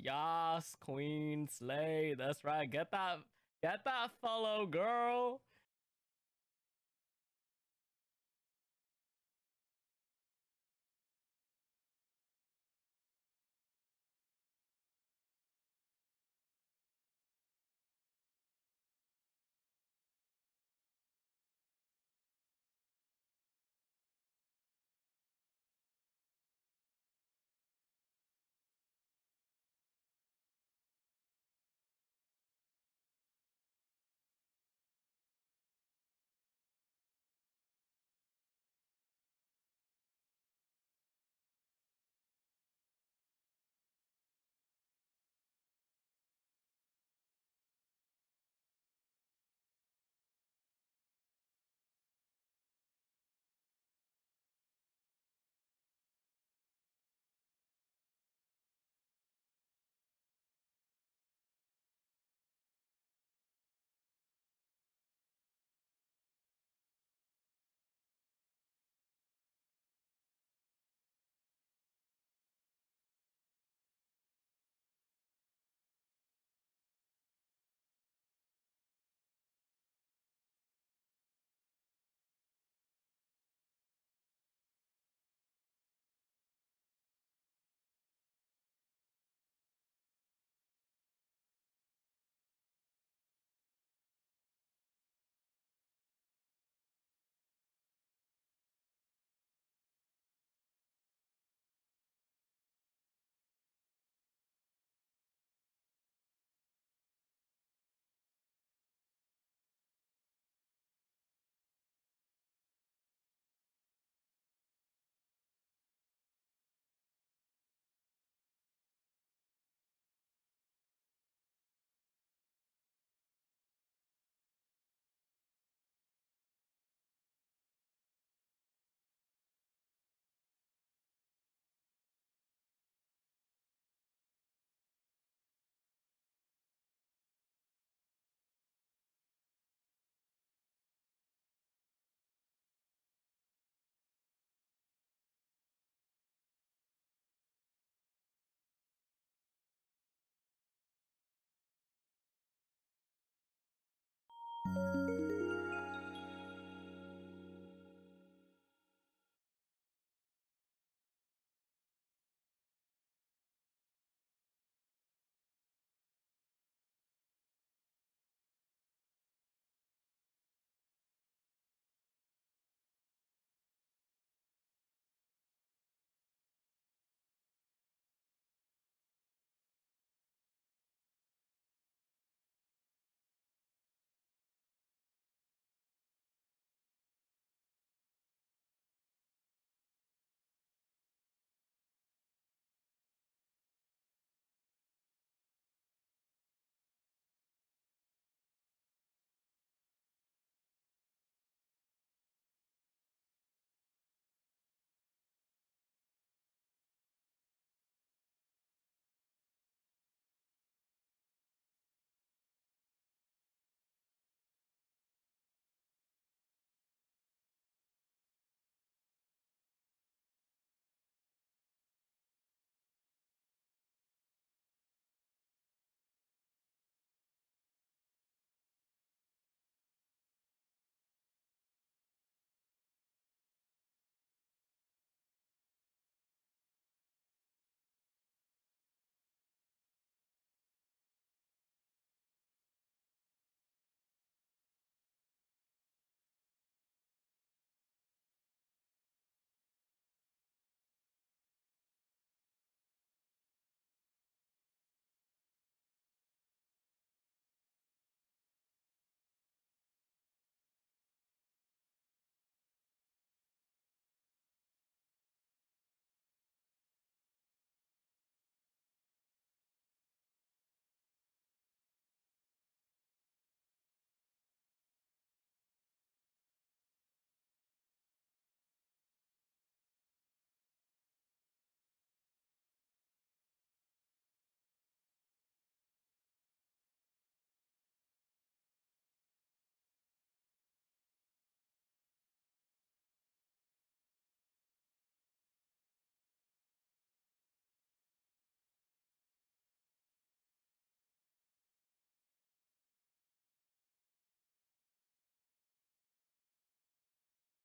Yas, Queen, Slay. That's right. Get that follow, girl.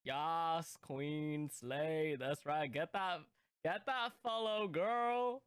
Yas, queen, slay. That's right. Get that follow, girl.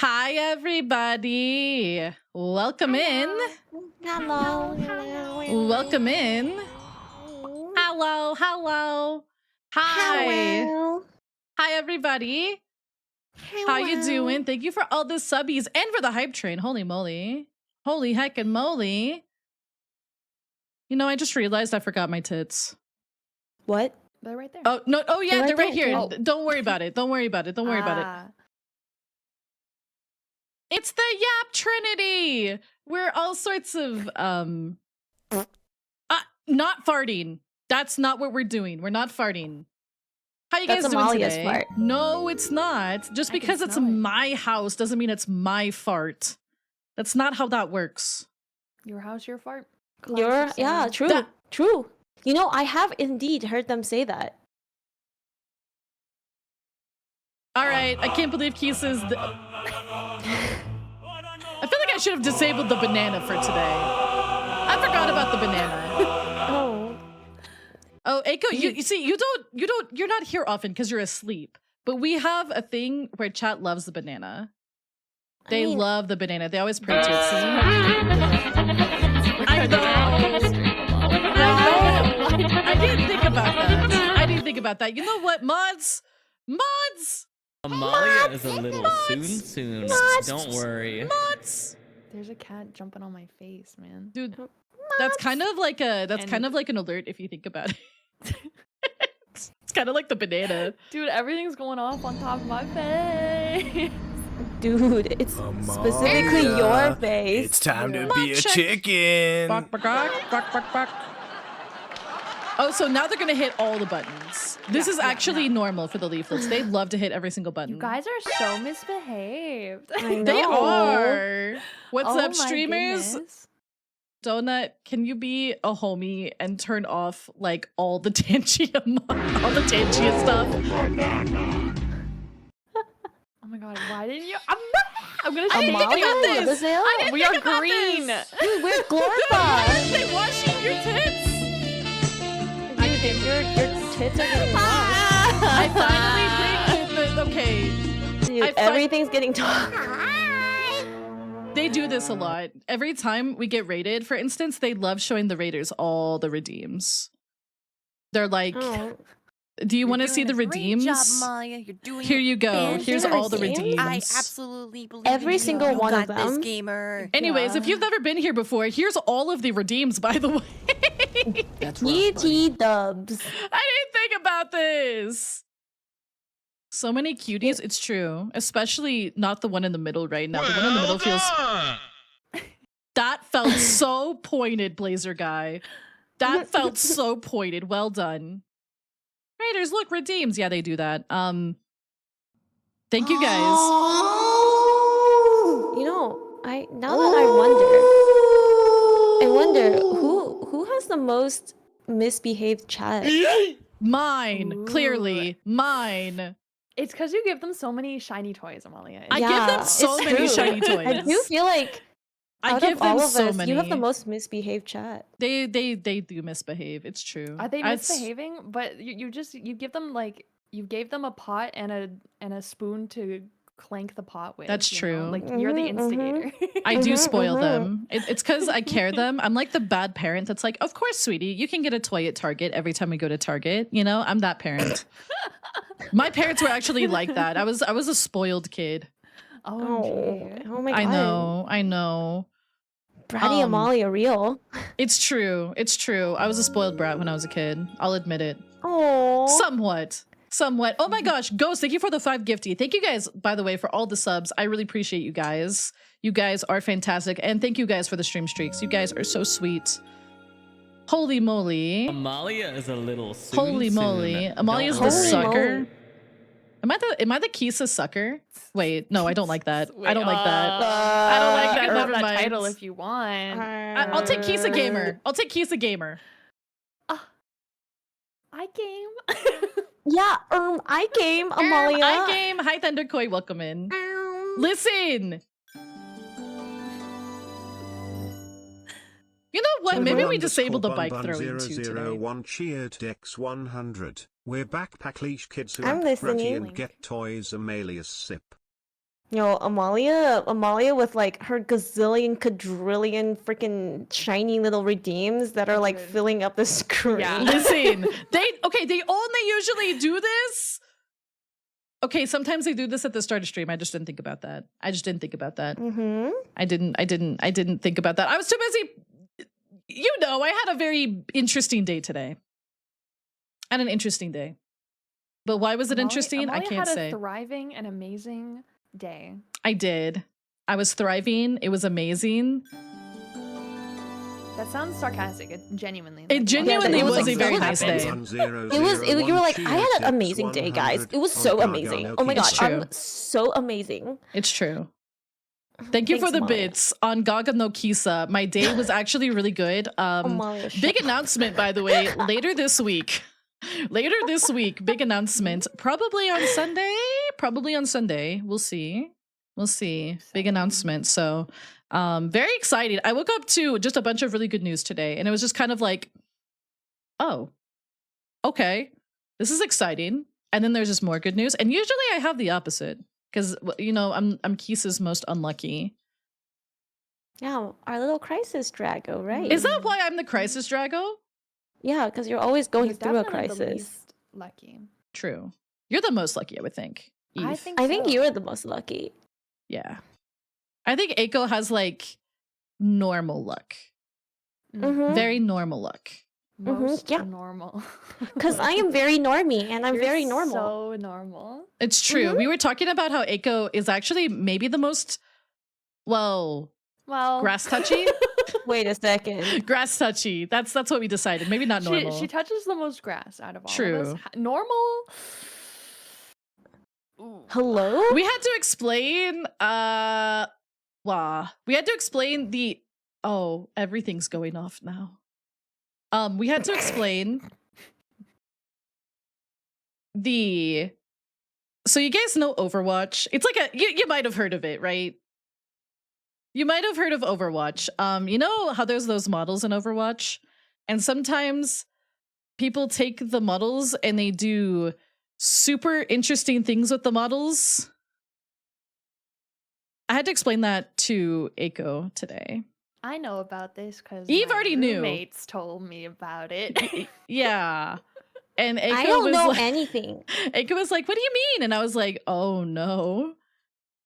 Hi, everybody. Welcome in. Hello. Welcome in. Hello. Hello. Hi. Hello. Hi, everybody. How you doing? Thank you for all the subbies and for the hype train. Holy moly. Holy heckin' moly. You know, I just realized I forgot my tits. What? They're right there. Oh, no. Oh, yeah, they're right here. Oh. Don't worry about it. Don't worry about it. Don't worry about it. It's the Yap Trinity. We're all sorts of not farting. That's not what we're doing. We're not farting. How you guys That's doing Amalia's today? fart. No, it's not. Just because it's my house doesn't mean it's my fart. That's not how that works. Your house, your fart. Yeah, true. True. You know, I have indeed heard them say that. All right, I can't believe Kisa's. I feel like I should have disabled the banana for today. I forgot about the banana. Oh, Eiko, you see, you're not here often because you're asleep. But we have a thing where chat loves the banana. They love the banana. They always pray to it. See? I didn't think about that. You know what, mods? Amalia is a little soon. Don't worry. Mods. There's a cat jumping on my face, man. Dude, that's kind of like an alert if you think about it. It's kind of like the banana. Dude, everything's going off on top of my face. Dude, it's specifically your face. It's time to be a chicken. Bark. Oh, so now they're gonna hit all the buttons. This is actually normal for the leaflets. They love to hit every single button. You guys are so misbehaved. I know. They are. What's up, my streamers? goodness. Donut, can you be a homie and turn off like all the Tangia stuff? Oh my god, why didn't you? I'm gonna I didn't think about this. We are green. Dude, we're glorified. They washing your tits. Dude, your tits are getting washed. I finally think that okay. Dude, everything's getting talked. They do this a lot. Every time we get raided, for instance, they love showing the raiders all the redeems. They're like, do you want to see the redeems? Great job, Maya. You're doing Here you go. Here's all the redeems. I absolutely believe Every single one of this them. gamer. Anyways, if you've never been here before, here's all of the redeems, by the way. That's GT dubs. I didn't think about this. So many cuties, it's true. Especially not the one in the middle right now. The one in the middle feels... That felt so pointed, Blazer guy. That felt so pointed. Well done. Raiders, look, redeems. Yeah, they do that. Thank you guys. You know, I wonder who has the most misbehaved chat? Mine, clearly. Mine. It's because you give them so many shiny toys, Amalia. I give them so it's many true. shiny toys. I do feel like I out give of them all of so us, many. you have the most misbehaved chat. They do misbehave. It's true. Are they misbehaving? But you give them like you gave them a pot and a spoon to clank the pot with. That's true. Like you're the instigator. I do spoil them. It's because I care them. I'm like the bad parent that's like, of course, sweetie, you can get a toy at Target every time we go to Target. You know, I'm that parent. My parents were actually like that. I was a spoiled kid. Oh my god. I know. Bratty Amalia real. It's true. I was a spoiled brat when I was a kid. I'll admit it. Oh. Somewhat. Oh my gosh, Ghost, thank you for the 5 gifty. Thank you guys, by the way, for all the subs. I really appreciate you guys. You guys are fantastic. And thank you guys for the stream streaks. You guys are so sweet. Holy moly. Amalia is a little Holy moly. Amalia's the sucker. Am I the Kisa sucker? Wait, no, I don't like that. I don't like that. I don't like that. You can Never have that mind. title if you want. I'll take Kisa Gamer. I game. Yeah, I game, Amalia. I game. Hi, Thunderkoi. Welcome in. Listen. You know what? Maybe we disable the bike throwing too today. 001 cheered Dex 100. We're backpack leash kids who I'm act bratty listening. and get toys. Amalia's sip. Amalia with like her gazillion, quadrillion freaking shiny little redeems that are like Dude. filling up the screen. Yeah. Listen, they only usually do this. Okay, sometimes they do this at the start of stream. I just didn't think about that. I Mm-hmm. I didn't think about that. I was too busy. You know, I had a very interesting day today. I had an interesting day. But why was it interesting? I Amalia can't had say. a thriving and amazing day. I did. I was thriving. It was amazing. That sounds sarcastic. It genuinely. It genuinely it was was a very exactly nice happened. day. You were like, I had an amazing day, guys. It was so amazing. Oh my god, It's true. I'm so amazing. It's true. Thank you for Thanks, the Amalia. bits on Gacha no Kisa. My day was actually really good. Amalia, shut Big up. announcement, by the way, later this week. Big announcement. Probably on Sunday. We'll see. Big Exciting. announcement. So very excited. I woke up to just a bunch of really good news today, and it was just kind of like, oh, okay, this is exciting. And then there's just more good news. And usually I have the opposite. Because, you know, I'm Kisa's most unlucky. Yeah, our little crisis Drago, right? Is that why I'm the crisis Drago? Yeah, because you're always going You're through a definitely the crisis. least lucky. True. You're the most lucky, I would think. I Eve. think. I think so. you're the most lucky. Yeah. I think Eiko has like normal luck. Mm-hmm. Very normal luck. Most yeah. normal. Because I am very normie and I'm You're very normal. So normal. It's true. We were talking about how Eiko is actually maybe the most, well, Well, grass touchy. Wait a second. Grass touchy. That's what we decided. Maybe not normal. She touches the most grass out of all True. of us. Normal. Ooh. Hello? We had to explain we had to explain the everything's going off now. We had to explain so you guys know Overwatch. It's like you might have heard of it, right? You might have heard of Overwatch. You know how there's those models in Overwatch? And sometimes people take the models and they do super interesting things with the models. I had to explain that to Eiko today. I know about this because Eve already knew. roommates told me about it. Yeah. And Eiko I don't was know like, anything. Eiko was like, what do you mean? And I was like, oh no.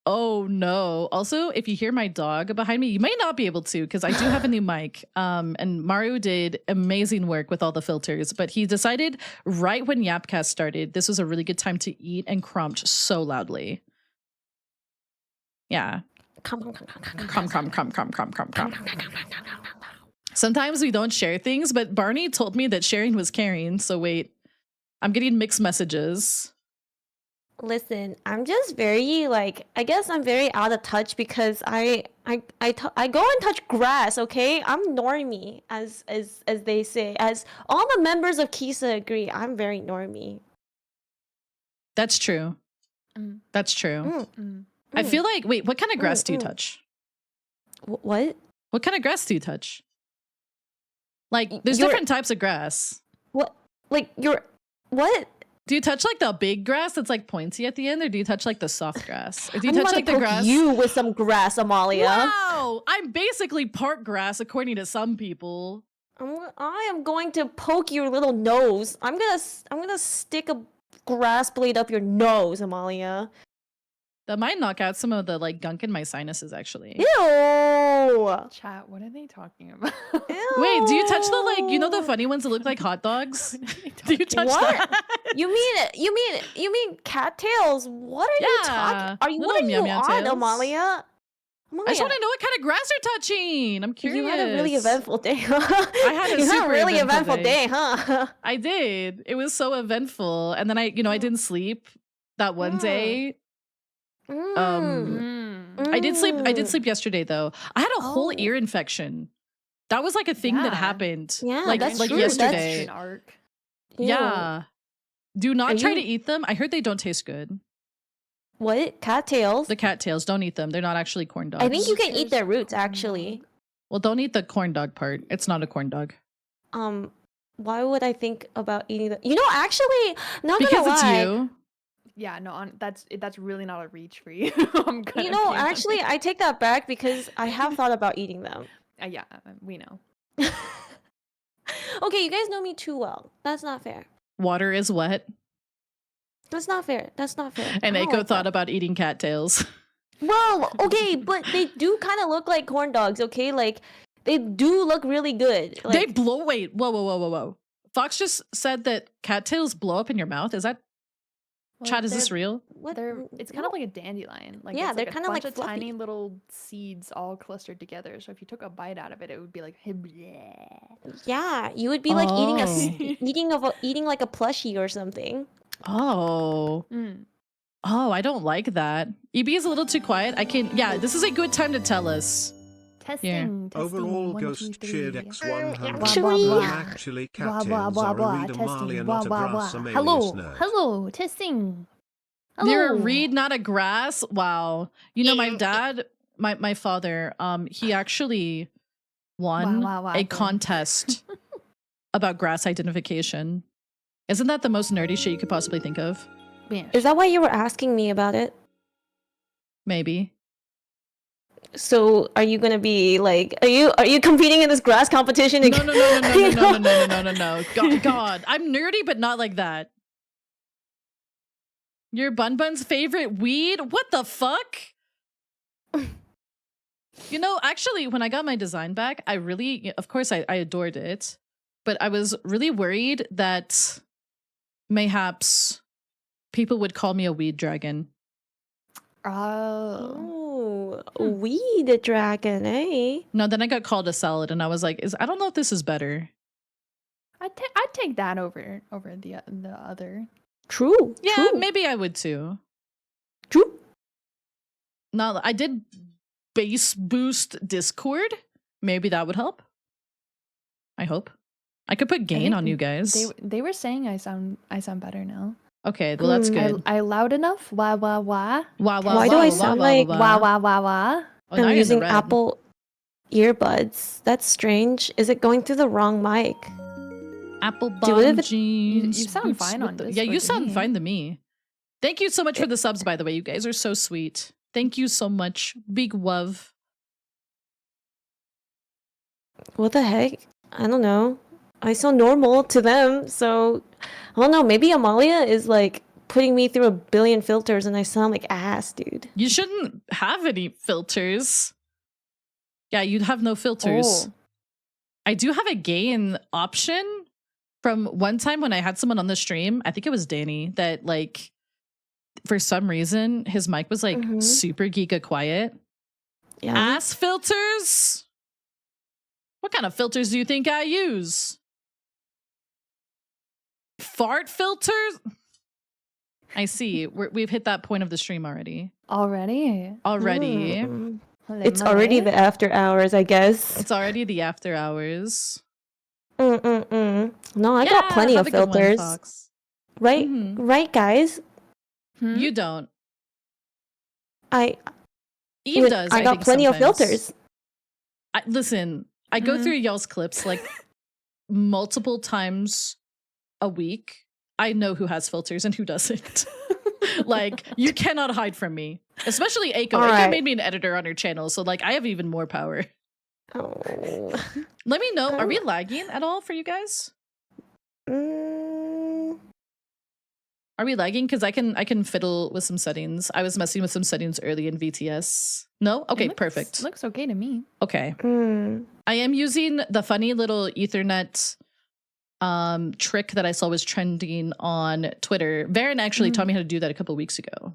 Oh no. Also, if you hear my dog behind me, you may not be able to because I do have a new mic. And Maru did amazing work with all the filters, but he decided right when Yapcast started, this was a really good time to eat and crunch so loudly. Yeah. Crumb. Sometimes we don't share things, but Barney told me that sharing was caring. So wait, I'm getting mixed messages. Listen, I'm just very I guess I'm very out of touch because I go and touch grass, okay? I'm normie, as they say. As all the members of Kisa agree, I'm very normie. That's true. Mm. That's true. Mm. I feel like, wait, what kind of grass do you touch? What? What kind of grass do you touch? Like, there's You're- different types of grass. What? Like what? Do you touch like the big grass that's like pointy at the end, or do you touch like the soft grass? Or do you I'm touch about like to the poke grass? you with some grass, Amalia. Wow! I'm basically part grass according to some people. I am going to poke your little nose. I'm gonna stick a grass blade up your nose, Amalia. That might knock out some of the like gunk in my sinuses, actually. Ew. Chat, what are they talking about? Wait, do you touch the like, you know, the funny ones that look like hot dogs? Do you touch What? that? You mean cattails? What are you talking? Are you little what are you meow on, tails. Amalia? I just want to know what kind of grass you're touching. I'm curious. You had a really eventful day. Huh? I had a you had super a really eventful eventful day, huh? I did. It was so eventful. And then I didn't sleep that one day. I did sleep yesterday though. I had a whole ear infection. That was like a thing that Yeah. happened. Yeah, like that's like true. yesterday. An arc. Yeah. Do not Are try you- to eat them. I heard they don't taste good. What? Cattails? The cattails, don't eat them. They're not actually corn dogs. I think you can eat There's their roots corn actually. dog. Well, don't eat the corn dog part. It's not a corn dog. Why would I think about eating the? You know, actually, not Because gonna it's lie. you. Yeah, no, that's really not a reach for you. I'm gonna You know, be actually, honest. I take that back because I have thought about eating them. Yeah, we know. Okay, you guys know me too well. That's not fair. Water is wet. That's not fair. That's not fair. And I don't Eiko like thought that. about eating cattails. Well, okay, but they do kind of look like corn dogs, okay? Like, they do look really good. They Like, blow. Wait, whoa. Fox just said that cattails blow up in your mouth. Is that Well, Chad? Is this real? what? It's kind of like a dandelion. Like Yeah, it's they're like kinda a bunch like of tiny fluffy. little seeds all clustered together. So if you took a bite out of it, it would be like Yeah, you would be like eating Oh. eating like a plushie or something. Oh. Mm. Oh, I don't like that. EB is a little too quiet. I can. Yeah, this is a good time to tell us. Testing. Overall, one, Ghost two, cheered three. X100. Actually- Well, actually, cattails are a read Amalia, not a grass alias nerd. Hello, testing. You're a Hello. reed, not a grass. Wow. You know, my Mm. dad, my father, he actually won Wow, a boom. contest about grass identification. Isn't that the most nerdy shit you could possibly think of? Yes. Is that why you were asking me about it? Maybe. So, are you gonna be like, are you competing in this grass competition? No, no, no, no, no, You no, no, know? no, no, no, no, no. God, I'm nerdy, but not like that. Your Bun Bun's favorite weed? What the fuck? You know, actually, when I got my design back, I really, of course, I adored it, but I was really worried that mayhaps people would call me a weed dragon. Oh. Oh, weed dragon, eh? No, then I got called a salad, and I was like, I don't know if this is better. I'd take that over the other. True. Yeah, true, maybe I would too. true. No, I did bass boost Discord. Maybe that would help. I hope. I could put gain think on you guys. They were saying I sound better now. Okay, well that's good. I loud enough? Wah wah wah. Wah, wah, Why do wah, I wah, sound wah, like- wah, Wah wah. wah wah wah. Oh, now you're I'm in the using red. Apple earbuds. That's strange. Is it going through the wrong mic? Apple Do it bottom if it- jeans. You sound boots fine with on the- Yeah, you Discord to sound me. fine to me. Thank you so much for the subs, by the way. You guys are so sweet. Thank you so much. Big love. What the heck? I don't know. I sound normal to them, so I don't know. Maybe Amalia is like putting me through a billion filters and I sound like ass, dude. You shouldn't have any filters. Yeah, you'd have no filters. Oh. I do have a gain option from one time when I had someone on the stream. I think it was Danny that like for some reason his mic was like Mhm. super giga quiet. Yeah. Ass filters? What kind of filters do you think I use? Fart filters? I see. We've hit that point of the stream already. Already? Already. Mm. It's already the after hours, I guess. It's already the after hours. No, I got plenty have of a good one, filters. Fox. Right? Mhm. Right, guys? Hmm? You don't. I Eve does. I got think, plenty of sometimes. filters. Listen, I go Mhm. through y'all's clips like multiple times a week. I know who has filters and who doesn't. Like, you cannot hide from me. Especially Eiko. All Eiko right. made me an editor on her channel, so like I have even more power. Oh. Let me know. Are we lagging at all for you guys? Mm, Are we lagging? Because I can fiddle with some settings. I was messing with some settings early in VTS. No? Okay, perfect. Looks okay to me. Okay. mm. I am using the funny little Ethernet trick that I saw was trending on Twitter. Varen actually taught me how to do that a couple weeks ago.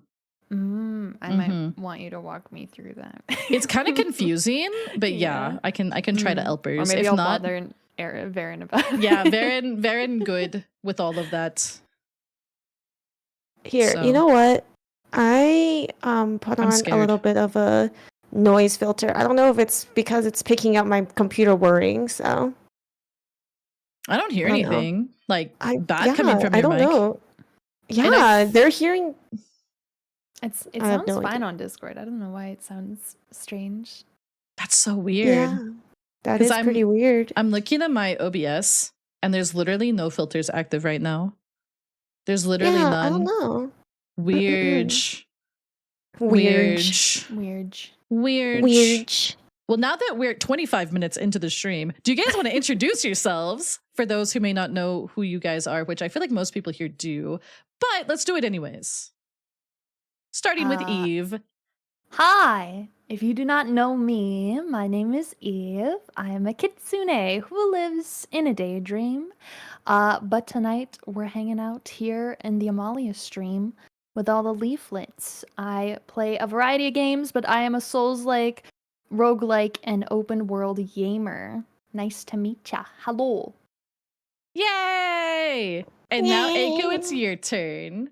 I might want you to walk me through that. It's kind of confusing, but yeah, I can try to help her. Or maybe If I'll not, bother Varen about it. yeah, Varen good with all of that. Here, So- you know what? I put I'm on a scared. little bit of a noise filter. I don't know if it's because it's picking up my computer whirring, so I don't hear I don't know. anything like I bad coming from I your don't mic. know. I- Yeah, they're hearing. It I have sounds no fine idea. on Discord. I don't know why it sounds strange. That's so weird. Yeah, that 'Cause is pretty weird. I'm looking at my OBS and there's literally no filters active right now. There's literally Yeah, none. I don't know. Weird. Weird. Weird. Weird. Well, now that we're 25 minutes into the stream, do you guys want to introduce yourselves for those who may not know who you guys are, which I feel like most people here do, but let's do it anyways. Starting with Eve. Hi. If you do not know me, my name is Eve. I am a kitsune who lives in a daydream. But tonight we're hanging out here in the Amalia stream with all the leaflets. I play a variety of games, but I am a Souls-like, roguelike, and open world gamer. Nice to meet ya. Hello. Yay! And now, Eiko, it's your turn.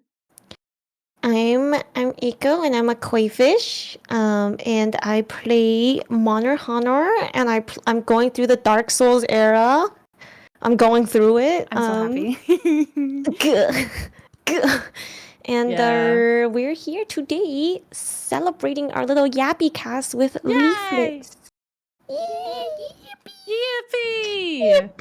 I'm Eiko and I'm a koi fish. And I play Monster Hunter and I'm going through the Dark Souls era. I'm going through it. I'm so happy. And we're here today celebrating our little Yapcast with leaflets. Yippee!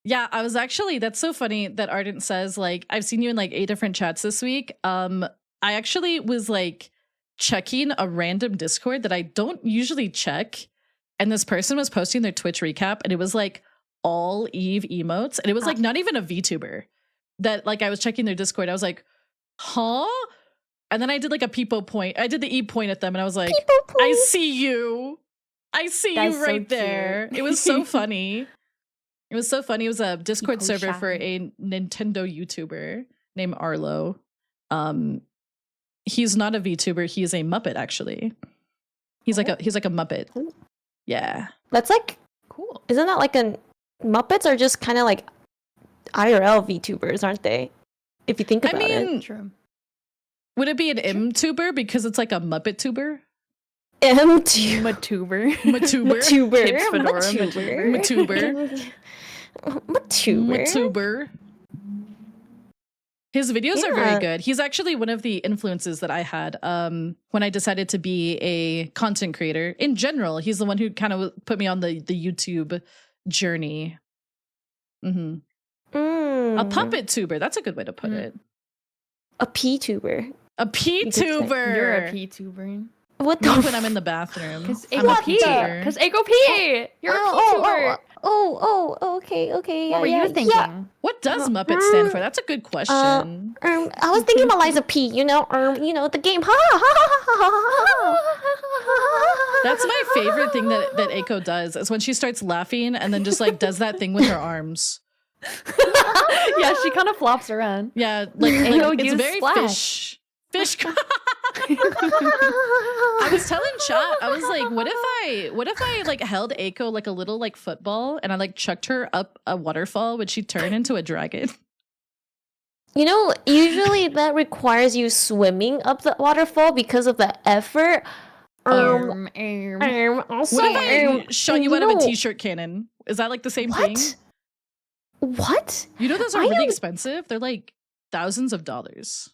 Yeah, I was actually, that's so funny that Ardent says, like, I've seen you in like 8 different chats this week. I actually was like checking a random Discord that I don't usually check. And this person was posting their Twitch recap and it was like all Eve emotes. And it was like not even a VTuber that like I was checking their Discord. I was like, huh? And then I did like a peepo point. I did the E point at them and I was like, I see you. I see That's you so right there. cute. It was so funny. It was so funny. It was a Discord Eco server for shine. a Nintendo YouTuber named Arlo. He's not a VTuber. He is a Muppet, actually. He's like a Muppet. Yeah. That's like, Cool. isn't that like a Muppets are just kind of like IRL VTubers, aren't they? If you think about it. True. Would it be an M-tuber because it's like a Muppet tuber? MTuber. Matuber. Matuber. Tips Fedora, Matuber. Matuber. His videos are very good. He's actually one of the influences that I had when I decided to be a content creator. In general, he's the one who kind of put me on the YouTube journey. A puppet tuber. That's a good way to put it. A P-tuber. A P-tuber. You're a P-tuber. What the When I'm in the bathroom. Because I'm a Eiko P. P-tuber. Because Eiko P. You're a P-tuber. Okay. What were you thinking? Yeah. What does Muppet stand for? That's a good question. I was thinking about Liza P. You know, the game. That's my favorite thing that Eiko does is when she starts laughing and then just like does that thing with her arms. Yeah, she kind of flops around. Yeah, like Eiko it's used very Splash. fish. I was telling chat, I was like, what if I like held Eiko like a little like football and I like chucked her up a waterfall? Would she turn into a dragon? You know, usually that requires you swimming up the waterfall because of the effort. Also, What if I shot you out of a t-shirt cannon? Is that like the same thing? What? You know those are really expensive? They're like thousands of dollars.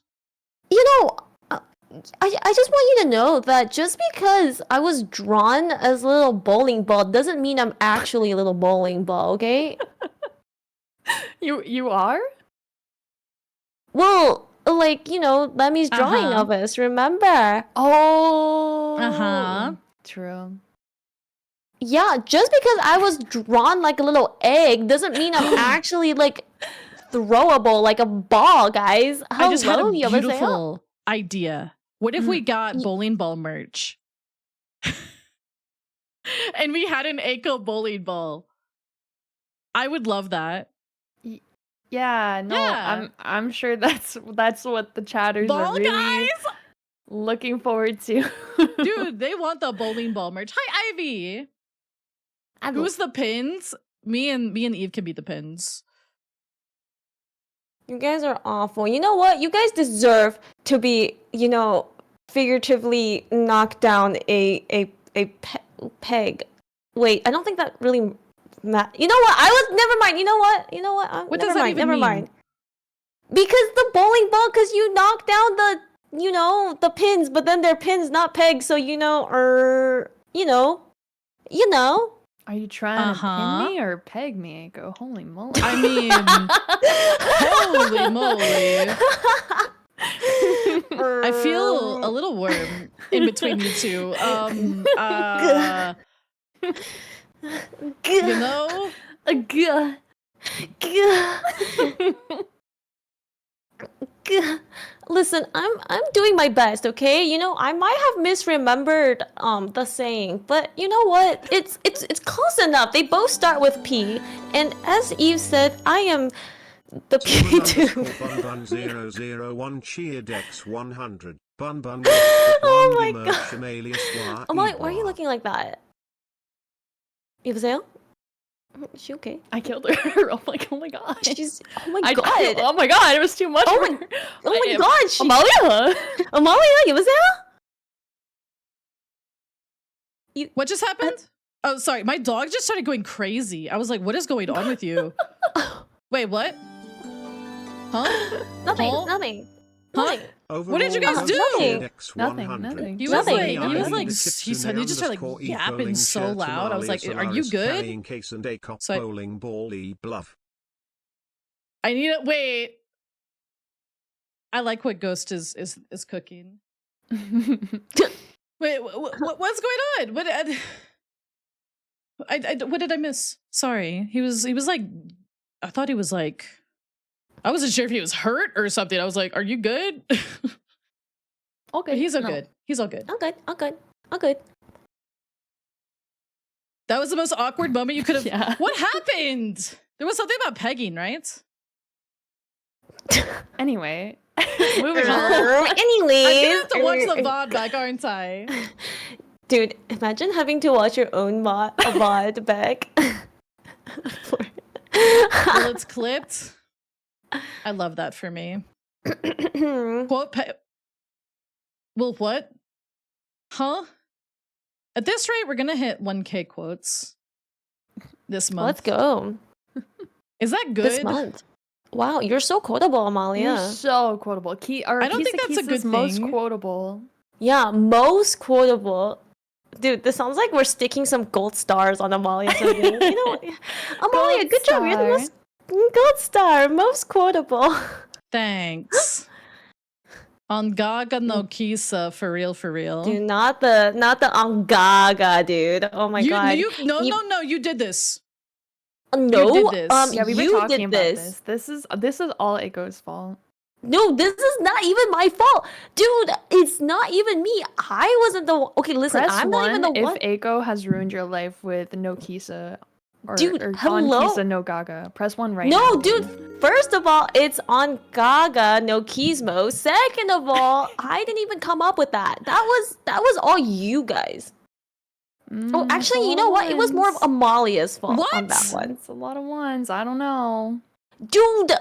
You know, I just want you to know that just because I was drawn as a little bowling ball doesn't mean I'm actually a little bowling ball, okay? You are? Well, like, you know, Lemmy's drawing of us, remember? Oh. True. Yeah, just because I was drawn like a little egg doesn't mean I'm actually like throwable like a ball, guys. I just had a Hello, 여보세요? beautiful idea. What if we got bowling ball merch? And we had an Eiko bowling ball. I would love that. Yeah, no, Yeah. I'm sure that's what the chatters Ball are really guys! looking forward to. Dude, they want the bowling ball merch. Hi, Ivy. Who's the pins? Me and Eve can be the pins. You guys are awful. You know what? You guys deserve to be, you know, figuratively knocked down a peg. Wait, I don't think that really You know what? Never mind. You know what? What does that even never mean? mind. Because the bowling ball, because you knock down the pins, but then they're pins, not pegs. So you know. Are you trying to Uh-huh. pin me or peg me, Eiko? Holy moly. I mean, holy moly. I feel a little warm in between you two. You know? Gah. Listen, I'm doing my best, okay? You know, I might have misremembered the saying, but you know what? It's close enough. They both start with P, and as Eve said, I am the P2. Bun bun 001 cheer dex 100 bun bun. Oh my god. Oh Why are you looking like that? 여보세요? Is she okay? I killed her. Oh my god. She's oh my god. Oh my god, it was too much. Oh for my- her. Oh my god. She, Amalia. Amalia, 여보세요? What just happened? Oh, sorry. My dog just started going crazy. I was like, what is going on with you? Wait, what? Huh? Nothing. Huh? Nothing. Huh? Nothing. What did you guys do? Nothing. He was Nothing, like, he nothing. was like, he suddenly just started like yapping so loud. I was like, are you good? So I need to wait. I like what Ghost is cooking. Wait, what's going on? What? What did I miss? Sorry. He was like, I thought he was like, I wasn't sure if he was hurt or something. I was like, are you good? Okay. He's all No. good. He's all good. I'm good. I'm good. I'm good. That was the most awkward moment you could have. Yeah. What happened? There was something about pegging, right? Anyway, moving on. Anyways, I'm gonna have to watch the VOD back, aren't I? Dude, imagine having to watch your own VOD back. Well, it's clipped. I love that for me. Quote well, what? Huh? At this rate, we're gonna hit 1K quotes this month. Let's go. Is that good? This month. Wow, you're so quotable, Amalia. You're so quotable. I don't think that's a good most thing. quotable. Yeah, most quotable. Dude, this sounds like we're sticking some gold stars on Amalia. You know, Amalia, Gold good job. You're the star. most gold star, most quotable. Thanks. On Gaga no Kisa, for real. Dude, not the Angaga, dude. Oh my god. No, you did this. No, you did this. Yeah, we've been you talking did about this. this. This is all Eiko's fault. No, this is not even my fault, dude. It's not even me. I wasn't the one. Okay, listen, Press I'm not even one the if one. Eiko has ruined your life with no Kisa. Or, Dude, or hello? on Kisa no Gaga. Press 1 right now. No, dude. First of all, it's on Gaga, no Kismo. Second of all, I didn't even come up with that. That was all you guys. Oh, it's actually, a you lot know of what? It was more of ones. Amalia's fault on What? that one. It's a lot of ones. I don't know. Dude,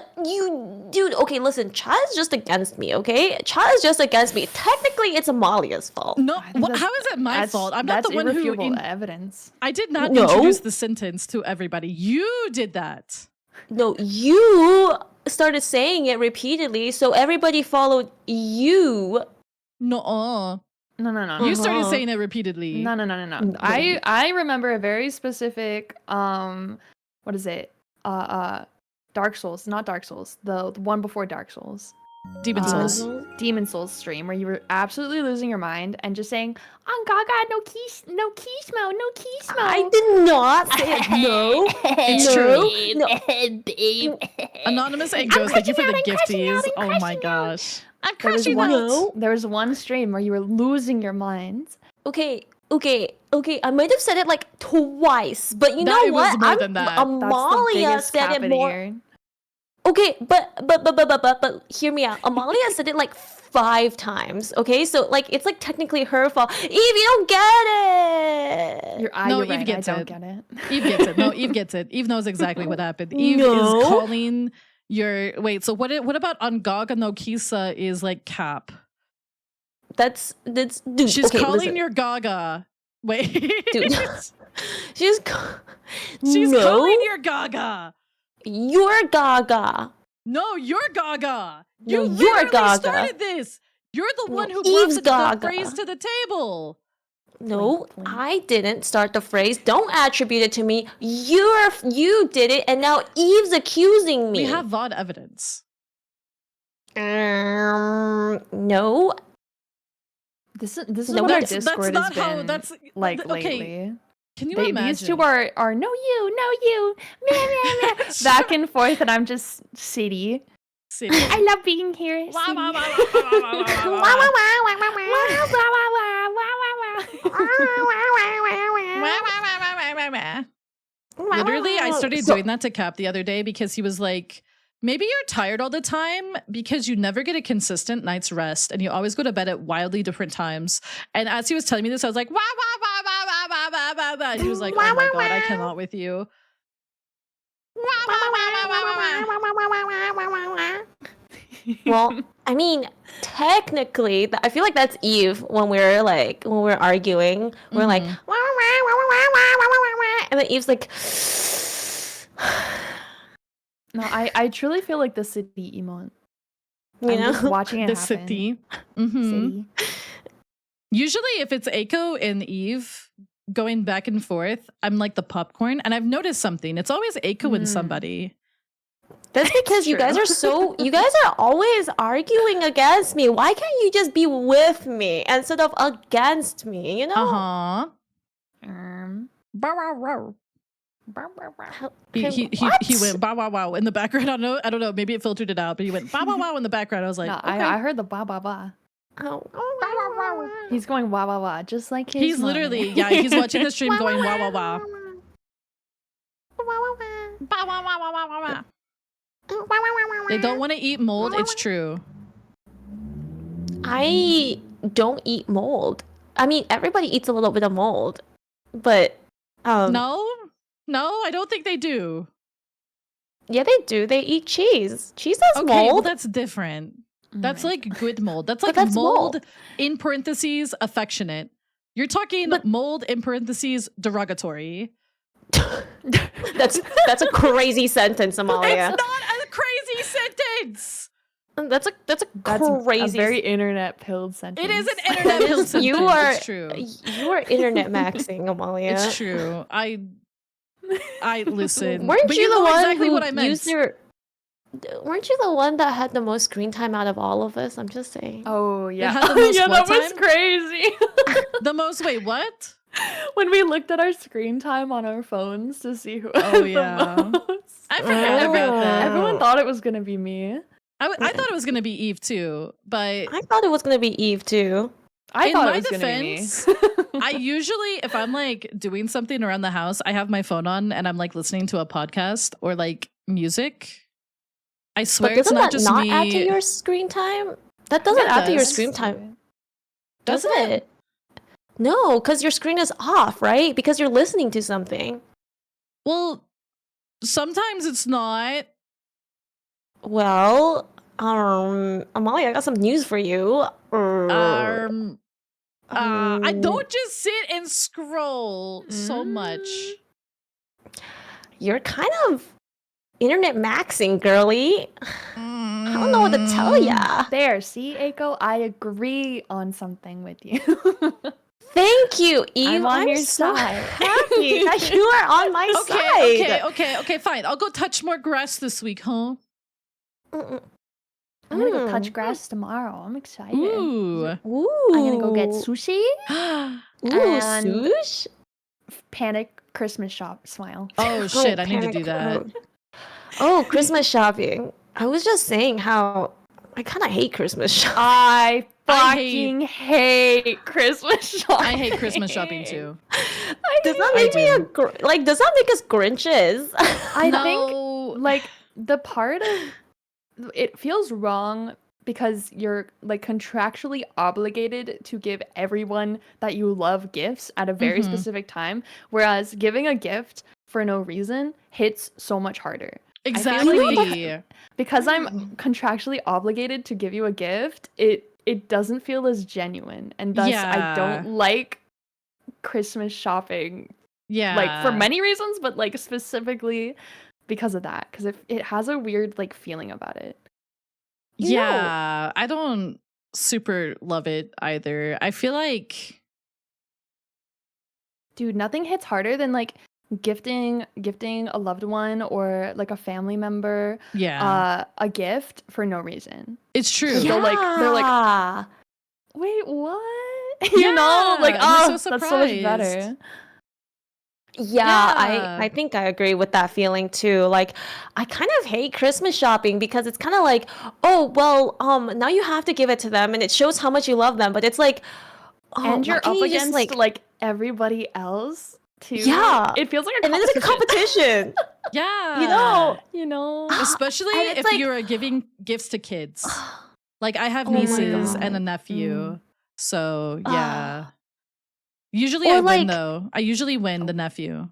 okay, listen, Cha is just against me, okay? Cha is just against me. Technically, it's Amalia's fault. No, I think how is it my that's- fault? I'm not that's the one who. irrefutable evidence. I did not No. introduce the sentence to everybody. You did that. No, you started saying it repeatedly, so everybody followed you. No, No. you started Uh-huh. saying it repeatedly. No. I remember a very specific what is it? Dark Souls, not Dark Souls. The one before Dark Souls. Demon Souls. Demon Souls stream where you were absolutely losing your mind and just saying, "On Gaga, no Kismo. I did not say it. No. It's true. true. Anonymous egg ghost, thank you for the gifties. Oh my gosh. I'm There was crashing one. out. There was one stream where you were losing your mind. Okay. I might have said it like twice, but you That know it was what? more than that. That's the Amalia biggest said cap it of the more. year. Okay, but hear me out. Amalia said it like 5 times. Okay, so like it's like technically her fault. Eve, you don't get it. You're No, you're Eve right. gets I don't it. get it. Eve gets it. No, Eve gets it. Eve knows exactly what happened. Eve No. is calling your wait. So what about on Gaga no Kisa is like cap? That's dude. She's okay, calling listen. your Gaga. Wait, Dude. She's she's no, calling your Gaga. You're Gaga. No, you're Gaga. No, You you're literally Gaga. started this. You're the No, one who Eve's brought the Gaga. phrase to the table. No, Blink, blink. I didn't start the phrase. Don't attribute it to me. You did it, and now Eve's accusing me. We have VOD evidence. No. This is No, what our That's Discord not has how. been That's like okay. lately. Can you imagine? These two are no you, meh, meh, meh, back and forth, and I'm just City. City. I love being here. Wah, City. wah, wah, wah, wah, wah, wah, wah, wah. Literally, I started doing that to Cap the other day because he was like, maybe you're tired all the time because you never get a consistent night's rest and you always go to bed at wildly different times. And as he was telling me this, I was like, wah, wah, wah, wah, wah, wah, wah, wah, wah. And he was like, oh my God, I cannot with you. Well, I mean, technically, I feel like that's Eve when we're arguing. We're like, and then Eve's like, No, I truly feel like the City emote. you I'm know, just watching it The happen. city. Mhm. City. Usually, if it's Aiko and Eve going back and forth, I'm like the popcorn. And I've noticed something. It's always Aiko and somebody. that's because you guys are always arguing against me. Why can't you just be with me instead of against me? You know? Uh-huh. Bow, wow, wow. He went bow wow wow in the background. I don't know. Maybe it filtered it out, but he went bow wow wow in the background. I was like, No, okay. I heard the ba ba ba. Oh. He's going wah wah wah, just like his He's mommy. literally, yeah, he's watching the stream going wow wow wow. Bow, wow, wow, wow, wow, wow. They don't want to eat mold. It's true. I don't eat mold. I mean, everybody eats a little bit of mold, but No, I don't think they do. yeah, they do. They eat cheese. Cheese has Okay, well, mold. that's different. That's Alright. like good mold. That's But like that's mold, mold. in parentheses affectionate. You're talking But- mold in parentheses derogatory. That's a crazy sentence, Amalia. It's not a crazy sentence. That's a That's crazy. a very internet pilled sentence. It is an internet That build is- sentence. you are It's true. You are internet maxing, Amalia. It's true. I listen. Weren't but you the know one exactly who what I meant. used your? Weren't you the one that had the most screen time out of all of us? I'm just saying. Oh yeah, had the most yeah, what that was time? crazy. The most wait, what? When we looked at our screen time on our phones to see who Oh, had yeah. the most. I forgot about that. Everyone thought it was gonna be me. I thought it was gonna be Eve too, but I thought it was gonna be Eve too. I in thought my it was gonna be defense, me. I usually, if I'm like doing something around the house, I have my phone on and I'm like listening to a podcast or like music. I swear But it's doesn't not that just not me. add to your screen time? That doesn't It add to your does. screen time, Does does it? No, because your screen is off, right? Because you're listening to something. Well, sometimes it's not. Well, Amalia, I got some news for you. I Um, don't just sit and scroll so much. You're kind of internet maxing, girly. I don't know what to tell ya. There, see, Aiko, I agree on something with you. Thank you, Eve. I'm on your so side. happy that you are on my Okay, fine. I'll go touch more grass this week, huh? side. I'm gonna go touch grass tomorrow. I'm excited. Ooh. Ooh. I'm gonna go get sushi. Ooh, and- sush? Panic Christmas shop smile. Oh shit, I need to panic do that. mode. Oh, Christmas shopping. I was just saying how I kind of hate Christmas shopping. I I fucking hate Christmas shopping. I hate Christmas shopping too. Does that I make me do. does that make us Grinches? I No. think like the part of it feels wrong because you're like contractually obligated to give everyone that you love gifts at a very Mhm. specific time, whereas giving a gift for no reason hits so much harder. Exactly. Because I'm contractually obligated to give you a gift, it doesn't feel as genuine, and thus Yeah. I don't like Christmas shopping. Yeah. Like for many reasons, but like specifically because of that, because it has a weird like feeling about it. Yeah. I don't super love it either. I feel like Dude, nothing hits harder than like gifting a loved one or like a family member Yeah. a gift for no reason. It's true. Yeah. they're like, Yeah. wait, what? You know, like, Yeah, and oh, they're so that's so much surprised. better. Yeah, Yeah. I think I agree with that feeling too. Like, I kind of hate Christmas shopping because it's kind of like, oh, well, now you have to give it to them and it shows how much you love them, but it's like, oh, And why you're can't up you just against like everybody else too. Yeah. It feels like a and then it's a competition. Yeah. You know? You know? Especially And it's if like- you're giving gifts to kids. Like I have Oh my nieces God. and a nephew. So yeah. Ah. Usually Or I win like- though. I usually win the nephew.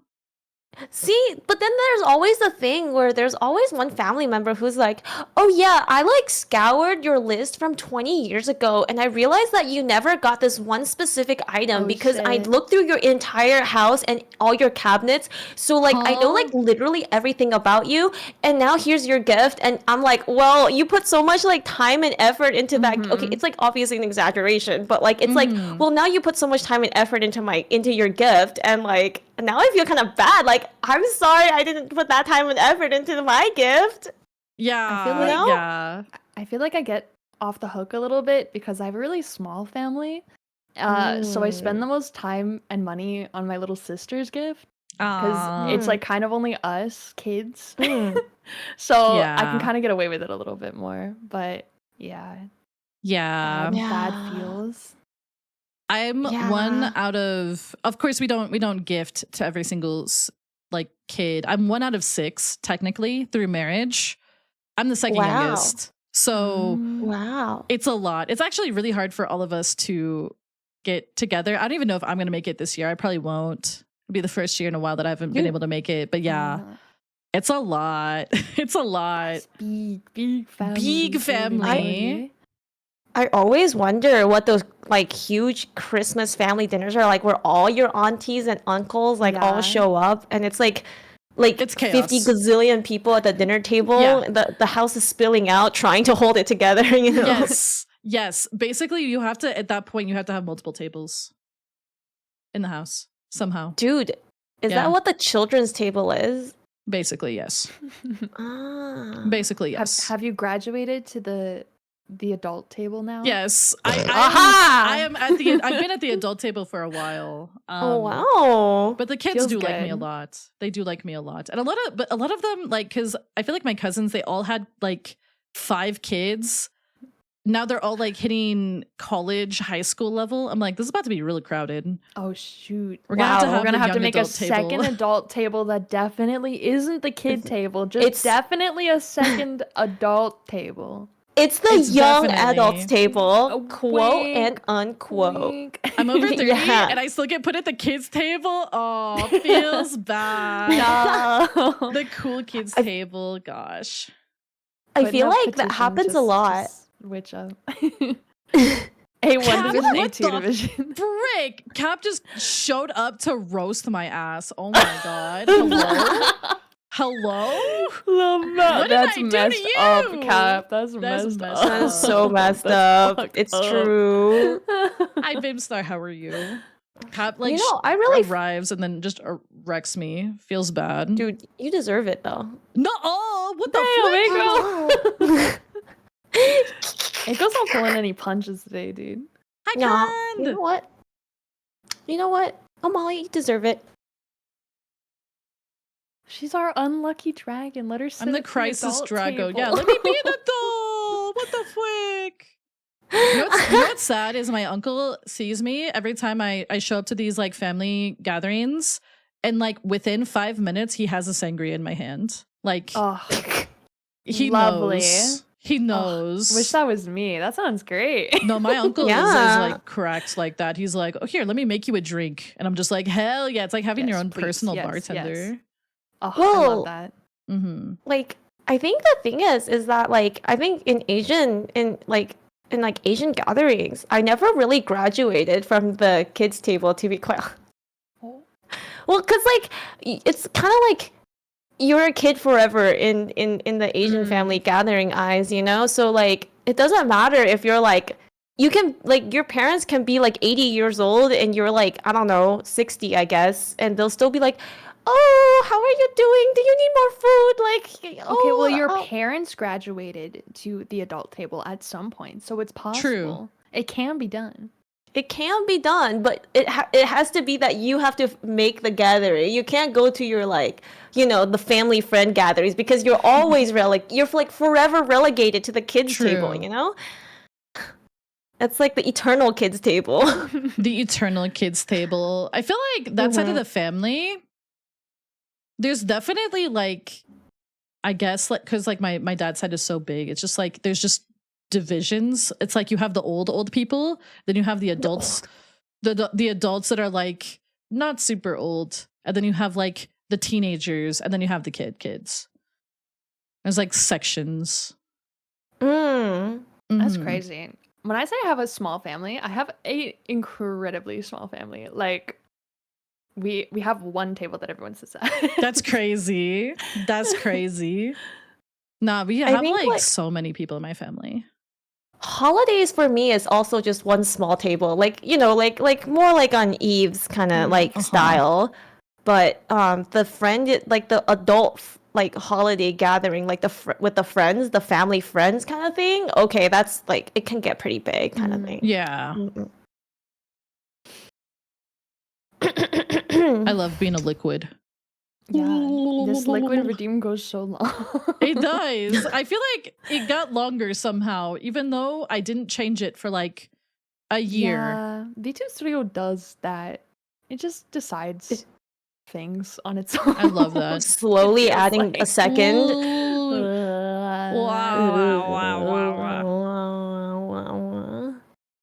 See, but then there's always the thing where there's always one family member who's like, oh yeah, I like scoured your list from 20 years ago and I realized that you never got this one specific item Oh, because I shit. looked through your entire house and all your cabinets. So like I know like Huh? literally everything about you and now here's your gift and I'm like, well, you put so much like time and effort into that. Okay, it's like obviously an exaggeration, but like it's like, well, now you put so much time and effort into your gift and like now I feel kind of bad. Like, I'm sorry I didn't put that time and effort into my gift. Yeah. feel like- yeah. I feel like I get off the hook a little bit because I have a really small family. So I spend the most time and money on my little sister's gift because Aw. it's like kind of only us kids. Mm. So I Yeah. can kind of get away with it a little bit more. But yeah, Yeah. bad Yeah. feels. I'm Yeah. one out of course we don't gift to every single like kid. I'm 1 out of 6 technically through marriage. I'm the second Wow. youngest. So Wow. it's a lot. It's actually really hard for all of us to get together. I don't even know if I'm going to make it this year. I probably won't. It'll be the first year in a while that I haven't been You- able to make it. But yeah, it's a lot. It's a lot. It's big family. Big family. I always wonder what those like huge Christmas family dinners are like, where all your aunties and uncles like Yeah. all show up, and it's like It's 50 chaos. gazillion people at the dinner table. Yeah. The house is spilling out, trying to hold it together. You know? Yes. Yes. Basically, you have to, at that point, you have to have multiple tables in the house somehow. Dude, is Yeah. that what the children's table is? Basically, yes. Ah. Basically, yes. Have you graduated to the adult table now? Yes, Aha! I am at the. I've been at the adult table for a while. Oh wow. But the kids Feels do like me a good. lot. They do like me a lot, and a lot of them like because I feel like my cousins they all had like 5 kids. Now they're all like hitting college, high school level. I'm like, this is about to be really crowded. Oh shoot! We're gonna have to Wow, have we're gonna the have to young make a adult table. second adult table that definitely isn't the kid table. Just it's- definitely a second adult table. It's the It's young definitely- adults table, A quote wink, and unquote. Wink. I'm over 30 Yeah. and I still get put at the kids table. Oh, feels bad. No. The cool kids table. Gosh. I Put feel enough like that petition, happens a lot. just switch up. A1 division, what A2 the division. Frick! Cap just showed up to roast my ass. Oh my god. Hello? Hello? Love that. What did That's I do to messed you? up, Cap. That's That's messed messed up. That is so messed That's up. fucked It's up. true. Hi, Bimstar. How are you? Cap like You know, I really arrives and then just wrecks me. Feels bad. Dude, you deserve it though. No, oh, what the Damn, frick? It goes not pulling any punches today, dude. I Nah, can't. you know what? You know what? Oh, Molly, you deserve it. She's our unlucky dragon. Let her sit I'm the at crisis adult Drago. table. Yeah, let me be an adult. What the frick? You know what's sad is my uncle sees me every time I show up to these like family gatherings, and like within 5 minutes he has a sangria in my hand. Like Oh, he lovely. knows. He knows. wish that was me. That sounds great. No, my uncle is Yeah. like correct like that. He's like, oh here, let me make you a drink, and I'm just like, hell yeah! It's like having your Yes, own please. personal Yes, bartender. yes. Oh, I Whoa. love that. Mm-hmm. Like, I think the thing is that like I think in Asian gatherings, I never really graduated from the kids table to be quite. Oh. Well, cause like it's kind of like you're a kid forever in the Asian family gathering eyes, you know. So like it doesn't matter if you're like you can like your parents can be like 80 years old and you're like I don't know 60 I guess, and they'll still be like, oh, how are you doing? Do you need more food? Like, oh, Okay, well, your oh. parents graduated to the adult table at some point, so it's possible. It can be done. It can be done, but it has to be that you have to make the gathering. You can't go to your like, the family friend gatherings because you're always you're like forever relegated to the kids table, True. It's like the eternal kids table. The eternal kids table. I feel like that side of the family, there's definitely like, I guess, like, because like my dad's side is so big, it's just like there's just divisions. It's like you have the old people, then you have the adults, the adults that are like not super old, and then you have like the teenagers, and then you have the kids. There's like sections. Mm. That's Mhm. crazy. When I say I have a small family, I have a incredibly small family. Like we have one table that everyone sits at. That's crazy. That's crazy. Nah, we I have think, like like- so many people in my family. Holidays for me is also just one small table, like like more like on Eve's kind of like style, but the friend like the adult like holiday gathering like with the friends, the family friends kind of thing. Okay, that's like it can get pretty big kind of thing. Yeah. I love being a liquid. Yeah, this liquid redeem goes so long. It does. I feel like it got longer somehow, even though I didn't change it for like a year. Yeah, V2 Studio does that. It just decides things on its own. I love that. Slowly feels adding like- a second. Wow.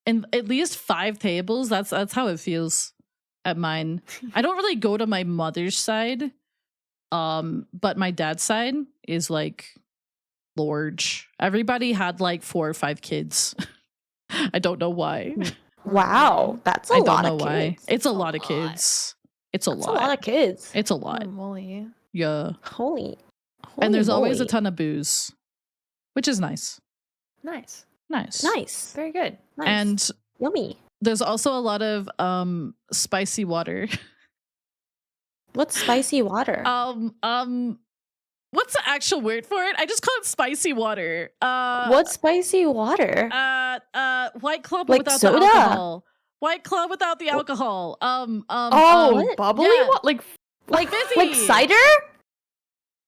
And at least 5 tables. That's how it feels at mine. I don't really go to my mother's side. But my dad's side is like large. Everybody had like 4 or 5 kids. I don't know why. Wow, that's a I don't lot know of why. kids. It's a lot of lot. kids. It's a That's lot. a lot of kids. It's a lot. Holy moly. Yeah. Holy And there's always a moly. ton of booze, which is nice. Nice. Nice. Nice. Very good. Nice. And Yummy. there's also a lot of spicy water. What's spicy water? What's the actual word for it? I just call it spicy water. What's spicy water? White Claw but Like without soda? the alcohol. White Claw without the alcohol. Oh, what? bubbly? yeah. What? Like like fizzy. cider?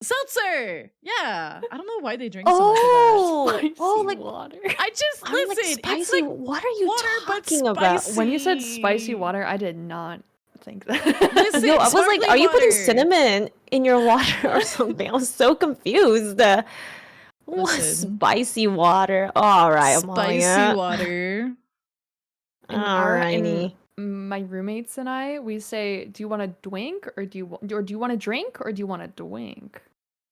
Seltzer. Yeah. I don't know why they drink so much of that. spicy like water. I just I'm like, listen. spicy. It's like What are you water, but talking about? spicy. When you said spicy water, I did not think that. Listen, Yo, I was like, sparkling are you putting water. cinnamon in your water or something? I was so confused. What Listen. spicy water? All right, Spicy Amalia. In water. Alrighty. my roommates and I, we say, "Do you want a drink, or do you want a drink, or do you want a drink?"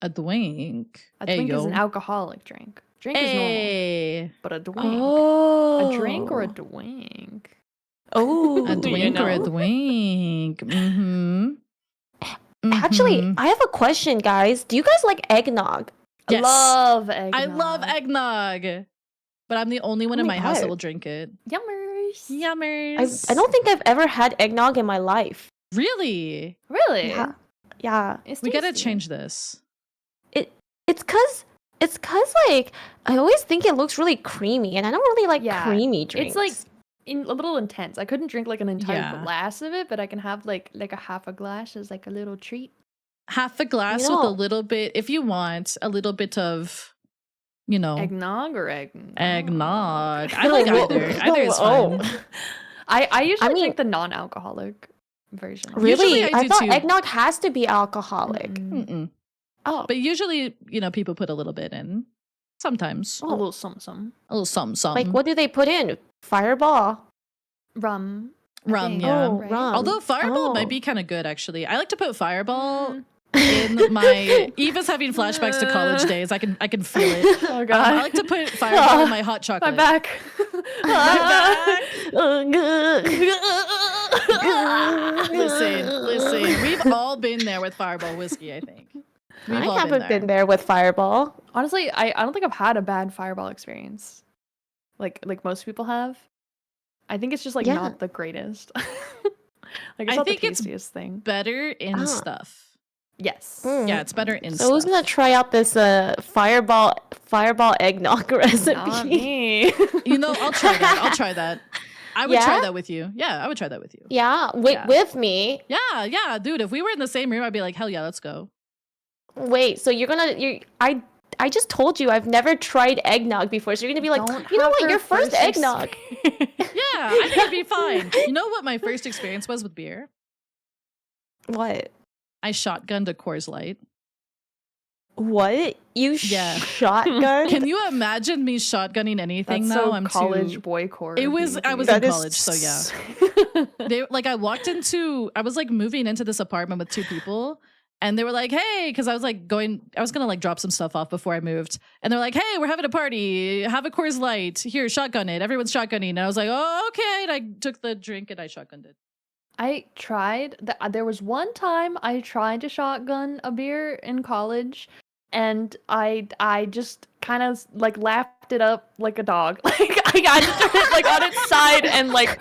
A drink. A drink is an Ayo. alcoholic drink. Drink is normal, Hey. but a drink, Oh, a drink or a drink. Oh, A You drink or a know? drink. Mm-hmm. Actually, Mhm. I have a question, guys. Do you guys like eggnog? Yes. Love eggnog. I love eggnog. But I'm the only one Oh in my my house that God. will drink it. Yummers. Yummers. I don't think I've ever had eggnog in my life. Really? Really? Yeah. It's We gotta tasty. change this. It's cause like I always think it looks really creamy, and I don't really like Yeah, creamy drinks. It's like a little intense. I couldn't drink like an entire Yeah. glass of it, but I can have like a half a glass as like a little treat. Half a glass You with a know- little bit, if you want, a little bit of, Eggnog or eggnog? eggnog. I like Whoa, either. Either is whoa. fine. I usually mean- drink the non-alcoholic version. of it. Really, Usually I do thought too. eggnog has to be alcoholic. Mm-mm. Mm-mm. Oh, But usually, people put a little bit in. Sometimes. A little some A little something, like what do they put in? Fireball. rum. I Rum, think, yeah. Oh, right? rum. Although Fireball Oh. might be kind of good, actually. I like to put Fireball Mm. in my... Eva's having flashbacks to college days. I can feel it. Oh I god. like to put Fireball in my hot chocolate. My back. Listen. We've all been there with Fireball whiskey, I think. We've I all haven't been there with Fireball. Honestly, I don't think I've had a bad fireball experience. Like most people have. I think it's just like Yeah. not the greatest. Like it's I not think the it's tastiest thing. Better in Ah. stuff. Yes. Yeah, it's better in So who's stuff. gonna try out this fireball eggnog recipe? Not me. You know, I'll try that. I'll try that. I would try Yeah? that with you. Yeah, I would try that with you. Yeah, Yeah. with me. Yeah, dude. If we were in the same room, I'd be like, hell yeah, let's go. Wait, so I just told you I've never tried eggnog before, so you're gonna be like, Don't you know have what, her your first eggnog. Yeah, I think it'd be fine. You know what my first experience was with beer? What? I shotgunned a Coors Light. What? You Yeah. shotgun? Can you imagine me shotgunning anything That's now? so I'm college too... boy core. It was. I was That in is college, so yeah. I walked into. I was like moving into this apartment with two people, and they were like, "Hey," because I was like going. I was gonna like drop some stuff off before I moved, and they're like, "Hey, we're having a party. Have a Coors Light. Here, shotgun it. Everyone's shotgunning." And I was like, "Oh, okay." And I took the drink and I shotgunned it. I tried. There was one time I tried to shotgun a beer in college, and I just kind of like lapped it up like a dog. Like I got it like on its side and like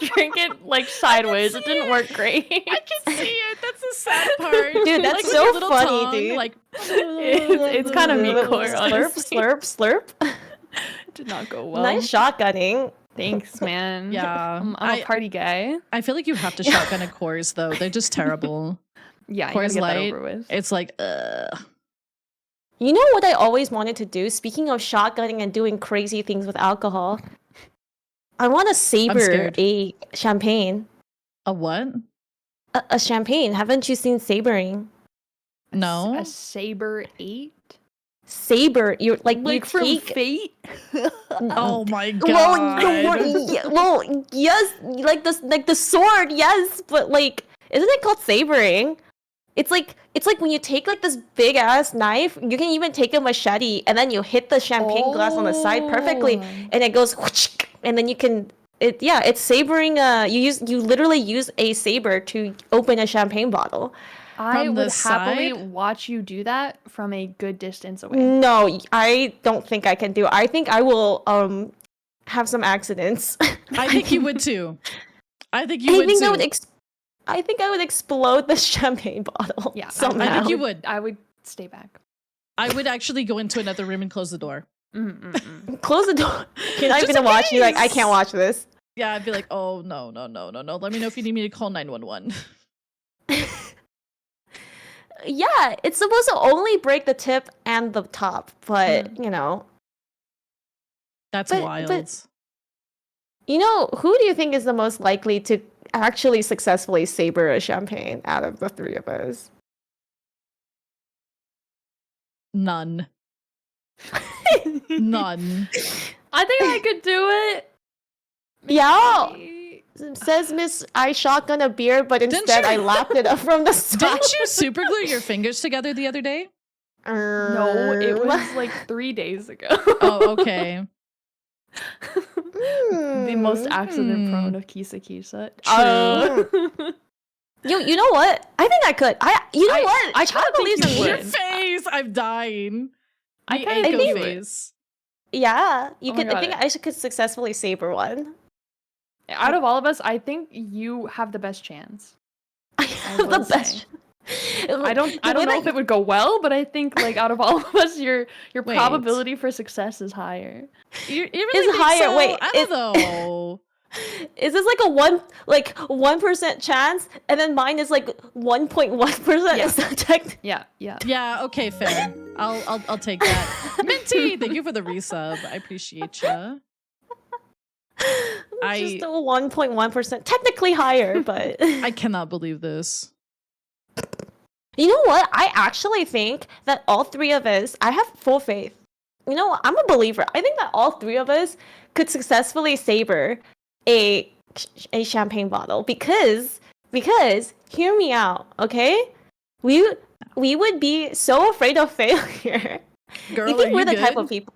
drink it like sideways. It didn't work great. I can see it. That's the sad part, Dude, that's Like, with so your little funny, tongue, dude. Like, It's kind of meat core, Slurp, honestly. slurp. Did not go well. Nice shotgunning. Thanks, man. Yeah, I'm a party guy. I feel like you have to shotgun a Coors though. They're just terrible. Yeah, you gotta Coors get that Light. over with. It's like, You know what I always wanted to do? Speaking of shotgunning and doing crazy things with alcohol, I want to savor scared. a champagne. a what? A champagne. Haven't you seen sabering? No. A Saber 8? Saber. You're like you from take. Fate? Oh my Well, god. well, yes, like the sword, yes, but like, isn't it called sabering? It's like when you take like this big ass knife, you can even take a machete and then you hit the champagne glass on the side perfectly, Oh. and it goes, whoosh, and then you can. It's sabering. You literally use a saber to open a champagne bottle. I From the would happily side? watch you do that from a good distance away. No, I don't think I can do it. I think I will have some accidents. I think you would too. I think you I would think too. I think I would explode the champagne bottle. Yeah, somehow. I think you would. I would stay back. I would actually go into another room and close the door. Close the door. You're not Just gonna in watch. You're like, I case. can't watch this. Yeah, I'd be like, oh no. Let me know if you need me to call 911. Yeah, it's supposed to only break the tip and the top, but you know, That's But- wild. who do you think is the most likely to actually successfully saber a champagne out of the three of us? None. None. I think I could do it. Yeah, Maybe. says Miss I shotgun a beer, but instead you- I lapped it up from the side. Didn't you super glue your fingers together the other day? No, it was like 3 days ago. Oh, okay. The most Hmm. accident prone of Kisa Kisa. You know what? I think I could. You know I- what? I Chad kinda think believes you in Your me. would. face! I'm dying. I The kinda Aiko think- face. Yeah, you Oh my could. I think God. I could successfully saber one. Out of all of us, I think you have the best chance. I have the would best. say. I don't know if it would go well, but I think like out of all of us, your Wait. probability for success is higher. You really Is think higher. so? Wait, I don't know. Is this like a 1% chance, and then mine is like 1.1%? Yeah. Is that tech? Yeah, yeah. Yeah, okay, fair. I'll take that. Minty, thank you for the resub. I appreciate you. Just a 1.1%, technically higher, but I cannot believe this. you know what? I actually think that all three of us. I have full faith. You know what? I'm a believer. I think that all three of us could successfully saber a champagne bottle because hear me out, okay? We would be so afraid of failure. Girl, You think are we're you the type good? of people?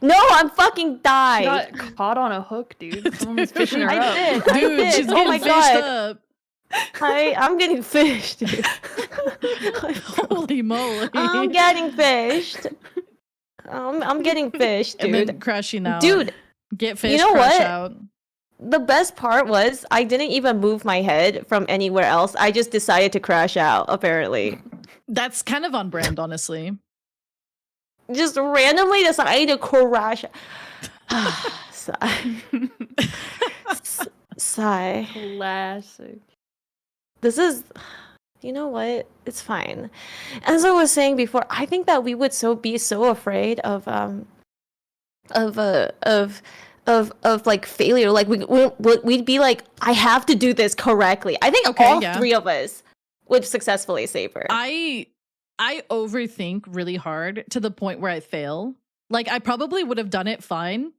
No, I'm fucking She died. got caught on a hook, dude. Someone's fishing her I up. did. I Dude, did. she's Oh getting my fished God. up. I'm getting fished. Dude. Holy moly. I'm getting fished. I'm getting fished, And dude. then crashing out. Dude, Get fished, know crash what? out. the best part was I didn't even move my head from anywhere else. I just decided to crash out, apparently. That's kind of on brand, honestly. Just randomly decided to crash. Sigh. Sigh. Classic. This is, you know what? It's fine. As I was saying before, I think that we would be so afraid of like failure. Like we'd be like, I have to do this correctly. I think all three of us would successfully saber. I overthink really hard to the point where I fail. Like I probably would have done it fine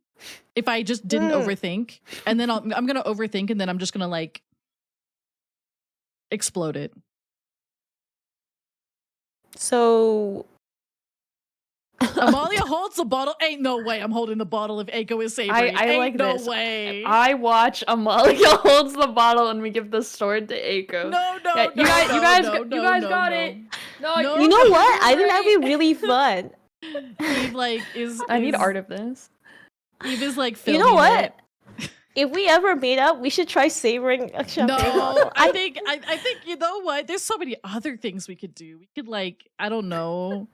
if I just didn't overthink. And then I'm gonna overthink, and then I'm just gonna like explode it. So Amalia holds the bottle. Ain't no way I'm holding the bottle if Aiko is sabering. I Ain't like no this. way. I watch Amalia holds the bottle and we give the sword to Aiko. No, Yeah, you guys got it. No, you know what? I think that'd be really fun. Eve like I need art of this. Eve is like You filming know what? it. If we ever meet up, we should try savoring a champagne No, bottle. I think you know what? There's so many other things we could do. We could like, I don't know.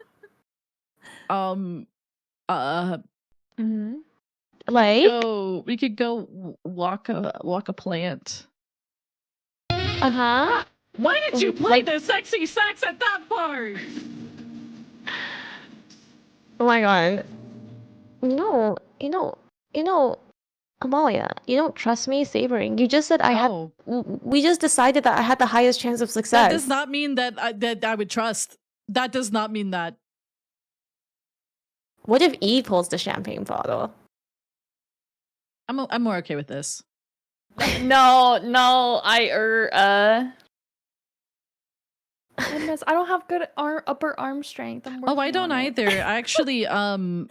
Like we could go walk a plant. uh-huh. Why did you play the sexy sax at that part? Oh my god. No, Amalia, you don't trust me savoring. You just said we just decided that I had the highest chance of success. That does not mean that I would trust. That does not mean that. What if Eve holds the champagne bottle? I'm more okay with this. No, goodness, I don't have good upper arm strength. Oh, I don't either. I actually I'm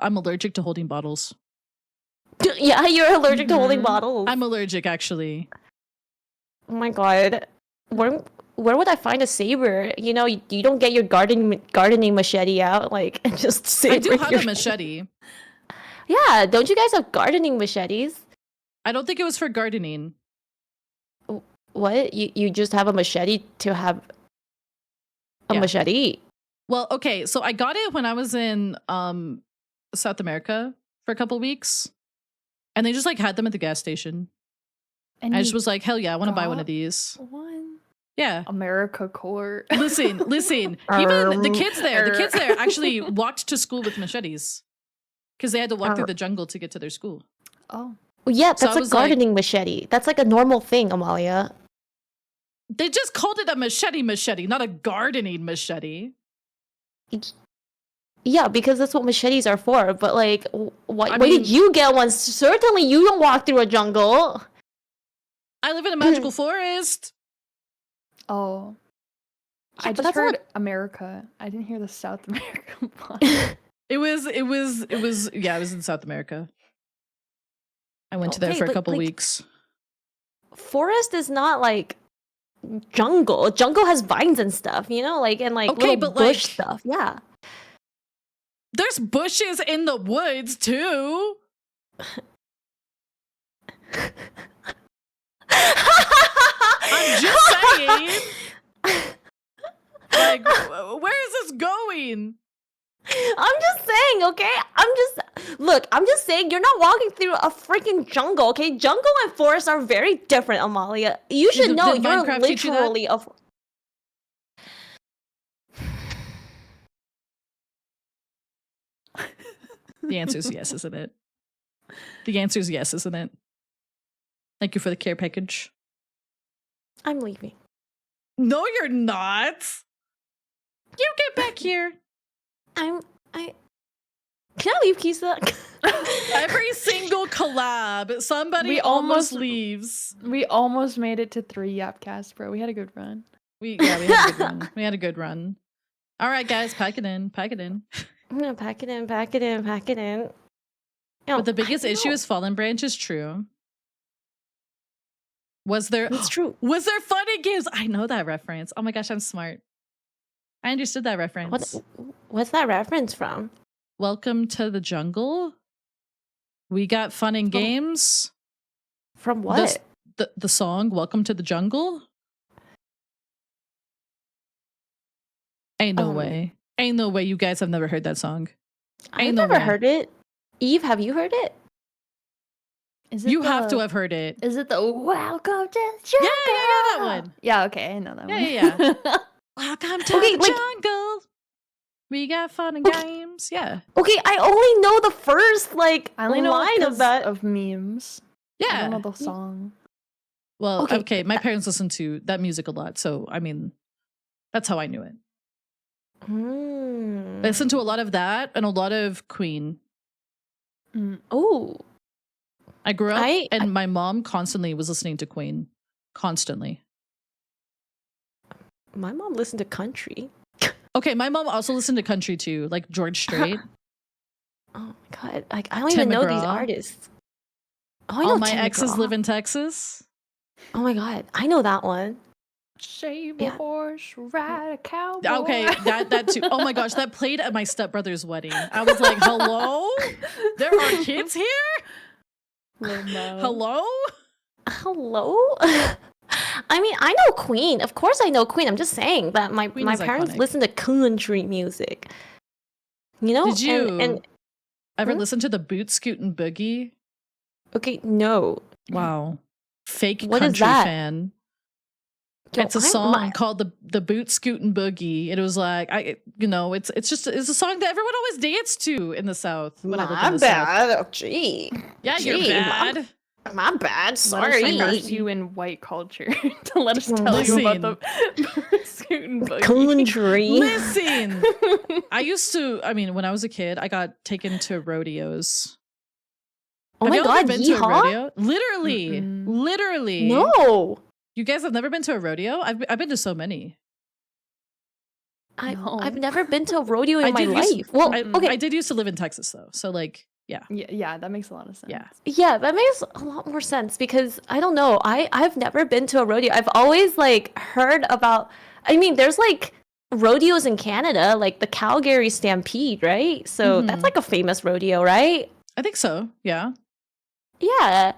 allergic to holding bottles. Yeah, you're allergic to holding bottles. I'm allergic actually. Oh my god. Where would I find a saber? You know, you don't get your gardening machete out, like, and just saber. I do have a machete. Yeah, don't you guys have gardening machetes? I don't think it was for gardening. What? You just have a machete to have a machete? Well, okay, so I got it when I was in South America for a couple weeks, and they just like had them at the gas station. And I just was like, hell yeah, I want to buy one of these. One. Yeah. America Court. Listen. Even the kids there actually walked to school with machetes because they had to walk through the jungle to get to their school. Oh. Well, yeah, So that's I a was like- gardening machete. That's like a normal thing, Amalia. They just called it a machete, not a gardening machete. Yeah, because that's what machetes are for. But like, why mean- did you get one? Certainly, you don't walk through a jungle. I live in a magical forest. Oh. Yeah, I but just that's heard not- America. I didn't hear the South American part. It was in South America. I went to there Okay, for a but, couple like, weeks. Forest is not like jungle. Jungle has vines and stuff, you know, like and like Okay, little but, bush like- stuff. Yeah. There's bushes in the woods too. I'm just saying. Like, where is this going? I'm just saying, okay? I'm just saying you're not walking through a freaking jungle, okay? Jungle and forest are very different, Amalia. You should Did- know did you're Minecraft teach you that? literally a The answer is yes, isn't it? The answer is yes, isn't it? Thank you for the care package. I'm leaving. No, you're not. You get back here. Can I leave, Kisa? Every single collab, somebody We almost almost- leaves. We almost made it to 3 Yapcast, bro. We had a good run. We had a good run. We had a good run. All right, guys, pack it in. I'm gonna pack it in. No, But the biggest I issue know. is Fallen Branch is true. Was there It's true. Was there funny games? I know that reference. Oh my gosh, I'm smart. I understood that reference. What's that reference from? Welcome to the jungle. We got fun and games. From what? The song "Welcome to the Jungle." Ain't no way. Ain't no way you guys have never heard that song. I've Ain't no never way. heard it. Eve, have you heard it? Is it You have to have heard it. Is it the Welcome to the Yeah, Jungle? that one. Yeah, okay, I know that one. Yeah. Welcome to Okay, the like- jungle. We got fun and games. Yeah. Okay, I only know the first like I only know line of that. of memes. I Yeah. don't know the song. Well, Okay, okay. My parents listened to that music a lot, so I mean, that's how I knew it. I listened to a lot of that and a lot of Queen. Oh, I grew up, I- and my mom constantly was listening to Queen, constantly. my mom listened to country. Okay, my mom also listened to country too, like George Strait. Oh my god, like I don't Tim even know these McGraw. artists. Oh, I know All my Tim exes McGraw. live in Texas. Oh my god, I know that one. Shave Yeah. a horse, ride a cowboy. Okay, that too. Oh my gosh, that played at my stepbrother's wedding. I was like, hello? There are kids here? Hello? Hello? I mean, I know Queen. Of course I know Queen. I'm just saying that my Queen my is parents iconic. listen to country music. You know? Did you And ever Hmm? listen to the Boot Scootin' Boogie? okay, no. Wow. Fake What is country that? fan. Yo, It's a I'm- song my- called the Boot Scootin' Boogie. It was like it's a song that everyone always danced to in the South. When I lived in My the South. bad. Oh, gee. Yeah, you're Gee, bad. My bad. Let us Sorry. immerse you in white culture to let us tell you about the Scootin' Boogie. Country. Listen, I mean, when I was a kid, I got taken to rodeos. Oh Have my y'all ever god, been to a yeehaw? rodeo? Literally, Mm-mm. literally. No. You guys have never been to a rodeo? I've been to so many. No. I've never been to a rodeo in I my did used- life. Well, okay. I did used to live in Texas though, so like, yeah. Yeah, that makes a lot of sense. Yeah. Yeah, that makes a lot more sense because I don't know. I've never been to a rodeo. I've always like heard about. I mean, there's like rodeos in Canada, like the Calgary Stampede, right? So Mhm. that's like a famous rodeo, right? I think so. Yeah. Yeah,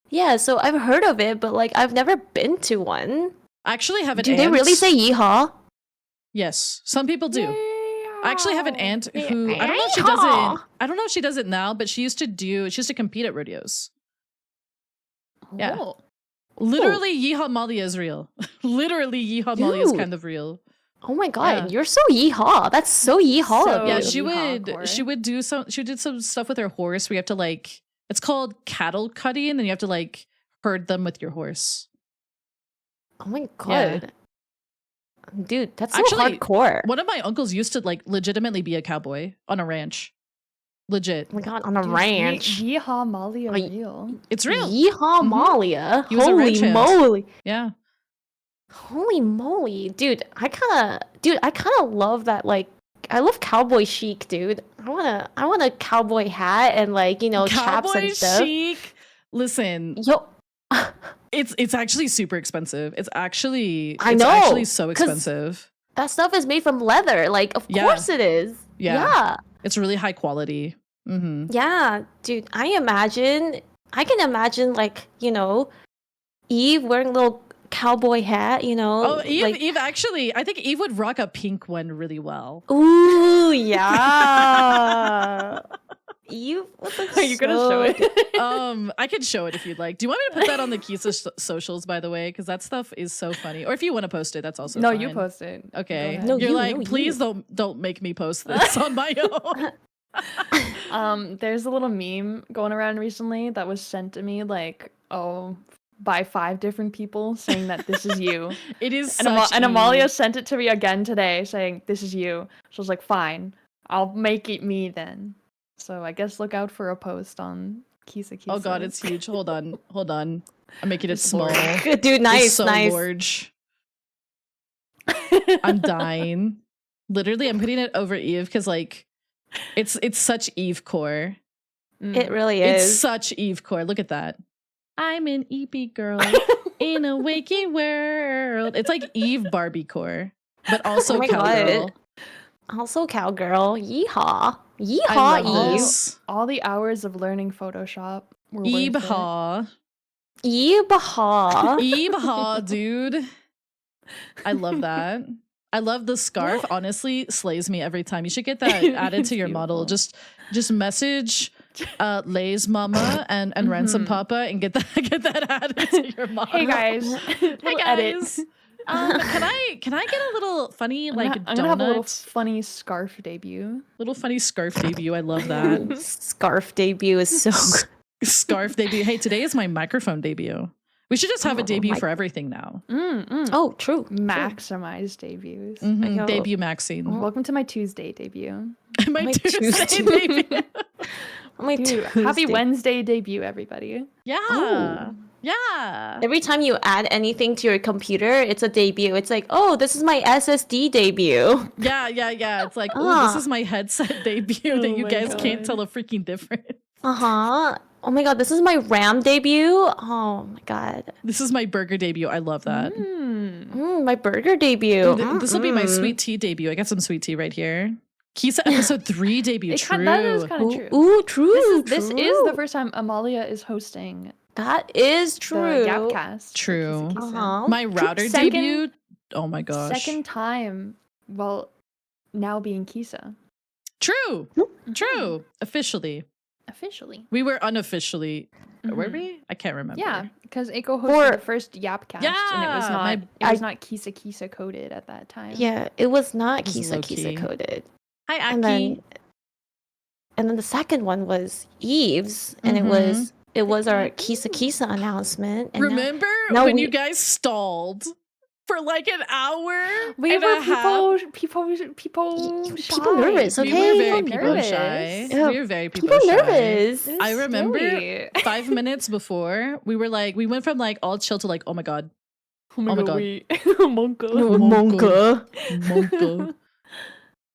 yeah. So I've heard of it, but like I've never been to one. I actually have an Do aunt. they really say yeehaw? Yes, some people do. I actually have an aunt who I don't know if she does Yeehaw. it. I don't know if she does it now, but she used to compete at rodeos. Yeah. Oh. Literally, Yeehaw Molly is real. Literally, Yeehaw Molly is Dude. kind of real. Oh my god, Yeah. you're so yeehaw. That's so yeehaw of Yeah, you. she yeehaw, would do some. She did some stuff with her horse. We have to like. It's called cattle cutting, and then you have to like herd them with your horse. Oh my Yeah. god. Dude, that's so Actually, hardcore. One of my uncles used to like legitimately be a cowboy on a ranch. Legit, Oh my god, on a Dude, ranch. Yeehaw Molly are Like- real. it's real. Yeehaw Mhm. Malia. He was a Holy ranch hand. moly. Yeah. Holy moly. Dude, I kinda love that like I love cowboy chic, dude. I want a cowboy hat and like, you know, chaps Cowboy and stuff. chic. Listen, Yo, it's actually super expensive. It's actually I it's know, actually so 'cause- expensive. that stuff is made from leather. Like, of Yeah. course it is. Yeah. Yeah. It's really high quality. Mm-hmm. Yeah, dude, I can imagine like, you know, Eve wearing a little cowboy hat, you know. Oh, Eve, like, Eve actually, I think Eve would rock a pink one really well. ooh, yeah. Eve, what the Are you gonna show it? I can show it if you'd like. Do you want me to put that on the Kisa socials, by the way? Because that stuff is so funny. Or if you want to post it, that's also No, fine. you post it. Go Okay. ahead. No, You're you, like, no, please you." don't make me post this on my own. There's a little meme going around recently that was sent to me like, by 5 different people saying that this is you. It is And, such and Amalia Eve. sent it to me again today saying, this is you. So I was like, fine, I'll make it me then. So I guess look out for a post on Kisa Kisa. Oh god, it's huge. Hold on. I'm making it It's small. large. Dude, It's nice, so nice. large. I'm dying. Literally, I'm putting it over Eve because like it's such Eve core. It really It's is. such Eve core. Look at that. I'm an EP girl in a waking world. It's like Eve Barbie core, but also Oh my cowgirl. God. Also cowgirl. Yeehaw. Yeehaw, love Eve. this. All the hours of learning Photoshop were worth it. Yeehaw. Yeehaw. Yeehaw, dude. I love that. I love the scarf. Honestly, slays me every time. You should get that added It's to your model. beautiful. Just message Lay's mama and Ransom Mhm. Papa and get that added to your model. Hey guys, Hey little edit. guys. Can I get a little funny I'm like gonna have a little donut? funny scarf debut. Little funny scarf debut. I love that. Scarf debut is so good. Scarf debut. Hey, today is my microphone debut. We should just have a Oh, debut my- for everything now. Oh, true. Maximize debuts. Mhm, Yo. Debut Maxine. Welcome to my Tuesday debut. My my Tuesday Tuesday. debut. Oh, my Dude, happy Tuesday. Wednesday debut, everybody. Yeah. Oh. Yeah. Every time you add anything to your computer, it's a debut. It's like, oh, this is my SSD debut. Yeah. It's like, oh, this Ah. is my headset debut Oh that you my guys can't God. tell a freaking difference. Uh-huh. Oh my god, this is my RAM debut. Oh my god. This is my burger debut. I love that. My burger debut. This will be my sweet tea debut. I got some sweet tea right here. Kisa episode 3 debut. True. That is kind of true. Ooh, true. This is the first time Amalia is hosting That is true. the Yapcast. for True. Kisa Kisa. Uh-huh. My router Second- debut. Oh my gosh. Second time, well, now being Kisa. True. Mhm. True. Officially. Officially. We were unofficially. Were Mhm. we? I can't remember. Yeah, because Eiko hosted For- the first Yapcast, and it was Yeah, not. my- It was not Kisa Kisa coded at that time. Yeah, it was not It was Kisa low-key. coded. Hi, Aki. And then the second one was Eve's, and Mhm. it was our Kisa announcement. And now- Remember now when we- you guys stalled for like an hour? We and were a half? people People shy. nervous, We okay? were very People people nervous. shy. Yeah, We were very people, People shy. nervous. It was I remember scary. 5 minutes before we were like, we went from like all chill to like, oh my god, Oh my Oh my god, God. we Monka. Monka. Monko.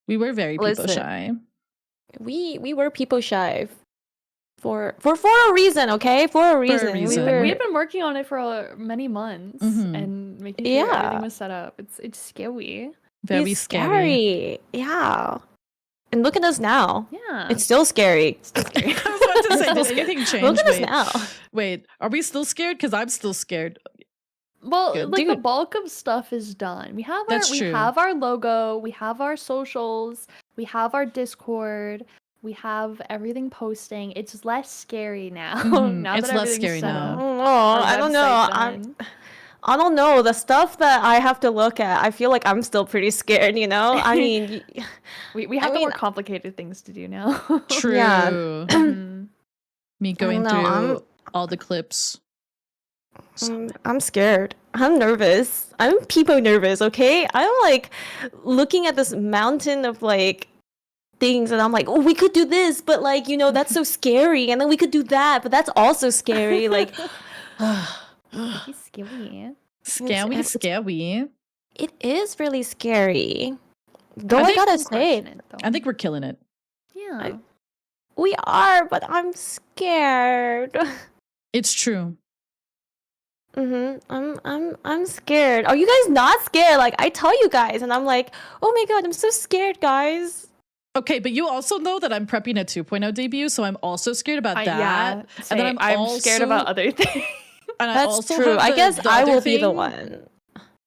We were very people Listen. shy. We were people shy for a reason, okay? For a reason. reason. We were, We had been working on it for many months Mhm. and making sure Yeah. everything was set up. It's scary. Very it's scary. Yeah. And look at us now. Yeah. It's still scary. still scary. I was about to say, Still did scared. anything change? Look at us Wait, now. wait, are we still scared? Because I'm still scared. Well, Good. like the Dude. bulk of stuff is done. We have That's our true. our logo, we have our socials, we have our Discord, we have everything posting. It's less scary now. Mhm. Now It's that less everything's scary set now. up. Oh, Our I don't know. website done. I don't know. The stuff that I have to look at, I feel like I'm still pretty scared, you know? I mean, We have I the more mean- complicated things to do now. True. Yeah. Mhm. Me going know, through I'm- all the clips. I'm scared. I'm nervous. I'm people nervous, okay? I'm like looking at this mountain of like things and I'm like, oh, we could do this, but like, you know, that's so scary. And then we could do that, but that's also scary. Like, It's scary. Scary, it's- scary. it is really scary. Though I think- gotta say, Unfortunate, though. I think we're killing it. Yeah. we are, but I'm scared. It's true. I'm scared. Are you guys not scared? Like I tell you guys, and I'm like, oh my god, I'm so scared, guys. Okay, but you also know that I'm prepping a 2.0 debut, so I'm also scared about that. Yeah, and then same. I'm scared about also- other things. And I That's also true. have I the- guess the I other will be the thing one.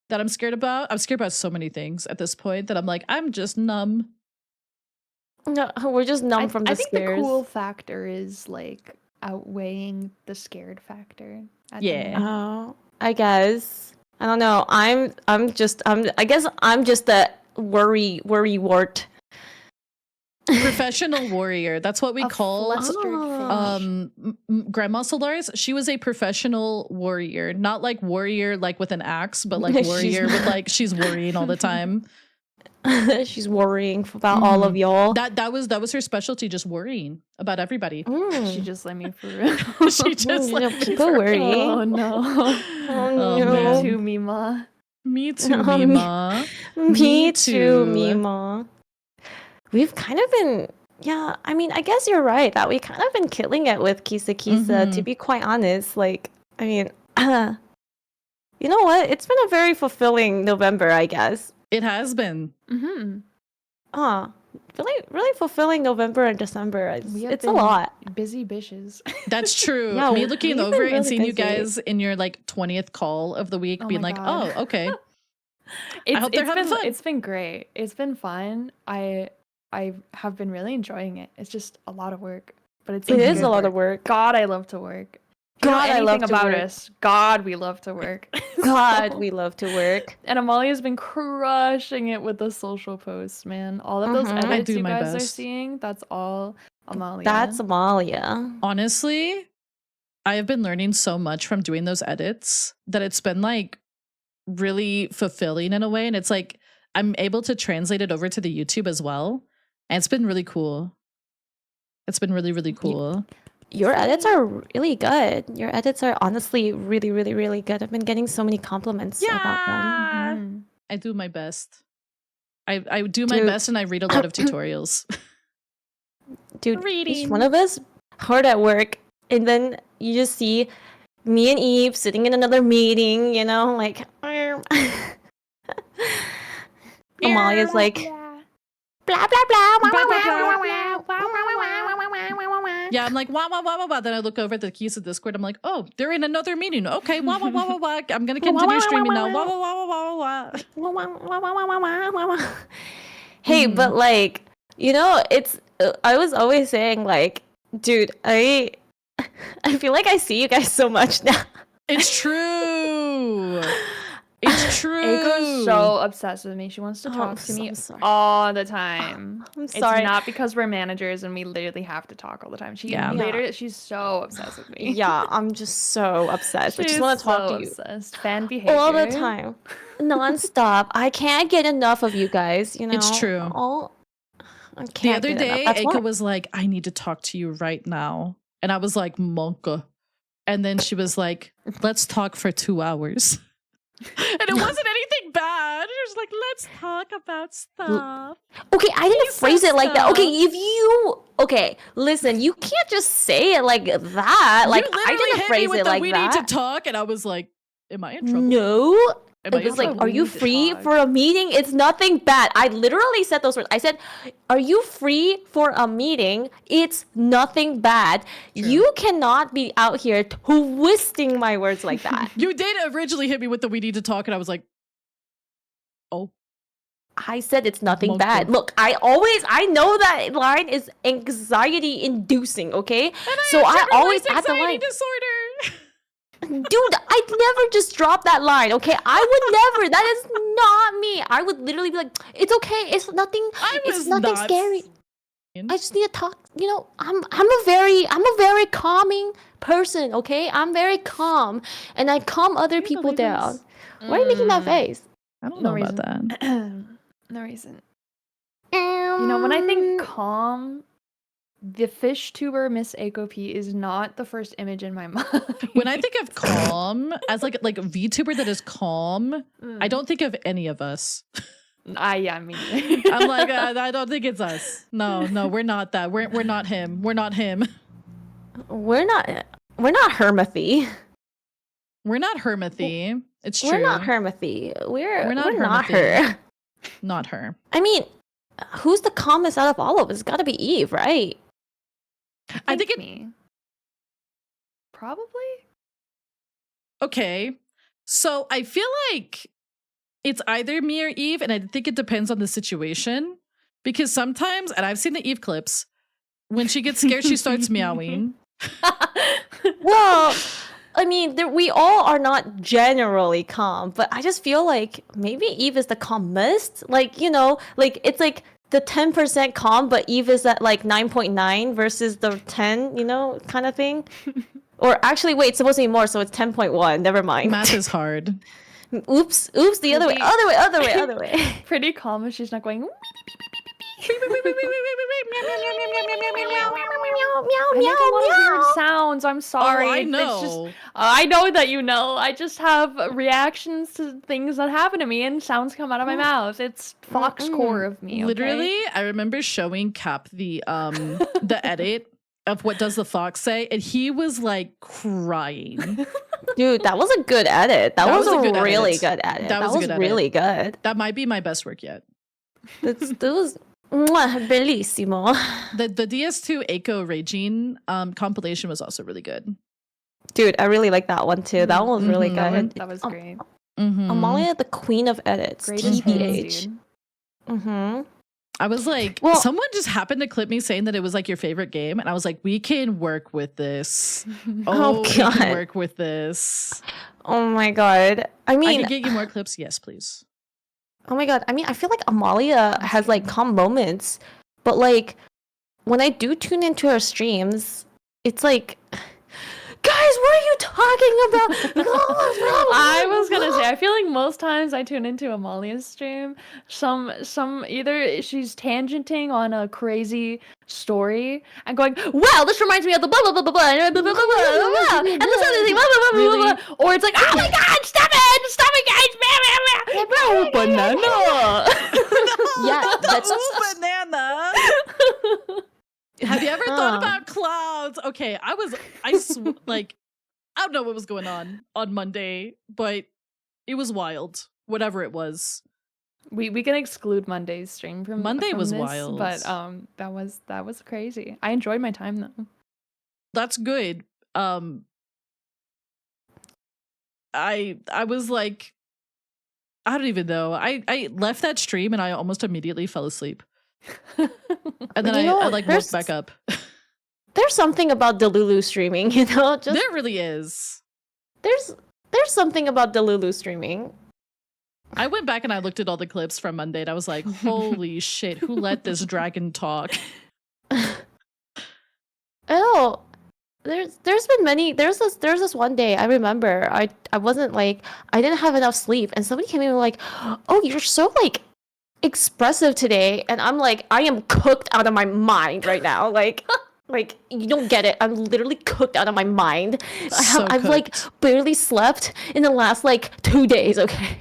that I'm scared about. I'm scared about so many things at this point that I'm like, I'm just numb. No, we're just numb from the I think scares. the cool factor is like outweighing the scared factor. at the Yeah. moment. Oh, I guess. I don't know. I guess I'm just a worry wart. Professional warrior. That's what we A call flustered fish. Grandma Solaris. She was a professional warrior, not like warrior like with an axe, but like She's warrior with like she's worrying all the time. She's worrying about all of y'all. That was her specialty, just worrying about everybody. Mm. She just let me for real. She just You know, like people worry. Oh no. Oh, no. Me too, Mima. Me too, Oh, me- Mima. Me Me too, too. Mima. We've kind of been, yeah, I mean, I guess you're right that we kind of been killing it with Kisa Kisa, to Mhm. be quite honest. Like, I mean, you know what? It's been a very fulfilling November, I guess. It has been. Mm-hmm. really fulfilling November and December. We have It's a been lot. Busy bitches. That's true. Yeah, Me we've looking been over and really seeing you busy. guys in your like 20th call of the week, Oh being my like, God. oh, okay. I hope they're having fun. It's been great. It's been fun. I have been really enjoying it. It's just a lot of work, but it's It like is good a lot of work. God, I love to work. If you know God, I love anything to about work. us. God, we love to work. God, So- we love to work. And Amalia's been crushing it with the social posts, man. All of those Mhm. I edits do you my guys are best. seeing, that's all Amalia. That's Amalia. Honestly, I have been learning so much from doing those edits that it's been like really fulfilling in a way. And it's like I'm able to translate it over to the YouTube as well. And it's been really cool. It's been really, really cool. Your edits are really good. Your edits are honestly really, really, really good. I've been getting so many compliments about them. Mhm. I do my best. I do my Dude. best and I read a lot of tutorials. Dude, each Reading. one of us hard at work, and then you just see me and Eve sitting in another meeting, you know, like Amalia's like blah blah blah Blah, blah, blah. blah, blah, blah. Yeah, I'm like, wah, wah, wah, wah, wah. Then I look over at the Kisa Discord. I'm like, oh, they're in another meeting. Okay, wah, wah, wah, wah, wah. I'm going to continue streaming now. Wah, wah, wah, wah, wah, wah. Hey, Mhm. but like, you know, it's I was always saying like, dude, I feel like I see you guys so much now. It's true. It's true. Aiko's so obsessed with me. She wants to Oh, talk to me I'm sorry. all the time. I'm It's sorry. not because we're managers and we literally have to talk all the time. She Yeah. she's so obsessed with me. Yeah, I'm just so obsessed. I She's just want to talk so to you obsessed. Fan behavior. all the time, nonstop. I can't get enough of you guys. You know, It's true. I The can't other get enough. day, That's Aika why- was like, I need to talk to you right now. And I was like, Monka. And then she was like, let's talk for 2 hours. And it wasn't anything bad. She was like, let's talk about stuff. Okay, I didn't Please phrase it like that. Okay, stop. if you listen, you can't just say it like that. Like You I literally didn't hit me phrase with it the like we that. need to talk. And I was like, am I in trouble? No. Am I It in was like, trouble? are you need to free talk. for a meeting? It's nothing bad. I literally said those words. I said, are you free for a meeting? It's nothing bad. True. You cannot be out here twisting my words like that. You did originally hit me with the we need to talk. And I was like, oh. I said it's nothing Monkey. bad. Look, I know that line is anxiety inducing, okay? So I always add the line. disorder. Dude, I'd never just drop that line, okay? I would never. That is not me. I would literally be like, it's okay. It's nothing. It's nothing scary. I just need to talk. You know, I'm a very calming person, okay? I'm very calm, and I calm other people down. Why are you making that face? I don't No know about that. No reason. You know, when I think calm, the fish tuber Miss Aiko P is not the first image in my mind. When I think of calm as like a VTuber that is calm, I don't think of any of us. Yeah, me. I'm like, I don't think it's us. No, we're not that. We're not him. We're not him. We're not Hermathy. We're not Hermathy. It's true. We're not Hermathy. We're not not Hermathy. her. Not her. I mean, who's the calmest out of all of us? It's gotta be Eve, right? I think it. me. Probably. Okay, so I feel like it's either me or Eve, and I think it depends on the situation. Because sometimes, and I've seen the Eve clips, when she gets scared, she starts meowing. Well, I mean, we all are not generally calm, but I just feel like maybe Eve is the calmest. Like, you know, like it's like the 10% calm, but Eve is at like 9.9 versus the 10, you know, kind of thing. Or actually, wait, it's supposed to be more, so it's 10.1. Never mind. Math is hard. Oops, the other way, other way. Pretty calm if she's not going. I make a lot of weird sounds. I'm sorry. Oh, I It's just- know. I know that you know. I just have reactions to things that happen to me, and sounds come out of my mouth. It's fox core of me. Okay? Literally, I remember showing Cap the edit of what does the fox say, and he was like crying. Dude, that was a good edit. That was a good really edit. good edit. That was a good edit. really good. That might be my best work yet. That was Mwah, bellissimo. The DS2 Eiko Regine compilation was also really good. Dude, I really like that one too. That one was really good. That was great. Amalia, the queen of edits. Great TBH. dude. Mm-hmm. I was like, Well- someone just happened to clip me saying that it was like your favorite game, and I was like, we can work with this. Oh, we God. can work with this. Oh my god. I I mean, can get you more clips. Yes, please. oh my god. I mean, I feel like Amalia has like calm moments, but like when I do tune into her streams, it's like, guys, what are you talking about? I was gonna say, I feel like most times I tune into Amalia's stream, some either she's tangenting on a crazy story and going, "Wow, this reminds me of the blah blah blah blah blah blah blah blah blah blah," and this other thing, blah blah blah blah blah, or it's like, "Oh my god, stop it, guys, banana." Yeah, that's banana. Have you ever thought about clouds? Okay, like, I don't know what was going on Monday, but it was wild. Whatever it was. We can exclude Monday's stream from Monday was this, wild. but that was crazy. I enjoyed my time though. That's good. I was like, I don't even know. I left that stream and I almost immediately fell asleep. And then I like woke back up. There's something about Delulu streaming, you know? Just There really is. there's something about Delulu streaming. I went back and I looked at all the clips from Monday and I was like, holy shit, who let this dragon talk? Oh, there's been many. There's this one day I remember I wasn't like, I didn't have enough sleep and somebody came in and like, oh, you're so like expressive today, and I'm like, I am cooked out of my mind right now. Like you don't get it. I'm literally cooked out of my mind. I've like barely slept in the last like 2 days. Okay,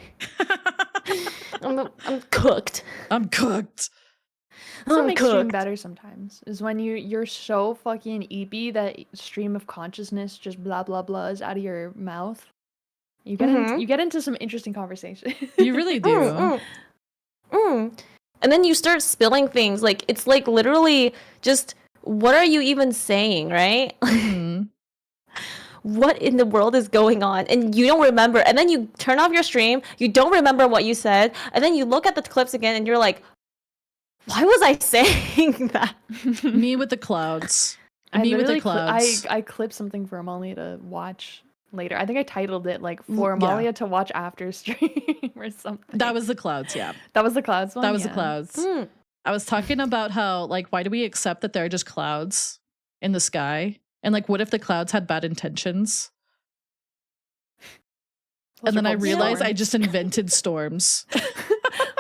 I'm cooked. I'm cooked. That's what I'm makes stream cooked. better sometimes is when you're so fucking eepy that stream of consciousness just blah blah blahs out of your mouth. You get into some interesting conversation. You really do. And then you start spilling things. Like it's like literally just, what are you even saying, right? Mhm. What in the world is going on? And you don't remember. And then you turn off your stream. You don't remember what you said. And then you look at the clips again and you're like, why was I saying that? Me with the clouds. I Me with the literally clouds. I clipped something for Amalia to watch later. I think I titled it like Yeah. for Amalia to watch after stream or something. That was the clouds, yeah. That was the clouds one. That was the Yeah. clouds. Mm. I was talking about how, like, why do we accept that there are just clouds in the sky? And like, what if the clouds had bad intentions? Those And are then I called realized I storms. just invented storms.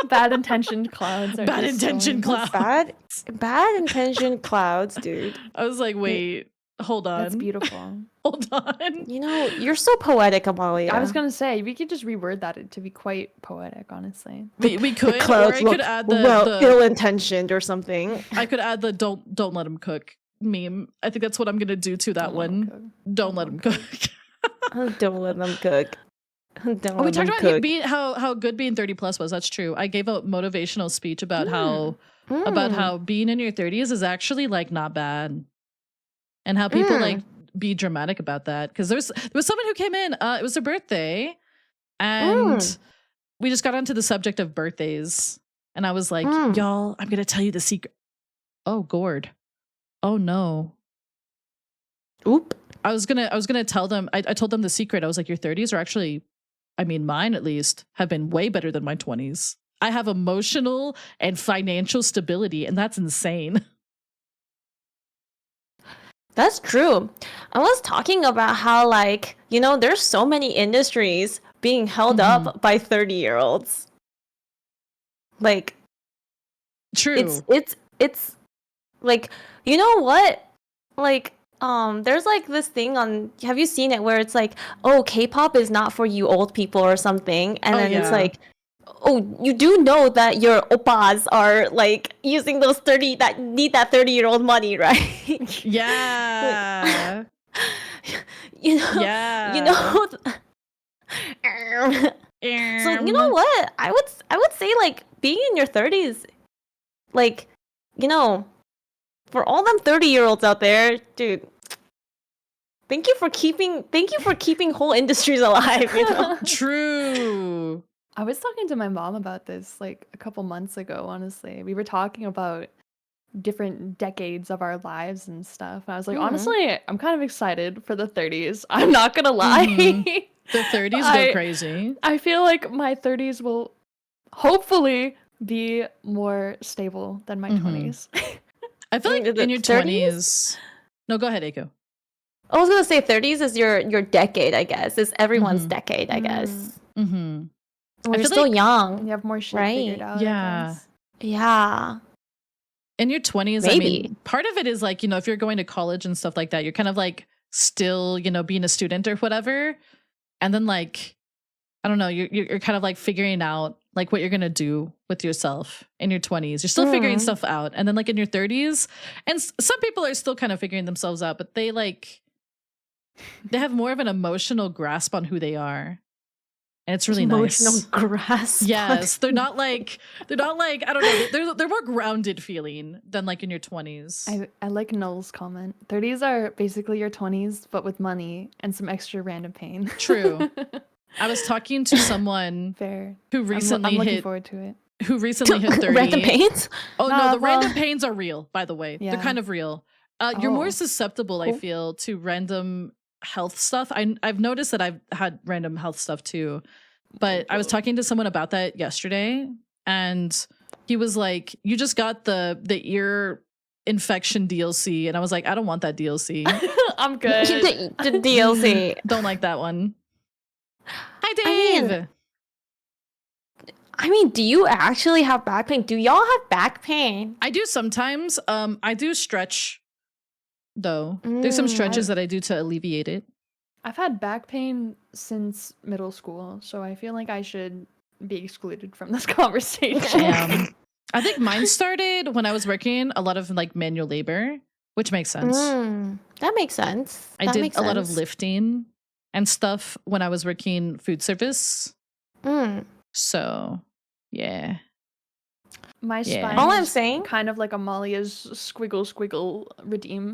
Bad intentioned clouds. Are Bad just intentioned storms. clouds. Bad intentioned clouds, dude. I was like, wait, hold on. That's beautiful. Hold on. You know, you're so poetic, Amalia. I was gonna say we could just reword that to be quite poetic, honestly. We could, or clouds I look could add the, ill-intentioned or something. I could add the don't let him cook meme. I think that's what I'm gonna do to that one. Don't let him cook. Don't let them cook. Don't Oh, we let them talked about cook. being how good being 30 plus was. That's true. I gave a motivational speech about how being in your 30s is actually like not bad, and how people like be dramatic about that. Because there was someone who came in. It was her birthday, and we just got onto the subject of birthdays, and I was like, y'all, I'm gonna tell you the secret. Oh, gourd. Oh no. Oop. I was gonna tell them. I told them the secret. I was like, your 30s are actually, I mean, mine at least, have been way better than my 20s. I have emotional and financial stability, and that's insane. That's true. I was talking about how, like, you know, there's so many industries being held up by 30-year-olds. Like, True. it's like, you know what? Like, there's like this thing on, have you seen it where it's like, oh, K-pop is not for you old people or something, and then it's yeah. like, oh, you do know that your oppas are like using those 30 that need that 30-year-old money, right? Yeah. You know, Yeah. you know. So you know what? I would say like being in your 30s, like you know, for all them 30-year-olds out there, dude, thank you for keeping whole industries alive, you know? True. I was talking to my mom about this like a couple months ago, honestly. We were talking about different decades of our lives and stuff. And I was like, honestly, I'm kind of excited for the 30s. I'm not gonna lie. The 30s go crazy. I feel like my 30s will hopefully be more stable than my 20s. I feel like in your 20s. No, go ahead, Eiko. I was gonna say 30s is your decade, I guess. It's everyone's decade, I guess. Mm-hmm. We're still young. You have more shit Right? figured out. I Yeah. guess. Yeah. In your 20s, I mean, part of it is like, you know, if you're going to college and stuff like that, you're kind of like still, you know, being a student or whatever. And then like, I don't know, you're kind of like figuring out like what you're going to do with yourself in your 20s. You're still figuring stuff out. And then like in your 30s, and some people are still kind of figuring themselves out, but they have more of an emotional grasp on who they are. And it's really emotional nice. grasp. Yes, they're not like I don't know. They're more grounded feeling than like in your 20s. I like Null's comment. 30s are basically your 20s, but with money and some extra random pain. True. I was talking to someone Fair. who recently I'm looking forward to it. who recently hit 30. Random pains? Oh no, the random pains are real, by the way. Yeah. They're kind of real. You're more Oh. susceptible, I feel, to random health stuff. I've noticed that I've had random health stuff too. But I was talking to someone about that yesterday, and he was like, "You just got the ear infection DLC," and I was like, "I don't want that DLC. I'm good. the DLC. Don't like that one." Hi, Dave. I mean, do you actually have back pain? Do y'all have back pain? I do sometimes. I do stretch, though. There's some stretches that I do to alleviate it. I've had back pain since middle school, so I feel like I should be excluded from this conversation. I think mine started when I was working a lot of like manual labor, which makes sense. That makes sense. I did a lot of lifting and stuff when I was working food service. So, yeah. My spine All I'm is saying, kind of like Amalia's squiggle redeem.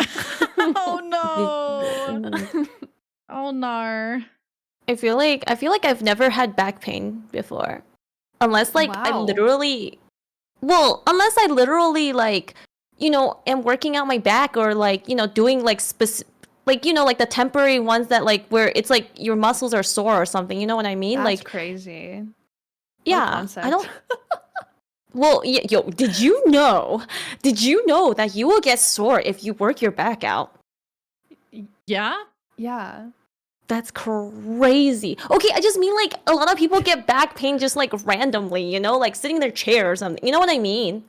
Oh no. Oh no. I feel like I've never had back pain before. Unless like unless I literally like, you know, am working out my back or like, you know, doing like like, you know, like the temporary ones that like where it's like your muscles are sore or something, you know what I mean? That's like crazy. Yeah. I don't Well, yo, did you know that you will get sore if you work your back out? Yeah? Yeah. That's crazy. Okay, I just mean like a lot of people get back pain just like randomly, you know, like sitting in their chair or something. You know what I mean?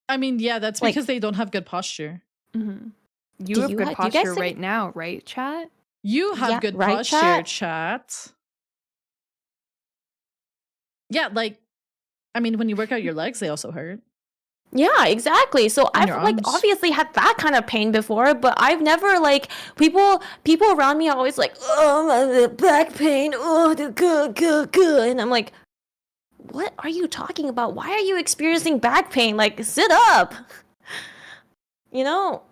I mean, yeah, that's because they don't have good posture. Mm-hmm. You have good posture right now, right, chat? You have good right, posture, chat. Yeah, like, I mean, when you work out your legs, they also hurt. Yeah, exactly. So I've like obviously had that kind of pain before, but I've never like people around me are always like, oh, my back pain, oh, good. And I'm like, what are you talking about? Why are you experiencing back pain? Like, sit up. You know?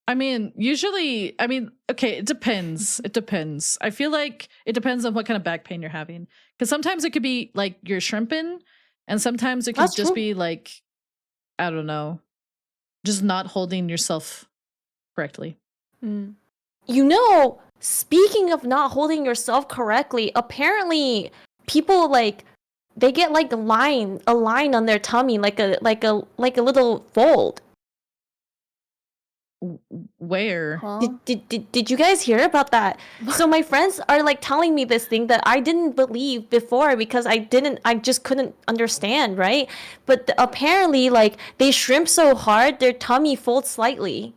I mean, usually, okay, it depends. It depends. I feel like it depends on what kind of back pain you're having. Because sometimes it could be like you're shrimping, and sometimes it could just be like, I don't know, just not holding yourself correctly. You know, speaking of not holding yourself correctly, apparently people like they get like a line on their tummy, like a little fold. Where? Huh? Did you guys hear about that? So my friends are like telling me this thing that I didn't believe before because I just couldn't understand, right? But apparently like they shrimp so hard their tummy folds slightly.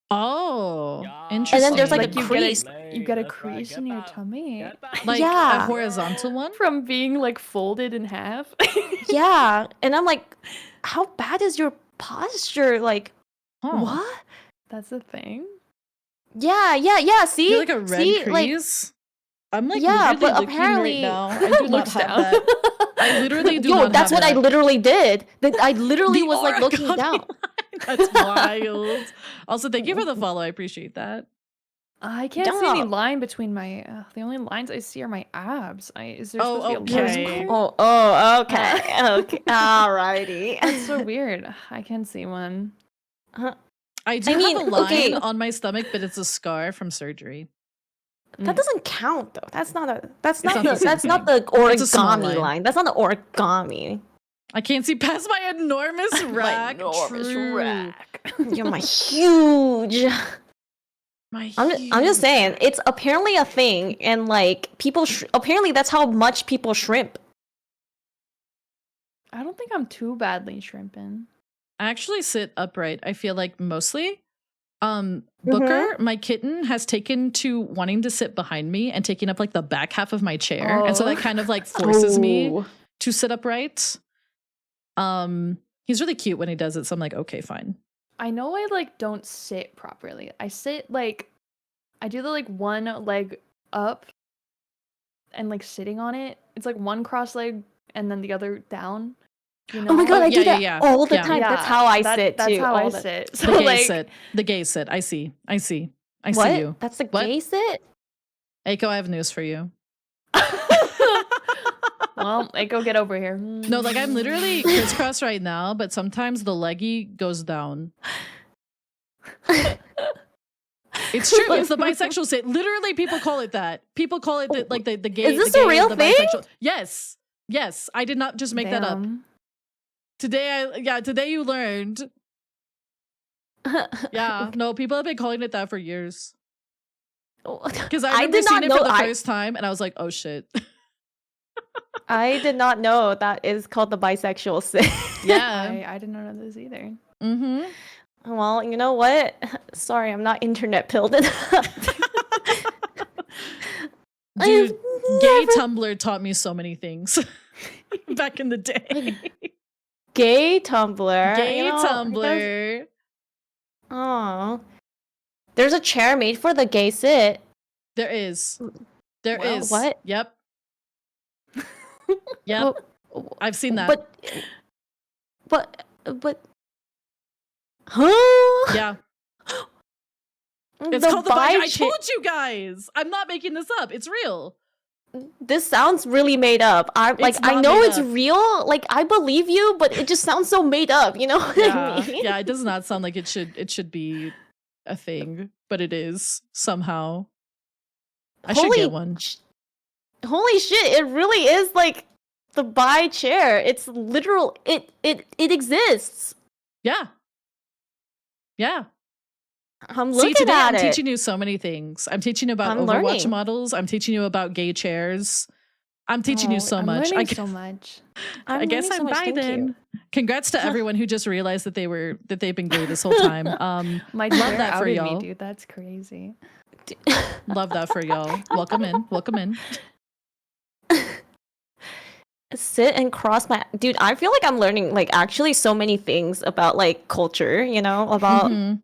Oh, interesting. And then there's like a crease. You get a crease in your tummy. Like a horizontal one? From being like folded in half. Yeah. And I'm like, how bad is your posture? Like, what? That's a thing. Yeah. See? You're like a red See? crease? I'm like Yeah, literally but looking apparently- right now. I do not Looks have down. that. I literally do Yo, not that's have what I that. literally did. I literally The was like looking origami down. line. That's wild. Also, thank you for the follow. I appreciate that. I can't see any Yeah. line between my. The only lines I see are my abs. Is there Oh, supposed to be a line okay. there? Oh, okay. Okay. Alrighty. That's so weird. I can see one. I do mean, have a line okay. on my stomach, but it's a scar from surgery. That doesn't count though. That's not not the same the It's a small origami line. line. That's not the origami. I can't see past my enormous rack. True. rack. You're my huge. I'm just saying, it's apparently a thing, and like people apparently that's how much people shrimp. I don't think I'm too badly shrimping. I actually sit upright. I feel like mostly. Booker, my kitten, has taken to wanting to sit behind me and taking up like the back half of my chair, and so that kind of like forces me Oh. to sit upright. He's really cute when he does it, so I'm like, okay, fine. I know I like don't sit properly. I sit like I do the like one leg up and like sitting on it. It's like one cross leg and then the other down. You know? Oh my god, Oh, I do that yeah. all the Yeah. time. That's how I sit That's too. how all I the- sit. The So gay like sit. The gay sit. I see. I see What? you. That's the What? gay sit? Aiko, I have news for you. well, hey, go get over here. No, like I'm literally crisscross right now, but sometimes the leggy goes down. It's true. It's the bisexual sit. Literally, people call it that. People call it like the gay. Is this the a gay, real the thing? bisexual. Yes. Yes. I did not just make that up. Damn. Today you learned. Yeah. No, people have been calling it that for years. Because I remember did seeing not it for know. the first time, and I was like, oh shit. I did not know that is called the bisexual sit. Yeah. I did not know this either. Mm-hmm. Well, you know what? Sorry, I'm not internet pilled enough. Dude, I've gay never- Tumblr taught me so many things back in the day. Gay Tumblr. Gay you know, Tumblr. Oh. There's a chair made for the gay sit. There is. There Well, is. what? Yep. Yep. Well, I've seen that. but, huh? Yeah. It's The called the bi. I chair- told you guys. I'm not making this up. It's real. This sounds really made up. I It's I not know made it's up. real. Like I believe you, but it just sounds so made up. You know what I mean? Yeah, it does not sound like it should be a thing, but it is somehow. I should get one. Holy shit! It really is like the bi chair. It's literal. It exists. Yeah. Yeah. I'm See, looking today at I'm it. teaching you so many things. I'm teaching you about I'm Overwatch learning. models. I'm teaching you about gay chairs. I'm teaching you so I'm much. learning so much. I guess I'm by then. Congrats to everyone who just realized that they've been gay this whole time. My Love chair that for outed y'all. me, dude. That's crazy. Love that for y'all. Welcome in. Welcome in. Sit and cross my dude. I feel like I'm learning like actually so many things about like culture. You know about Mhm.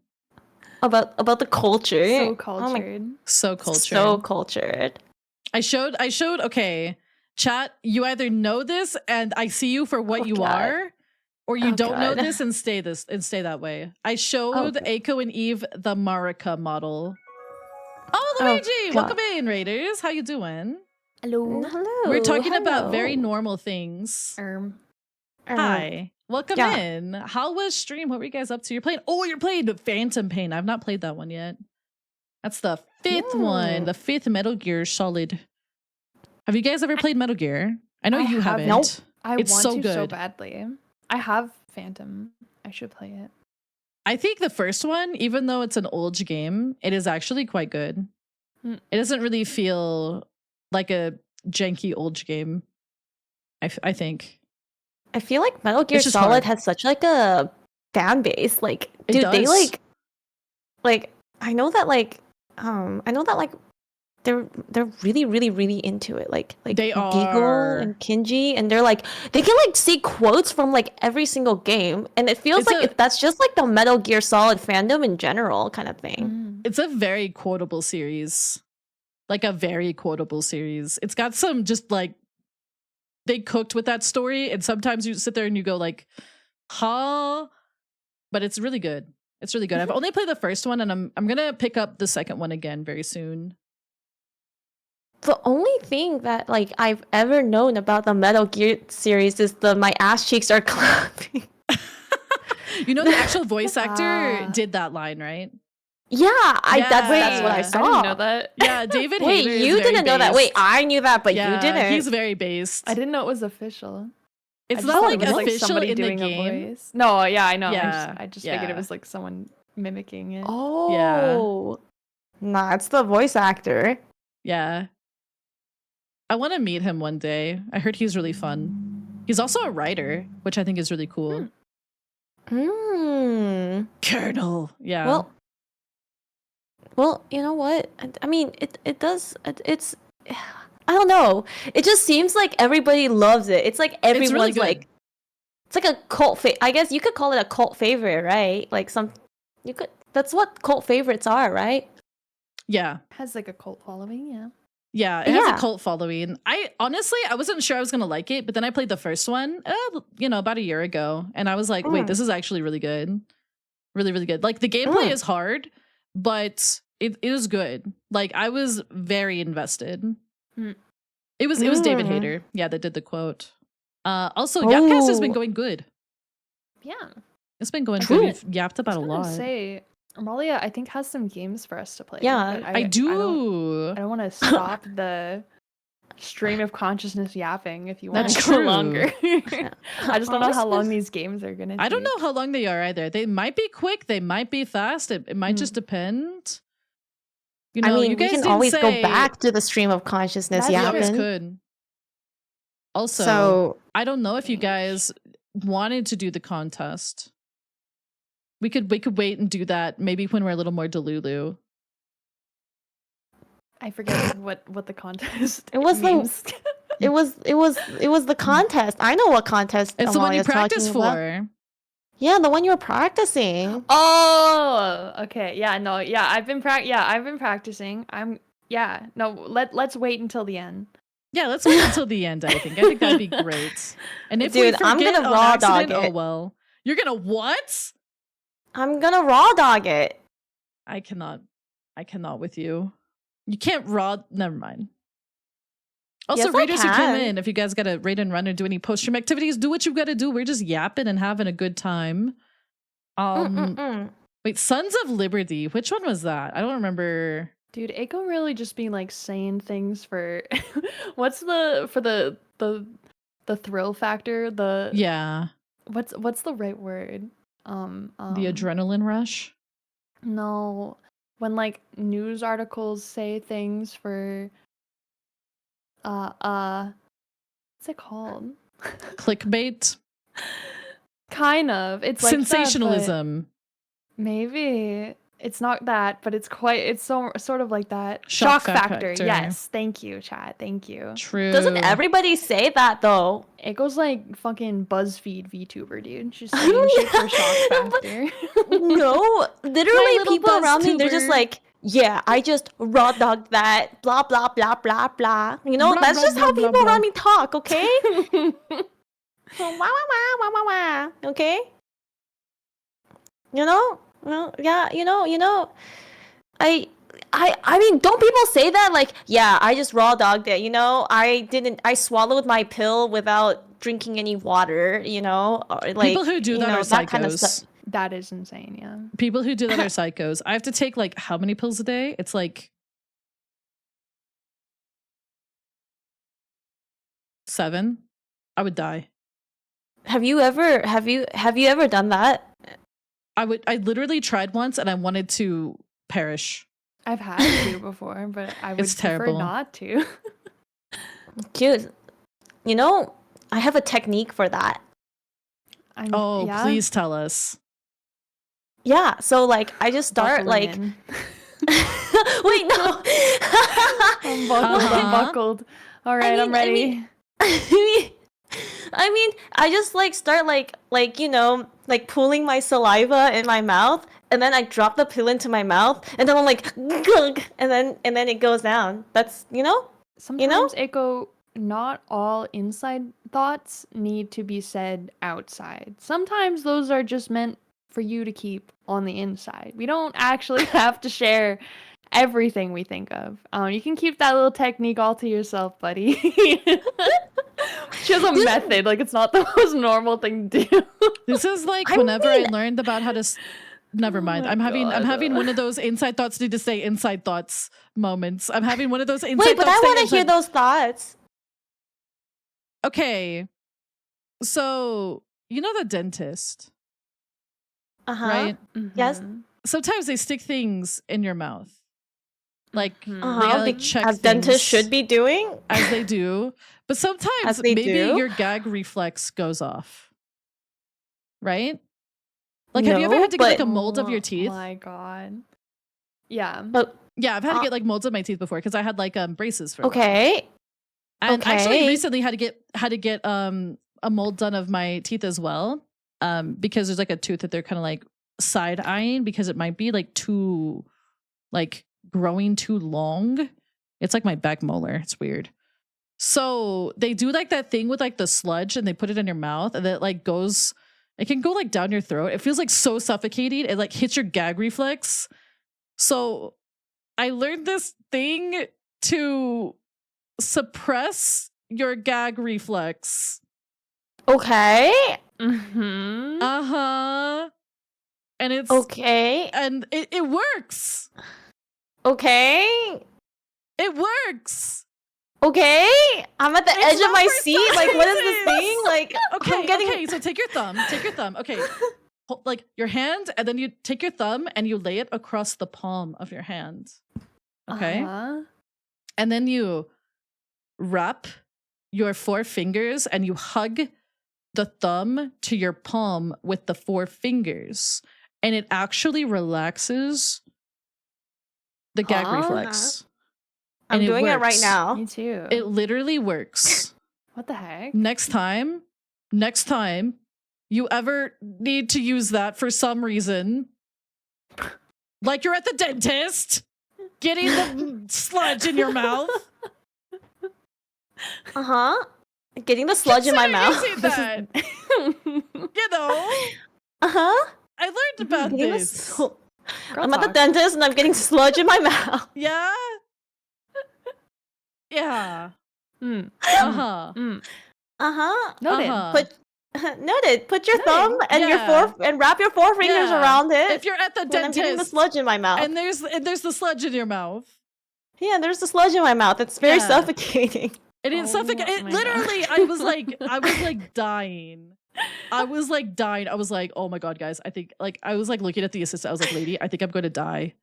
about the culture. So Oh my- cultured. So cultured. So cultured. I showed okay. Chat, you either know this and I see you for what Oh, you God. are, or you Oh, don't know God. this and stay that way. I showed Okay. Aiko and Eve the Marika model. Oh, Oh, Luigi! God. Welcome in, Raiders. How you doing? Hello. Hello. We're talking about very hello. normal things. Uh, Hi. Welcome yeah. in. How was stream? What were you guys up to? You're playing Phantom Pain. I've not played that one yet. That's the fifth one. Ooh. The fifth Metal Gear Solid. Have you guys ever played Metal Gear? I know I you haven't. haven't. Nope. I It's want so to so good. badly. I have Phantom. I should play it. I think the first one, even though it's an old game, it is actually quite good. Hmm. It doesn't really feel like a janky old game. I think. I feel like Metal Gear just Solid hard. has such like a fan base. Like, It dude, they does. like I know that like they're really into it. Like They Deagle are. and Kinji, and they're like they can like see quotes from like every single game, and it feels It's like that's just like the Metal Gear Solid fandom in general kind of thing. Mm. It's a very quotable series. like a very quotable series. It's got some just like they cooked with that story, and sometimes you sit there and you go like, huh? But it's really good. It's really good. I've only played the first one, and I'm gonna pick up the second one again very soon. The only thing that like I've ever known about the Metal Gear series is my ass cheeks are clapping. You know, the actual voice actor did that line, right? Yeah, that's what I Yeah. saw. I didn't know that. Yeah, David Wait, Hayter is you very didn't know that? Wait, based. I knew that, but Yeah, you didn't. He's very based. I didn't know it was official. It's I not just thought like it was, official somebody in the doing game. a voice. No, yeah, I know. Yeah, I just figured it yeah. was like someone mimicking it. Oh, nah, it's the voice actor. Yeah. I want to meet him one day. I heard he's really fun. He's also a writer, which I think is really cool. Colonel. Yeah. Well, you know what? I mean, it does. It's. I don't know. It just seems like everybody loves it. It's like everyone's really good. like. It's like a cult. I guess you could call it a cult favorite, right? Like you could. That's what cult favorites are, right? Yeah. Has like a cult following, yeah. Yeah, it has Yeah. a cult following. I wasn't sure I was gonna like it, but then I played the first one, about a year ago, and I was like, wait, this is actually really good, really, really good. Like the gameplay is hard, but it is good. Like I was very invested. It was David Hayter, yeah, that did the quote. Also, Yapcast has been going good. Yeah. It's been going True. good. We've yapped about a I was gonna lot. say, Amalia, I think has some games for us to play. Yeah, but I do. I don't want to stop the stream of consciousness yapping if you want That's to go true. longer. I just don't know how long these games are gonna. I don't take. know how long they are either. They might be quick. They might be fast. It might just depend. You know, I mean, you guys we can didn't always say, go back to the stream of consciousness. That's We true. always Yapping. could. Also, So I don't know if you guys wanted to do the contest. We could wait and do that maybe when we're a little more delulu. I forget what the contest. It was means. it was the contest. I know what contest. It's the one you Amalia's talking practice about. for. Yeah, the one you were practicing. Oh, okay. Yeah, no, yeah. I've been practicing. Let's wait until the end. Yeah, let's wait until the end. I think that'd be great. And if we Dude, forget I'm gonna on raw dog accident, oh it. well. You're gonna what? I'm gonna raw dog it. I cannot with you. You can't raw. Never mind. Also, Yes, I readers who come can. in, if you guys got to raid and run or do any post stream activities, do what you've got to do. We're just yapping and having a good time. Wait, Sons of Liberty. Which one was that? I don't remember. Dude, Aiko really just being like saying things for what's the thrill factor? Yeah, What's the right word? the adrenaline rush. No, when like news articles say things for what's it called? Clickbait. Kind of. It's like that, but Sensationalism. maybe it's not that, but it's sort of like that. Shock factor. factor. Yes. Thank you, chat. Thank you. True. Doesn't everybody say that though? Aiko's like fucking BuzzFeed VTuber, dude. She's saying shit for shock factor. No, literally little people around me, they're just BuzzTuber. like, yeah, I just raw dogged that, blah blah blah blah blah. You know, Blah, that's blah, just blah, how blah, people blah. around me talk, okay? Wah wah wah wah wah wah. Okay. You know, well, yeah, you know. I mean, don't people say that? Like, yeah, I just raw dogged it. You know, I swallowed my pill without drinking any water. You know, or like People who do you that know, are that kind of psychos. stuff. That is insane, yeah. People who do that are psychos. I have to take like how many pills a day? It's like 7. I would die. Have you ever done that? I literally tried once and I wanted to perish. I've had to before, but I would It's prefer terrible. not to. Cute. You know, I have a technique for that. Oh, yeah? please tell us. Yeah, so like I just start Buckling like in. wait, no. I'm buckled. Uh-huh. I'm buckled. All right, I'm ready. I mean, I just like start like you know, like pulling my saliva in my mouth and then I drop the pill into my mouth, and then I'm like, "Gug," and then it goes down. That's Sometimes, Echo, not all inside thoughts need to be said outside. Sometimes those are just meant for you to keep on the inside. We don't actually have to share everything we think of. You can keep that little technique all to yourself, buddy. She has a method. Like, it's not the most normal thing to do. This is like I whenever I mean- learned about how to. Never mind. my I'm having God. one of those inside thoughts need to say inside thoughts moments. I'm having one of those inside Wait, but thoughts. I want to inside- hear those thoughts. Okay. So, you know the dentist, Uh-huh. right? Yes. Mhm. Sometimes they stick things in your mouth. Like, Mhm. they Uh-huh. like check As dentists things should be doing. as they do. But sometimes As they maybe do. your gag reflex goes off. Right? Like, have you ever No, had to get like but- a mold of your Oh teeth? my god. Yeah. But Yeah, I've had to Uh, get like molds of my teeth before because I had like braces for them. okay. And actually Okay. recently had to get a mold done of my teeth as well. Because there's like a tooth that they're kind of like side eyeing because it might be like too like growing too long. It's like my back molar. It's weird. So they do like that thing with like the sludge and they put it in your mouth and it like goes, it can go like down your throat. It feels like so suffocating. It like hits your gag reflex. So I learned this thing to suppress your gag reflex. Okay. Mm-hmm. Uh-huh. And it's Okay. and it works. Okay. It works. Okay. I'm at the It's edge of not my for seat. Like, what is this sizes. thing? Like, Okay, I'm getting. okay, so take your thumb. Okay. Like your hand, and then you take your thumb and you lay it across the palm of your hand. Okay. Uh-huh. And then you wrap your 4 fingers and you hug the thumb to your palm with the 4 fingers. And it actually relaxes the gag Huh? reflex. I'm and it doing it right works. now. Me too. It literally works. What the heck? Next time you ever need to use that for some reason, like you're at the dentist, getting the sludge in your mouth. Uh-huh. Getting the sludge in my Consider mouth. using that. You know, Uh-huh. I learned about Getting the this. sl- Girl I'm at the talk. dentist and I'm getting sludge in my mouth. Yeah. Yeah. Mm. Uh-huh. Mm. Uh-huh. Noted. Uh-huh. Put noted. Put your Noted. thumb and Yeah. and wrap your 4 fingers Yeah. around it. If you're at the when I'm getting the dentist sludge in my mouth. and there's the sludge in your mouth. Yeah, there's the sludge in my mouth. It's very Yeah. suffocating. It is Oh suffocating. It my literally, I was like dying. I was like dying. I was like, oh my God, guys. I think like, I was like looking at the assistant. I was like, lady, I think I'm going to die.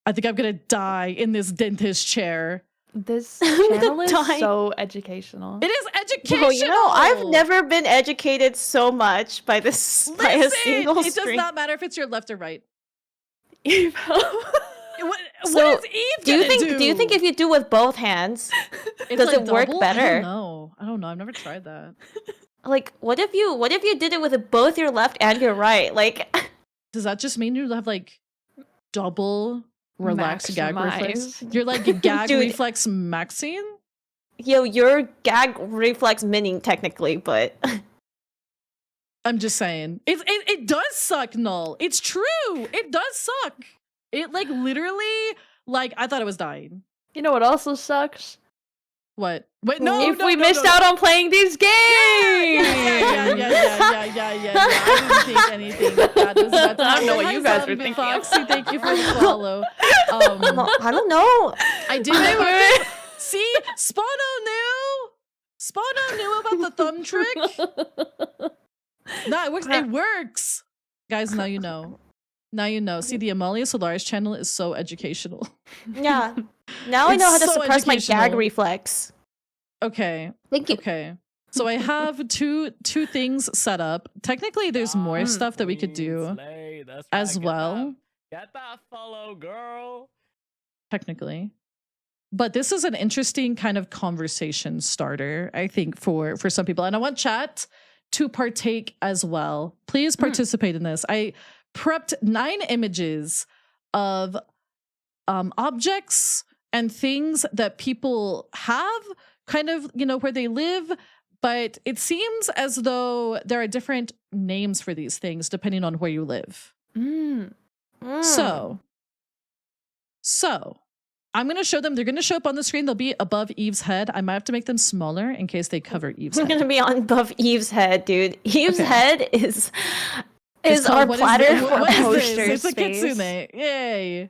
I think I'm going to die in this dentist chair. This I'm channel is dying. so educational. It is educational. Well, you know, I've never been educated so much by this by a Listen, single it does screen. not matter if it's your left or right. What So, is Eve do you gonna think? Do you think if you do with both hands, It's does it work double? better? I don't know. I've never tried that. like, what if you did it with both your left and your right? Like, Does that just mean you have like double relaxed gag reflex? Maximize. You're like gag Dude. reflex maxing? your gag reflex mining technically, but I'm just saying. It does suck, Null. It's true. It does suck. It like literally, like I thought I was dying. You know what also sucks? What? Wait, no. if no, we no, missed no. out on playing these games. Yeah. I didn't think anything. That was about to I don't know happen. what Hi, you guys were Zombie thinking. Foxy, thank you for the follow. I don't know. I did. See, Spano knew. Spano knew about the thumb trick. No, it works. It works, guys. Now you know. Now you know. See, the Amalia Solaris channel is so educational. Yeah. Now I It's know how to so suppress my gag educational. reflex. Okay. Thank you. Okay. So I have two things set up. Technically, there's more stuff that we could do as well. Get that follow, girl. Technically. But this is an interesting kind of conversation starter, I think, for some people. And I want chat to partake as well. Please participate in this. prepped 9 images of objects and things that people have kind of, where they live. But it seems as though there are different names for these things depending on where you live. So I'm going to show them. They're going to show up on the screen. They'll be above Eve's head. I might have to make them smaller in case they cover Eve's We're head. gonna be on above Eve's head, dude. Eve's Okay. head is It's our called, platter what for is this? poster It's a space. kitsune. Yay.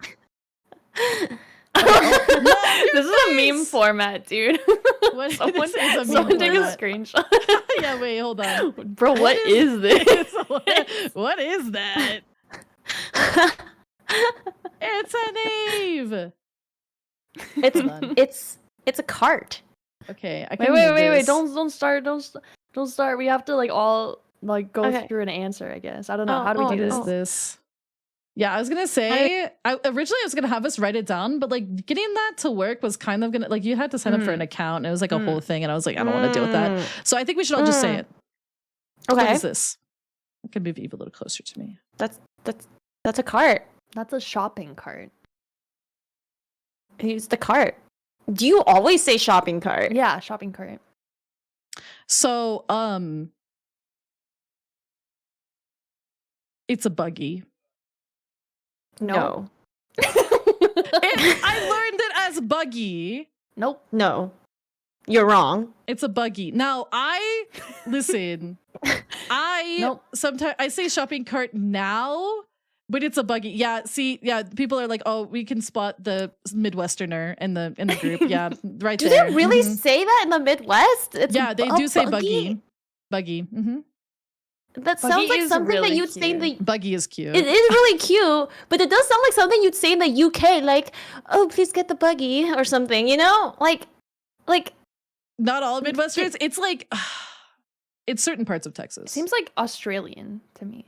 This is a meme format, dude. What Someone, this is a meme someone take a format. screenshot. Yeah, wait, hold on. Bro, what is this? What is that? It's an Eve. Hold on. It's a cart. Okay, I can Wait, move wait. this. Don't start. We have to like all like go Okay. through an answer, I guess. I don't know. Oh, How do we oh, do What this? is this? Yeah, I was gonna say. Originally I was gonna have us write it down, but like getting that to work was kind of gonna you had to sign up for an account. And it was like a whole thing, and I was like, I don't want to deal with that. So I think we should all just say it. What Okay, is this? I can move Eve a little closer to me. that's a cart. That's a shopping cart. Use the cart. Do you always say shopping cart? Yeah, shopping cart. So it's a buggy. No. I learned it as buggy. Nope. No. You're wrong. It's a buggy. Now I listen. Nope. Sometimes I say shopping cart now, but it's a buggy. Yeah, see, yeah, people are like, oh, we can spot the Midwesterner in the group. Yeah, right Do there. they really Mhm. say that in the Midwest? It's Yeah, they a do say buggy. Buggy. That Buggy sounds like is something that really you'd say in the. Buggy is cute. It is really cute, but it does sound like something you'd say in the UK, like, "Oh, please get the buggy" or something. You know, like. Not all Midwesterners. It's like it's certain parts of Texas. Seems like Australian to me.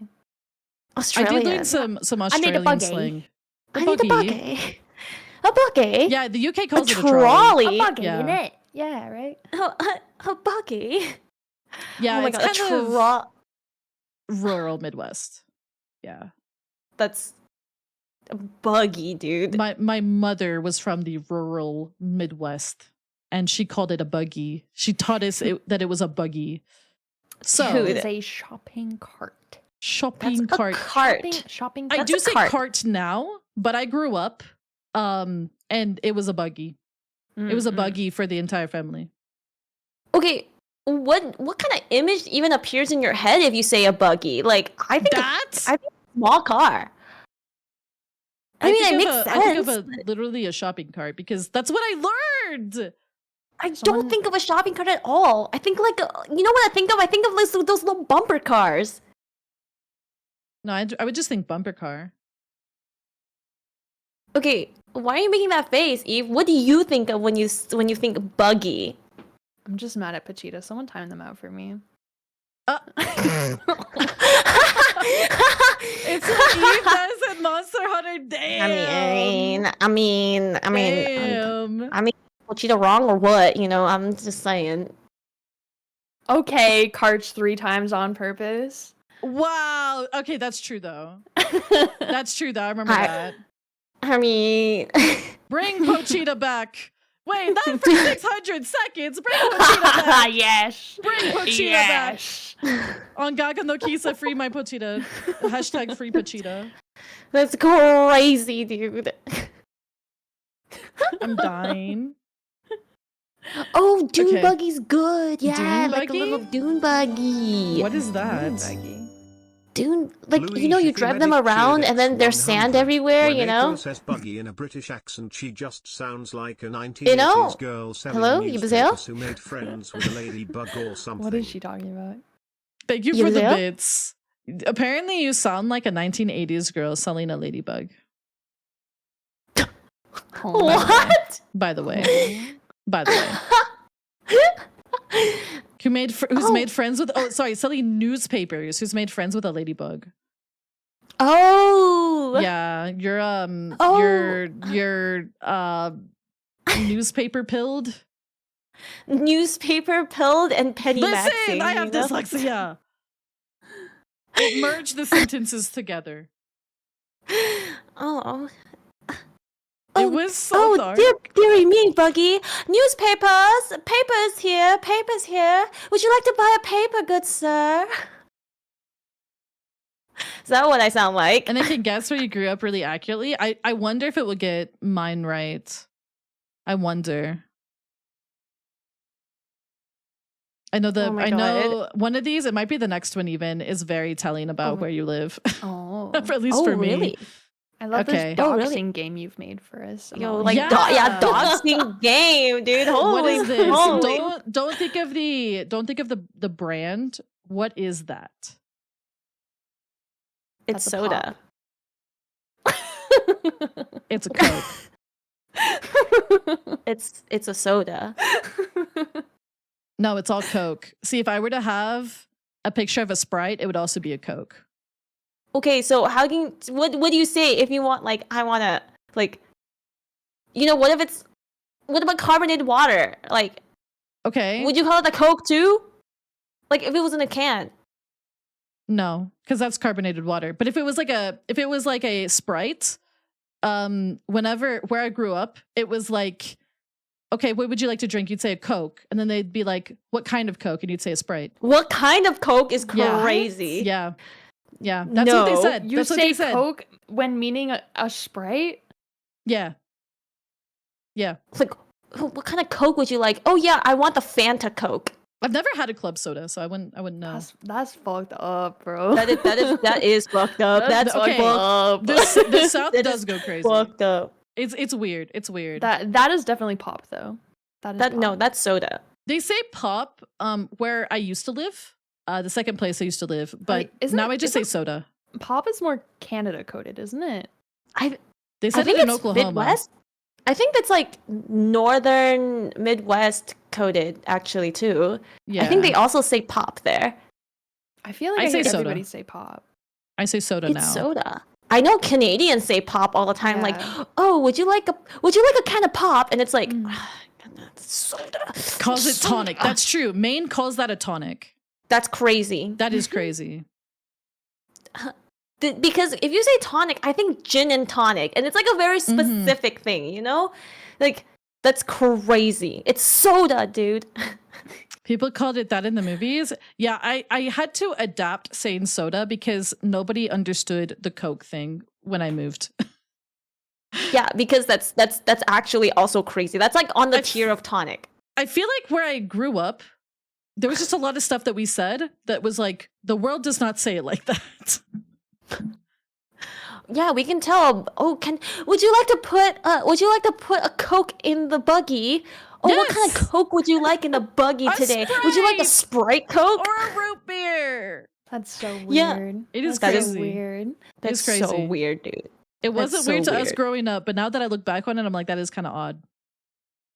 Australian. I did learn some I need a Australian buggy. slang. I need a buggy. A buggy. Yeah, the UK A calls it a trolley. trolley. Buggy, Yeah. innit? Yeah, right. A buggy. Yeah, Oh my it's god. kind of rural Midwest. Yeah. That's a buggy, dude. My mother was from the rural Midwest, and she called it a buggy. She taught us that it was a buggy. So Dude. It's a shopping cart. shopping That's cart. a cart. Shopping I cart. do That's a say cart. cart now, but I grew up, and it was a buggy. It was a buggy for the entire family. Okay, what kind of image even appears in your head if you say a buggy? Like, I think That I think a small car. I mean, it makes sense. I think of a literally a shopping cart because that's what I learned. I don't Someone- think of a shopping cart at all. I think like you know what I think of? I think of like those little bumper cars. No, I would just think bumper car. Okay, why are you making that face, Eve? What do you think of when you think buggy? I'm just mad at Pachita. Someone time them out for me. It's what Eve does in Monster Hunter. Damn. I mean, Damn. Pochita wrong or what? You know, I'm just saying. Okay, carts 3 times on purpose. Wow. Okay, that's true though. That's true though. I remember I- that. I mean, Bring Pochita back. Wait, not for 600 seconds. Bring Pochita back. Yes. Bring Pochita Yes. back. On Gacha no Kisa, free my Pochita. Hashtag free Pochita. that's crazy, dude. I'm dying. Oh, dune Okay. buggy's good. Yeah, Dune like buggy? a little dune buggy. What is that? Dune, like Louise, you know, you if drive you them edit around Cheerdex and then there's sand 100, everywhere. when You April know. says buggy in a British accent, she just sounds like a 1980s You know? girl selling Hello, newspapers Yubazale? who made friends with a ladybug or something. What is she talking about? Thank you You for the there? bits. Apparently, you sound like a 1980s girl selling a ladybug. Oh, What? By the way. By the way. Who's Oh. made friends with selling newspapers, who's made friends with a ladybug. Oh. Yeah, you're Oh. you're newspaper pilled. Newspaper pilled and penny Listen, maxing. I have you know? dyslexia. Merge the sentences together. Oh. It was so dark. Dearie me, Buggy. Newspapers! Papers here! Papers here! Would you like to buy a paper, good sir? Is that what I sound like? And I can guess where you grew up really accurately. I wonder if it would get mine right. I wonder. I know Oh my I know God. one of these, it might be the next one even, is very telling about where you live. Oh, For at least for me. Really? I love Okay. this Oh, doxing really? game you've made for us. Yo, Amal. like, Yeah. doxing game, dude. Holy What is this? moly. Don't think of the brand. What is that? It's That's a soda. It's a Coke. It's a soda. No, it's all Coke. See, if I were to have a picture of a Sprite, it would also be a Coke. Okay, so how can what do you say if you want, like, I wanna, like, what about carbonated water? Like, Okay. would you call it a Coke too? Like, if it was in a can. No, because that's carbonated water. But if it was like a Sprite, where I grew up, it was like, okay, what would you like to drink? You'd say a Coke, and then they'd be like, what kind of Coke? And you'd say a Sprite. What kind of Coke is Yeah. crazy? Yeah, yeah, that's what they No. said. You That's what say they said. Coke when meaning a Sprite? Yeah, yeah. Like, what kind of Coke would you like? Oh yeah, I want the Fanta Coke. I've never had a club soda, so I wouldn't know. That's fucked up, bro. That is fucked up. That's okay. fucked up. The South That does is go crazy. Fucked up. It's weird. It's weird. That is definitely pop though. No, pop. that's soda. They say pop where I used to live, the second place I used to live, but isn't now it- I just say isn't- soda. Pop is more Canada coded, isn't it? They I said think it in it's Oklahoma. Midwest. I think that's like northern Midwest coded actually too. Yeah, I think they also say pop there. I feel like I I, say hear soda. everybody say pop. I say soda It's now. soda. I know Canadians say pop all the time. Like, Yeah. oh, would you like a can of pop? And it's like, Mm. soda. Calls it tonic. Soda. That's true. Maine calls that a tonic. That's crazy. That is crazy. Because if you say tonic, I think gin and tonic, and it's like a very specific thing, Like, that's crazy. It's soda, dude. People called it that in the movies. Yeah, I had to adapt saying soda because nobody understood the Coke thing when I moved. Yeah, because that's actually also crazy. That's like on the I- tier of tonic. I feel like where I grew up, there was just a lot of stuff that we said that was like, the world does not say it like that. Yeah, we can tell. Oh, would you like to put a Coke in the buggy? Oh, what kind of Yes! Coke would you like in the buggy A today? Would you like a Sprite Coke? Or a root beer. That's so weird. Yeah, it is That's crazy. so weird. That's crazy. so weird, dude. It wasn't That's so weird to us weird. growing up, but now that I look back on it, I'm like, that is kind of odd.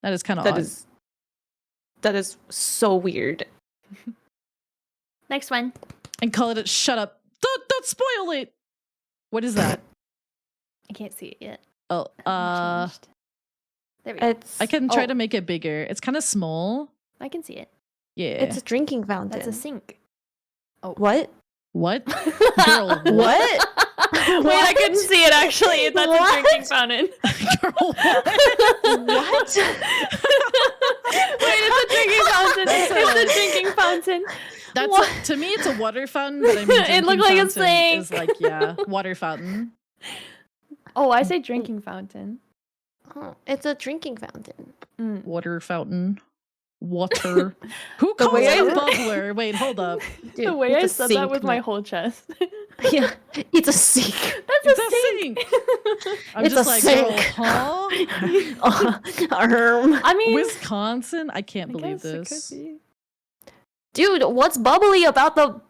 That is kind of That odd. that is so weird. Next one. And call it shut up. Don't spoil it. What is that? I can't see it yet. Oh, Changed. There we go. It's I can try to make it bigger. It's kind of small. I can see it. Yeah. It's a drinking fountain. That's a sink. What? What? Girl, What? Wait, I couldn't see it actually. That's What? a drinking fountain. Girl, what? What? Wait, it's a drinking fountain. It's a drinking fountain. That's to me, it's a water fountain, but I mean, It looked like a drinking fountain is sink. like, yeah, water fountain. Oh, I say drinking fountain. Oh, it's a drinking fountain. Water fountain. Water. Who The calls way it a I- bubbler? Wait, hold up. Dude, The way I it's a said that sink, with my man. whole chest. Yeah, it's a sink. That's It's a sink. I'm It's just a like, sink. girl, huh? I mean, Wisconsin? I can't I believe guess it this. could be. Dude, what's bubbly about the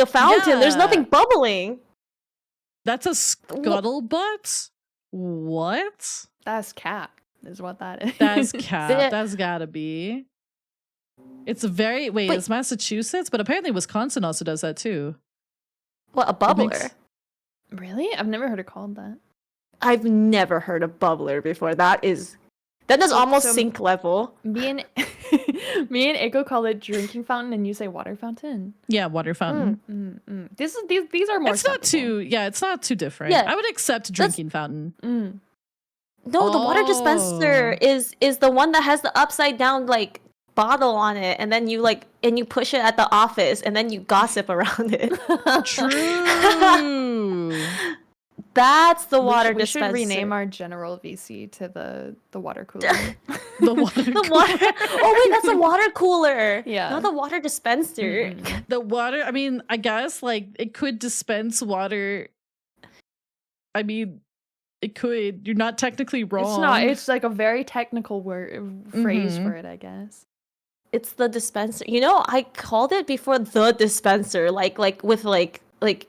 fountain? There's Yeah. nothing bubbling. That's a scuttlebutt? What? That's cat, is what that is. That's cat. That- That's gotta be. It's wait, Wait. it's Massachusetts, but apparently Wisconsin also does that too. What, a That bubbler? makes- Really? I've never heard it called that. I've never heard of bubbler before. That is almost So- sink level. Me and Me and Eiko call it drinking fountain, and you say water fountain. Yeah, water fountain. These are more. It's not acceptable. it's not too different. Yeah. I would accept drinking fountain. No, the water dispenser Oh. is the one that has the upside down like bottle on it, and then you push it at the office, and then you gossip around it. True. That's the water we dispenser. should rename our general VC to the water cooler. The water. the water. Oh wait, that's a water cooler. Yeah. Not the water dispenser. The water. I mean, I guess like it could dispense water. I mean, it could. You're not technically wrong. It's not. It's like a very technical phrase Mhm. for it, I guess. It's the dispenser. You know, I called it before the dispenser, like with like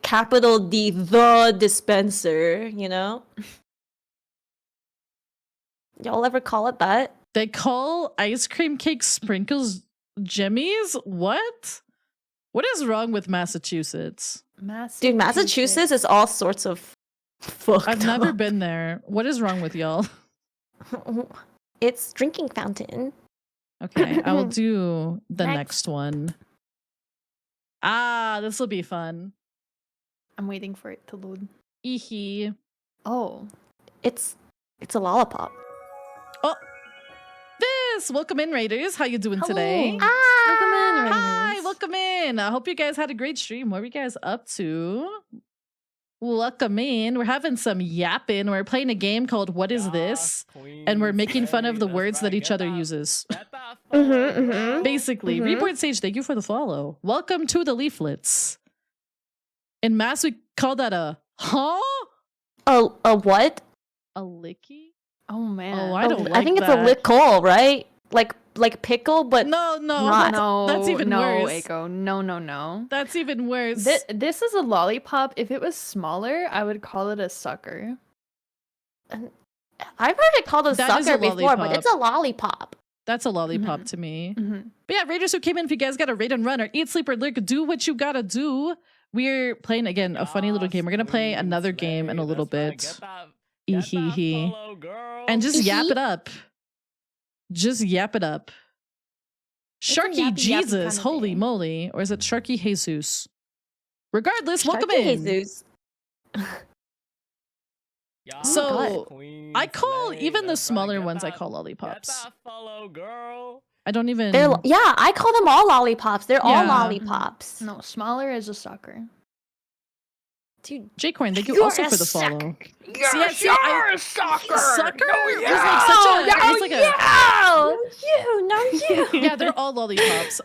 capital D, the dispenser. You know. Y'all ever call it that? They call ice cream cake sprinkles jimmies? What? What is wrong with Massachusetts? Dude, Massachusetts is all sorts of fucked I've never up. been there. What is wrong with y'all? It's drinking fountain. Okay, I will do the Next. next one. Ah, this will be fun. I'm waiting for it to load. Eehee. Oh. It's a lollipop. Oh, this. Welcome in, Raiders. How you doing today? Hello. Welcome in, Hi, Raiders. welcome in. I hope you guys had a great stream. What were you guys up to? Welcome in. We're having some yapping. We're playing a game called What Is This? And we're making fun of the words that each other uses. Basically, Reborn Sage, thank you for the follow. Welcome to the leaflets. In Mass, we call that a huh? A what? A licky? Oh man. Oh, I don't like I think it's that. a lickle, right? Like pickle, but No, Not- that's even no, worse. Eiko. No. That's even worse. This is a lollipop. If it was smaller, I would call it a sucker. I've heard it called a That is a sucker before, but lollipop. it's a lollipop. That's a lollipop Mhm. to me. Mhm. But yeah, Raiders who came in, if you guys got to raid and run or eat, sleep, or lurk, do what you gotta do. We're playing again a funny little game. We're gonna play another game in a little bit. Eehee. And just yap it up. Just yap it up. a Sharky yappy Jesus, kind of holy game. moly. Or is it Sharky Jesus? Regardless, welcome Sharky in. Jesus. So, I call even the smaller ones, I call lollipops. I don't even. Yeah, I call them all lollipops. They're all Yeah. lollipops. No, smaller is a sucker. Dude, J-Corn, thank you You're also a for the sucker. follow. You're a sucker. Sucker is like such a. It's like a. no, you. Yeah, they're all lollipops.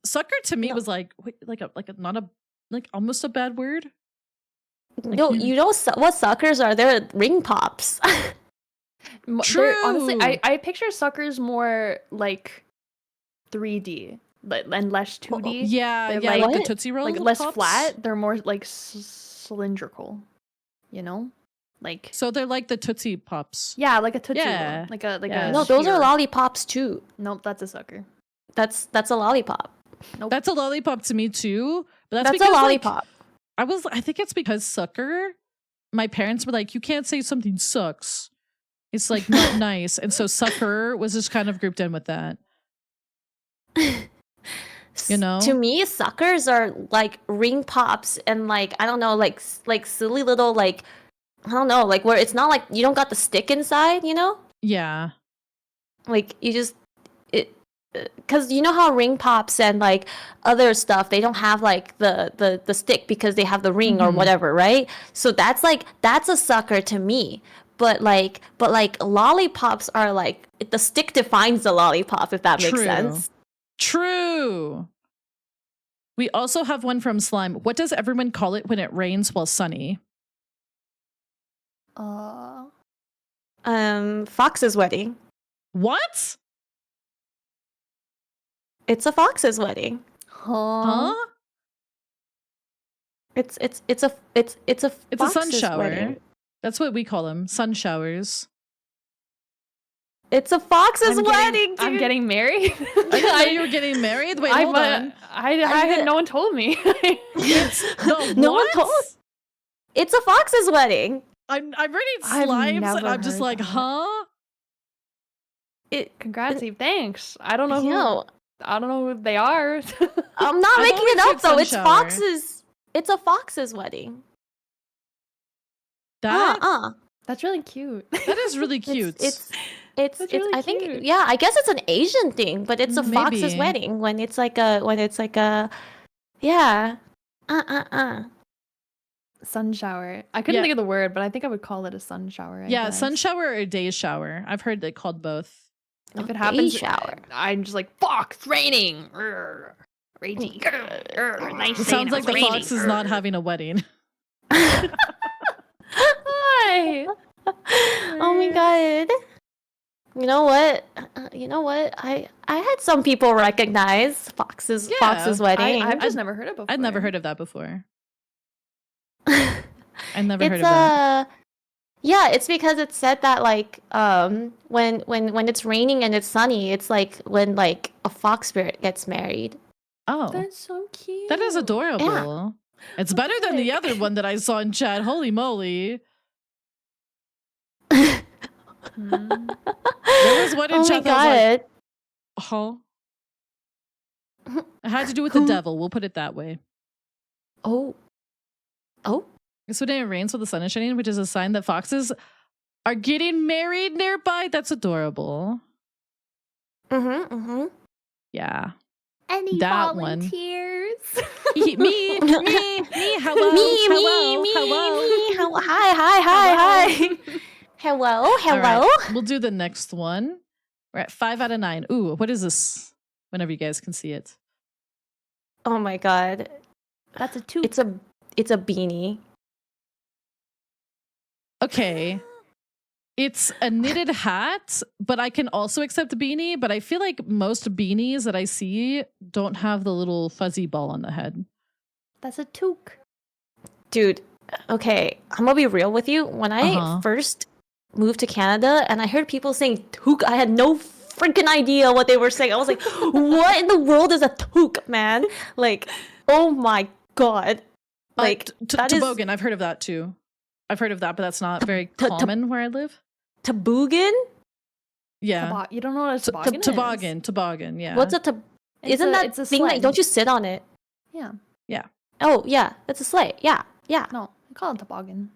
Sucker to me No. was like not a like almost a bad word. No, you know what suckers are? They're ring pops. Honestly, True. I picture suckers more like 3D and less 2D. Yeah, They're yeah, like- like the What? Tootsie Roll, Like less Pops. flat. They're more like cylindrical. You know, like So they're like the Tootsie Pops. yeah, like a Tootsie Roll. Yeah. Like a Yeah. No, those are sphere. lollipops too. Nope, that's a sucker. That's a lollipop. That's a lollipop to me too. But that's That's because a like, lollipop. I think it's because sucker. My parents were like, you can't say something sucks. It's like not nice, and so sucker was just kind of grouped in with that. You know? To me, suckers are like ring pops and like I don't know, like silly little like I don't know, like where it's not like you don't got the stick inside, you know? Yeah. Like you just it because you know how ring pops and like other stuff they don't have like the stick because they have the ring or Mhm. whatever, right? So that's a sucker to me. But like lollipops are like the stick defines the lollipop, if that makes True. sense. True. We also have one from Slime. What does everyone call it when it rains while sunny? Fox's wedding. What? It's a fox's wedding. Huh? It's a It's a sun fox's shower. wedding. That's what we call them. Sun showers. It's a fox's I'm wedding, dude. I'm getting married. I didn't know you were getting married. Wait, hold on. I had no one told me. No, No one what? told- It's a fox's wedding. I'm reading I've slimes and never I'm just heard like, that. huh? Congrats, Eve. Thanks. I don't know You know, I don't know who they are. I'm not I've making always it up heard though. It's Sunshower. Fox's. It's a Fox's wedding. That That's really cute. that is really cute. It's That's really I think cute. yeah, I guess it's an Asian thing, but it's a Fox's Maybe. wedding when it's like a yeah. Sun shower. I couldn't Yeah. think of the word, but I think I would call it a sun shower. I yeah, guess. sun shower or day shower. I've heard it called both. If A it happens, day shower. I'm just like, fuck, it's raining. Raging. Nice It sounds like the fox is not having a wedding. Hi. Oh my god. You know what? I had some people recognize Fox's wedding. I've just never heard it before. I'd never heard of that before. I never heard It's of that. yeah, it's because it said that like when it's raining and it's sunny, it's like when like a fox spirit gets married. Oh, That's so cute. that is adorable. It's better than the other one that I saw in chat. Holy moly. Mm. There was one in Oh my chat that was god. like, it had to do with the devil. We'll put it that way. Oh. It's when it rains while the sun is shining, which is a sign that foxes are getting married nearby. That's adorable. Mm-hmm. Yeah. Any That one. volunteers? me, hello, hello, hello. Hi. Hello. All right, we'll do the next one. We're at 5 out of 9. Ooh, what is this? Whenever you guys can see it. Oh my god. That's a toque. It's a beanie. Okay. It's a knitted hat, but I can also accept a beanie. But I feel like most beanies that I see don't have the little fuzzy ball on the head. That's a toque. Dude, okay, I'm gonna be real with you. When I first moved to Canada and I heard people saying toque, I had no freaking idea what they were saying. I was like, what in the world is a toque, man? Like, oh my god. Like, that is toboggan, I've heard of that too. I've heard of that, but that's not very common where I live. toboggan? Yeah. You don't know what a toboggan is? Toboggan, yeah. What's a isn't that it's a thing that sled. don't you sit on it? Yeah. Oh yeah, it's a sleigh. Yeah. No, I call it toboggan.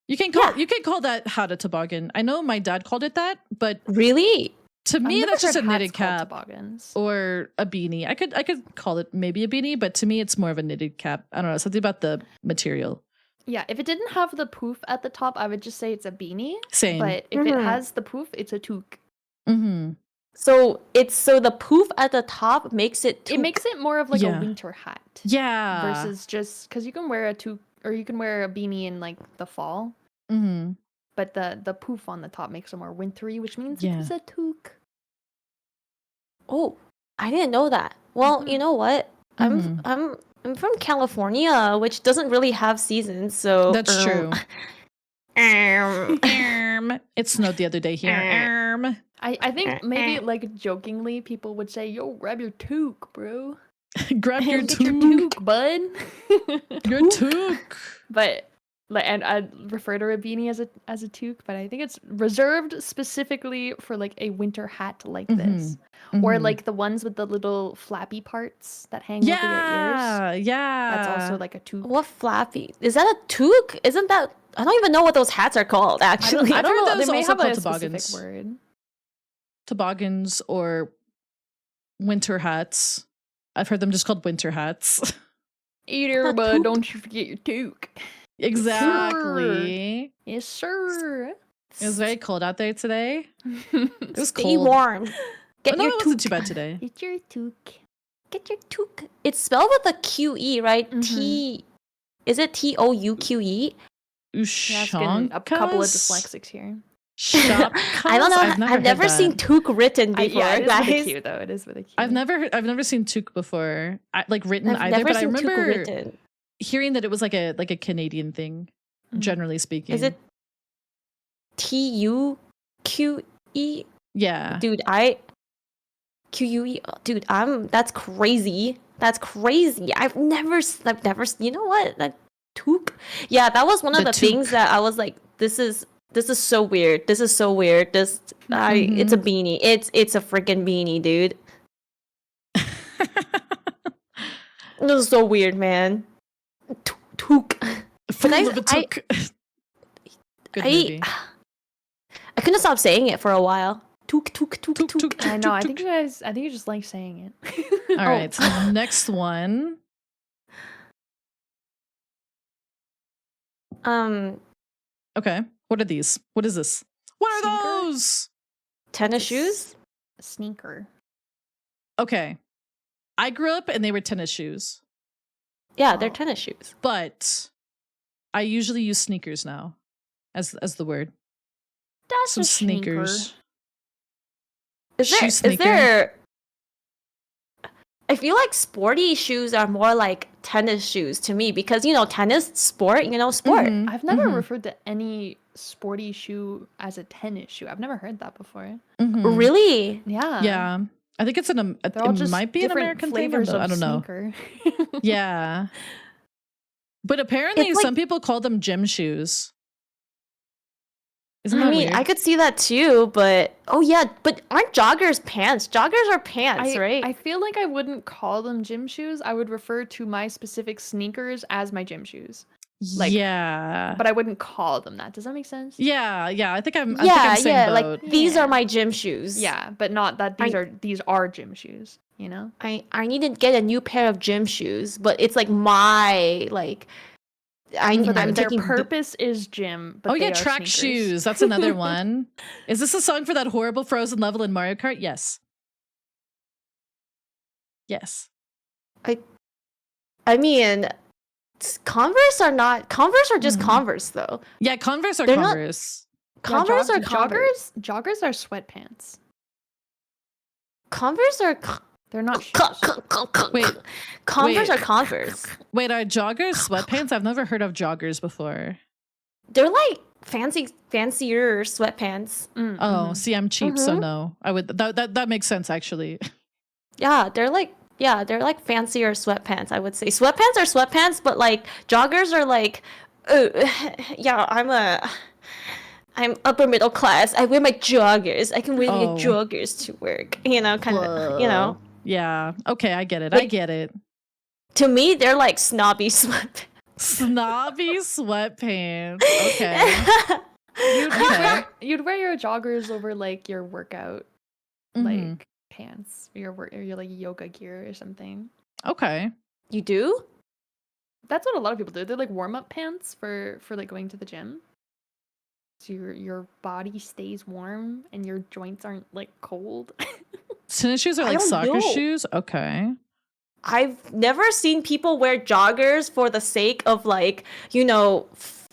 You can call that hat a toboggan. I know my dad called it that, but Really? to me I've never that's just a heard knitted hats called cap toboggans. or a beanie. I could call it maybe a beanie, but to me it's more of a knitted cap. I don't know, something about the material. Yeah, if it didn't have the poof at the top, I would just say it's a beanie. Same. But if it has the poof, it's a toque. Mm-hmm. So the poof at the top makes it It makes it more of like Yeah. a winter hat. Yeah. Versus just because you can wear a toque or you can wear a beanie in like the fall, Mm-hmm. but the poof on the top makes it more wintry, which means Yeah. it's a toque. Oh, I didn't know that. Well, you know what? Mhm. I'm from California, which doesn't really have seasons, so That's true. It snowed the other day here. I think maybe like jokingly people would say, "Yo, grab your toque, bro. Grab your Get your toque. toque, bud." Your toque. But like, and I'd refer to a beanie as a toque, but I think it's reserved specifically for like a winter hat like this, or Mhm. like the ones with the little flappy parts that hang over your ears. Yeah. That's also like a toque. what flappy? Is that a toque? Isn't that? I don't even know what those hats are called. Actually, I don't heard know. those They may also have a called specific toboggans. word. Toboggans or winter hats. I've heard them just called winter hats. Eater, A but toque? don't you forget your toque. Exactly. Yes, sir. It was very cold out there today. It was Stay cold. warm. Get No, your it wasn't toque. too bad today. It's your toque. Get your toque. It's spelled with a QE, right? T. Is it TOUQE? You're asking a couple of dyslexics here. I don't know. I've never seen toque written before, Yeah, it is with a guys. Q though. It is with a Q. I've never seen toque before. Like written I've either, never but I seen toque remember written. hearing that it was like a Canadian thing, generally speaking. Is it TUQE? Yeah. Dude, QUE. Dude, that's crazy. That's crazy. I've never. You know what? That toque. Yeah, that was one of The the things that I was like, this is This is so weird. This is so weird. It's a beanie. It's a freaking beanie, dude. This is so weird, man. Took. Full of a took. Good movie. I couldn't stop saying it for a while. Took. I know. I think you just like saying it. All right. So next one. Okay. What are these? What is this? What are Sneaker? those? Tennis shoes? Sneaker. Okay. I grew up and they were tennis shoes, Yeah, they're tennis shoes. but I usually use sneakers now as the word. That's Some a sneaker. sneakers. Is sneaker. there I feel like sporty shoes are more like tennis shoes to me because tennis sport, sport. Mhm, I've never mhm, referred to any sporty shoe as a tennis shoe. I've never heard that before. mhm. Really? Yeah. Yeah. I think it's They're all it just might be an different American thing. flavors of I don't know. sneaker. Yeah. But apparently It's like- some people call them gym shoes. Isn't that I mean, weird? I could see that too, but but aren't joggers pants? Joggers are pants, right? I feel like I wouldn't call them gym shoes. I would refer to my specific sneakers as my gym shoes. Like, yeah. But I wouldn't call them that. Does that make sense? Yeah, I think I'm same boat. like these Yeah. are my gym shoes. Yeah, but not that these are gym shoes, you know? I need to get a new pair of gym shoes, but it's like my like I'm Their taking purpose is gym, but Oh they yeah, are track sneakers. shoes. That's another one. Is this a song for that horrible Frozen level in Mario Kart? Yes. Yes. I mean, Converse are just Mhm. Converse though. Yeah, Converse are They're not- Converse. Converse are Converse. Joggers are sweatpants. Converse are They're not shoes. Wait, Converse wait. are Converse. Wait, are joggers sweatpants? I've never heard of joggers before. They're like fancier sweatpants. Mm, Oh, mhm. see, I'm cheap, so Mhm. no. I would that makes sense actually. Yeah, they're like fancier sweatpants, I would say. Sweatpants are sweatpants, but like joggers are like yeah, I'm upper middle class. I wear my joggers. I can wear Oh. my joggers to work. Kind of, Yeah. Okay, I get it. I Like- get it. To me, they're like snobby sweatpants. Snobby sweatpants. Okay. Okay. You'd wear your joggers over like your workout Mhm. like pants, or your like yoga gear or something. Okay. You do? That's what a lot of people do. They're like warm up pants for like going to the gym. So your body stays warm and your joints aren't like cold. Tennis shoes are I like don't soccer know. shoes. Okay. I've never seen people wear joggers for the sake of like,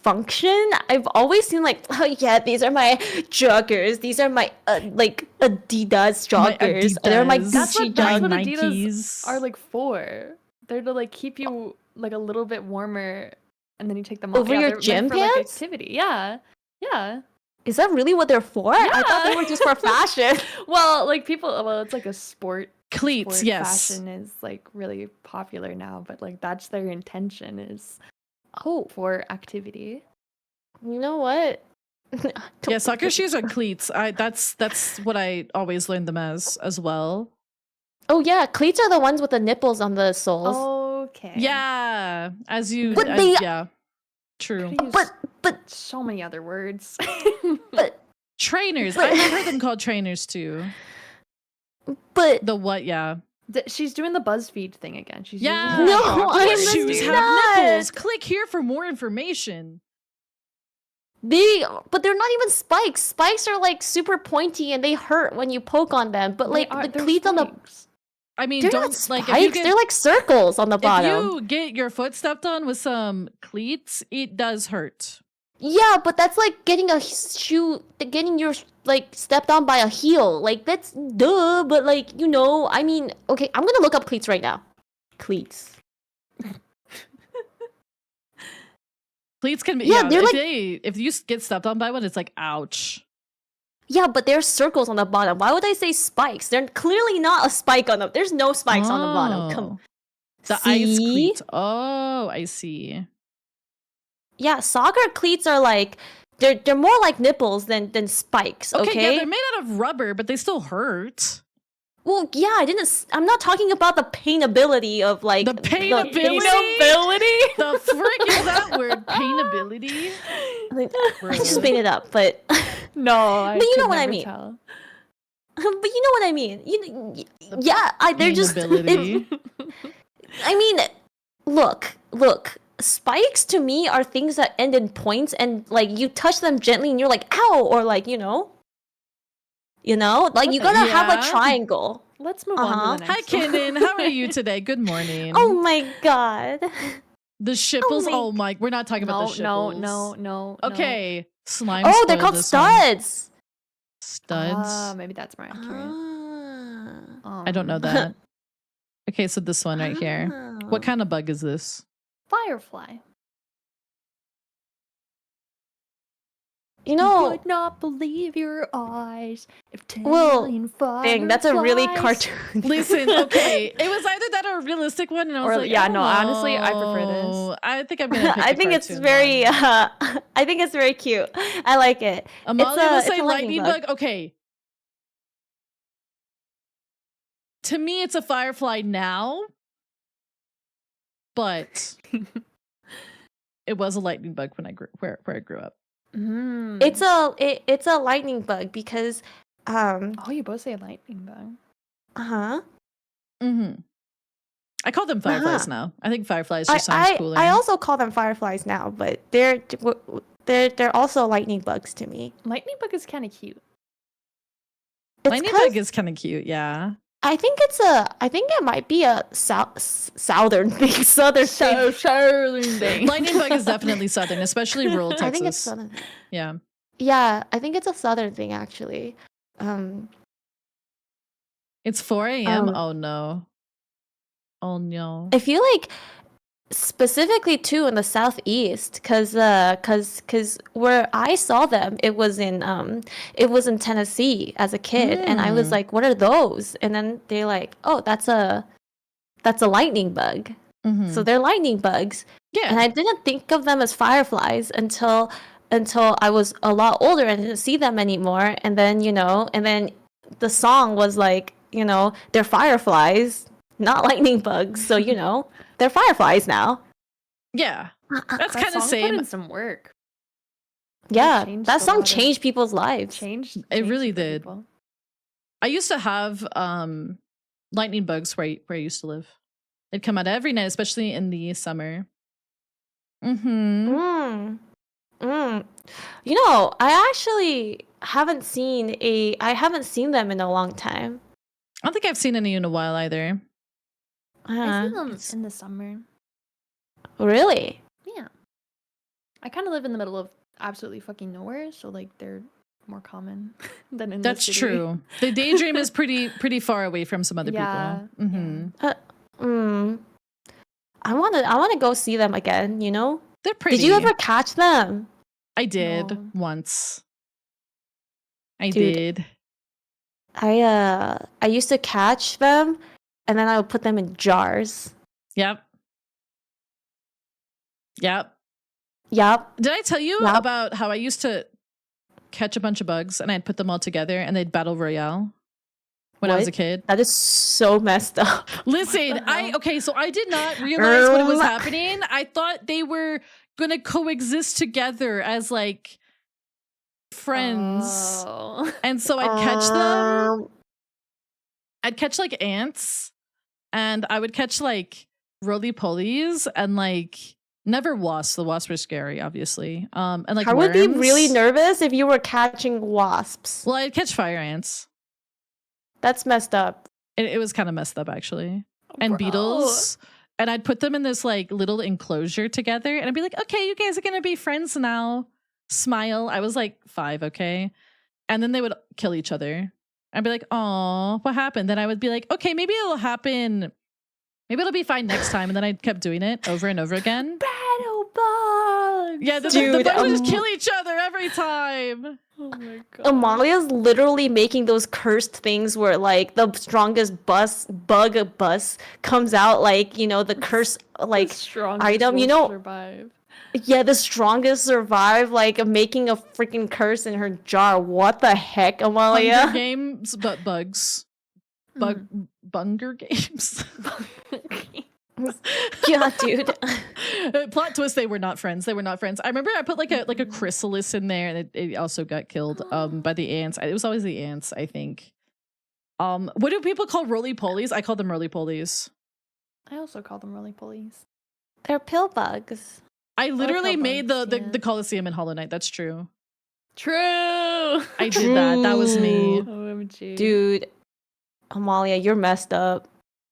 function. I've always seen like, oh yeah, these are my joggers. These are my like Adidas My joggers. They're my Adidas. That's what My Adidas Nikes. are like for. They're to like keep you like a little bit warmer, and then you take them off. Over Yeah, your they're meant gym for, like, pants? activity. Yeah, yeah. Is that really what they're for? I thought they Yeah. were just for fashion. Well, like people. Well, it's like a sport. Cleats, Sport yes. fashion is like really popular now, but like that's their intention is Oh, for activity. you know what? Yeah, soccer shoes are cleats. That's what I always learned them as well. Oh yeah, cleats are the ones with the nipples on the soles. Okay. Yeah, as you But they- yeah. True. Could use But so many other words. Trainers. But- I've heard them called trainers too. but The what? Yeah. She's doing the BuzzFeed thing again. She's Yeah. using No, joggers I'm These to shoes do- have not. nipples. Click here for more information. but they're not even spikes. Spikes are like super pointy and they hurt when you poke on them. But They like are- the they're cleats on the spikes. I mean, they're don't not like spikes. if you get, They're like circles on the if bottom. you get your foot stepped on with some cleats, it does hurt. Yeah, but that's like getting your like stepped on by a heel. Like that's duh. But like I mean, okay, I'm gonna look up cleats right now. Cleats. Cleats can be Yeah, yeah. they're like- If you get stepped on by one, it's like ouch. Yeah, but there's circles on the bottom. Why would I say spikes? They're clearly not a spike on them. There's no spikes on the bottom. Come. Oh. The ice See? cleat. Oh, I see. Yeah, soccer cleats are like they're more like nipples than spikes. Okay. yeah, they're made out of rubber, but they still hurt. Well, yeah, I'm not talking about the painability of like The painability? painability? The frick is that word? Painability? I just made it up, but No, But you know what I mean. but you know what I mean. They're just. Painability. I mean, look. Spikes to me are things that end in points, and like you touch them gently, and you're like, ow, or like you know, like you gotta have a Yeah. triangle. Let's move on to the Hi, next one. Kindon. How are you today? Good morning. Oh my god. The shipples. my Oh my. We're not talking about the No, shipples. no. Okay. Slime. Oh, they're spoiled called this one. studs. Studs. Maybe that's more accurate. I don't know that. Okay, so this one right here. What kind of bug is this? Firefly. You know, Would not believe your eyes if 10 Well, million dang, that's a really fireflies- cartoon. Listen, okay. It was either that or a realistic one, and I was Or- like, yeah, I don't no, honestly, I prefer this. know. I think I'm gonna pick I the think it's cartoon very one. I think it's very cute. I like it. Amalia it's will a say lightning lightning bug. bug. Okay. To me, it's a firefly now, but it was a lightning bug when I grew where I grew up. Mm. It's a lightning bug because Oh, you both say lightning bug. uh-huh. Mm-hmm. I call them fireflies Uh-huh. now. I think fireflies just sounds cooler. I also call them fireflies now, but they're also lightning bugs to me. Lightning bug is kind of cute. It's lightning 'cause bug is kind of cute. Yeah. I think it might be a southern thing, southern thing. southern thing. Lightning bug is definitely southern, especially rural Texas. I think it's southern. Yeah. Yeah, I think it's a southern thing actually. It's 4 a.m. Um, Oh no. Oh no. I feel like specifically too in the southeast, cause where I saw them, it was in Tennessee as a kid, and I was Mm. like, what are those? And then they're like, oh, that's a lightning bug. Mhm. So they're lightning bugs, yeah. and I didn't think of them as fireflies until I was a lot older and didn't see them anymore. And then the song was like, they're fireflies, not lightning bugs. So they're fireflies now. yeah. That's That kind of song put same. in some work. Yeah, changed that a song lot of- changed people's lives. Changed. It really changed for did. people. I used to have lightning bugs where I used to live. They'd come out every night, especially in the summer. Mm-hmm. I actually haven't seen them in a long time. I don't think I've seen any in a while either. I see Uh, them it's- in the summer. really? Yeah. I kind of live in the middle of absolutely fucking nowhere, so like they're more common than in That's the city. true. The daydream is pretty far away from some other Yeah, people. Mm-hmm. I wanna go see them again. They're pretty. Did you ever catch them? I did No. once. I Dude. did. I used to catch them, and then I would put them in jars. Yep. Yep. Yup. Did I tell you Yep. about how I used to catch a bunch of bugs and I'd put them all together and they'd battle royale when I was a What? kid? That is so messed up. Listen, so I did not realize what was happening. I thought they were gonna coexist together as like friends. Oh. And so I'd catch them. Um, I'd catch like ants and I would catch like roly-polies and like never wasps. The wasps were scary, obviously. And like I would be worms. really nervous if you were catching wasps. Well, I'd catch fire ants. That's messed up. It was kind of messed up actually. And Bro. beetles. And I'd put them in this like little enclosure together and I'd be like, okay, you guys are gonna be friends now. Smile. I was like 5, okay? And then they would kill each other. I'd be like, oh, what happened? Then I would be like, okay, maybe it'll happen. Maybe it'll be fine next time. And then I kept doing it over and over again. Battle bugs. Yeah, the Dude, bugs would just kill each other every time. Oh my god. Amalia's literally making those cursed things where like the strongest bug bus comes out, like the curse like strong item, survive. Yeah, the strongest survive, like making a freaking curse in her jar. What the heck, Hunger Amalia? Games, but bugs. Bunger Games. Yeah, dude. Plot twist: they were not friends. They were not friends. I remember I put like a chrysalis in there, and it also got killed by the ants. It was always the ants, I think. What do people call roly polies? I call them roly polies. I also call them roly polies. They're pill bugs. I literally pill made bugs, yeah. the Colosseum in Hollow Knight. That's true. True. I did that. That was me. OMG. Dude, Amalia, you're messed up.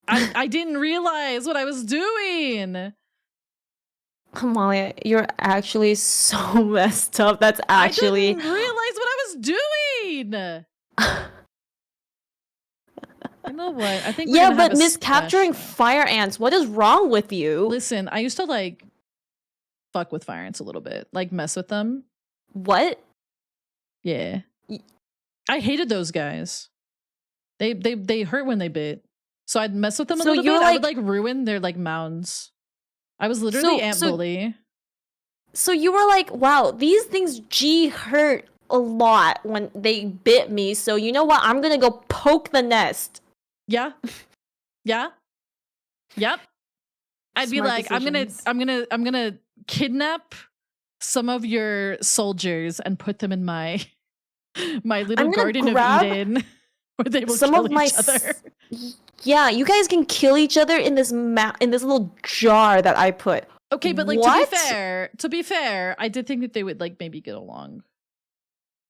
I didn't realize what I was doing. Amalia, you're actually so messed up. That's actually. I didn't realize what I was doing. You know what? I think we're Yeah, gonna have but a miscapturing special- fire ants. What is wrong with you? Listen, I used to like fuck with fire ants a little bit, like mess with them. What? Yeah, Y- I hated those guys. They hurt when they bit, so I'd mess with them a So little bit. you're I would like- like ruin their like mounds. I was literally ant so- bully. So you were like, wow, these things hurt a lot when they bit me. So you know what? I'm gonna go poke the nest. Yeah, yeah, yep. I'd be Smart like, decisions. I'm gonna kidnap some of your soldiers and put them in my little I'm gonna garden grab of Eden, where they will Some kill of my each other. Yeah, you guys can kill each other in this in this little jar that I put. Okay, but like What? to be fair, I did think that they would like maybe get along.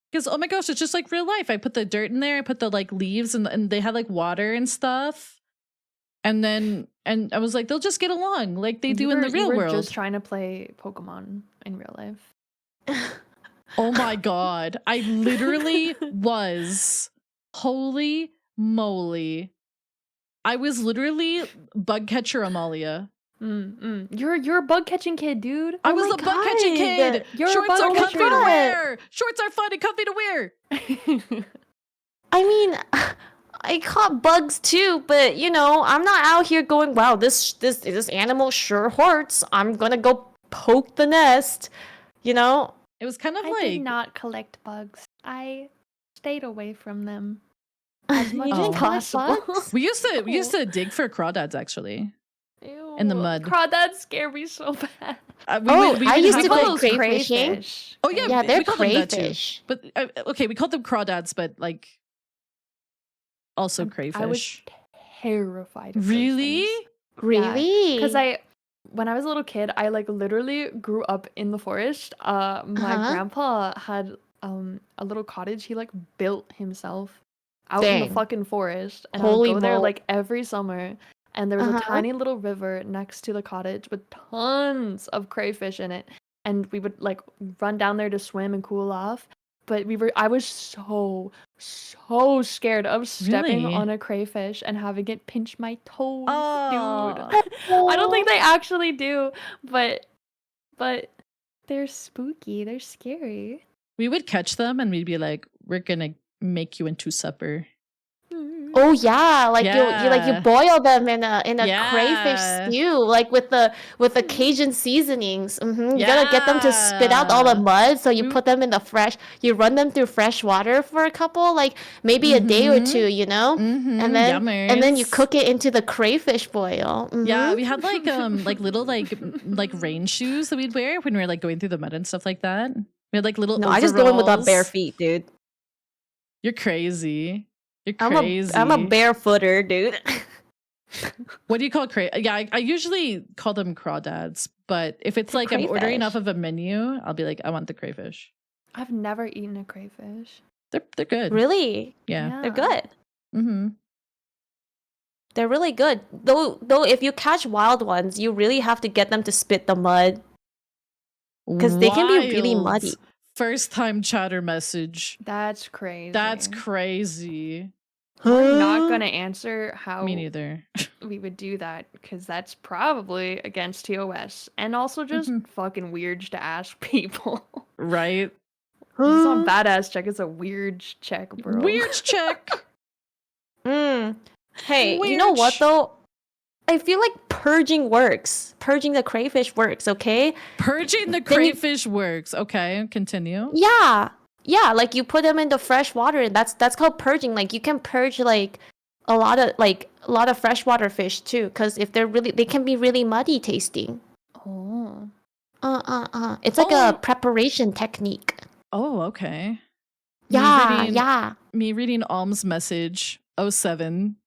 Because oh my gosh, it's just like real life. I put the dirt in there, I put the like leaves and they had like water and stuff. And I was like, they'll just get along like they do in the real you were world. just trying to play Pokemon in real life. Oh my god. I literally was. Holy moly. I was literally bug catcher Amalia. You're a bug catching kid, dude. I Oh was my the bug catching God. kid. You're a Shorts bug are comfy catcher. to wear. Shorts are fun and comfy to wear. I mean, I caught bugs too, but you know, I'm not out here going, wow, this animal sure hurts. I'm gonna go poke the nest. You know? It was kind of I like did not collect bugs. I stayed away from them You as much didn't as collect possible. bugs? we used to dig for crawdads actually. Ew, In the mud. Crawdads scare me so bad. I would used have to call go those crayfishing. crayfish. Oh yeah, Yeah, they're we called them that too. crayfish. But okay, we called them crawdads, but like also crayfish. I was terrified of those Really? things. Really? Because when I was a little kid, I like literally grew up in the forest. My grandpa had a little cottage he like built himself out in the Dang. fucking forest, and I Holy would go there mo- like every summer. And there was a Uh-huh. tiny little river next to the cottage with tons of crayfish in it, and we would like run down there to swim and cool off. But I was so scared of stepping Really? on a crayfish and having it pinch my toes, Aw. dude. I don't think they actually do, but they're spooky. They're scary. We would catch them and we'd be like, we're gonna make you into supper. Oh yeah, like you Yeah. boil them in a Yeah. crayfish stew, like with the Cajun seasonings. You gotta get them to spit out all the Yeah. mud, so you We- put them in you run them through fresh water for a couple, like maybe a day or Mhm. two, you know, Mm-hmm. and then you Yummers. cook it into the crayfish boil. Yeah, Mhm. we had like little like rain shoes that we'd wear when we were like going through the mud and stuff like that. We had like little. No, I just go in without bare overalls. feet, dude. You're crazy. You're I'm crazy. a barefooter, dude. What do you call Yeah, I usually call them crawdads, but if it's like I'm ordering Crayfish. off of a menu, I'll be like, I want the crayfish. I've never eaten a crayfish. They're good. Really, Yeah. they're good. Mm-hmm. They're really good. Though if you catch wild ones, you really have to get them to spit the mud. 'Cause they can be really muddy. First time chatter message. That's crazy. That's crazy. I'm not gonna answer how Me neither. we would do that because that's probably against TOS and also just fucking weird to ask people. Right? It's not badass check. It's a weird check, bro. Weird check. Hey, you know what Weird. though? I feel like purging works. purging the crayfish works, okay? Purging the Then you- crayfish works. Okay, continue. Yeah. Yeah, like you put them in the fresh water and that's called purging. Like you can purge like a lot of freshwater fish too, because if they can be really muddy tasting. Oh. It's like Oh. a preparation technique. Oh, okay. Yeah. Me reading Alm's message 07.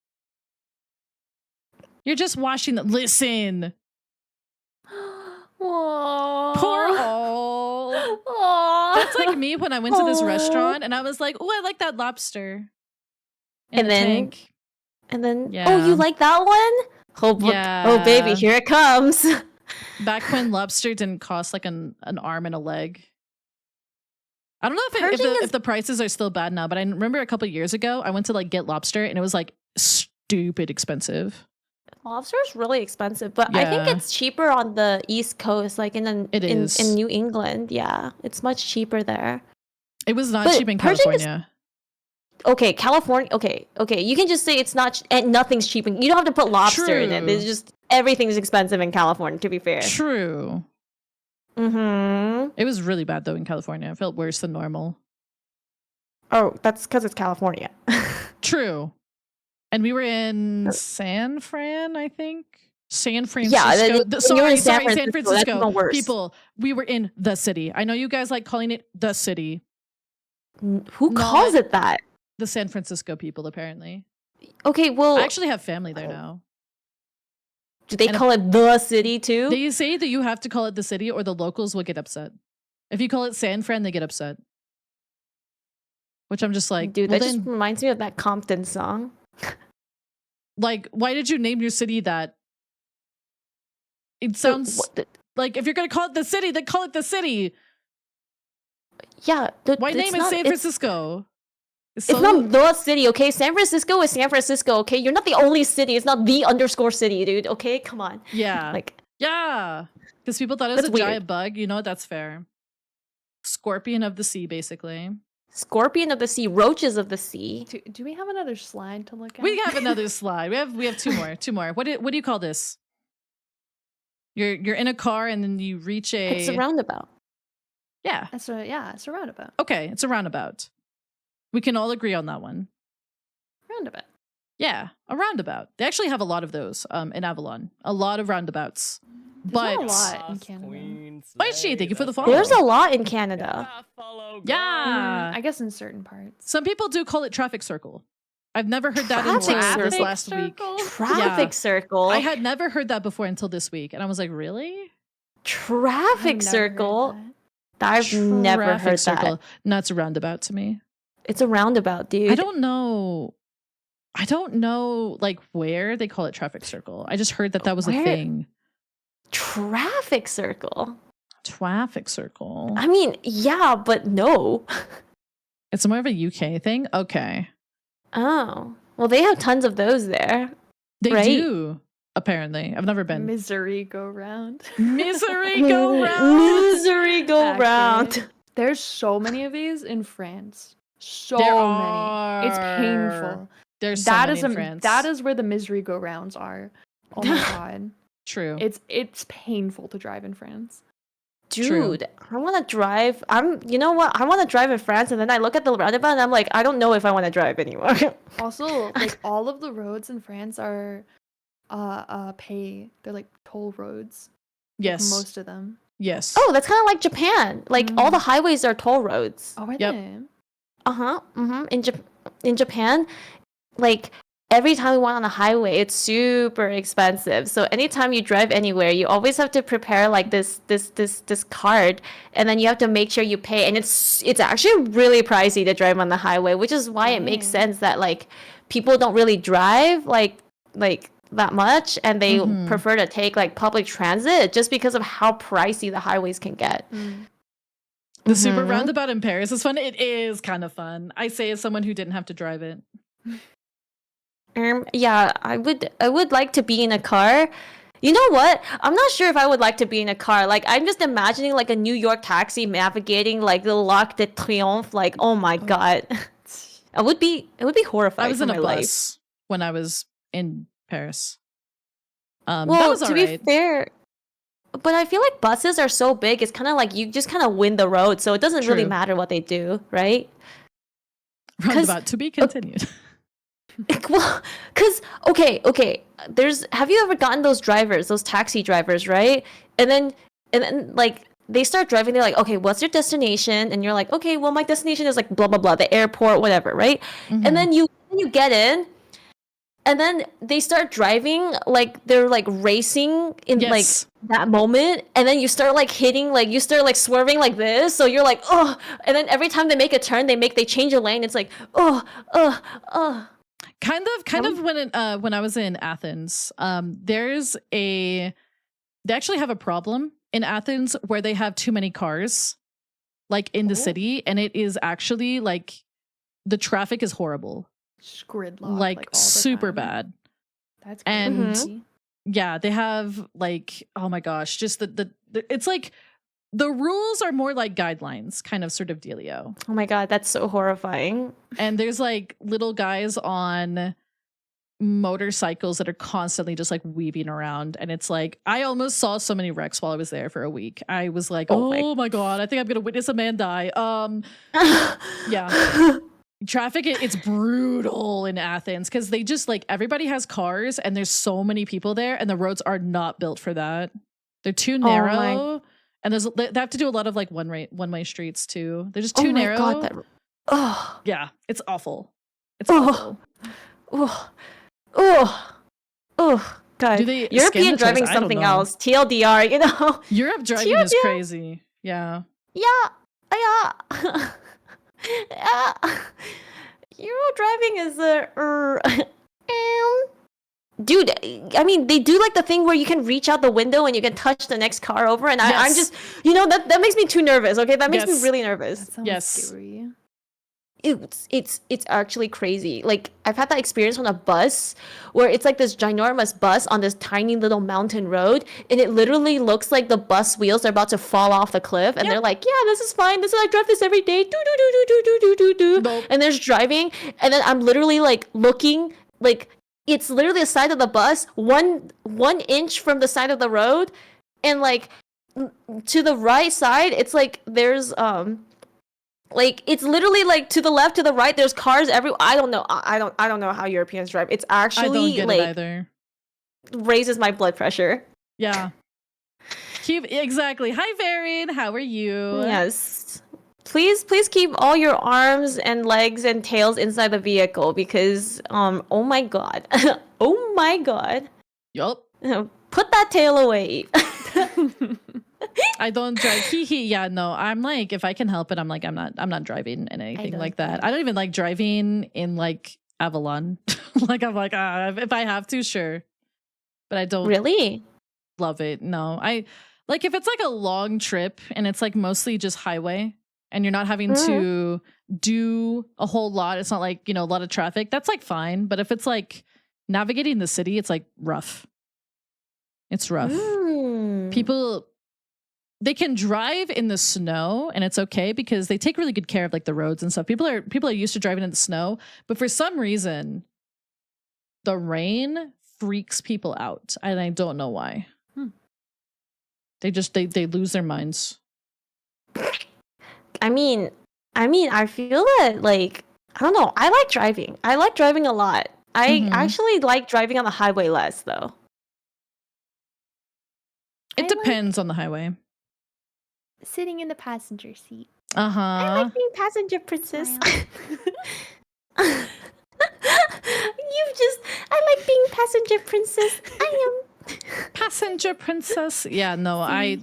You're just washing the listen. Aww. Poor Al. Aww. That's like me when I went to this Aw. restaurant and I was like, "Oh, I like that lobster." In And the then- tank. And then oh, Yeah. you like that one? Oh, oh baby, Yeah. here it comes. Back when lobster didn't cost like an arm and a leg. I don't know Purging if the prices are still bad now, but I remember a couple years ago I went to like get lobster and it was like stupid expensive. Lobster is really expensive, but I think Yeah. it's cheaper on the East Coast, like in It is. New England. Yeah, it's much cheaper there. It was not But cheap in purging is- California. Okay, California. Okay. You can just say it's not, and nothing's cheap. You don't have to put lobster in it. True. It's just everything's expensive in California. To be fair. True. Mm-hmm. It was really bad though in California. I felt worse than normal. Oh, that's because it's California. True. And we were in San Fran, I think. San Francisco. Yeah, The- you were in sorry, San San Francisco. That's Francisco. even worse. People, we were in the city. I know you guys like calling it the city. Who No, calls it that? The San Francisco people, apparently. Okay, well, I actually have family there now. do they and- call it the city too? They say that you have to call it the city or the locals will get upset. If you call it San Fran, they get upset. Which I'm just like, Dude, well that then, just reminds me of that Compton song. like, why did you name your city that? It So, sounds like if you're going to call it the city, then call it the city. yeah. Why name it San Francisco? It's not the city, okay? San Francisco is San Francisco, okay? You're not the only city. It's not the underscore city, dude. Okay, come on. Yeah. Like, Yeah. Because people thought it was That's a weird. giant bug. You know, that's fair. Scorpion of the sea, basically. scorpion of the sea, roaches of the sea. Do we have another slide to look at? We have another slide. We have two more. Two more. What do you call this? You're in a car and then you reach a It's a roundabout. Yeah. It's a roundabout. Okay, it's a roundabout. We can all agree on that one. Roundabout. Yeah, a roundabout. They actually have a lot of those in Avalon. A lot of roundabouts. There's But not a lot in Canada. Why, she? Thank you for the follow. There's a lot in Canada. Yeah. I guess in certain parts. Some people do call it traffic circle. I've never heard that Traffic until this circle? last week. Traffic Yeah. circle. I had never heard that before until this week, and I was like, "Really?" Traffic circle. I've never Traffic heard circle. that. No, it's a roundabout to me. It's a roundabout, dude. I don't know like where they call it traffic circle. I just heard that was a Where? thing. Traffic circle. Traffic circle. I mean, yeah, but no. It's more of a UK thing. Okay. Oh. Well, they have tons of those there. They Right? do. Apparently. I've never been. Misery go round. Misery go round. Misery go Actually, round. There's so many of these in France. So There many. It's are. painful. There's so That many is in France. that is where the misery go rounds are. Oh my god. true. It's painful to drive in France. True. Dude, I want to drive. You know what? I want to drive in France, and then I look at the roundabout, and I'm like, I don't know if I want to drive anymore. Also, like all of the roads in France are they're like toll roads. Yes. Most of them. Yes. Oh, that's kind of like Japan. Like all the highways are toll roads. Oh, are Yep. they? In Japan, like every time we went on a highway, it's super expensive. So anytime you drive anywhere, you always have to prepare like this card, and then you have to make sure you pay. And it's actually really pricey to drive on the highway, which is why it makes sense that like people don't really drive like that much, and they prefer to take like public transit just because of how pricey the highways can get. The super roundabout in Paris is fun. It is kind of fun. I say as someone who didn't have to drive it. Yeah, I would like to be in a car. You know what? I'm not sure if I would like to be in a car. Like I'm just imagining like a New York taxi navigating like the L'arc de Triomphe. Like, oh my god, it would be horrifying. I was for in a my life. bus when I was in Paris. Well, that was to all be right. fair, but I feel like buses are so big. It's kind of like you just kind of win the road, so it doesn't really True. matter what they do, right? Roundabout to be continued. Well, cause okay, have you ever gotten those drivers, those taxi drivers, right? And then like they start driving, they're like, okay, what's your destination? And you're like, okay, well my destination is like blah blah blah, the airport, whatever, right? Mhm. And then you get in, and then they start driving like they're like racing in like Yes. that moment, and then you start like hitting, like you start like swerving like this, so you're like, oh, and then every time they make a turn, they change a lane. It's like, oh. Kind of when I was in Athens, they actually have a problem in Athens where they have too many cars like in the city, and it is actually like the traffic is horrible. Gridlock, Like all the super time. bad. That's And- crazy. Yeah, they have like, oh my gosh, just the it's like the rules are more like guidelines, kind of sort of dealio. Oh my god, that's so horrifying. And there's like little guys on motorcycles that are constantly just like weaving around, and it's like I almost saw so many wrecks while I was there for a week. I was like, oh my god, I think I'm gonna witness a man die. Yeah. Traffic, it's brutal in Athens because they just like everybody has cars and there's so many people there, and the roads are not built for that. They're too narrow, and they have to do a lot of like one way streets too. They're just too Oh my narrow. god, that Yeah, it's awful. It's Oh. awful. God. Do they scan European the driving tires? I don't something know. else. TLDR, you know. Europe driving is crazy. Yeah. Yeah. Yeah. Euro driving is dude, I mean, they do like the thing where you can reach out the window and you can touch the next car over, and I'm Yes. just, you know, that makes me too nervous. Okay, that makes me Yes. really nervous. That sounds Yes. scary. It's actually crazy. Like I've had that experience on a bus where it's like this ginormous bus on this tiny little mountain road, and it literally looks like the bus wheels are about to fall off the cliff, and Yeah. they're like, yeah, this is fine, I drive this every day, do do do do do do do do do, Nope. and there's driving, and then I'm literally like looking, like it's literally the side of the bus, one inch from the side of the road, and like to the right side, it's like there's like it's literally like to the left, to the right, there's cars everywhere. I don't know. I don't know how Europeans drive. It's I actually don't get it like either. raises my blood pressure. Yeah. Exactly. Hi, Varian. How are you? Yes. Please keep all your arms and legs and tails inside the vehicle because oh my god. Oh my god. Yup. Put that tail away. I don't drive. Yeah, no. I'm like, if I can help it, I'm like, I'm not driving in anything don't like that. I don't even like driving in like Avalon. Like I'm like, if I have to, sure. But I don't Really? love it. No. I like if it's like a long trip and it's like mostly just highway and you're not having to do a whole lot. It's not like, you know, a lot of traffic. That's like fine. But if it's like navigating the city, it's like rough. It's rough. People, they can drive in the snow and it's okay because they take really good care of like the roads and stuff. People are used to driving in the snow, but for some reason the rain freaks people out and I don't know why. They just they lose their minds. I mean, I feel that like I don't know. I like driving. I like driving a lot. I actually like driving on the highway less though. It depends on the highway. Sitting in the passenger seat. I like being passenger princess. I like being passenger princess. I am Passenger princess. Yeah, no, I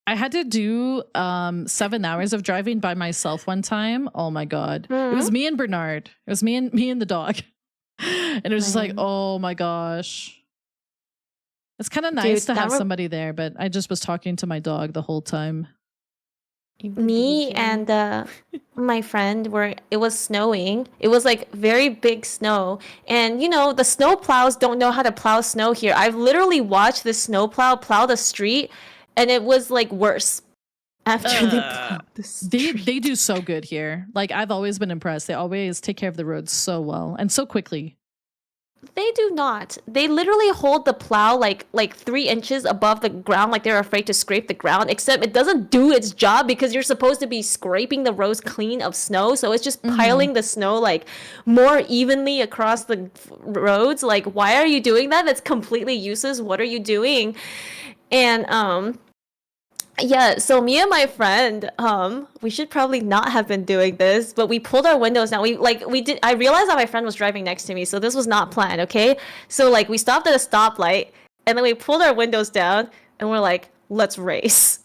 had to do 7 hours of driving by myself one time. Oh my god. It was me and Bernard. It was me and the dog. And it was just like, oh my gosh. It's kind of nice to have somebody there, but I just was talking to my dog the whole time. me and my friend it was snowing. It was like very big snow, and you know the snow plows don't know how to plow snow here. I've literally watched the snow plow the street, and it was like worse after they plowed the street. They do so good here. Like I've always been impressed. They always take care of the roads so well and so quickly. They do not. They literally hold the plow like 3 inches above the ground, like they're afraid to scrape the ground. Except it doesn't do its job because you're supposed to be scraping the roads clean of snow. So it's just piling the snow like more evenly across the roads. Like, why are you doing that? That's completely useless. What are you doing? And yeah, so me and my friend, we should probably not have been doing this, but we pulled our windows down. I realized that my friend was driving next to me, so this was not planned, okay? So like we stopped at a stoplight and then we pulled our windows down and we're like, let's race.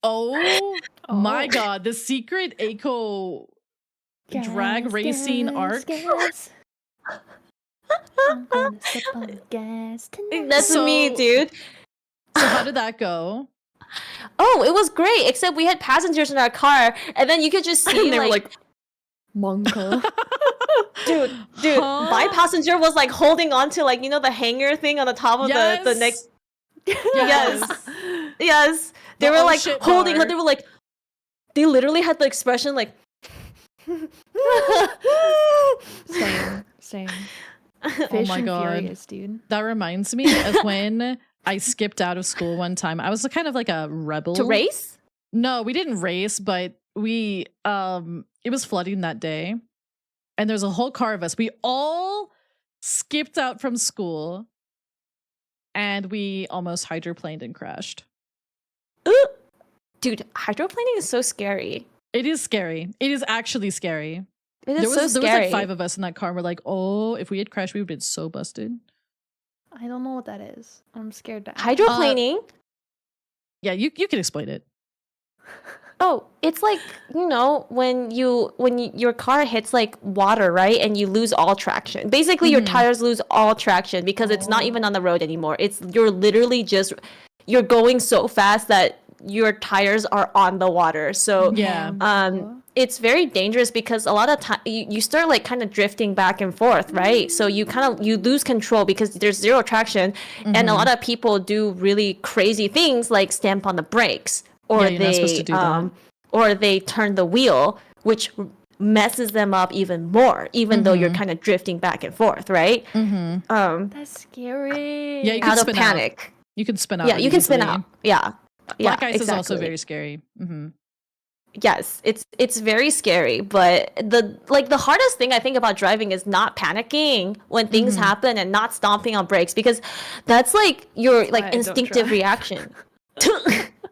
Oh my god, the secret Eiko drag racing arc. Gas. I'm gonna step on the gas tonight. That's me, dude. So how did that go? Oh, it was great, except we had passengers in our car, and then you could just see And they were like, like, Monka. dude, Huh? my passenger was like holding on to like, the hanger thing on the top of the next. Yes. Yes. They The were oh like shit holding, bar. they were like, they literally had the expression like, Same. Oh Fish my and god. furious, dude. That reminds me of when I skipped out of school one time. I was kind of like a rebel. to race? No, we didn't race, but we it was flooding that day. And there's a whole car of us. We all skipped out from school and we almost hydroplaned and crashed. Ooh. Dude, hydroplaning is so scary. It is scary. It is actually scary. It There is was so there was scary. like 5 of us in that car. We're like, oh, if we had crashed, we would have been so busted. I don't know what that is. I'm scared to ask. Hydroplaning? Yeah, you can explain it. Oh, it's like, when your car hits like water, right? And you lose all traction. Basically, your Mhm. tires lose all traction because it's not even on the road anymore. You're literally just you're going so fast that your tires are on the water. So Yeah. it's very dangerous because a lot of time you start like kind of drifting back and forth, right? So you lose control because there's zero traction, and a lot of people do really crazy things like stamp on the brakes, or Yeah, you're not supposed to do that. or they turn the wheel, which messes them up even more, even though you're kind of drifting back and forth, right? That's scary. Yeah, you can Out of spin panic. You can spin out. Yeah, really you can spin easily. out. Yeah. Yeah, Black ice is also exactly. very scary. Yes, it's very scary, but the hardest thing I think about driving is not panicking when things happen and not stomping on brakes, because that's like your why I like don't instinctive drive. reaction.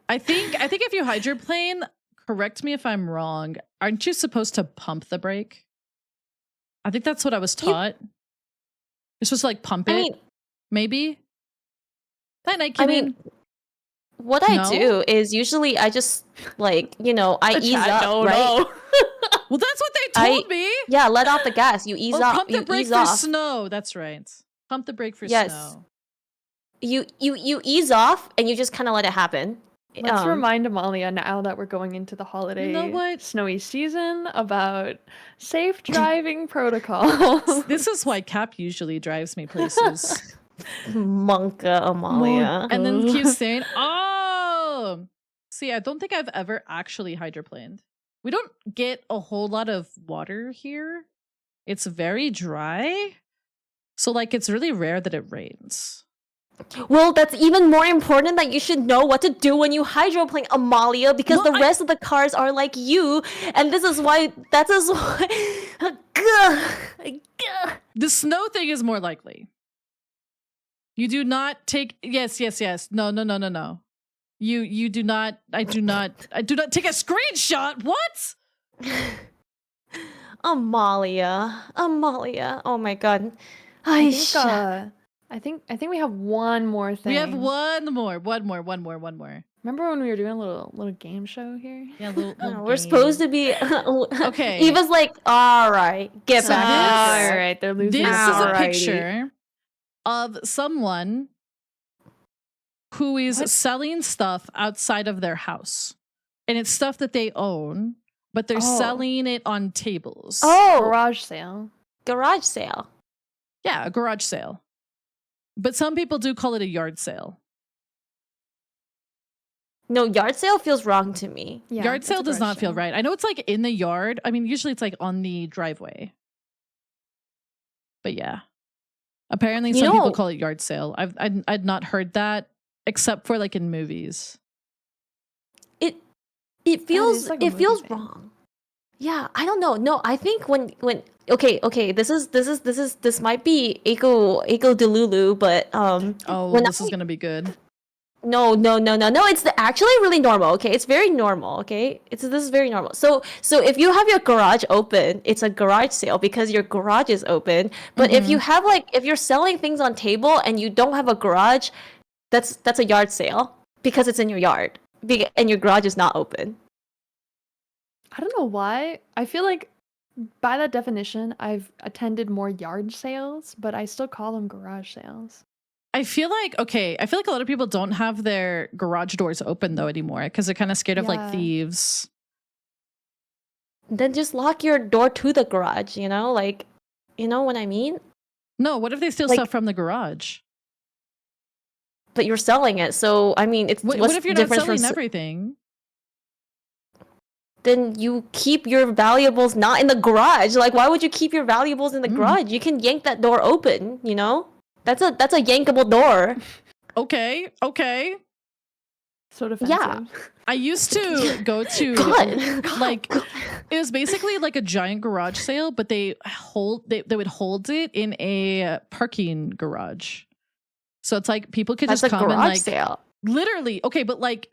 I think if you hydroplane, correct me if I'm wrong, aren't you supposed to pump the brake? I think that's what I was taught. You're supposed to like pump it, I mean, maybe? That night, I mean, what I No? do is usually I just like, I ease up, right? Well, that's what they I- told me. Yeah, let off the gas. You ease Or off. pump the You brake ease for off. snow. That's right. Pump the brake for Yes. snow. You ease off and you just kind of let it happen. Let's remind Amalia now that we're going into the holiday what? snowy season about safe driving protocols. This is why Cap usually drives me places. Monka Amalia. And then keeps saying, oh, see, I don't think I've ever actually hydroplaned. We don't get a whole lot of water here. It's very dry. So, like, it's really rare that it rains. Well, that's even more important that you should know what to do when you hydroplane, Amalia, because Well, the rest of the cars are like you, and this is why. That is why. The snow thing is more likely. You do not take. Yes. No. You do not. I do not take a screenshot. What? Amalia. Oh my god. I think we have one more thing. We have one more. Remember when we were doing a little game show here? Yeah, little We're supposed to be. Okay. Eva's like, all right, get So back. this- in All the right, they're losing. This is a Alrighty. picture of someone who is selling stuff outside of their house. And it's stuff that they own, but they're Oh. selling it on tables. Oh, garage sale. garage sale. Yeah, a garage sale. But some people do call it a yard sale. No, yard sale feels wrong to me. Yeah, Yard it's sale a does garage not feel sale. right. I know it's like in the yard. I mean, usually it's like on the driveway. But yeah, apparently You some people know- call it yard sale. I'd not heard that except for like in movies. It feels like a it movie feels thing. wrong. Yeah, I don't know. No, I think when okay, this might be Eco Delulu, but Oh, when this is gonna be good. no, it's actually really normal. Okay, it's very normal. Okay, this is very normal. So if you have your garage open, it's a garage sale because your garage is open. But if you have if you're selling things on table and you don't have a garage, that's a yard sale because it's in your yard and your garage is not open. I don't know why. I feel like by that definition, I've attended more yard sales, but I still call them garage sales. I feel like a lot of people don't have their garage doors open though anymore because they're kind of scared of like Yeah. thieves. Then just lock your door to the garage. You know what I mean. No, what if they steal Like- stuff from the garage? But you're selling it, so I mean, it's What what's if you're the not difference selling from everything? then you keep your valuables not in the garage. Like, why would you keep your valuables in the garage? You can yank that door open, you know? That's a yankable door. Okay. So defensive. Yeah. I used to go to God. like it was basically like a giant garage sale, but they would hold it in a parking garage. So it's like people could That's just a come garage and like sale. literally but like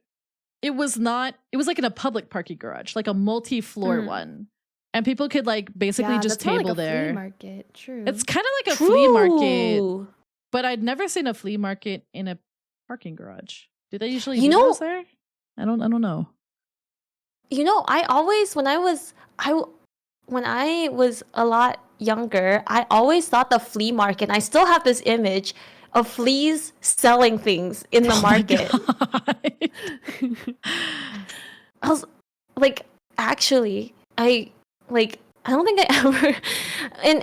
it was like in a public parking garage, like a multi-floor one. And people could like basically Yeah, just that's more table like a there. flea market. True. It's kind of like a flea market, True. but I'd never seen a flea market in a parking garage. Do they usually You do know- those there? I don't know. You know, I always when I was a lot younger, I always thought the flea market. I still have this image of fleas selling things in the Oh my market. God. I was like, actually, I don't think I ever,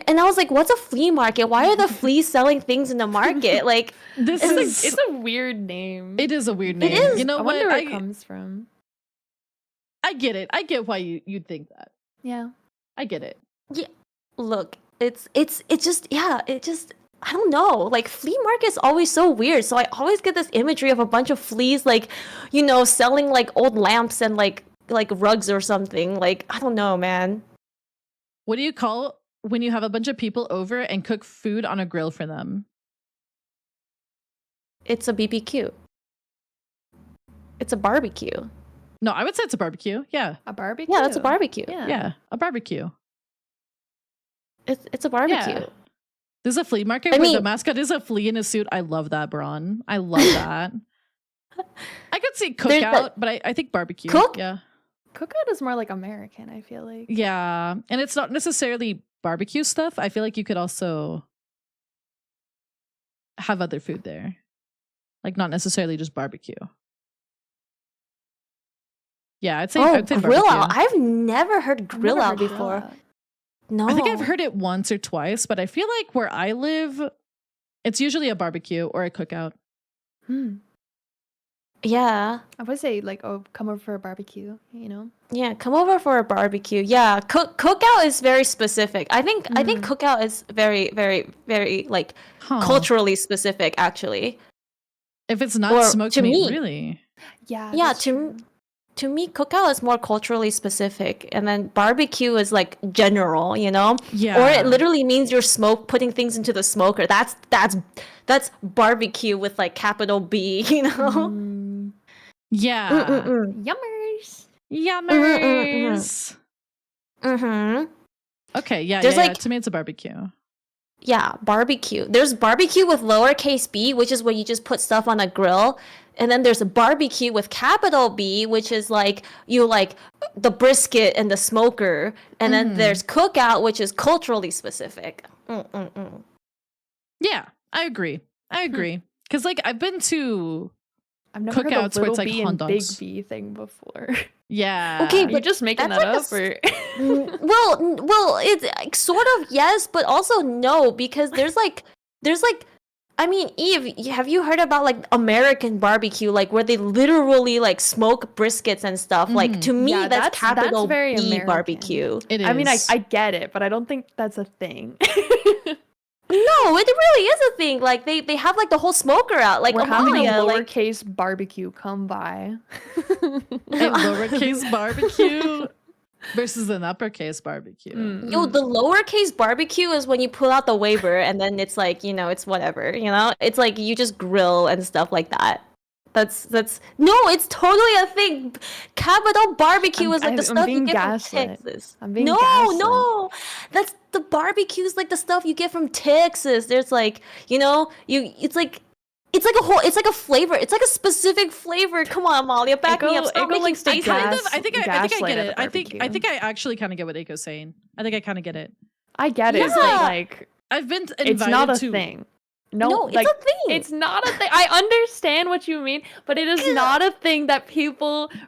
and I was like, what's a flea market? Why are the fleas selling things in the market? Like, This It's is It's a weird name. it is a weird It name. is. You know I what? wonder where it comes from. I get it. I get why you'd think that. Yeah. I get it. look, it's just I don't know. Like flea market's always so weird. So I always get this imagery of a bunch of fleas like, selling like old lamps and like rugs or something. Like I don't know, man. What do you call when you have a bunch of people over and cook food on a grill for them? It's a BBQ. It's a barbecue. No, I would say it's a barbecue. Yeah. A barbecue? Yeah, that's a barbecue. Yeah. Yeah. A barbecue. It's a barbecue. Yeah. There's a flea market I where the mean- mascot is a flea in a suit. I love that, Braun. I love that. I could say There's cookout, that- but I think barbecue. Cook? Yeah. Cookout is more like American, I feel like. Yeah. And it's not necessarily barbecue stuff. I feel like you could also have other food there. Like not necessarily just barbecue. Yeah, I'd say Oh, barbecue. grill out. I've never heard I've grill never out heard before. grill out. No. I think I've heard it once or twice, but I feel like where I live, it's usually a barbecue or a cookout. Yeah. I would say like, oh, come over for a barbecue, you know? Yeah, come over for a barbecue. Yeah, cookout is very specific. I think cookout is very, very, very like Huh. culturally specific. Actually, If it's not Or smoked to meat, me- really. Yeah. yeah. that's true. To me, cookout is more culturally specific, and then barbecue is like general. Yeah. Or it literally means you're putting things into the smoker. That's barbecue with like capital B. Yeah. Yummers. Yummers. Mm-hmm. Okay, yeah, There's yeah. like- To me, it's a barbecue. Yeah, barbecue. There's barbecue with lowercase b, which is where you just put stuff on a grill. And then there's a barbecue with capital B, which is like you like the brisket and the smoker. And then there's cookout, which is culturally specific. Yeah, I agree. Because like I've been to I've never heard Cookouts the where little it's like B hot and big dogs. B thing before. yeah. Okay, You're but just making that's that like a up, or well, it's like, sort of yes, but also no, because there's like I mean, Eve, have you heard about like American barbecue, like where they literally like smoke briskets and stuff? Like to me, Yeah, that's capital very B American. barbecue. It is. I mean, I get it, but I don't think that's a thing. No, it really is a thing. Like they have like the whole smoker out. Like We're having a Amalia, like lowercase barbecue. Come by. A lowercase barbecue versus an uppercase barbecue. yo, the lowercase barbecue is when you pull out the waiver and then it's like, it's whatever, It's like you just grill and stuff like that. That's no, it's totally a thing. Capital barbecue is like the I'm stuff you being get gaslit. from Texas. I'm being No, gaslit. no. That's the barbecue is like the stuff you get from Texas. There's like, it's like a flavor. It's like a specific flavor. Come on, Amalia, back me up. Stop making likes to faces. I think I get gaslight it. at the I think barbecue. I actually kind of get what Aiko's saying. I think I kind of get it. I get it. Yeah. But like, I've been invited it's not a to thing. No, it's a thing. It's not a thing. I understand what you mean, but it is not a thing that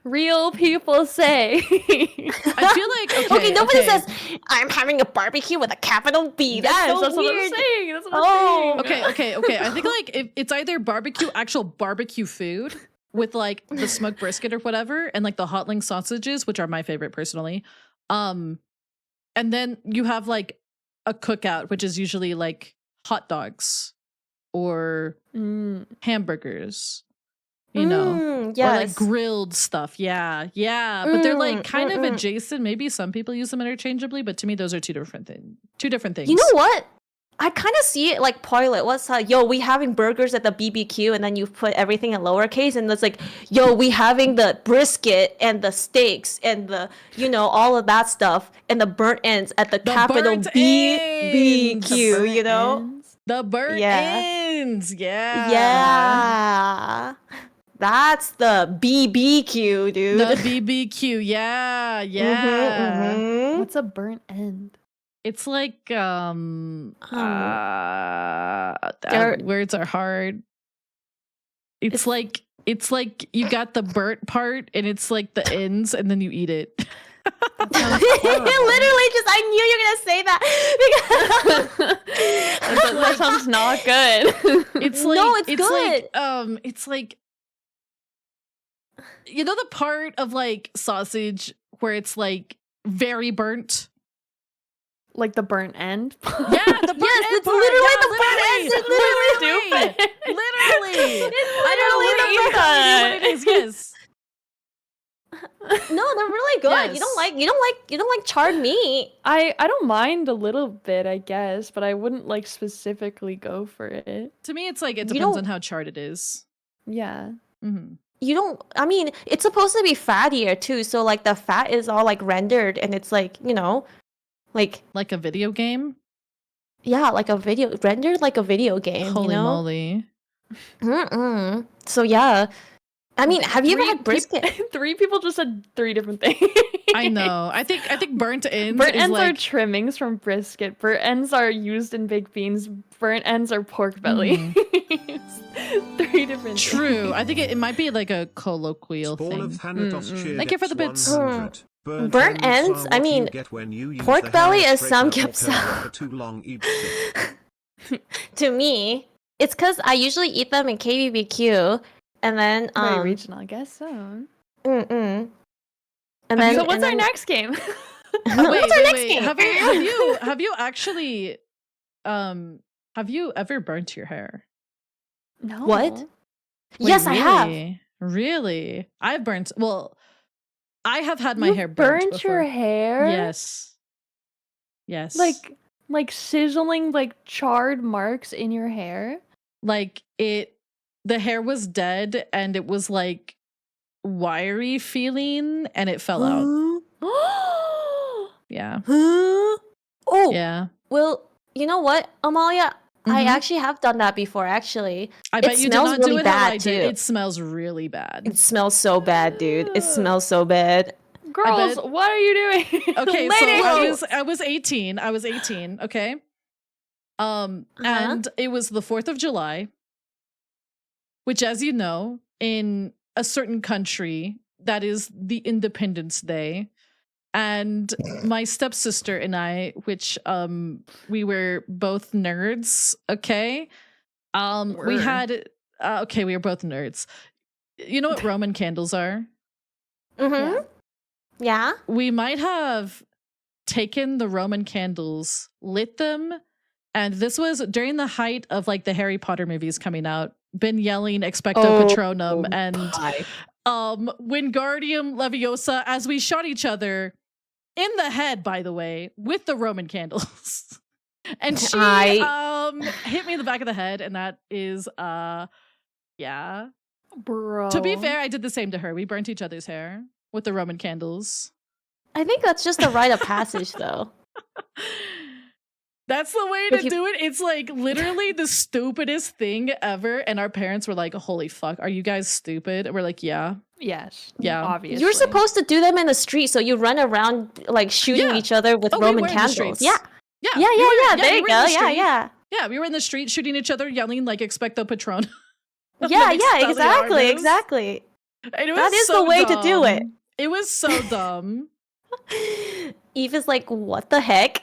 real people say. I feel like Okay, nobody says I'm having a barbecue with a capital B. Yes, so that's what I'm weird. saying. That's what Oh. I'm saying. Okay. I think like if it's either actual barbecue food with like the smoked brisket or whatever, and like the hot link sausages, which are my favorite personally. And then you have like a cookout, which is usually like hot dogs or hamburgers, or like Yes. grilled stuff. Yeah. But they're like kind of adjacent. Maybe some people use them interchangeably, but to me, those are two different things. You know what? I kind of see it like Pilot. What's we having burgers at the BBQ, and then you put everything in lowercase, and it's like, we having the brisket and the steaks and the, all of that stuff, and the burnt ends at the capital burnt ends. BBQ, The burnt Yeah. ends. Yeah. Yeah. That's the BBQ, dude. The BBQ. Yeah. Mhm. What's a burnt end? It's like There- words are hard. It's like you got the burnt part and it's like the ends and then you eat it. Literally just I knew you were gonna say that because That sounds not good. It's like No, it's it's good. like it's like the part of like sausage where it's like very burnt. Like the burnt end. Yeah, the burnt Yes, end it's part. literally Yeah, the burnt end. It's literally. Stupid. Literally. literally the I know what it is. Yes. no, they're really good. Yes. You don't like charred meat. I don't mind a little bit, I guess, but I wouldn't like specifically go for it. To me, it's like it You depends don't- on how charred it is. Yeah. Mm-hmm. You don't. I mean, it's supposed to be fattier too. So like the fat is all like rendered, and it's like like Like a video game. like a video rendered like a video game. Holy moly! Mm-mm. So yeah. I mean, have you ever had brisket? 3 people just said 3 different things. I know. I think burnt ends. Burnt is ends are like, trimmings from brisket. Burnt ends are used in baked beans. Burnt ends are pork belly. 3 different true. things. I think it might be like a colloquial Spawn thing. of Thanatos cheered Thank you for the bits. X100. Burnt ends, are I what you mean, get when you use pork the belly hair is scraper samgyeopsal. for too long each stick. To me, it's because I usually eat them in KBBQ, and then Very regional, I guess so. and then So what's and our then- next game? What's our next game? Have you actually have you ever burnt your hair? No. What? Wait, Yes, I have. Really? I've burnt. Well, I have had my You hair burnt. burnt your before. hair? Yes. Yes. Like sizzling like charred marks in your hair? like the hair was dead and it was like wiry feeling and it fell out. Yeah. Oh, Yeah. well, you know what, Amalia? I Mhm. actually have done that before, actually. I It bet you did smells not do really it how bad, I did. too. It smells really bad. It smells so bad, dude. It smells so bad. Girls, bet- what are you doing? Okay, Ladies! so I was 18. I was 18, okay? And it was the 4th of July, which, as you know, in a certain country, that is the Independence Day. And my stepsister and I, which we were both nerds, okay? We had okay, we were both nerds. You know what Roman candles are? Mm-hmm. Yeah. We might have taken the Roman candles, lit them, And this was during the height of like the Harry Potter movies coming out. Been yelling Expecto Patronum and Wingardium Leviosa as we shot each other in the head, by the way, with the Roman candles. And she hit me in the back of the head, and that is yeah. Bro. To be fair, I did the same to her. We burnt each other's hair with the Roman candles. I think that's just a rite of passage, though. That's the way to do it. It's like literally the stupidest thing ever. And our parents were like, holy fuck, are you guys stupid? And we're like, yeah. Yes. Yeah. Obviously. You're supposed to do them in the street, so you run around like shooting each other with Roman candles. Yeah. Yeah. There you go. Yeah. Yeah, we were in the street shooting each other, yelling like Expecto Patronum. Yeah, exactly. That is the way to do it. It was so dumb. Eve is like, what the heck?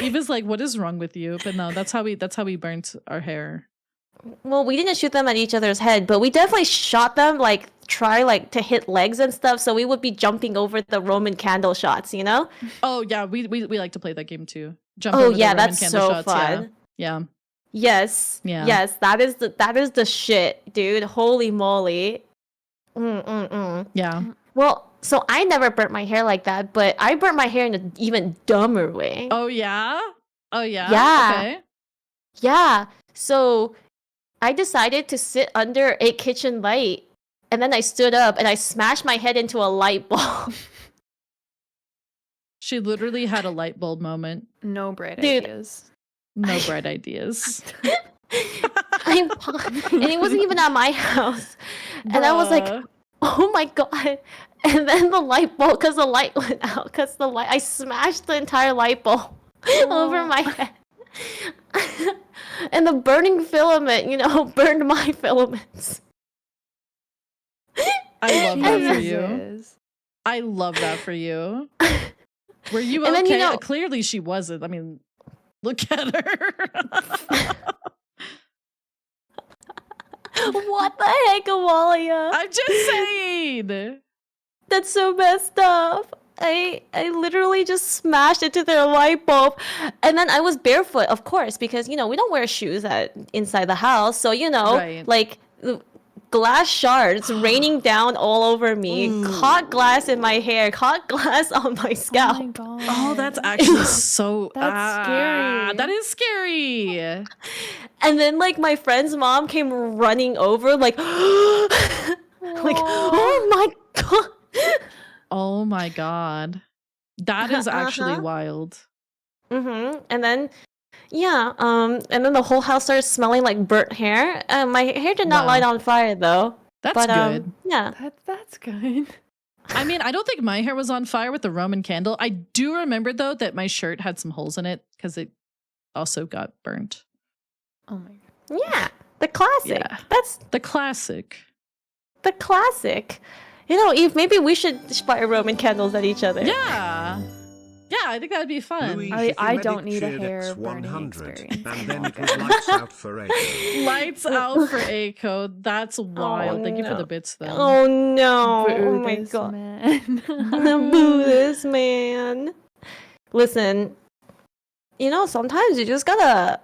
Eve is like, what is wrong with you? But no, that's how we burnt our hair. Well, we didn't shoot them at each other's head, but we definitely shot them to hit legs and stuff, so we would be jumping over the Roman candle shots, you know? Oh yeah, we like to play that game too. Jump over the Roman that's candle so shots. fun. Yeah. Yes. Yeah. Yes, that is the shit, dude. Holy moly. Yeah. Well, so I never burnt my hair like that, but I burnt my hair in an even dumber way. Oh yeah? Yeah. Okay. Yeah. So I decided to sit under a kitchen light, and then I stood up and I smashed my head into a light bulb. She literally had a light bulb moment. No bright Dude. ideas. No bright ideas. And it wasn't even at my house. And I was like, oh my god. And then the light bulb, because the light went out, I smashed the entire light bulb over my head. And the burning filament, burned my filaments. I love that for you. Jesus. I love that for you. Were you And okay? then, Clearly she wasn't. I mean, look at her. What the heck, Amalia? I'm just saying. That's so messed up. I literally just smashed into their light bulb. And then I was barefoot, of course, because, we don't wear shoes inside the house. So, Right. like glass shards raining down all over me, caught glass in my hair, caught glass on my scalp. Oh my god. Oh, that's actually so That's scary. That is scary. And then, like, my friend's mom came running over, like, oh my god. Oh my god. That is actually wild. And then, and then the whole house started smelling like burnt hair. My hair did not Wow. light on fire, though. That's good. Yeah. That's good. I mean, I don't think my hair was on fire with the Roman candle. I do remember, though, that my shirt had some holes in it because it also got burnt. Oh my god. Yeah. The classic. Yeah. That's The classic. the classic. Eve, maybe we should fire Roman candles at each other. Yeah. Yeah, I think that'd be fun. Louis, I if the don't medic need a cheered hair burning X100, experience. and then it was lights out for 8. Lights out for Aiko. That's wild. Thank you for no. the bits, though. Oh no. Oh my Buddhist god. man. The Buddhist man. Listen, sometimes you just gotta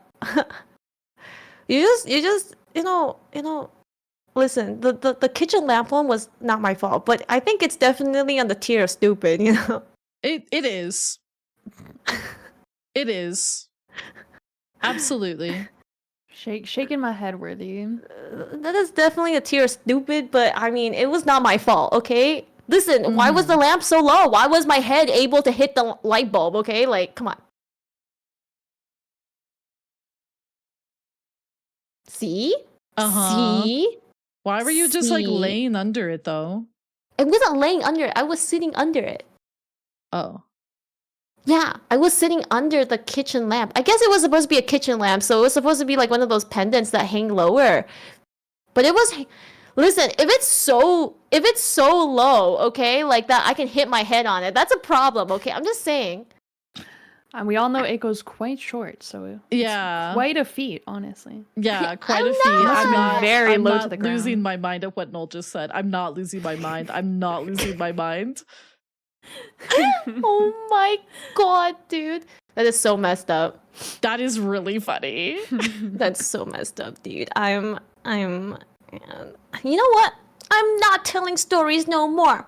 listen, the kitchen lamp one was not my fault, but I think it's definitely on the tier of stupid, It is. It is. Absolutely. Shaking my head, Worthy. That is definitely a tier of stupid, but I mean, it was not my fault, okay? Listen, why was the lamp so low? Why was my head able to hit the light bulb, okay? Like, come on. See? Uh-huh. See? Why were you just like See? laying under it, though? I wasn't laying under it. I was sitting under it. Oh. Yeah, I was sitting under the kitchen lamp. I guess it was supposed to be a kitchen lamp, so it was supposed to be like one of those pendants that hang lower. But it was listen, if it's so low, okay, like that I can hit my head on it. That's a problem, okay? I'm just saying. And we all know Aiko's quite short, so Yeah. quite a feat, honestly. Yeah, quite I'm a feat. not- Must I'm be not very I'm low not to the losing ground. my mind at what Noel just said. I'm not losing my mind. I'm not losing my mind. Oh my god, dude. That is so messed up. That is really funny. That's so messed up, dude. You know what? I'm not telling stories no more.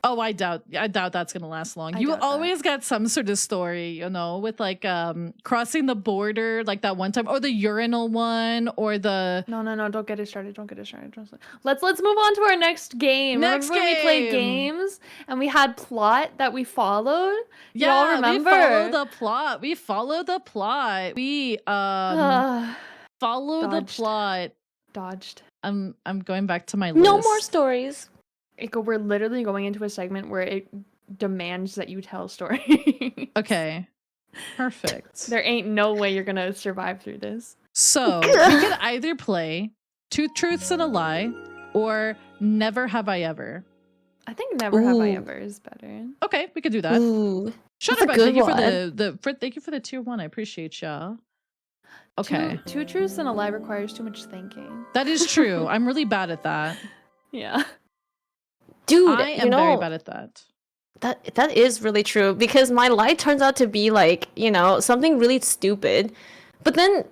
Oh, I doubt that's gonna last long. You doubt that. always got some sort of story, you know, with like crossing the border, like that one time, or the urinal one, or the No, don't get it started. Let's move on to our next game. Next Remember when we played game. games and we had plot that we followed? yeah, Y'all remember? we followed the plot. We followed the plot. We follow the Dodged. plot. Dodged. I'm going back to my list. No more stories. We're literally going into a segment where it demands that you tell story. Okay. Perfect. There ain't no way you're gonna survive through this. So we could either play Two Truths and a Lie or Never Have I Ever. I think Never Have I Ooh. Ever is better. Okay, we could do that. Ooh. Shut that's up, a good thank you for one. thank you for the tier 1. I appreciate y'all. Okay. Two truths and a lie requires too much thinking. That is true. I'm really bad at that. Yeah. Dude, I am very bad at that. that is really true because my lie turns out to be like, something really stupid. But then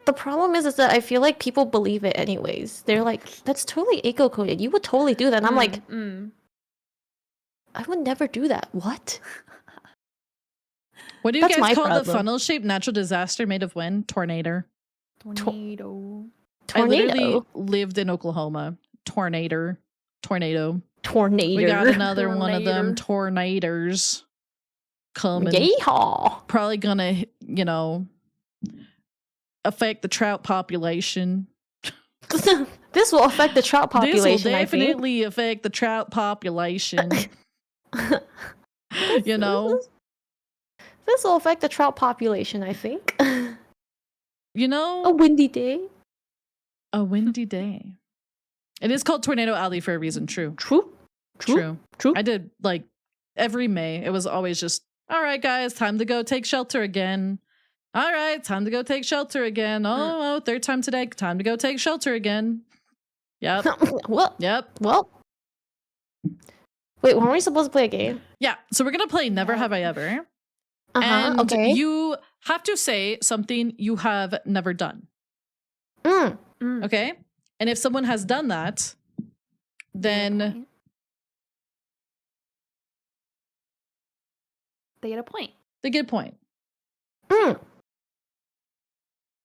the problem is that I feel like people believe it anyways. They're like, that's totally eco-coded. You would totally do that. And I'm like, I would never do that. What? What do you That's guys my call the problem. funnel-shaped natural disaster made of wind? Tornado. Tornado. I literally Tornado. lived in Oklahoma. Tornado. Tornado. We got another one of them tornadoes coming. Yeehaw. Probably gonna, affect the trout population. This will affect the trout population. This will I think. definitely affect the trout population. You know? This will affect the trout population, I think. You know? A windy day. A windy day. It is called Tornado Alley for a reason. True. True. True. True. I did like every May. It was always just, all right, guys, time to go take shelter again. All right, time to go take shelter again. Oh, third time today. Time to go take shelter again. Yep. Well, Yep. well. Wait, weren't we supposed to play a game? Yeah. So we're gonna play Never Have I Ever. Uh-huh. And Okay. you have to say something you have never done. Mm. Okay? And if someone has done that, then they get a point. they get a point. Mm.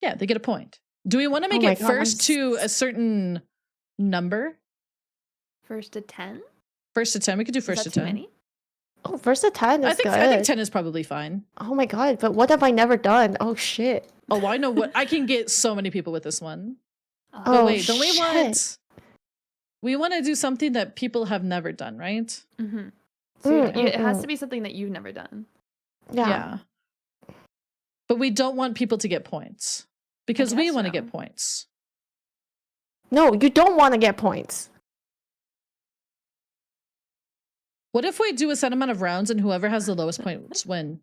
Yeah, they get a point. Do we want to make my it God, first to a certain number? First to 10? First to 10. We could do Is first that to too 10. many? Oh, first to 10 is I think good. 10 is probably fine. Oh my god, but what have I never done? Oh shit. Oh, I know what I can get so many people with this one. But Oh, wait, don't we want shit. we want to do something that people have never done, right? Mm-hmm. Mm, It has mm, to be something that you've never done. Yeah. But we don't want people to get points because we guess want to so. get points. No, you don't want to get points. What if we do a set amount of rounds and whoever has the lowest points win?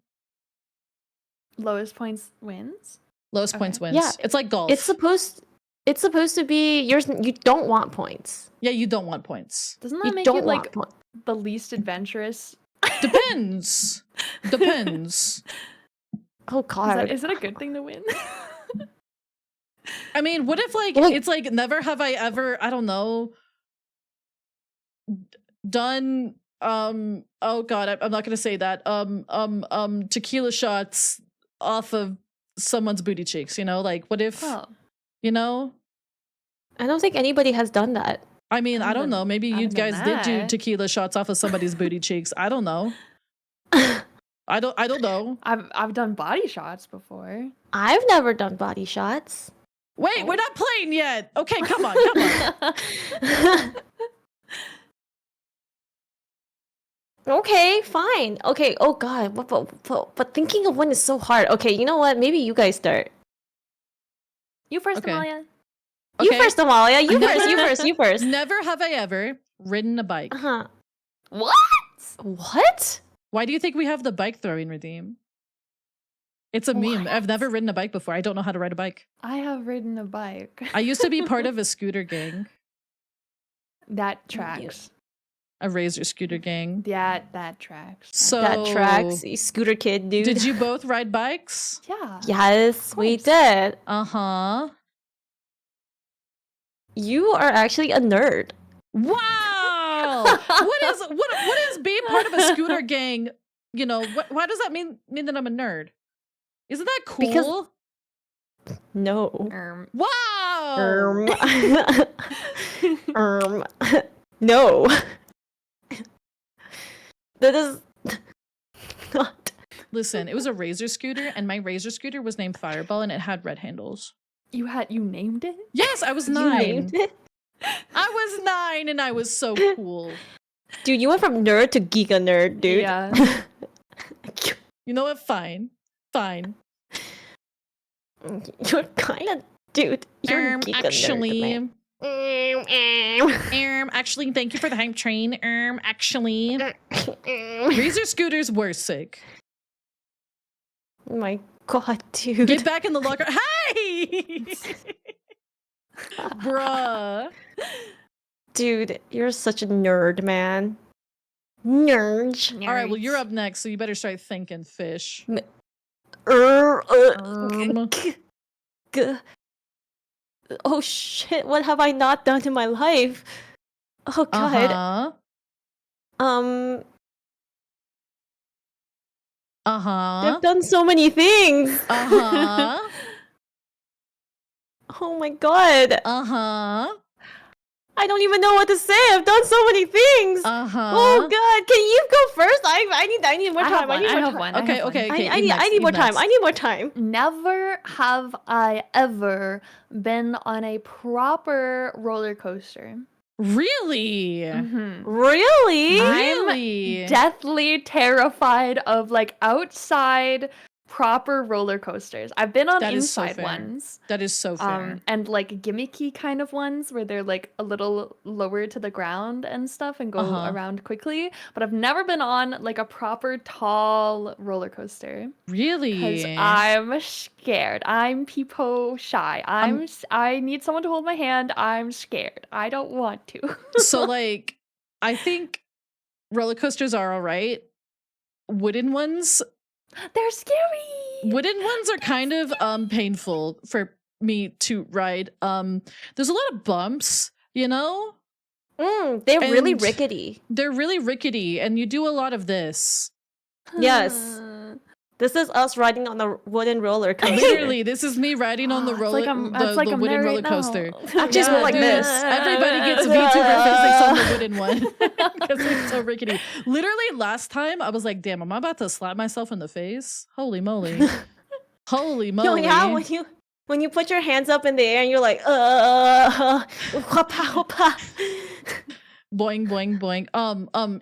Lowest points wins? Lowest Okay. points wins. Yeah, It's like golf. It's supposed to be yours. You don't want points. Yeah, you don't want points. Doesn't You that make don't it want like points. the least adventurous? Depends. Depends. Oh god. Is it a good thing to win? I mean, what if like Well, it's like never have I ever, I don't know, done oh god, I'm not gonna say that. Tequila shots off of someone's booty cheeks, you know? Like what if Oh, you know? I don't think anybody has done that. I mean, I don't haven't know. done- Maybe I you haven't done guys did do that. tequila shots off of somebody's booty cheeks. I don't know. I don't know. I've done body shots before. I've never done body shots. Wait, we're not playing yet. Okay, come on, come on. Okay, fine. Okay. Oh god. But thinking of one is so hard. Okay, you know what? Maybe you guys start. You first, Okay. Amalia. You Okay. first, Amalia. You Never- first. You first. You first. Never have I ever ridden a bike. Uh-huh. What? What? Why do you think we have the bike throwing redeem? It's a meme. I've never ridden a bike before. I don't know how to ride a bike. I have ridden a bike. I used to be part of a scooter gang. That tracks. A razor scooter gang. Yeah, that tracks. So That tracks, you scooter kid, dude. did you both ride bikes? Yeah. Yes, we course. did. Uh-huh. You are actually a nerd. Wow! what is being part of a scooter gang? You know, why does that mean that I'm a nerd? Isn't that cool? Because- No. Wow! No. That is not. Listen, it was a razor scooter, and my razor scooter was named Fireball, and it had red handles. You named it? Yes, I was You 9. named it? I was 9, and I was so cool. Dude, you went from nerd to giga nerd, dude. Yeah. You know what? Fine. You're kind of, dude. You're giga Actually, nerd, man. actually, thank you for the hype train. Actually, razor scooters were sick. Oh my god, dude. Get back in the locker. Hey, bruh. Dude, you're such a nerd, man. Nerd. All right, well, you're up next, so you better start thinking, fish. Oh shit, what have I not done in my life? Oh god. Uh-huh. I've done so many things. Uh-huh. Oh my god. Uh-huh. I don't even know what to say. I've done so many things. Uh-huh. Oh god, can you go first? I need more I time. have one. I need I more have time. one. Okay, okay, okay. I need more time. I need more time. Never have I ever been on a proper roller coaster. Really? Mhm. Really? Really? I'm deathly terrified of like outside proper roller coasters. I've been on That is so inside fair. ones. That is so fair. And like gimmicky kind of ones where they're like a little lower to the ground and stuff and go Uh-huh. around quickly. But I've never been on like a proper tall roller coaster because Really? I'm scared. I'm peepo shy. I need someone to hold my hand. I'm scared. I don't want to. So like, I think roller coasters are all right. Wooden ones They're scary. are kind of painful for me to ride. There's a lot of bumps, you know? They're really And- rickety. They're really rickety, and you do a lot of this. Yes. This is us riding on a wooden roller coaster. Literally, this is me riding on the It's roller, like I'm- the, it's like the I'm wooden there roller right now. coaster. Actually, it's more like dude, this. Everybody gets VTuber physics on the wooden one because it's so rickety. Literally, last time I was like, "Damn, am I about to slap myself in the face? Holy moly! Holy No, moly!" yeah, when you put your hands up in the air and you're like, whapa, whapa. Boing, boing, boing.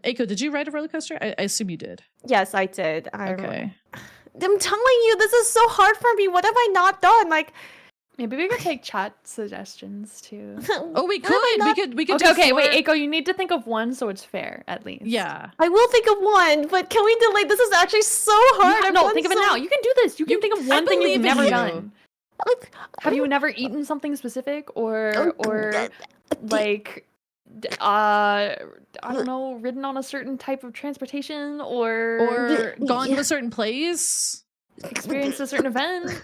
Aiko, did you ride a roller coaster? I assume you did. Yes, I did. Okay. I'm telling you, this is so hard for me. What have I not done? Like, Maybe we could take chat suggestions too. Oh, we What have I could. not- We could. Okay, do okay, wait, 4. Aiko, you need to think of one so it's fair, at least. Yeah. I will think of one, but can we delay? This is actually so hard. I've No, done think of it so- now. You can do this. You can think of I one thing believe you've in never you. done. Like, Have you never eaten something specific, or uh, like, I don't know, ridden on a certain type of transportation, Or gone to a certain place. experienced a certain event?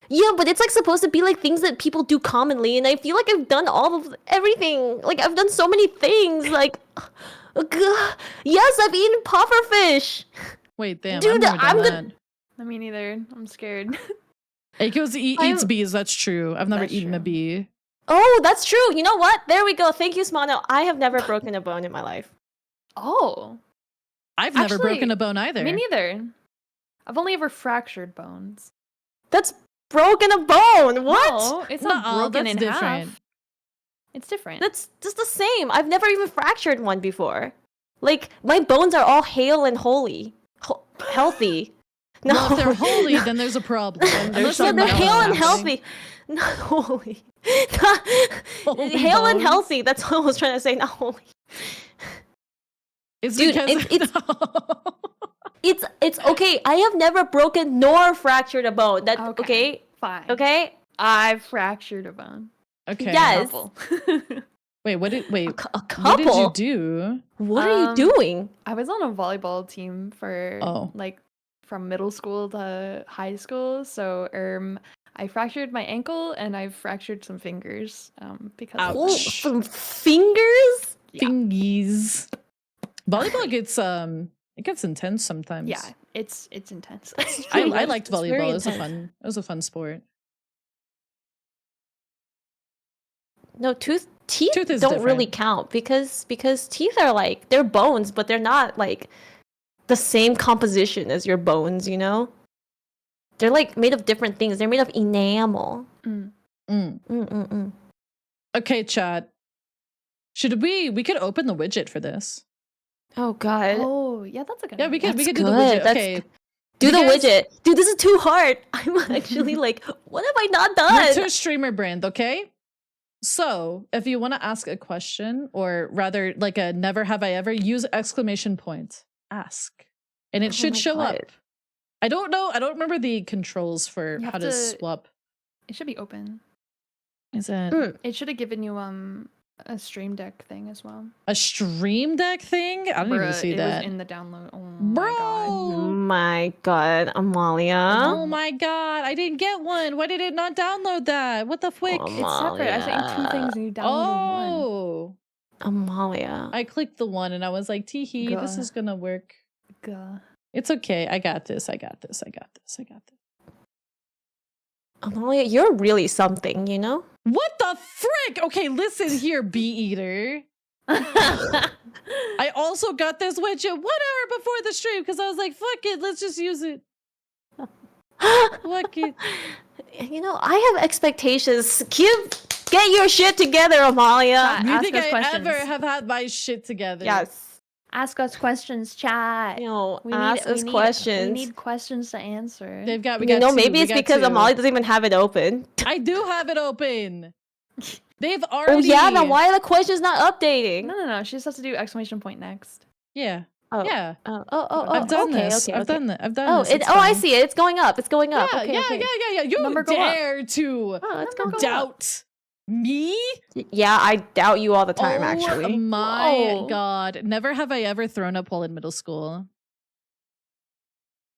Yeah, but it's like supposed to be like things that people do commonly, and I feel like I've done all of everything. Like I've done so many things. Like, yes, I've eaten pufferfish. Wait, damn. Dude, I've never I'm done gonna- that. Me neither. I'm scared. Aiko's eats I'm- bees. That's true. I've never That's eaten a true. bee. Oh, that's true. You know what? There we go. Thank you, Smano. I have never broken a bone in my life. Oh, I've never Actually, broken a bone either. me neither. I've only ever fractured bones. That's broken a bone. What? No, it's not Nuh-uh, broken that's in different. half. It's different. That's just the same. I've never even fractured one before. Like my bones are all hale and holy, healthy. No, Well, if they're holy, then there's a problem. Unless yeah, something they're else hale is and happening. healthy. Not holy. Holy hale and bones? healthy. That's what I was trying to say. Not holy. It's Dude, because It's okay. I have never broken nor fractured a bone. That okay? Fine. Okay? I've fractured a bone. okay. Yes. Couple. wait, A what couple. did you do? What are you doing? I was on a volleyball team for Oh. like from middle school to high school. So I fractured my ankle and I've fractured some fingers because of Oh, that. some fingers? Yeah. Fingies. Volleyball gets it gets intense sometimes. Yeah, it's intense. I Yes, liked it's very volleyball. It intense. was a fun sport. No, teeth Tooth is don't really different. count because teeth are like they're bones, but they're not like the same composition as your bones, you know? They're like made of different things. They're made of enamel. Mm. Mm-mm-mm. Okay, chat. Should we could open the widget for this? Oh god. Oh, yeah, that's a good Yeah, we idea. could That's do the good, widget. that's Okay. Do You the guys- widget. Dude, this is too hard. I'm actually like, what have I not We're done? too streamer brand, okay? So, if you want to ask a question, or rather, like a never have I ever, use exclamation point. Ask. And it Oh should my show God. up. I don't know. I don't remember the controls for You how have to to- swap. It should be open. Is it Mm. It should have given you a stream deck thing as well. a stream deck thing? I don't even Bruh, see it that. was in the download. Oh Bro! my god. Oh my god, Amalia. Oh my god, I didn't get one. Why did it not download that? What the frick? Oh, It's separate. I sent you two things and you downloaded one. Oh, Amalia. I clicked the one and I was like, tee this Gah. is gonna work. Gah. It's okay. I got this. I got this. I got this. I got this. Amalia, you're really something, you know? What the frick? Okay, listen here, bee eater. I also got this widget 1 hour before the stream because I was like, fuck it, let's just use it. Fuck it. You know, I have expectations. Get your shit together, Amalia. Chat. You Ask think us I questions. ever have had my shit together? Yes. Ask us questions, chat. You know, We ask us We questions. need questions to answer. They've got. We You got know, two, maybe we it's got because two. Amalia doesn't even have it open. I do have it open. They've Oh already. yeah, then why are the questions not updating? No. She just has to do exclamation point next. Yeah. Oh. Yeah. Oh, I've done okay, this. okay, I've okay. done that. I've done Oh, this. It's I fine. see it. It's going up. It's going up. Yeah, okay, yeah, okay. yeah. You Number go up. dare to Oh, it's Number going go up. doubt me? Yeah, I doubt you all the time, Oh actually. my Whoa. god. Never have I ever thrown up while in middle school.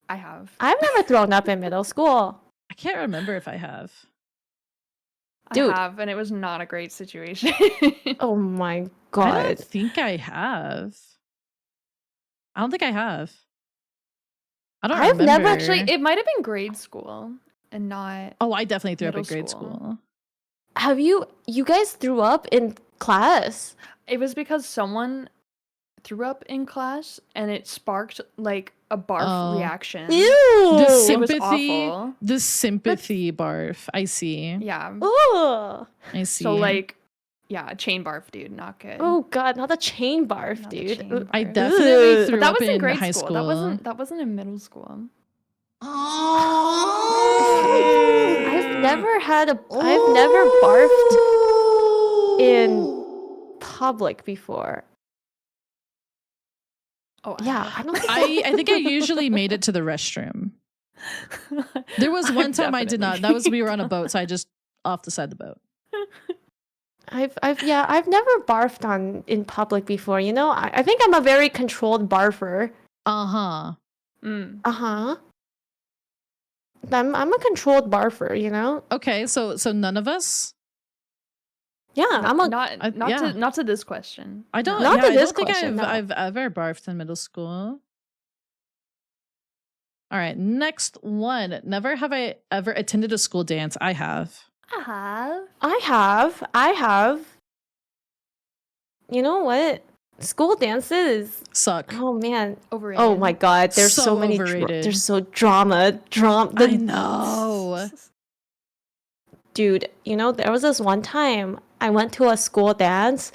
I have. I've never thrown up in middle school. I can't remember if I have. Dude. I have, and it was not a great situation. Oh my I god. don't think I have. I don't think I have. I don't I've remember. never Actually, it might have been grade school and not. Oh, I definitely threw up in middle grade school. school. Have you guys threw up in class? It was because someone threw up in class and it sparked like a barf Oh. reaction. Ew. The It was sympathy. awful. The sympathy barf. I see. Yeah. Ooh. I see. So like, yeah, chain barf, dude, not good. Oh god, not the chain barf, Not the dude. chain Ooh. I barf. definitely Ugh. threw But that up was in in grade high school. school. That wasn't in middle school. I've never barfed in public before. Oh Yeah, I don't think I think I usually made it to the restroom. There was one time I did not. That was we were on a boat, so I just off the side of the boat. I've never barfed in public before. You know, I think I'm a very controlled barfer. Uh-huh. Mm. Uh-huh. I'm a controlled barfer, you know? Okay, so none of us? Yeah, I'm a Not to this question. I don't Not yeah, to I this don't think question, no. I've ever barfed in middle school. All right, next one. Never have I ever attended a school dance. I have. I have. I have. You know what? School dances. Suck. Oh man. Overrated. Oh my god, there's so, So many overrated. there's so drama. I know. Dude, you know, there was this one time I went to a school dance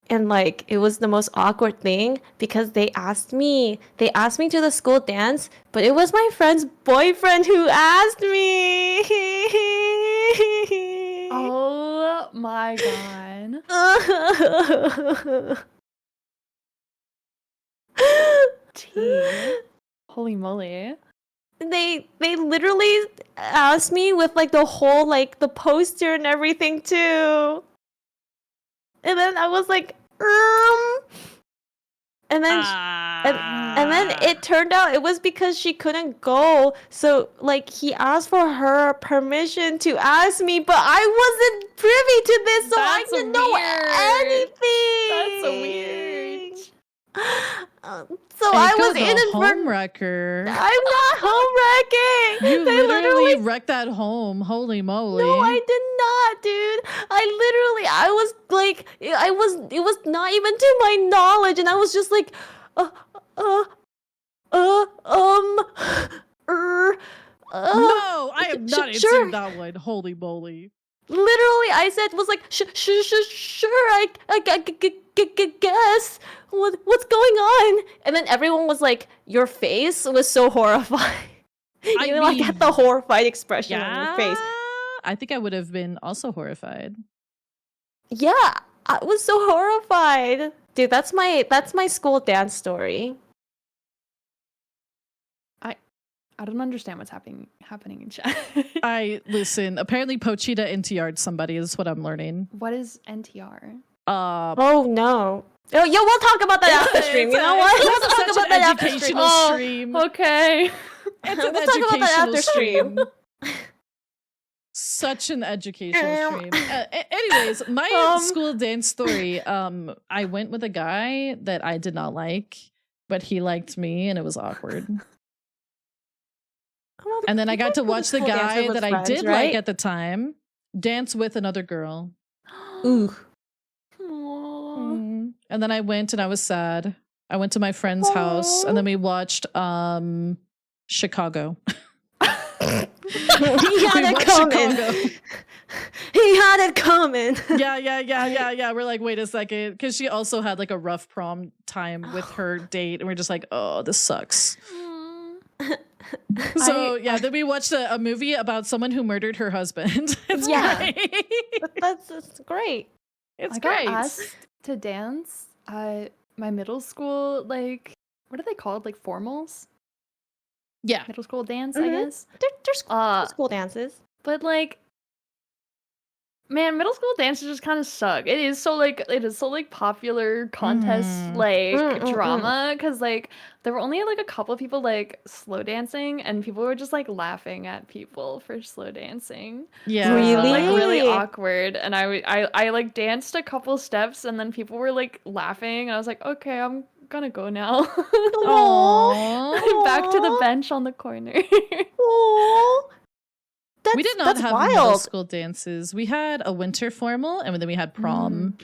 and like it was the most awkward thing because they asked me to the school dance, but it was my friend's boyfriend who asked me. Oh my god. Tea. Holy moly. They literally asked me with like the whole like the poster and everything too. And then I was like, and then and then it turned out it was because she couldn't go. So like he asked for her permission to ask me, but I wasn't privy to this, so I That's didn't know weird. anything. That's so weird. So Hey, I go was the inadvertent. homewrecker. I'm not home wrecking. You They literally wrecked that home. Holy moly. No, I did not, dude. I was like, it was not even to my knowledge, and I was just like, uh, uh, uh, um, No, I am not answering sure. that one. Holy moly. Literally, I said was like, sure, I guess. What's going on? And then everyone was like, your face was so horrified. I You like mean, had the horrified expression on Yeah. your face. I think I would have been also horrified. Yeah, I was so horrified. Dude, that's my school dance story. I don't understand what's happening in chat. Listen, apparently Pochita NTR'd somebody is what I'm learning. What is NTR? Oh no. Oh, yeah, we'll talk about that after stream. You know what? We'll talk about that after stream. educational Oh, stream. Okay. It's an we'll talk about that after educational stream. Such an educational stream. Anyways, my school dance story. I went with a guy that I did not like, but he liked me, and it was awkward. And then I got to watch the guy that I did like at the time dance with another girl. Ooh. And then I went and I was sad. I went to my friend's house and then we watched Chicago. He had it coming. He had it coming. Yeah. We're like, wait a second. Because she also had like a rough prom time with her date. And we're just like, oh, this sucks. So then we watched a movie about someone who murdered her husband. It's great. That's great. It's I great. got asked to dance at my middle school, like, what are they called? Like formals? Yeah. Middle school dance, Mhm. I guess. They're school dances. But like, man, middle school dances just kind of suck. It is so popular contest drama because like there were only like a couple of people like slow dancing and people were just like laughing at people for slow dancing. Yeah. So it was, like Really? really awkward, and I like danced a couple steps and then people were like laughing and I was like, okay, I'm gonna go now. Aww. Back to the bench on the corner. Aww. We did not have middle school dances. We had a winter formal and then we had prom.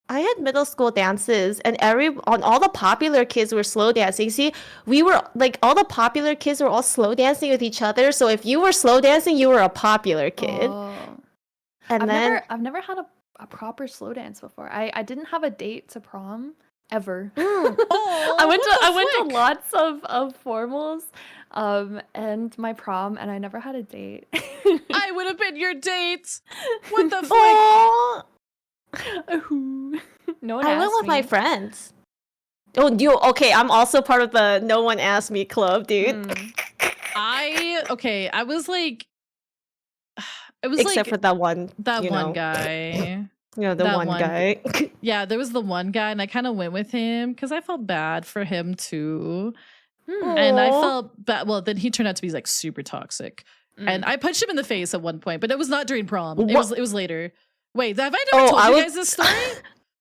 I had middle school dances, and all the popular kids were slow dancing. See, we were like all the popular kids were all slow dancing with each other. So if you were slow dancing, you were a popular kid. Oh. And I've never had a proper slow dance before. I didn't have a date to prom ever. Oh, I went to lots of formals, and my prom, and I never had a date. I would have been your date. What the frick? Aw. No one I went asked with my me. friends. Oh, okay. I'm also part of the No One Asked Me club, dude. I was like, it was Except like for that one guy. You know, the That one one. guy. Yeah, there was the one guy, and I kind of went with him because I felt bad for him too. And I Aw. felt bad. Well, then he turned out to be like super toxic, and I punched him in the face at one point, but it was not during prom. It was later. Wait, have I never told you guys this story?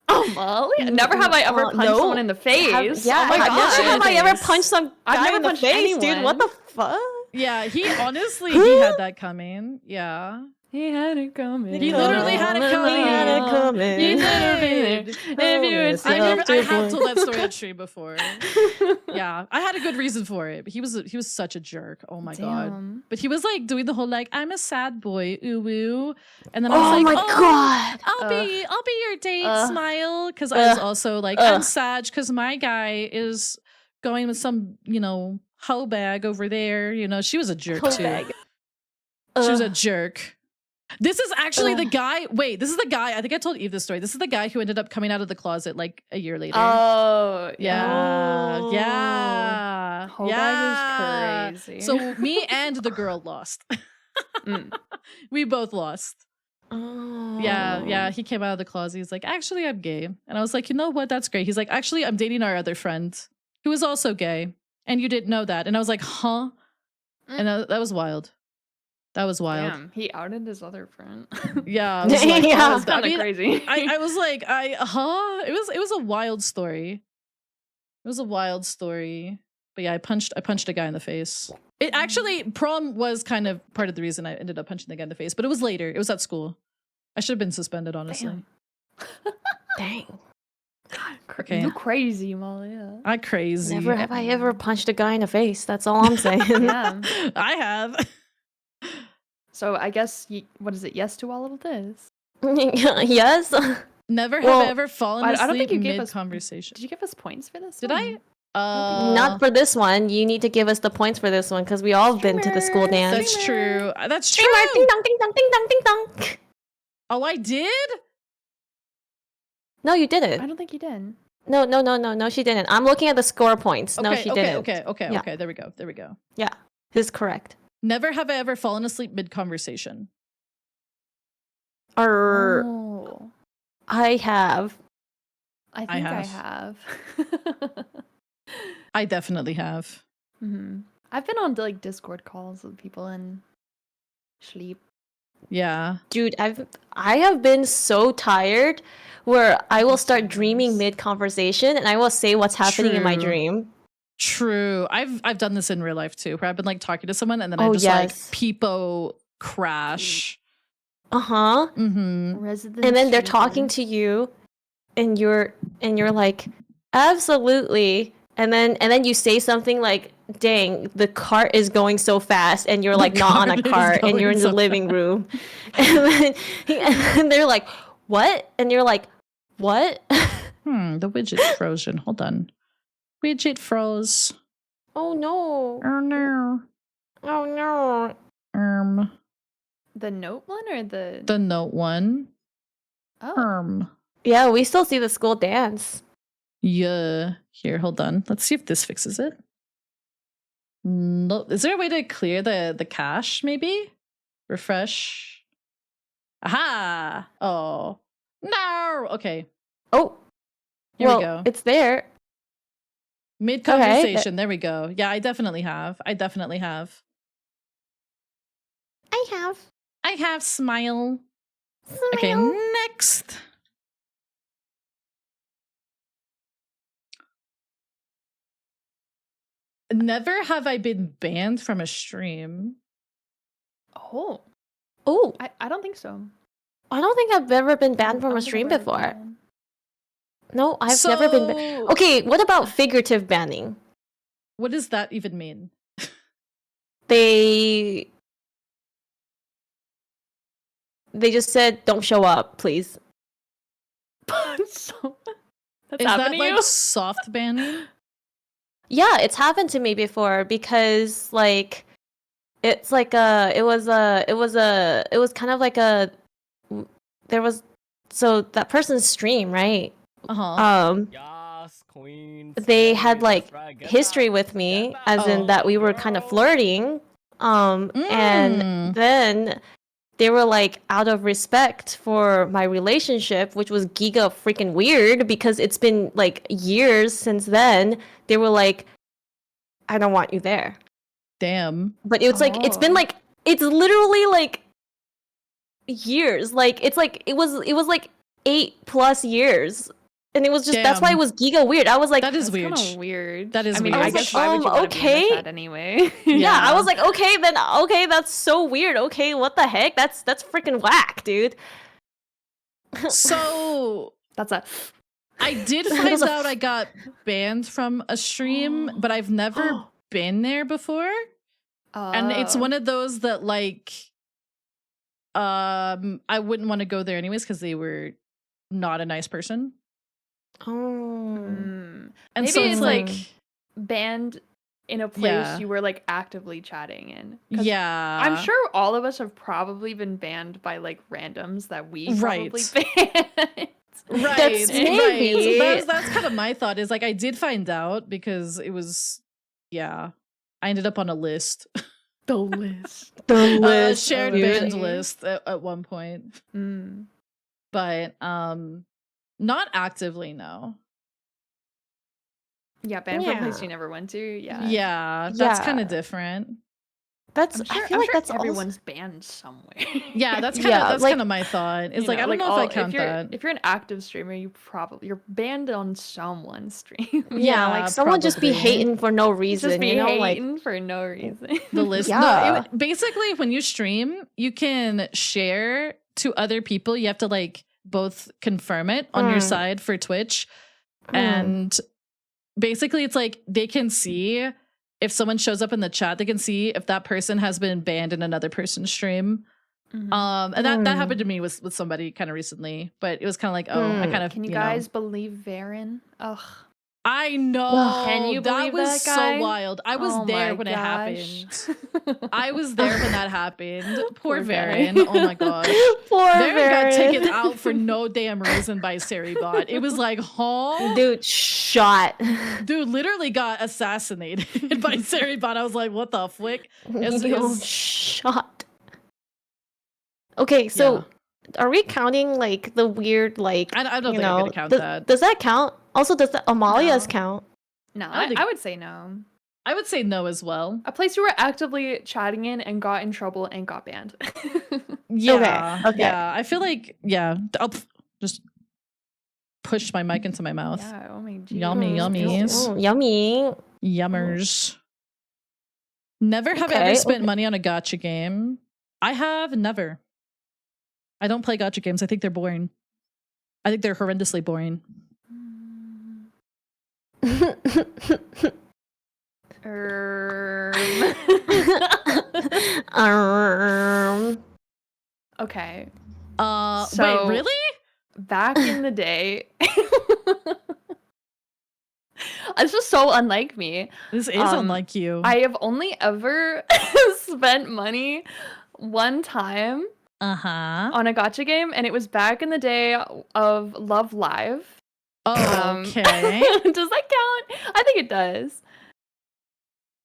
Oh, Molly! Never have I ever punched no. someone in the face. Yeah, oh my never god! have I ever punched some I've guy never in the punched face, dude. What the anyone. fuck? Yeah, he honestly he had that coming. Yeah. He had it coming. He literally had it coming. He had it coming. He did. If you would I have say- told that story on stream before. Yeah, I had a good reason for it. But he was such a jerk. Oh my god. Damn. But he was like doing the whole like I'm a sad boy, ooh woo, and then I was Oh like, my god. I'll be your date, smile, because I was also like I'm sad because my guy is going with some hoe bag over there. She was a jerk too. Bag. She was a jerk. This is actually the guy. Wait, this is the guy. I think I told Eve this story. This is the guy who ended up coming out of the closet like a year later. Oh, Yeah. Oh. Yeah. Hoe yeah. bag is crazy. So me and the girl lost. We both lost. Oh. Yeah, he came out of the closet. He's like, actually, I'm gay. And I was like, you know what? That's great. He's like, actually, I'm dating our other friend who is also gay. And you didn't know that. And I was like, huh? And that was wild. That was wild. Damn, he outed his other friend. Yeah, I was like, Yeah. That's kind of crazy. I was like, huh? It was a wild story. It was a wild story. But yeah, I punched a guy in the face. It actually, prom was kind of part of the reason I ended up punching the guy in the face, but it was later. It was at school. I should have been suspended, honestly. Dang. Okay. You crazy, Molly. I crazy. Never have I ever punched a guy in the face. That's all I'm saying. Yeah. I have. So I guess, what is it? Yes to all of this. Yes. Never have Well, I ever fallen I asleep don't think you gave us mid-conversation. Did you give us points for this? Did one? I? Not for this one. You need to give us the points for this one because we all been to the school Streamer. dance. That's true. That's true. Streamer, ding dong, ding dong, ding dong, ding dong. Oh, I did? No, you I didn't. don't think you did. No, she didn't. I'm looking at the score points. No, she didn't. Okay. Yeah. There we go. Yeah, this is correct. Never have I ever fallen asleep mid-conversation. Or Oh, I have. I think I have. I definitely have. hmm I've been on like Discord calls with people and sleep. Yeah. Dude, I have been so tired where I will start dreaming Sometimes. mid-conversation and I will say what's happening in my True. dream. True. I've done this in real life too, where I've been like talking to someone and then I Oh, just yes. like peepo crash. Uh-huh. Mm-hmm. Resident And then they're sleeper. talking to you and you're like, absolutely. And then you say something like, dang, the cart is going so fast and you're The like not on a cart is cart and you're going in the so living room. And then they're like, what? And you're like, what? The widget frozen. Hold on. Widget froze. Oh no. Oh no. Oh no. The note one or the The note one. oh Yeah, we still see the school dance. Yeah. Here, hold on. Let's see if this fixes it. No, is there a way to clear the cache? Maybe refresh. Aha! Oh no. Okay. Oh. Here well, we go. it's there. Mid conversation. There we go. Yeah, I definitely have. I have. I have smile. Okay, next. Never have I been banned from a stream. oh Oh, I don't think so. I don't think I've ever been I banned from don't a think stream I've ever before. been. No, I've never been. So, Okay, what about figurative banning? what does that even mean? They just said, "Don't show up, please." So, that's Is that happening to like you? soft banning? Yeah, it's happened to me before because like it's like it was kind of like there was so that person's stream, right? Uh-huh. Yes, queen. They had slay, like that's right, get history that- with me, get as in Oh. that we were kind of girl. flirting. And then they were like, out of respect for my relationship, which was giga freaking weird because it's been like years since then, they were like, I don't want you there. Damn. But it's like, it's been Oh. like, it's literally like years. Like, it's like, it was like 8+ years. And it was just, that's why it Damn. was giga weird. I was like, That is That's weird. kinda weird. That is I mean, weird. I I was guess like, why would you wanna be okay. with that anyway? yeah, I Yeah. was like, okay, then, okay, that's so weird. Okay, what the heck? That's freaking whack, dude. So That's a I did That find was a out I got banned from a stream, but I've never been there before. And it's Oh. one of those that like I wouldn't want to go there anyways because they were not a nice person. Oh. Mm. And Maybe so it's like Mm. banned in a place Yeah. you were like actively chatting in. 'Cause Yeah. I'm sure all of us have probably been banned by like randoms that we probably Right. banned. Right. That's Right. maybe. So that's kind of my thought is like I did find out because it was I ended up on a list. The list. The list. Shared of band beauty. list at one point, but not actively. No. Yeah, band for a place Yeah. you never went to. Yeah. Yeah, that's kind Yeah. of different. That's. I'm sure, I feel I'm like sure that's everyone's banned somewhere. Yeah, that's kind of Yeah, like- my thought. It's You like know, I don't know if I count if you're, that. If you're an active streamer, you're banned on someone's stream. Yeah, like someone just be probably. hating for no reason. Just be you know, like hating for no reason. The list. No, Yeah. basically when you stream, you can share to other people. You have to like both confirm it on your side for Twitch, and basically it's like they can see if someone shows up in the chat. They can see if that person has been banned in another person's stream. And that happened to me with somebody kind of recently, but it was kind of like, oh, I kind of Can you know. guys believe Varen? Ugh. I know. Can you that believe was that guy? so wild. I was Oh there my when it gosh. happened. I was there when that happened. Poor Poor Varen. Varen. Oh my gosh. Poor Varen got Varen. taken out for no damn reason by Seribot. It was like, huh? Dude, shot. Dude literally got assassinated by Seribot. I was like, what the flick? Dude, shot. Okay, so are we counting like the weird like I don't you think I'm know gonna count does, that. does that count? Also, does the Amalia's No. count? No, I don't think- I would say no. I would say no as well. A place you were actively chatting in and got in trouble and got banned. Yeah. Okay. Yeah. I feel like, yeah. I'll just push my mic into my mouth. Yeah, oh my Yummy, jeez. yummies. Yummy. Yummers. Never have I Okay, ever spent okay. money on a gotcha game. I have never. I don't play gotcha games. I think they're boring. I think they're horrendously boring. Okay. Wait, So- really? Back in the day. This is so unlike me. This is Um, unlike you. I have only ever spent money one time Uh-huh. on a gotcha game, and it was back in the day of Love Live. Oh, okay. Does that count? I think it does.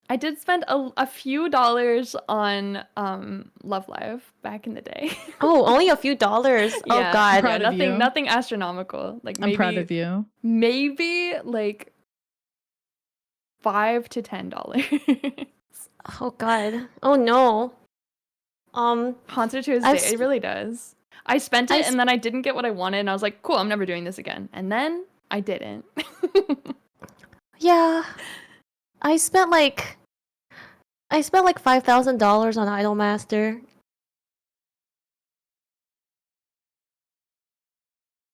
I did spend a few dollars on Love Live back in the day. Oh, only a few dollars. Oh Yeah, God. proud of you. nothing astronomical. Like maybe, I'm proud of you. Maybe like $5 to $10. Oh God. Oh no. Haunted to his I've day, sp- it really does. I spent it I and then I didn't get what I wanted, and I was like, cool, I'm never doing this again. And then I didn't. Yeah. I spent like $5,000 on Idolmaster.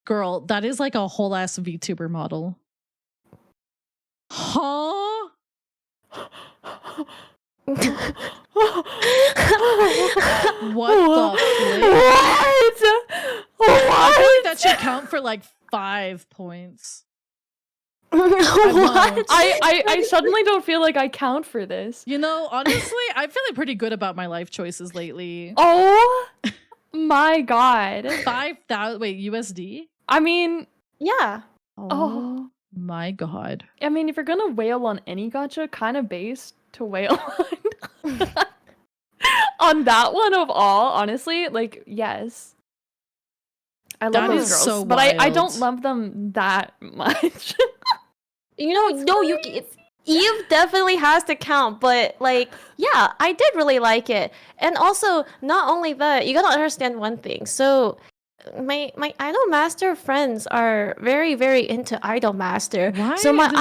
Girl, that is like a whole ass VTuber model. Huh? What the flick? What? I feel like that should count for like 5 points. What? I suddenly don't feel like I count for this. You know, honestly, I'm feeling pretty good about my life choices lately. Oh my god. 5,000, wait, USD? I mean, Yeah. Oh my god. if you're gonna wail on any gacha, kind of based to wail on. On that one of all, honestly, like, yes. I love That those is girls, so but I don't wild. love them that much. You know, no, Eve definitely has to count, but like, yeah, I did really like it. And also, not only that, you gotta understand one thing. So my Idolmaster friends are very, very into Idolmaster. Why So my does it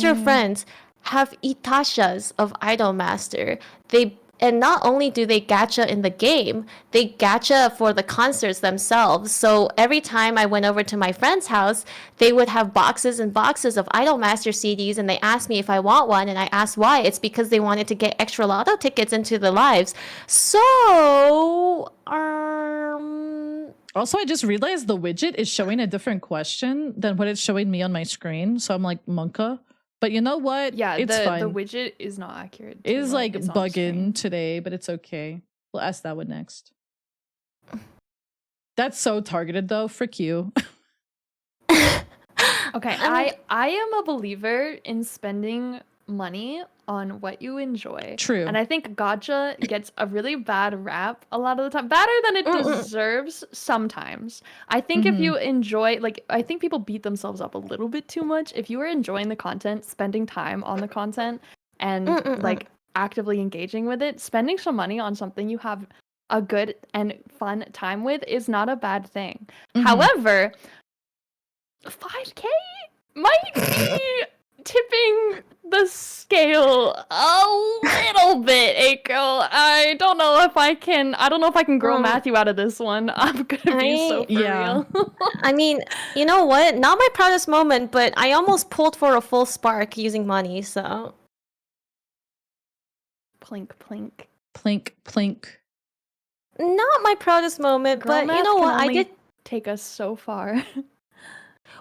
Idolmaster say- friends have Itashas of Idolmaster. And not only do they gacha in the game, they gacha for the concerts themselves. So every time I went over to my friend's house, they would have boxes and boxes of Idolmaster CDs, and they asked me if I want one, and I asked why. It's because they wanted to get extra lotto tickets into the lives. So, Also, I just realized the widget is showing a different question than what it's showing me on my screen. So I'm like, Monka. But you know what? Yeah, it's the fine. widget is not accurate. It to is what like is on the screen. bugging today, but it's okay. We'll ask that one next. That's so targeted though. Frick you. Okay, I am a believer in spending money on what you enjoy. True. And I think Gacha gets a really bad rap a lot of the time. Better than it deserves sometimes. I think if you enjoy, like, I think people beat themselves up a little bit too much. If you are enjoying the content, spending time on the content, and like actively engaging with it, spending some money on something you have a good and fun time with is not a bad thing. However, 5K might be tipping the scale a little bit, Aiko. I don't know if I can grow Matthew out of this one. I'm gonna be so for real. I mean, you know what? Not my proudest moment, but I almost pulled for a full spark using money, so. Plink, plink. Plink, plink. Not my proudest moment, Girl but math you know can what? I only did. take us so far.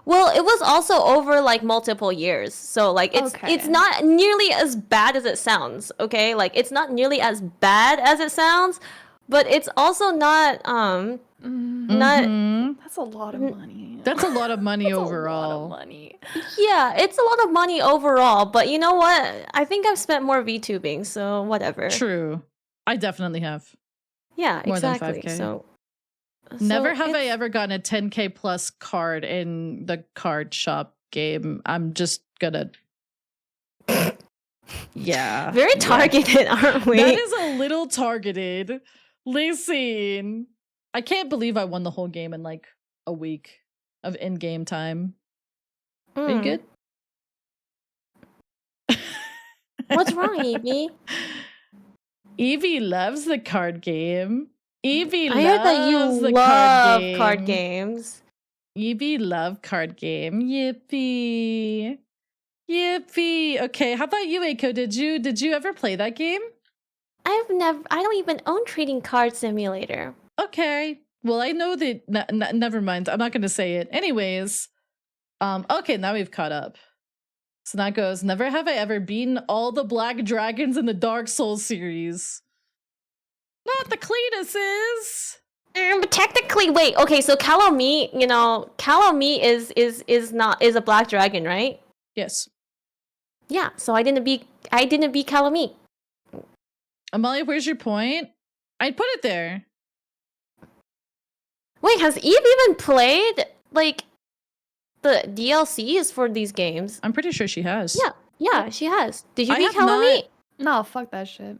Well, it was also over like multiple years, so like it's not nearly as bad as it sounds. Okay, like it's not nearly as bad as it sounds, but it's also not not. That's a lot of money. That's a lot of money That's overall. a lot of money. Yeah, it's a lot of money overall, but you know what? I think I've spent more VTubing, so whatever. True. I definitely have. Yeah, More than exactly. 5K. So Never have I it's- ever gotten a 10K plus card in the card shop game. I'm just gonna. Yeah. very targeted, aren't we? That is a little targeted. Listen, I can't believe I won the whole game in like a week of in-game time. Are you good? What's wrong, Evie? Evie loves the card game. Evie I heard that you loves the love card card game. games. Evie love card game. Yippee. Yippee. Okay, how about you, Eiko? Did you ever play that game? I don't even own Trading Card Simulator. Okay. Well, I know that never mind. I'm not going to say it. Anyways, okay, now we've caught up. So that goes, never have I ever beaten all the black dragons in the Dark Souls series. Not the Cletuses. But technically, wait. Okay, so Calomie, Calomie is a black dragon, right? Yes. Yeah. So I didn't beat Calomie. Amalia, where's your point? I'd put it there. Wait, has Eve even played like the DLCs for these games? I'm pretty sure she has. Yeah, she has. Did you I beat have not. Calomie? No, fuck that shit.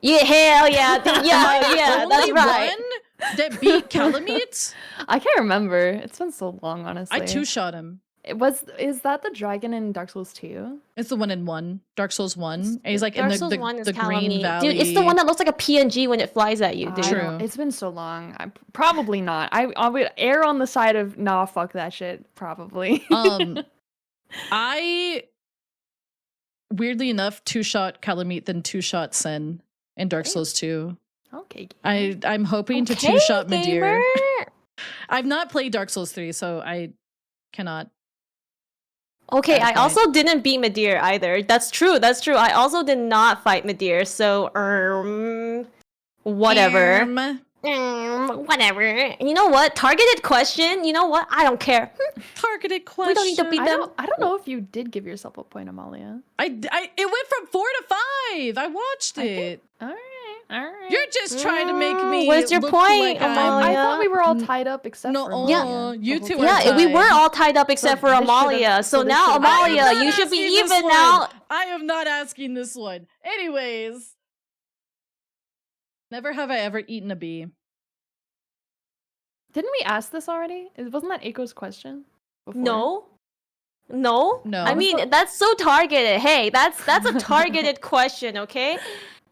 Yeah, hell yeah, yeah, that's Only right. one that beat Calamite? I can't remember. It's been so long, honestly. I two-shot him. Is that the dragon in Dark Souls 2? It's the one in 1. Dark Souls 1. And he's like Dark in Souls 1 is the Green Calomie. Valley. Dude, it's the one that looks like a PNG when it flies at you, dude. True. It's been so long. Probably not. I would err on the side of nah, fuck that shit. Probably. I weirdly enough two-shot Calamite then two-shot Sen in Dark Souls 2. Okay. I'm hoping to Okay, two-shot Midir. gamer. I've not played Dark Souls 3, so I cannot. Okay, I Okay. also didn't beat Midir either. That's true. I also did not fight Midir, so whatever. Whatever. You know what? Targeted question. You know what? I don't care. Targeted question. We don't need to beat them. I don't know if you did give yourself a point, Amalia. It went from 4 to 5. I watched it. All right. You're just trying to make me. What's your look point, like I'm- Amalia? I thought we were all tied up except No, for oh, Amalia. you the two whole are time. Yeah, we tied. were all tied up except for this should've- Amalia. so So this now, should've- I am Amalia, not you should be asking this even one. now. I am not asking this one. Anyways, never have I ever eaten a bee. Didn't we ask this already? Wasn't that Aiko's question? Before? No. No. I mean, that's so targeted. Hey, that's a targeted question, okay?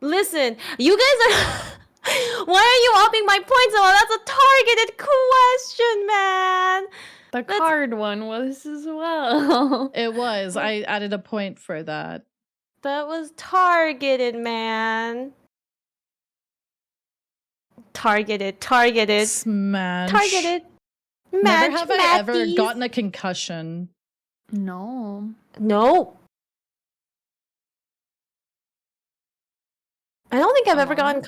Listen, you guys are. Why are you upping my points? Oh, that's a targeted question, man. The card one was as well. It was. I added a point for that. That was targeted, man. Targeted. Smash. Targeted. Never Match, have I ever Matties. gotten a concussion. No. No. I don't think I've ever gotten.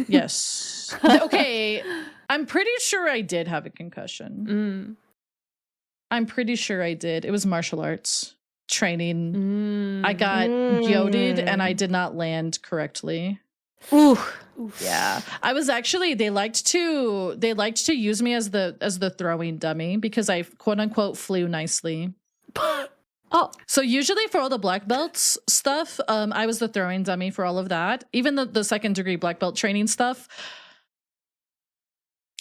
Yes. Okay. I'm pretty sure I did have a concussion. Mm. I'm pretty sure I did. It was martial arts. training. I got goaded and I did not land correctly. Ooh. Yeah, I was actually. They liked to use me as the throwing dummy because I quote unquote flew nicely. Oh. So usually for all the black belts stuff, I was the throwing dummy for all of that. Even the second degree black belt training stuff.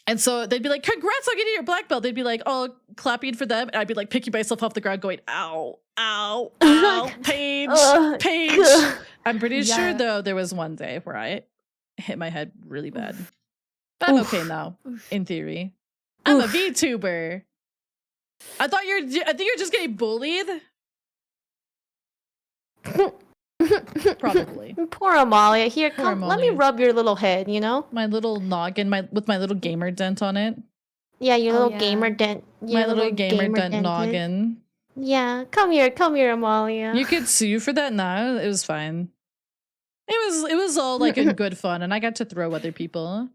And so they'd be like, "Congrats on getting your black belt." They'd be like, "Oh, clapping for them." And I'd be like picking myself off the ground, going, "Ow, ow, ow, Paige, Paige." I'm pretty sure though there was one day where I hit my head really bad, but I'm okay now. In theory, I'm a VTuber. I think you're just getting bullied. Probably. Poor Amalia. Here, Poor come. Let me Amalia. rub your little head. You know. My little noggin, with my little gamer dent on it. Yeah, your little yeah. gamer dent. Your My little gamer dent dented. noggin. Yeah, come here, Amalia. You could sue for that now. It was fine. It was all like in good fun, and I got to throw other people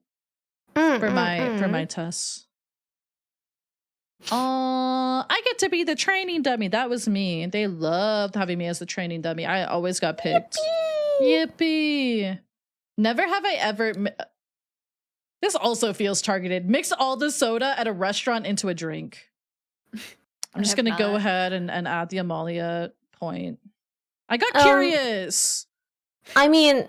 for my tests. I get to be the training dummy. That was me. They loved having me as the training dummy. I always got picked. Yippee! Never have I ever. This also feels targeted. Mix all the soda at a restaurant into a drink. I'm just gonna go ahead and add the Amalia point. I got curious. I mean,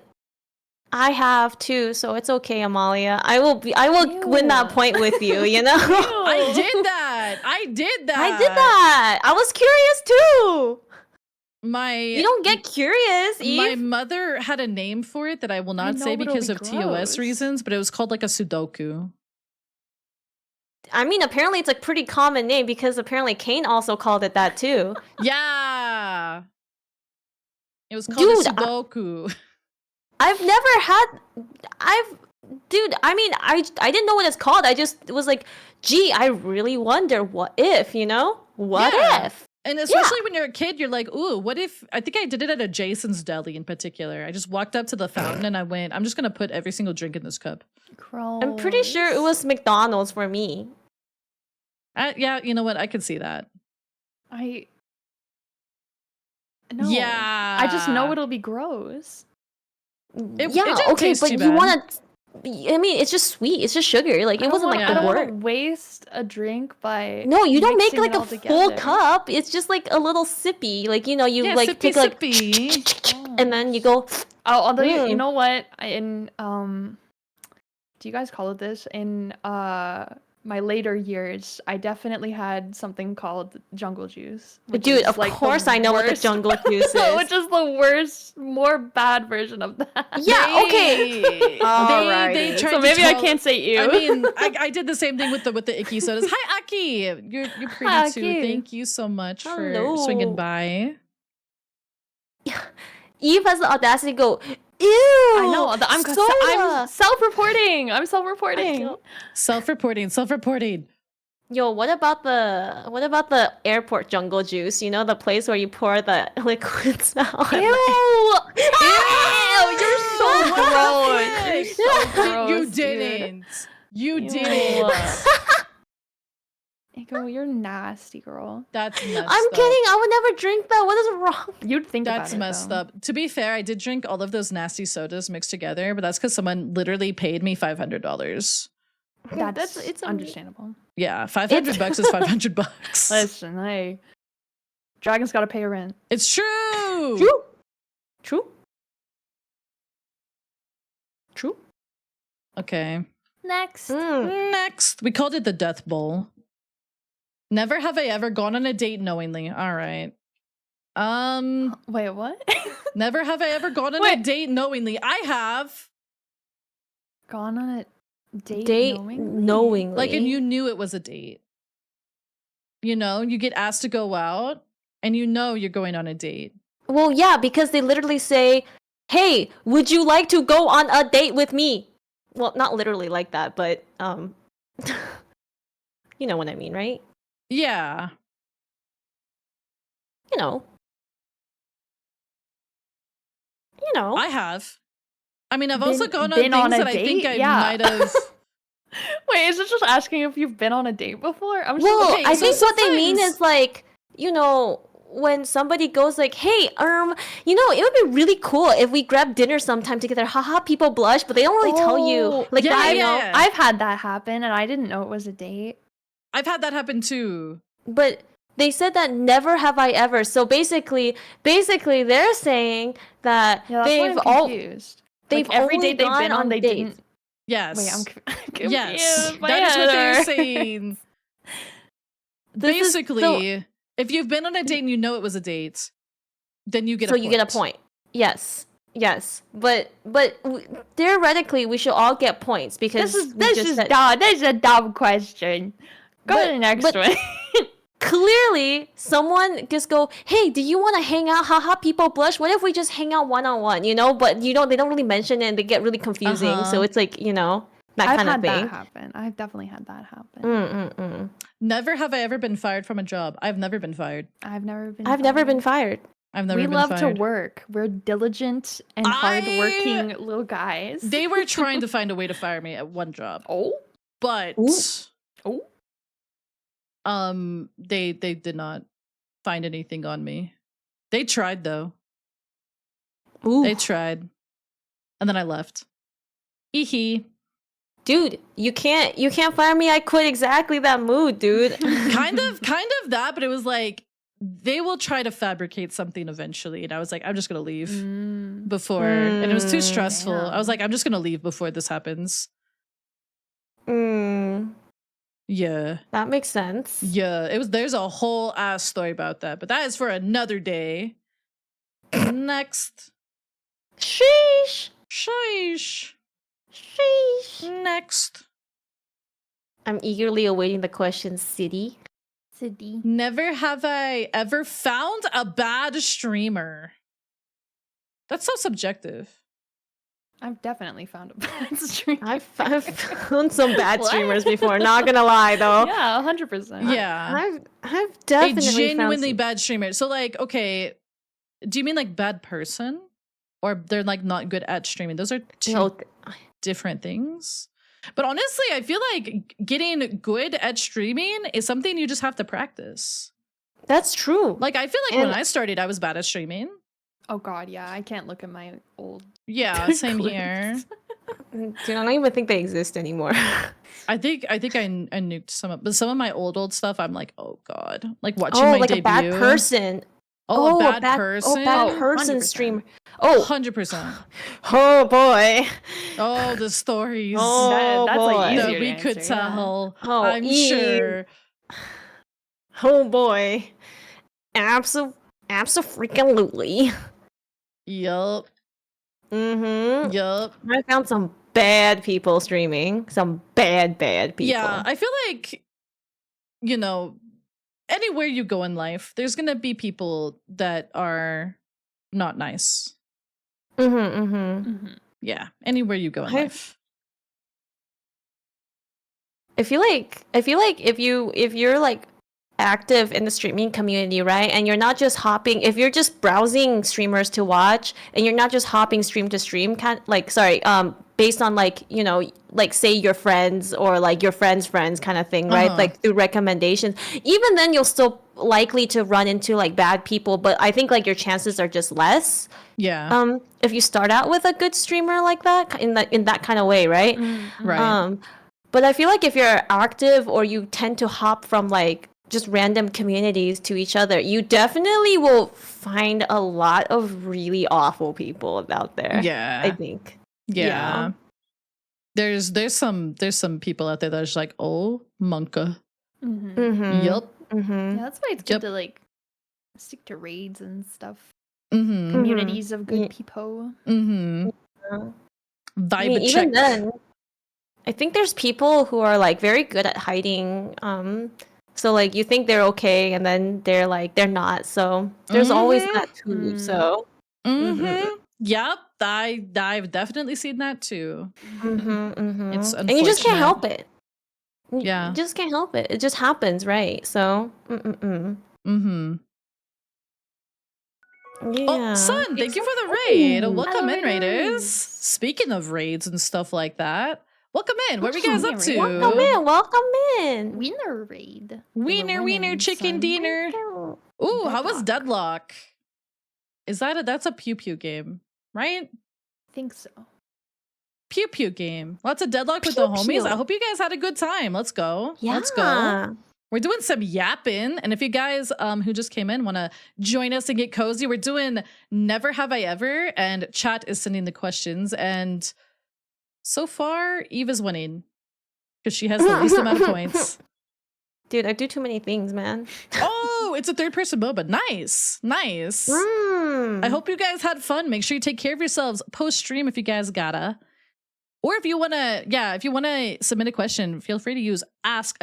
I have too, so it's okay, Amalia. I will win that point with you. You know. I did that. I did that. I was curious too. You don't get curious, Eve. My mother had a name for it that I will not say because of TOS reasons, but it was called like a Sudoku. I mean, apparently it's a pretty common name because apparently Kane also called it that too. Yeah. It was called a Sudoku. I mean, I didn't know what it's called. It was like, gee, I really wonder what if, you know? What if? And especially when you're a kid, you're like, ooh, what if? I think I did it at a Jason's Deli in particular. I just walked up to the fountain and I went, I'm just going to put every single drink in this cup. I'm pretty sure it was McDonald's for me. Yeah, you know what? I could see that. No. Yeah. I just know it'll be gross. It didn't taste too you bad. want to. I mean, it's just sweet. It's just sugar. Like, it wasn't like I the don't worst. want to waste a drink by. No, you don't make mixing like it a all full together. cup. It's just like a little sippy. Like, you know, you Yeah, like sippy, take like, sippy. and then you go. Oh, although you know what? Do you guys call it this? In my later years, I definitely had something called jungle juice. Dude, of course I know what the jungle juice is. Which is the worst, more bad version of that. Yeah, okay. They tried So to maybe I tell- can't say you. I mean, I did the same thing with the icky sodas. Hi, Aki. You're pretty Hi, too. Aki. Thank you so much Hello. for swinging by. Eve has the audacity to go, ew. I know. I'm soda. self-reporting. I'm self-reporting. Self-reporting. Yo, what about the airport jungle juice? You know, the place where you pour the liquids out. Ew! You're so gross. You're so gross. You dude. didn't. You Ew. didn't. Echo, you're nasty, girl. That's messed I'm up. kidding. I would never drink that. What is wrong? You'd think That's about it, messed though. up. To be fair, I did drink all of those nasty sodas mixed together, but that's because someone literally paid me $500. It's understandable. Yeah, $500 is $500. Listen, hey, Dragon's gotta pay rent. It's true. True. Okay. Next. Next, we called it the Death Bowl. Never have I ever gone on a date knowingly. All right. Wait, what? Never have I ever gone on a date knowingly. I have. Gone on a date, knowingly. Like, and you knew it was a date. You know, you get asked to go out and you know you're going on a date. Well, yeah, because they literally say, "Hey, would you like to go on a date with me?" Well, not literally like that, but you know what I mean, right? Yeah. You know. I have. I mean, I've also gone on been things on a that I think date? I Yeah. might have. Wait, is it just asking if you've been on a date before? I'm just Well, okay, I so think what they mean sometimes- is like, you know, when somebody goes like, "Hey, you know, it would be really cool if we grab dinner sometime together." Haha, people blush, but they don't really tell you. Oh, Like, yeah, that, yeah. I've had that happen, and I didn't know it was a date. I've had that happen too. But they said that never have I ever. So basically, they're saying that Yeah, that's why I'm confused. they've Like, every only date they've gone been on, they dates. didn't. Yes. Wait, I'm confused. Yes. My That is what they're Heather. saying. This is- Basically, if you've been on a date and you know it was a date, then you get a so point. you get a point. Yes. But theoretically, we should all get points because This is dumb. This is a dumb question. Go to the next one. Clearly, someone just go, "Hey, do you want to hang out? Haha, people blush. What if we just hang out one-on-one?" You know, but they don't really mention it and they get really confusing. Uh-huh. So it's like, you know, that I've kind of had thing. that happen. I've definitely had that happen. Never have I ever been fired from a job. I've never been fired. I've never been. I've never been fired. I've never We been love fired. to work. We're diligent and hardworking little guys. They were trying to find a way to fire me at one job. Oh. But Oh. they did not find anything on me. They tried though. Ooh. They tried. And then I left. Eehee. Dude, you can't fire me. I quit exactly that mood, dude. kind of that, but it was like they will try to fabricate something eventually. And I was like, I'm just gonna leave before and it was too stressful. I was like, I'm just gonna leave before this happens. Yeah. That makes sense. Yeah. There's a whole ass story about that, but that is for another day. Next. Sheesh. Sheesh. Sheesh. Next. I'm eagerly awaiting the question, City. City. Never have I ever found a bad streamer. That's so subjective. I've definitely found a bad stream. I've found some bad What? streamers before. Not gonna lie, though. Yeah, 100%. Yeah. I've A definitely genuinely found bad streamer. So like, okay, do you mean like bad person? Or they're like not good at streaming? Those are two different things. But honestly, I feel like getting good at streaming is something you just have to practice. That's true. Like, I feel like when I started, I was bad at streaming. Oh god, yeah. I can't look at my old. Yeah, same clips. here. Dude, I don't even think they exist anymore. I think I nuked some of, but some of my old stuff, I'm like, oh god, like watching Oh, my like debut. a bad person. Oh, a bad person. Oh, bad person 100%. streamer. Oh, 100%. oh boy. Oh, the stories Oh, That's boy. like that easier we to could answer, yeah. tell. Oh, I'm sure. Oh boy. Abso-freaking-lutely. Yup. Mm-hmm. Yup. I found some bad people streaming. Some bad people. Yeah, I feel like, you know, anywhere you go in life, there's gonna be people that are not nice. Yeah, anywhere you go in life. I feel like if you're like active in the streaming community, right? And you're not just hopping, if you're just browsing streamers to watch and you're not just hopping stream to stream, based on like, you know, like say your friends or like your friends kind of thing, right? Like through recommendations, even then you'll still likely to run into like bad people, but I think like your chances are just less. Yeah. If you start out with a good streamer like that in that kind of way, right? Right. But I feel like if you're active or you tend to hop from like just random communities to each other, you definitely will find a lot of really awful people out there. Yeah. I think. Yeah. There's some people out there that are just like, oh, monka. Yup. Yeah, that's why it's good to like stick to raids and stuff. Mm-hmm. Communities of good people. Mm-hmm. Vibe I mean, check. even then, I think there's people who are like very good at hiding. So like you think they're okay, and then they're like they're not. So there's always that too. So. Yep, I've definitely seen that too. It's and you just can't unfortunate. help it. Yeah. You just can't help it. It just happens, right? So. Yeah. Oh, Sun, thank you for the raid. Welcome Hello, in, raiders. raiders. Speaking of raids and stuff like that, Welcome in. What are you guys up to? Welcome in. Welcome in. Wiener raid. Wiener, wiener, chicken dinner. Ooh, how was Deadlock? Is that that's a pew pew game, right? I think so. Pew pew game. Lots of Deadlock with the Pew homies. pew. I hope you guys had a good time. Let's go. Yeah. Let's go. We're doing some yapping. And if you guys who just came in want to join us and get cozy, we're doing Never Have I Ever. And chat is sending the questions. And so far, Eve is winning because she has the least amount of points. Dude, I do too many things, man. Oh, it's a third person MOBA. Nice. Nice. I hope you guys had fun. Make sure you take care of yourselves post stream if you guys gotta. Or if you want to, if you want to submit a question, feel free to use ask, !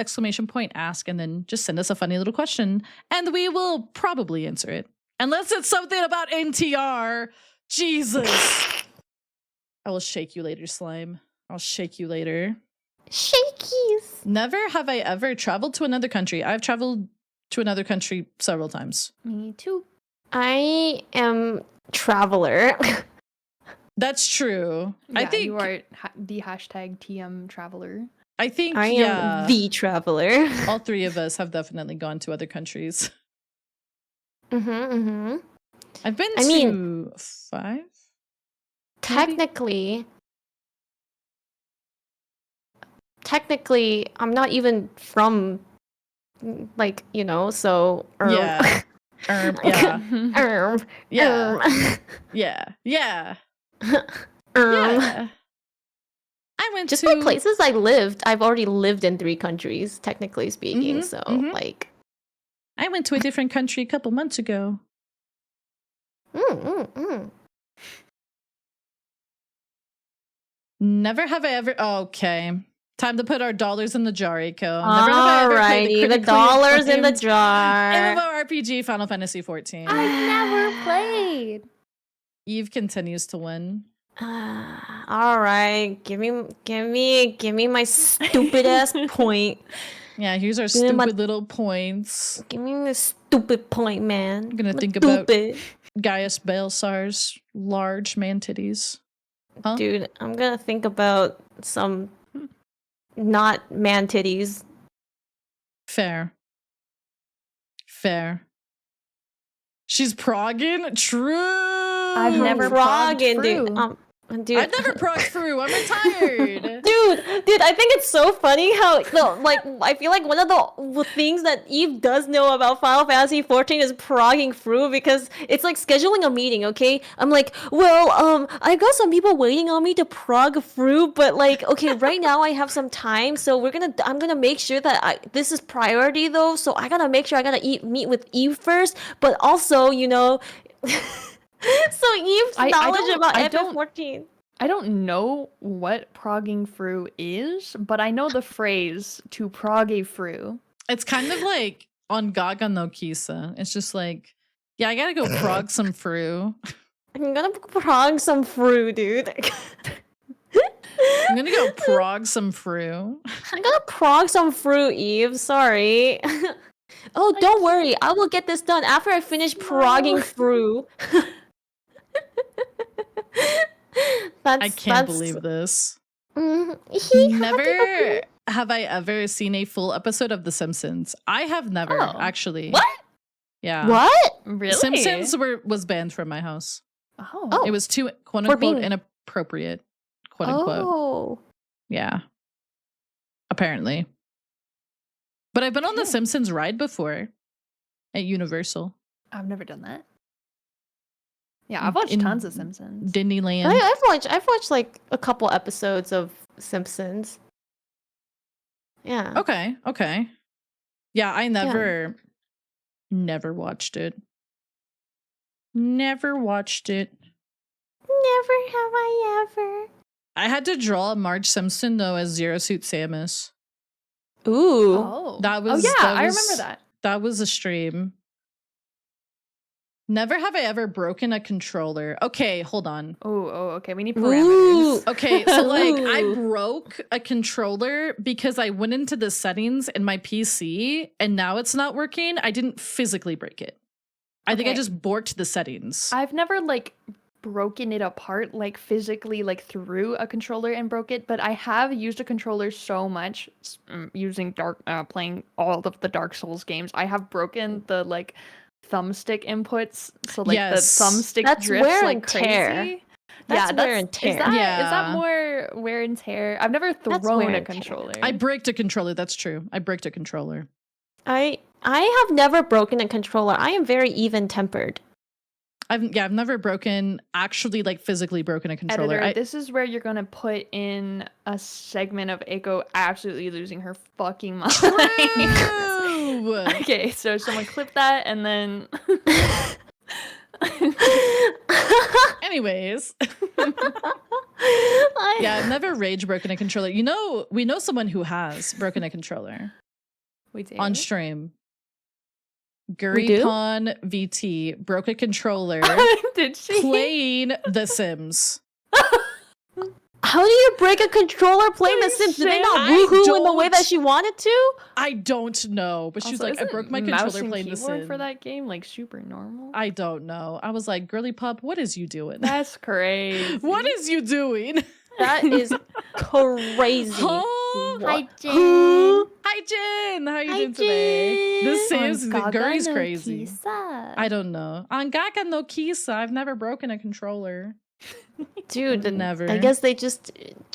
Ask, and then just send us a funny little question and we will probably answer it. Unless it's something about NTR. Jesus. I will shake you later, slime. I'll shake you later. Shakies. Never have I ever traveled to another country. I've traveled to another country several times. Me too. I am traveler. That's true. Yeah, I think you are the hashtag TM traveler. I think I yeah, am the traveler. all three of us have definitely gone to other countries. Mm-hmm. I've been I to mean- 5. Technically, I'm not even from, like, you know, so. Yeah. Yeah. Yeah. Um, Yeah. Yeah. um, Yeah. I went Just to by places I lived, I've already lived in 3 countries, technically speaking. Mhm, So, mhm. like, I went to a different country a couple months ago. mm. Never have I ever. Okay. Time to put our dollars in the jar, Eiko. Never have I ever played Alrighty, the critically dollars in the acclaimed jar. MMORPG Final Fantasy 14. I've never played. Eve continues to win. All right, give me my stupid ass point. Yeah, here's our Give me my- stupid little points. Give me the stupid point, man. I'm gonna My think about- stupid. Gaius Balsar's large man titties. Huh? Dude, I'm gonna think about some not man titties. Fair. Fair. She's progging? True. I've never progged Frogging, through. dude. I've never progged through. I'm retired. Dude, I think it's so funny how like I feel like one of the things that Eve does know about Final Fantasy 14 is progging through because it's like scheduling a meeting, okay? I'm like, well, I got some people waiting on me to prog through, but like, okay, right now I have some time, so I'm gonna make sure that this is priority though, so I gotta make sure I gotta meet with Eve first, but also, you know, so Eve's I knowledge don't- about I don't- FF14. I don't know what progging through is, but I know the phrase to prog a through. It's kind of like on Gaga no Kisa. It's just like, yeah, I gotta go prog some fru. I'm gonna prog some fruit, dude. I'm gonna go prog some fru. I'm gonna prog some fruit, Eve. Sorry. Oh, don't worry. I will get this done after I finish progging through. I can't believe this. Never. Never have I ever seen a full episode of The Simpsons. I have never, Oh. actually. What? Yeah. What? Really? Simpsons was banned from my house. Oh. Oh. It was too quote For unquote being- inappropriate. Quote unquote. Oh. Yeah. Apparently. But I've been on the Okay. Simpsons ride before at Universal. I've never done that. Yeah, I've watched In tons of Simpsons. Disneyland. I've watched like a couple episodes of Simpsons. Yeah. Okay, okay. Yeah, I never watched it. Never watched it. Never have I ever. I had to draw Marge Simpson though as Zero Suit Samus. Ooh. Oh. That was yeah, that I was- remember that. That was a stream. Never have I ever broken a controller. Okay, hold on. Oh, okay. We need Ooh. parameters. Okay, so like I Ooh. broke a controller because I went into the settings in my PC and now it's not working. I didn't physically break it. I think I Okay. just borked the settings. I've never like broken it apart, like physically, like through a controller and broke it. But I have used a controller so much using playing all of the Dark Souls games. I have broken the like thumbstick inputs, so like the Yes. thumbstick That's drifts wear like and tear. crazy. That's wear and Is tear. that, is Yeah. that more wear and tear? I've never That's thrown wear a and tear. controller. I bricked a controller. That's true. I bricked a controller. I have never broken a controller. I am very even-tempered. I've never broken, actually like physically broken a controller. Editor, this is where you're gonna put in a segment of Eiko absolutely losing her fucking mind. True. Okay, so someone clip that and then. Anyways. Yeah, I've never rage broken a controller. You know, we know someone who has broken a controller We do. on stream. do? Guripon VT broke a controller Did she? playing The Sims. How do you break a controller playing The Sims? Did they not I woohoo in the way don't- that she wanted to? I don't know, but she's Also, like, I isn't broke my mouse controller and playing The keyboard Sims. for that game like super normal. I don't know. I was like, girly pup, what is you doing? That's crazy. What is you doing? That is crazy. Huh? What? Hi, Jin. How are you Hi, doing today? This On Sims, Gaga Guri's no crazy. Kisa. I don't know. On Gacha no Kisa, I've never broken a controller. Dude, Never. I guess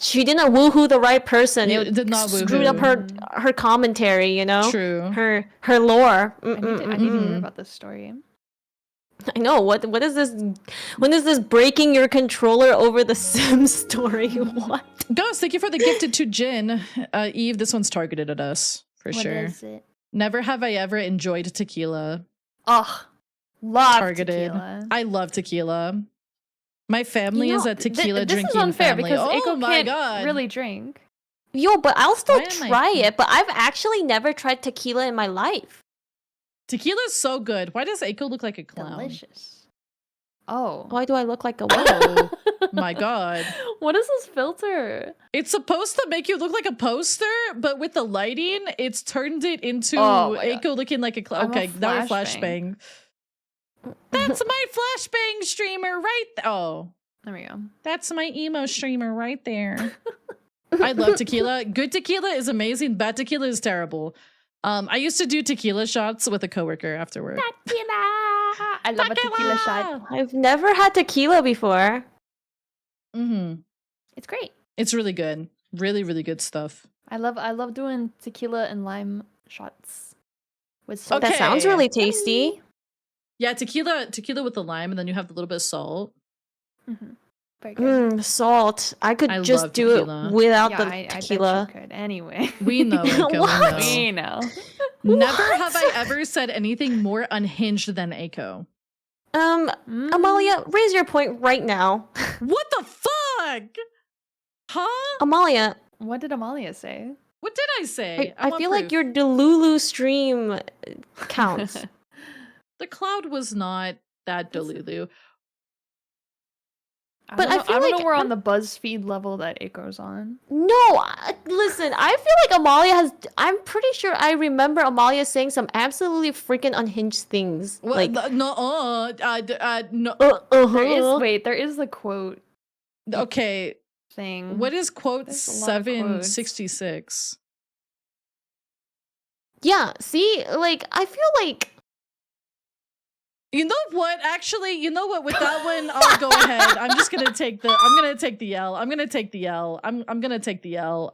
she didn't woohoo the right person. You It did not screwed up her commentary, you know? True. Her lore. I need to hear Mm-mm. about this story. I know. What is this? When is this breaking your controller over the Sims story? What? Ghost, thank you for the gifted to Jin. Eve, this one's targeted at us, for What sure. is it? Never have I ever enjoyed tequila. Ugh. Love Targeted. tequila. I love tequila. My family You is know, a tequila this drinking is unfair family. because Oh Eiko my can't god. really drink. Yo, but I'll still Why am I- try it. But I've actually never tried tequila in my life. Tequila's so good. Why does Eiko look like a clown? Delicious. Oh. Why do I look like a what? Oh my god. What is this filter? It's supposed to make you look like a poster, but with the lighting, it's turned it into Oh my Eiko looking like a clown. I'm a Okay, now we're flashbang. flashbang. That's my flashbang streamer right Oh, There we go. that's my emo streamer right there. I love tequila. Good tequila is amazing. Bad tequila is terrible. I used to do tequila shots with a coworker after work. I love a tequila shot. I've never had tequila before. Mm-hmm. It's great. It's really good. Really, really good stuff. I love doing tequila and lime shots with Okay. salt. That sounds really tasty. Yeah, tequila with the lime, and then you have a little bit of salt. Mhm. Very good. Salt. I could I just love do tequila. it without Yeah, the I bet tequila. you could. Anyway. We know, Eiko, What? we We know. know. Never have I ever said anything more unhinged than Eiko. Amalia, raise your point right now. What the fuck? Huh? Amalia, What did Amalia say? What did I say? I feel like your Delulu stream counts. The cloud was not that Delulu. But I feel don't like know we're on the BuzzFeed level that Eiko's on. No, listen, I feel like Amalia has. I'm pretty sure I remember Amalia saying some absolutely freaking unhinged things. Well, Like, no, no. There is the quote Okay, thing. what is quote There's a lot of quotes. 766? yeah, see, like, I feel like. You know what? Actually, you know what? With that one, I'll go ahead. I'm just gonna take the. I'm gonna take the L. I'm gonna take the L. I'm gonna take the L.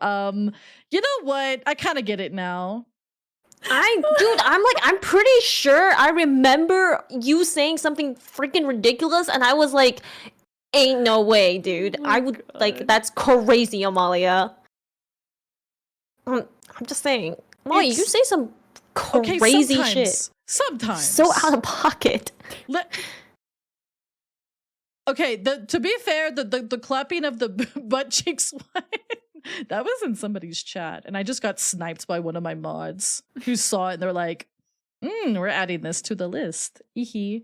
You know what? I kind of get it now. I'm pretty sure I remember you saying something freaking ridiculous, and I was like, ain't no way, dude. Oh my I would, like, God. that's crazy, Amalia. I'm just saying. Amalia, you It's- say some Okay, crazy sometimes. shit. Sometimes. So out of pocket. Okay, to be fair, the clapping of the butt cheeks one, that was in somebody's chat, and I just got sniped by one of my mods who saw it, and they're like, we're adding this to the list. Eehee.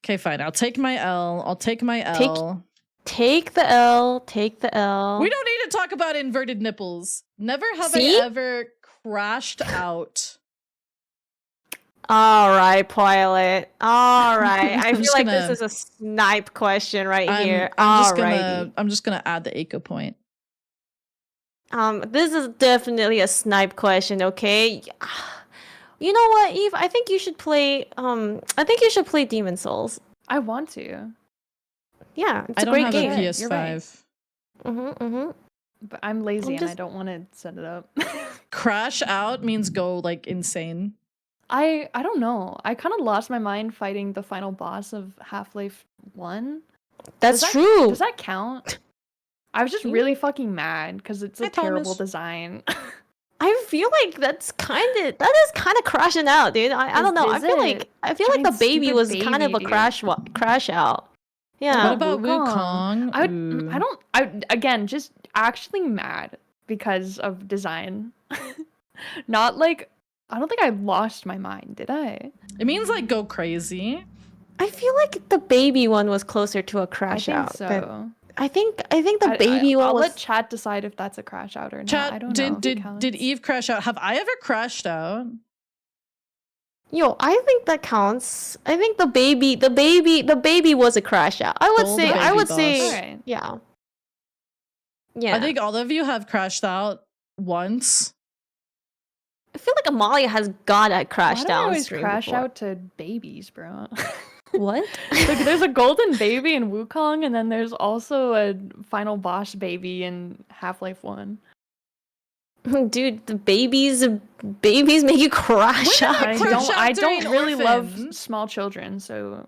Okay, fine. I'll take my L. I'll take my L. Take the L. Take the L. We don't need to talk about inverted nipples. Never have See? I ever crashed out. All right, Pilot. All right. I I'm feel just like gonna- this is a snipe question right here. I'm just gonna add the Aiko point. This is definitely a snipe question, okay? You know what, Eve? I think you should play Demon Souls. I want to, Yeah, it's I a don't great have game. a You're PS5. right. but I'm lazy and I just- don't want to set it up. Crash out means go like insane. I don't know. I kind of lost my mind fighting the final boss of Half-Life 1. That's Does that- true. Does that count? I was just really fucking mad because it's a Hi, terrible Thomas. design. I feel like that is kind of crashing out, dude. I don't know. I Is feel it? like the Giant baby stupid was kind of baby, a dude. crash out. Yeah. What about Wukong? Wukong? I again just actually mad because of design. Not like I don't think I lost my mind, did I? It means like go crazy. I feel like the baby one was closer to a crash I think out. But so. I think the baby one I'll was. let chat decide if that's a crash out or not. Chat, I don't know. if it did counts. Eve crash out? Have I ever crashed out? Yo, I think that counts. I think the baby was a crash out. I would Full say. baby I would boss. say. Alright. Yeah. Yeah. I think all of you have crashed out once. I feel like Amalia has got a Why crash do I down always stream crash before. out to babies, bro? What? Like, there's a golden baby in Wukong, and then there's also a final boss baby in Half-Life 1. Dude, the babies make you crash When did out. I crash out I during don't really love Orphan? small children, so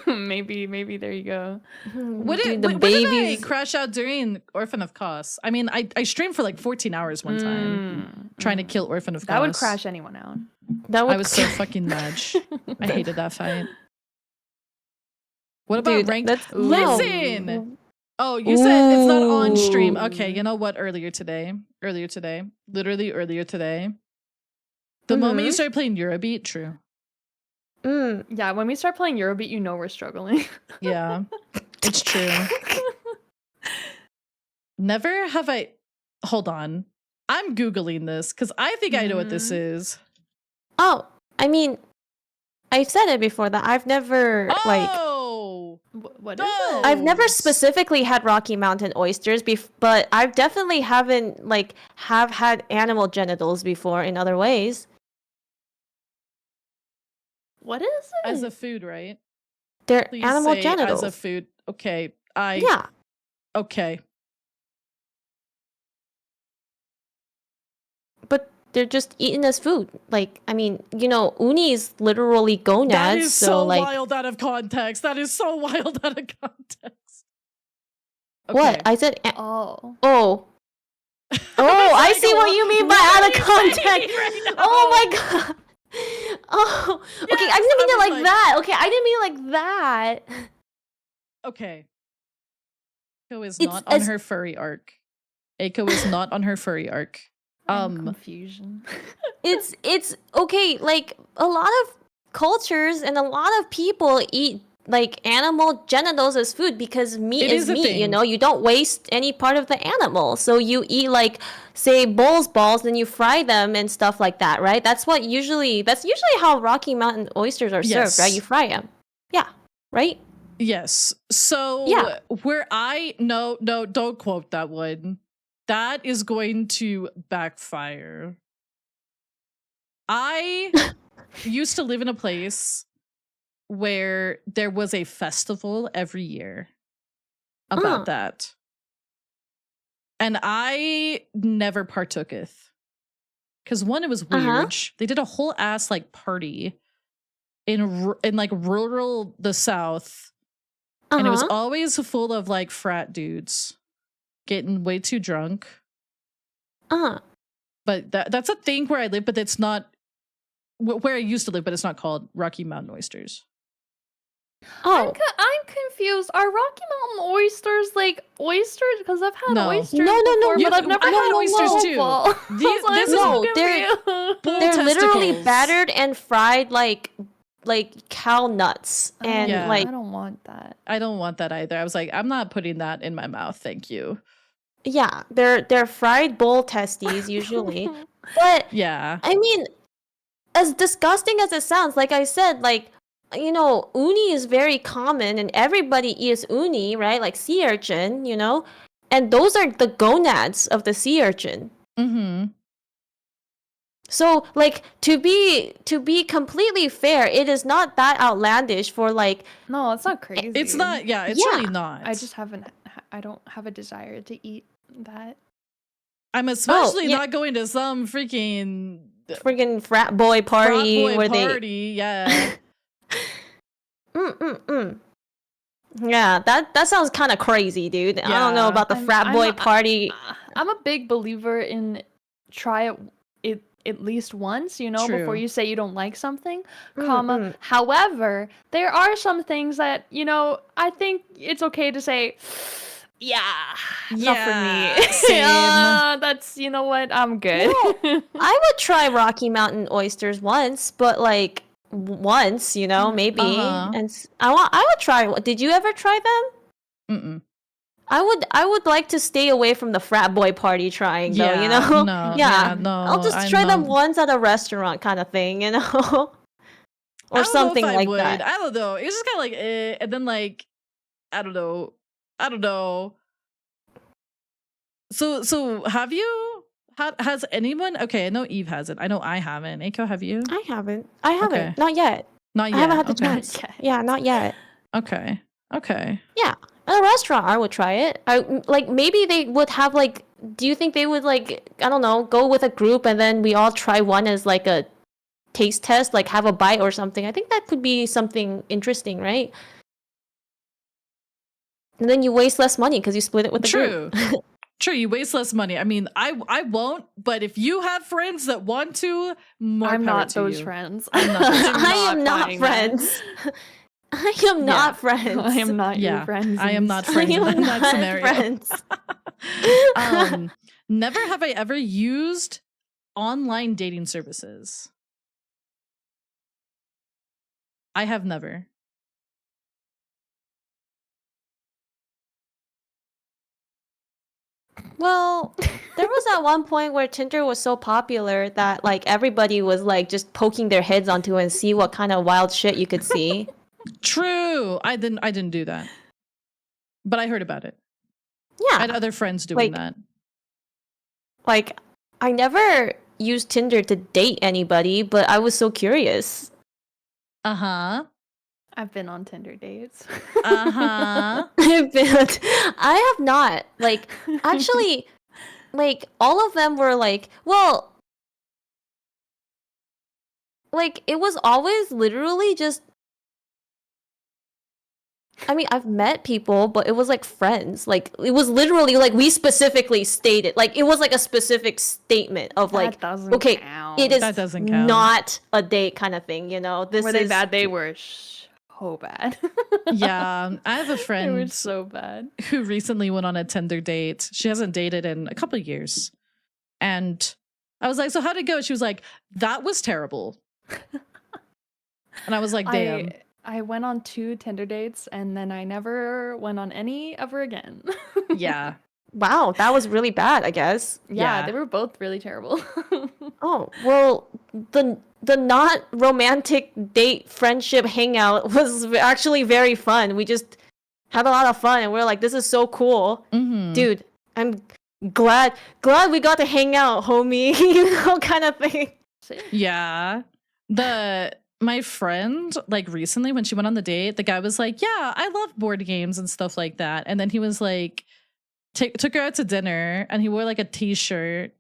maybe there you go. What Dude, did, the when did I babies. crash out during Orphan of Kos? I mean, I streamed for like 14 hours one time trying to kill Orphan of Kos. That would crash anyone out. That would I was so fucking mad. I hated that fight. What about Dude, ranked? that's Listen! Oh, you said it's not on stream. Ooh. Okay, you know what? Earlier today, literally earlier today, the moment you started playing Eurobeat, true. Yeah, when we start playing Eurobeat, you know we're struggling. Yeah, it's true. Never have I. Hold on. I'm Googling this because I think I know what this is. Oh, I mean, I've said it before that I've never Oh! What No! is it? I've never Those. specifically had Rocky Mountain oysters, but I've definitely haven't have had animal genitals before in other ways. What is it? As a food, right? They're Please animal say genitals. as a food. Okay, Yeah. Okay. But they're just eaten as food. Like, I mean, uni is literally gonads, That is so like wild out of context. That is so wild out of context. what? Okay. I said Oh. oh. Oh, I see what you mean by what out are of you context. saying right now? Oh my god. Oh, okay. Yes, I didn't mean I it was like like- that. Okay, I didn't mean it like that. Okay. Eiko is It's not on as- her furry arc. Eiko is not on her furry arc. Confusion. It's okay. Like a lot of cultures and a lot of people eat like animal genitals as food because meat It is is a meat. thing. You don't waste any part of the animal. So you eat like say bull's balls, then you fry them and stuff like that, right? That's usually how Rocky Mountain oysters are served, right? Yes. You fry them. Yeah. Right. Yes. So Yeah. no, don't quote that one. That is going to backfire. I used to live in a place where there was a festival every year about that. And I never partooketh. Because one, it was weird. They did a whole ass like party in like rural the South. And it was always full of like frat dudes getting way too drunk. But that's a thing where I live, but it's not where I used to live, but it's not called Rocky Mountain Oysters. Oh. I'm confused. Are Rocky Mountain oysters like oysters? Because I've had No. oysters No, before, You- but I've never I had had oysters too. waffle. These- So I'm this is- so No, they're- confused. Bull They're literally testicles. battered and fried like cow nuts and Yeah. like I don't want that. I don't want that either. I was like, I'm not putting that in my mouth. Thank you. yeah, they're fried bull testes usually. But Yeah. I mean, as disgusting as it sounds, like I said, like, you know, uni is very common and everybody eats uni, right? Like sea urchin, you know? And those are the gonads of the sea urchin. Mm-hmm. So, like, to be completely fair, it is not that outlandish for like No, it's not crazy. It's not. Yeah, it's really not. I just haven't. I don't have a desire to eat that. I'm especially yeah. not going to some freaking frat boy party frat boy where party. Yeah. Yeah, that sounds kind of crazy, dude. I don't know Yeah. about the frat boy party. I'm a big believer in try it at least once, you know, before True. you say you don't like something, comma. However, there are some things that, you know, I think it's okay to say, yeah, not for me. Same. That's, you know what, I'm good. I would try Rocky Mountain oysters once, but like once, you know, maybe. Uh-huh. And I would try. Did you ever try them? Mm-mm. I would like to stay away from the frat boy party trying though, you Yeah, know? no, yeah. yeah, no, I'll just I try them know. once at a restaurant kind of thing, you know? I or don't something know if like I would. that. I don't know. It's just kind of like, and then like, I don't know. So have you? Has anyone? Okay, I know Eve hasn't. I know I haven't. Aiko, have you? I haven't. Okay. Not yet. Not yet. I haven't had the Okay. chance. Yeah, not yet. Okay. Yeah, at a restaurant, I would try it. Like maybe they would have like. Do you think they would like? I don't know. Go with a group and then we all try one as like a taste test, like have a bite or something. I think that could be something interesting, right? And then you waste less money because you split it with the True. group. True, you waste less money. I mean, I won't, but if you have friends that want to, more I'm power not to those you. friends. I'm not. I am not buying that. friends. I am not friends. I am not Yeah, your friends. I am not I friends am in that not scenario. friends. Never have I ever used online dating services. I have never. Well, there was at one point where Tinder was so popular that like everybody was like just poking their heads onto it and see what kind of wild shit you could see. True. I didn't do that. But I heard about it. I had Yeah. other friends doing Like- that. Like I never used Tinder to date anybody, but I was so curious. Uh-huh. I've been on Tinder dates. Uh-huh. I have not. Like actually like all of them were like, well, like it was always literally just I mean, I've met people, but it was like friends. Like it was literally like we specifically stated, like it was like a specific statement of like, That doesn't okay, count. it is That doesn't count. not a date kind of thing, you know. This Were is they bad? They were so bad. Yeah. I have a They were friend so bad. who recently went on a Tinder date. She hasn't dated in a couple of years. And I was like, so how'd it go? She was like, that was terrible. And I was like, damn. I went on 2 Tinder dates and then I never went on any ever again. Yeah. wow, that was really bad, I guess. Yeah, Yeah. they were both really terrible. Oh, well, the not romantic date friendship hangout was actually very fun. We just had a lot of fun and we are like, this is so cool. Mhm. Dude, I'm glad we got to hang out, homie, you know, kind of thing. Yeah. My friend, like recently when she went on the date, the guy was like, yeah, I love board games and stuff like that. And then he was like, took her out to dinner and he wore like a t-shirt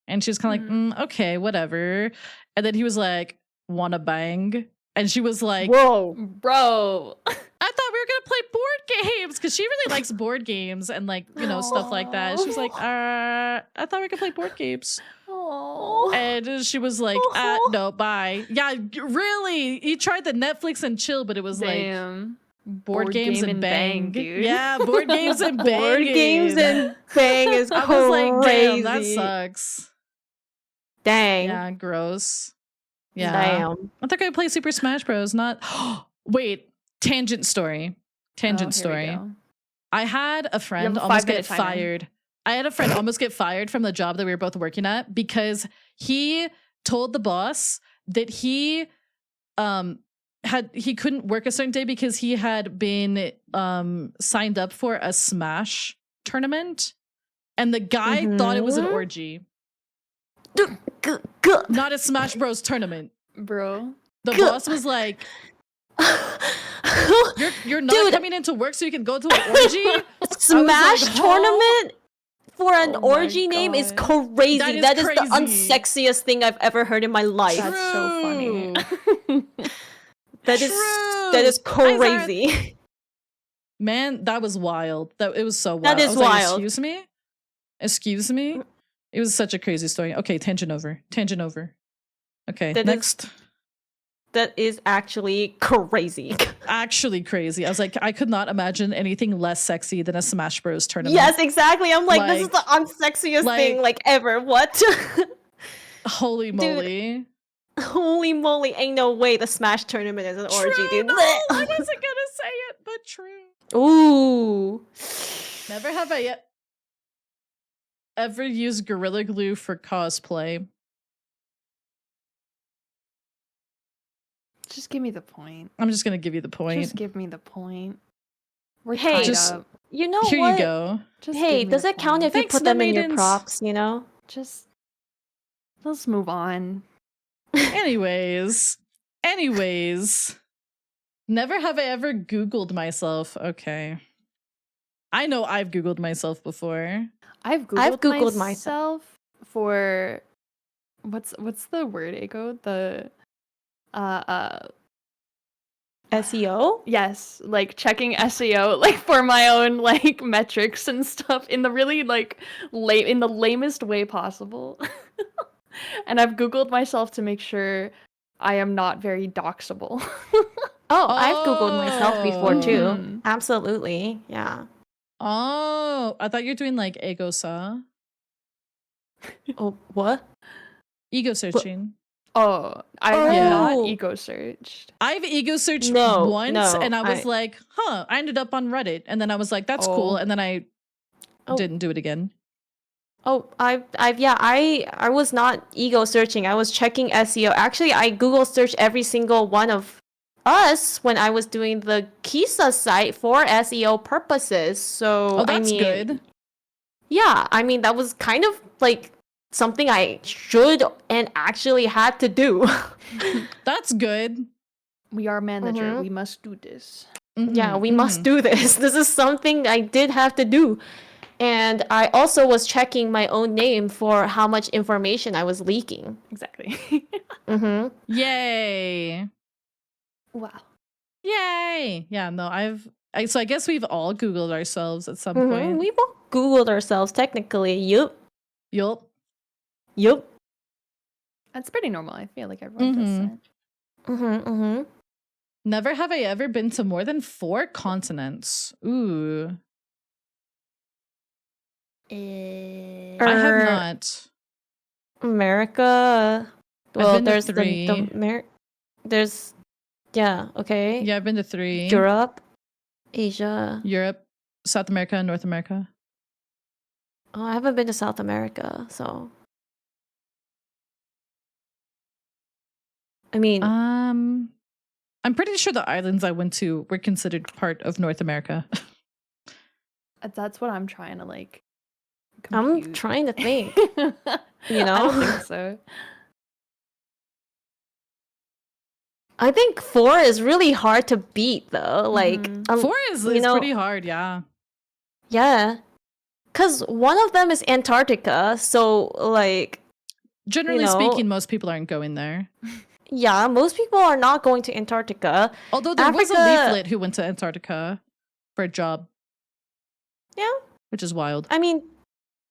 and she was kind of like, okay, whatever. And then he was like, wanna bang? And she was like, Whoa. Bro. I thought we were gonna play board games because she really likes board games and like, you know, stuff like that. She was like, I thought we could play board games. Oh. And she was like, no, bye. Yeah, really. He tried the Netflix and chill, but it was like Damn. board games game and bang. dude. Yeah, board games and bang. Board games and bang is I crazy. was like, damn, that sucks. Dang. Yeah, gross. Yeah. Damn. I think I play Super Smash Bros. Not wait, tangent story. Tangent Oh, here we story. go. I had a friend a almost 5-minute get timer. fired. I had a friend almost get fired from the job that we were both working at because he told the boss that he he couldn't work a certain day because he had been signed up for a Smash tournament, and the guy thought it was an orgy, not a Smash Bros tournament. Bro. The boss was like, you're not Dude. coming into work so you can go to an orgy? Smash like, huh? tournament for an Oh my orgy name is God. crazy. That is the crazy. unsexiest thing I've ever heard in my life. That's so funny. That is True. crazy. Man, that was wild. It was so wild. That is I was like, wild. Excuse me? It was such a crazy story. Okay, tangent over. Okay, That is- next. That is actually crazy. Actually crazy. I was like, I could not imagine anything less sexy than a Smash Bros tournament. Yes, exactly. I'm like, this is the Like- unsexiest thing like ever. What? Holy moly. Holy moly! Ain't no way the Smash tournament is an orgy, True, dude. no, I wasn't gonna say it, but true. Ooh. Never have I ever used Gorilla Glue for cosplay. Just give me the point. I'm just gonna give you the point. Just give me the point. We're Hey, tied Just- up. You know Here what? you go. Just Hey, give me does the it count point. if you Thanks, put them in your maidens. props, you know? Just let's move on. Anyways. Never have I ever Googled myself. Okay. I know I've Googled myself before. I've I've Googled, Googled myself for what's the word, Aiko? The SEO? yes, like checking SEO like for my own like metrics and stuff in the really like in the lamest way possible. And I've Googled myself to make sure I am not very doxable. Oh, I've Googled myself before too. Mhm. Absolutely. Yeah. Oh, I thought you were doing like ego saw. Oh, what? Ego searching. Oh, I have not Oh. ego searched. I've ego searched No, once no, and I was I- like, huh, I ended up on Reddit. And then I was like, that's cool. Oh. And then I Oh. didn't do it again. Oh, I was not ego searching. I was checking SEO. Actually, I Google searched every single one of us when I was doing the Kisa site for SEO purposes. So Oh, that's I mean, good. yeah, I mean that was kind of like something I should and actually had to do. That's good. We are manager. Mhm. We must do this. Yeah, Mhm, we must mhm. do this. This is something I did have to do. And I also was checking my own name for how much information I was leaking. Exactly. Mm-hmm. Yay. Wow. Yay. Yeah, no, so I guess we've all Googled ourselves at some Mm-hmm. point. We both Googled ourselves technically. Yup. Yup. Yup. That's pretty normal. I feel like everyone does Mhm. that. Mm-hmm. Mm-hmm. Never have I ever been to more than 4 continents. Ooh. I have not. America. I've Well, been to there's 3. there's yeah, okay. Yeah, I've been to 3. Europe, Asia. Europe, South America, and North America. Oh, I haven't been to South America, so I mean, I'm pretty sure the islands I went to were considered part of North America. That's what I'm trying to like. I'm compute. trying to think. You You I don't know? think so. I think 4 is really hard to beat though. Like Mhm. 4 is you know- pretty hard, yeah. yeah. Cuz one of them is Antarctica, so like Generally know- speaking, most people aren't going there. yeah, most people are not going to Antarctica. Although there was a Africa- leaflet who went to Antarctica for a job, Yeah. which is wild. I mean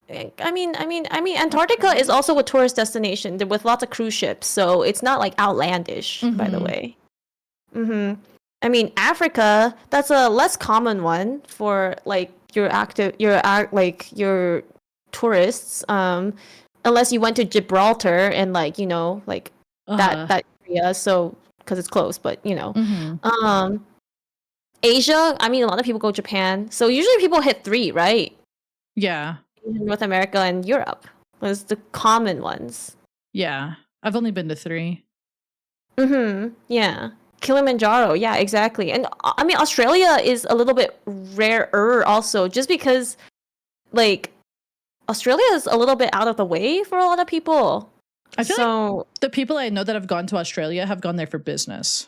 Antarctica is also a tourist destination with lots of cruise ships, so it's not like outlandish, by the Mhm. way. Mm-hmm. I mean, Africa, that's a less common one for like your tourists. Unless you went to Gibraltar and like like Uh-huh. that area, so because it's close, but Mhm. Asia. I mean, a lot of people go Japan, so usually people hit 3, right? Yeah. North America and Europe was the common ones. Yeah. I've only been to 3. Yeah. Kilimanjaro. Yeah, exactly. And I mean, Australia is a little bit rarer also, just because like Australia is a little bit out of the way for a lot of people. I feel like the people I know that have gone to Australia have gone there for business.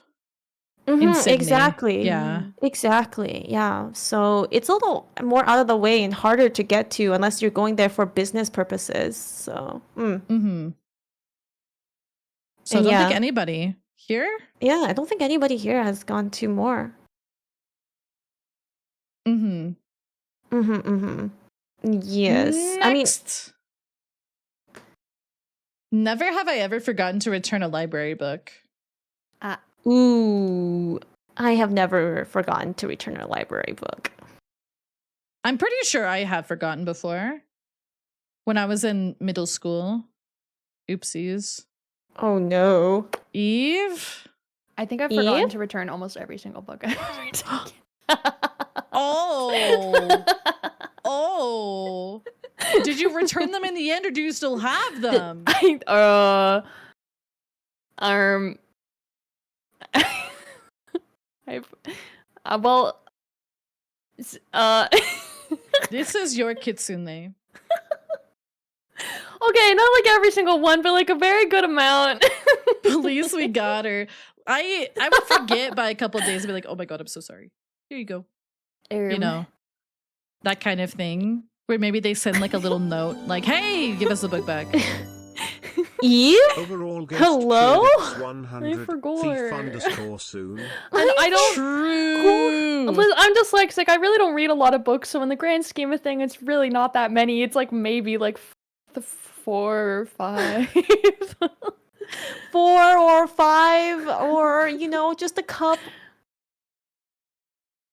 In Sydney. Exactly. Yeah. Exactly. Yeah. So it's a little more out of the way and harder to get to unless you're going there for business purposes. So, So I And don't yeah. think anybody here. Yeah, I don't think anybody here has gone to more. Yes. I mean, Next. Never have I ever forgotten to return a library book. ooh, I have never forgotten to return a library book. I'm pretty sure I have forgotten before. When I was in middle school. Oopsies. Oh no. Eve? I think I've forgotten Eve? to return almost every single book I've ever taken. Oh. Oh. Did you return them in the end or do you still have them? Well, This is your kitsune. okay, not like every single one, but like a very good amount. Please, we got her. I would forget by a couple of days and be like, oh my god, I'm so sorry. Here you go. You know, that kind of thing. Where maybe they send like a little note, like, hey, give us the book back. Eve? Overall guest Hello? credits 100. I forgot. Thief underscore soon. And I don't. True. I'm dyslexic. I really don't read a lot of books, so in the grand scheme of things, it's really not that many. It's like maybe like 4 or 5. 4 or 5 or, you know, just a cup.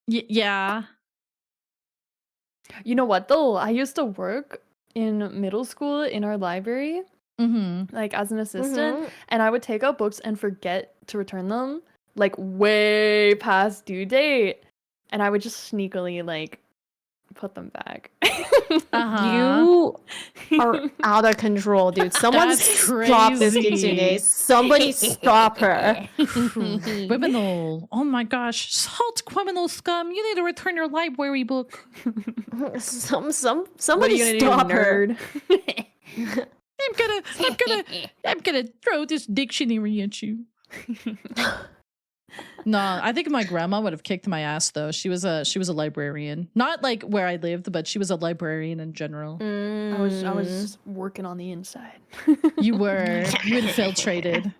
Yeah. You know what though? I used to work in middle school in our library, like as an assistant, and I would take out books and forget to return them, like way past due date, and I would just sneakily like put them back. You are out of control, dude. Someone That's stop this crazy. Kitsune. Somebody stop her. Criminal. Oh my gosh. Salt criminal scum. You need to return your library book. Somebody gonna stop do, her. nerd? I'm gonna throw this dictionary at you. No, I think my grandma would have kicked my ass though. She was a librarian. Not like where I lived, but she was a librarian in general. I was working on the inside. You were. You infiltrated.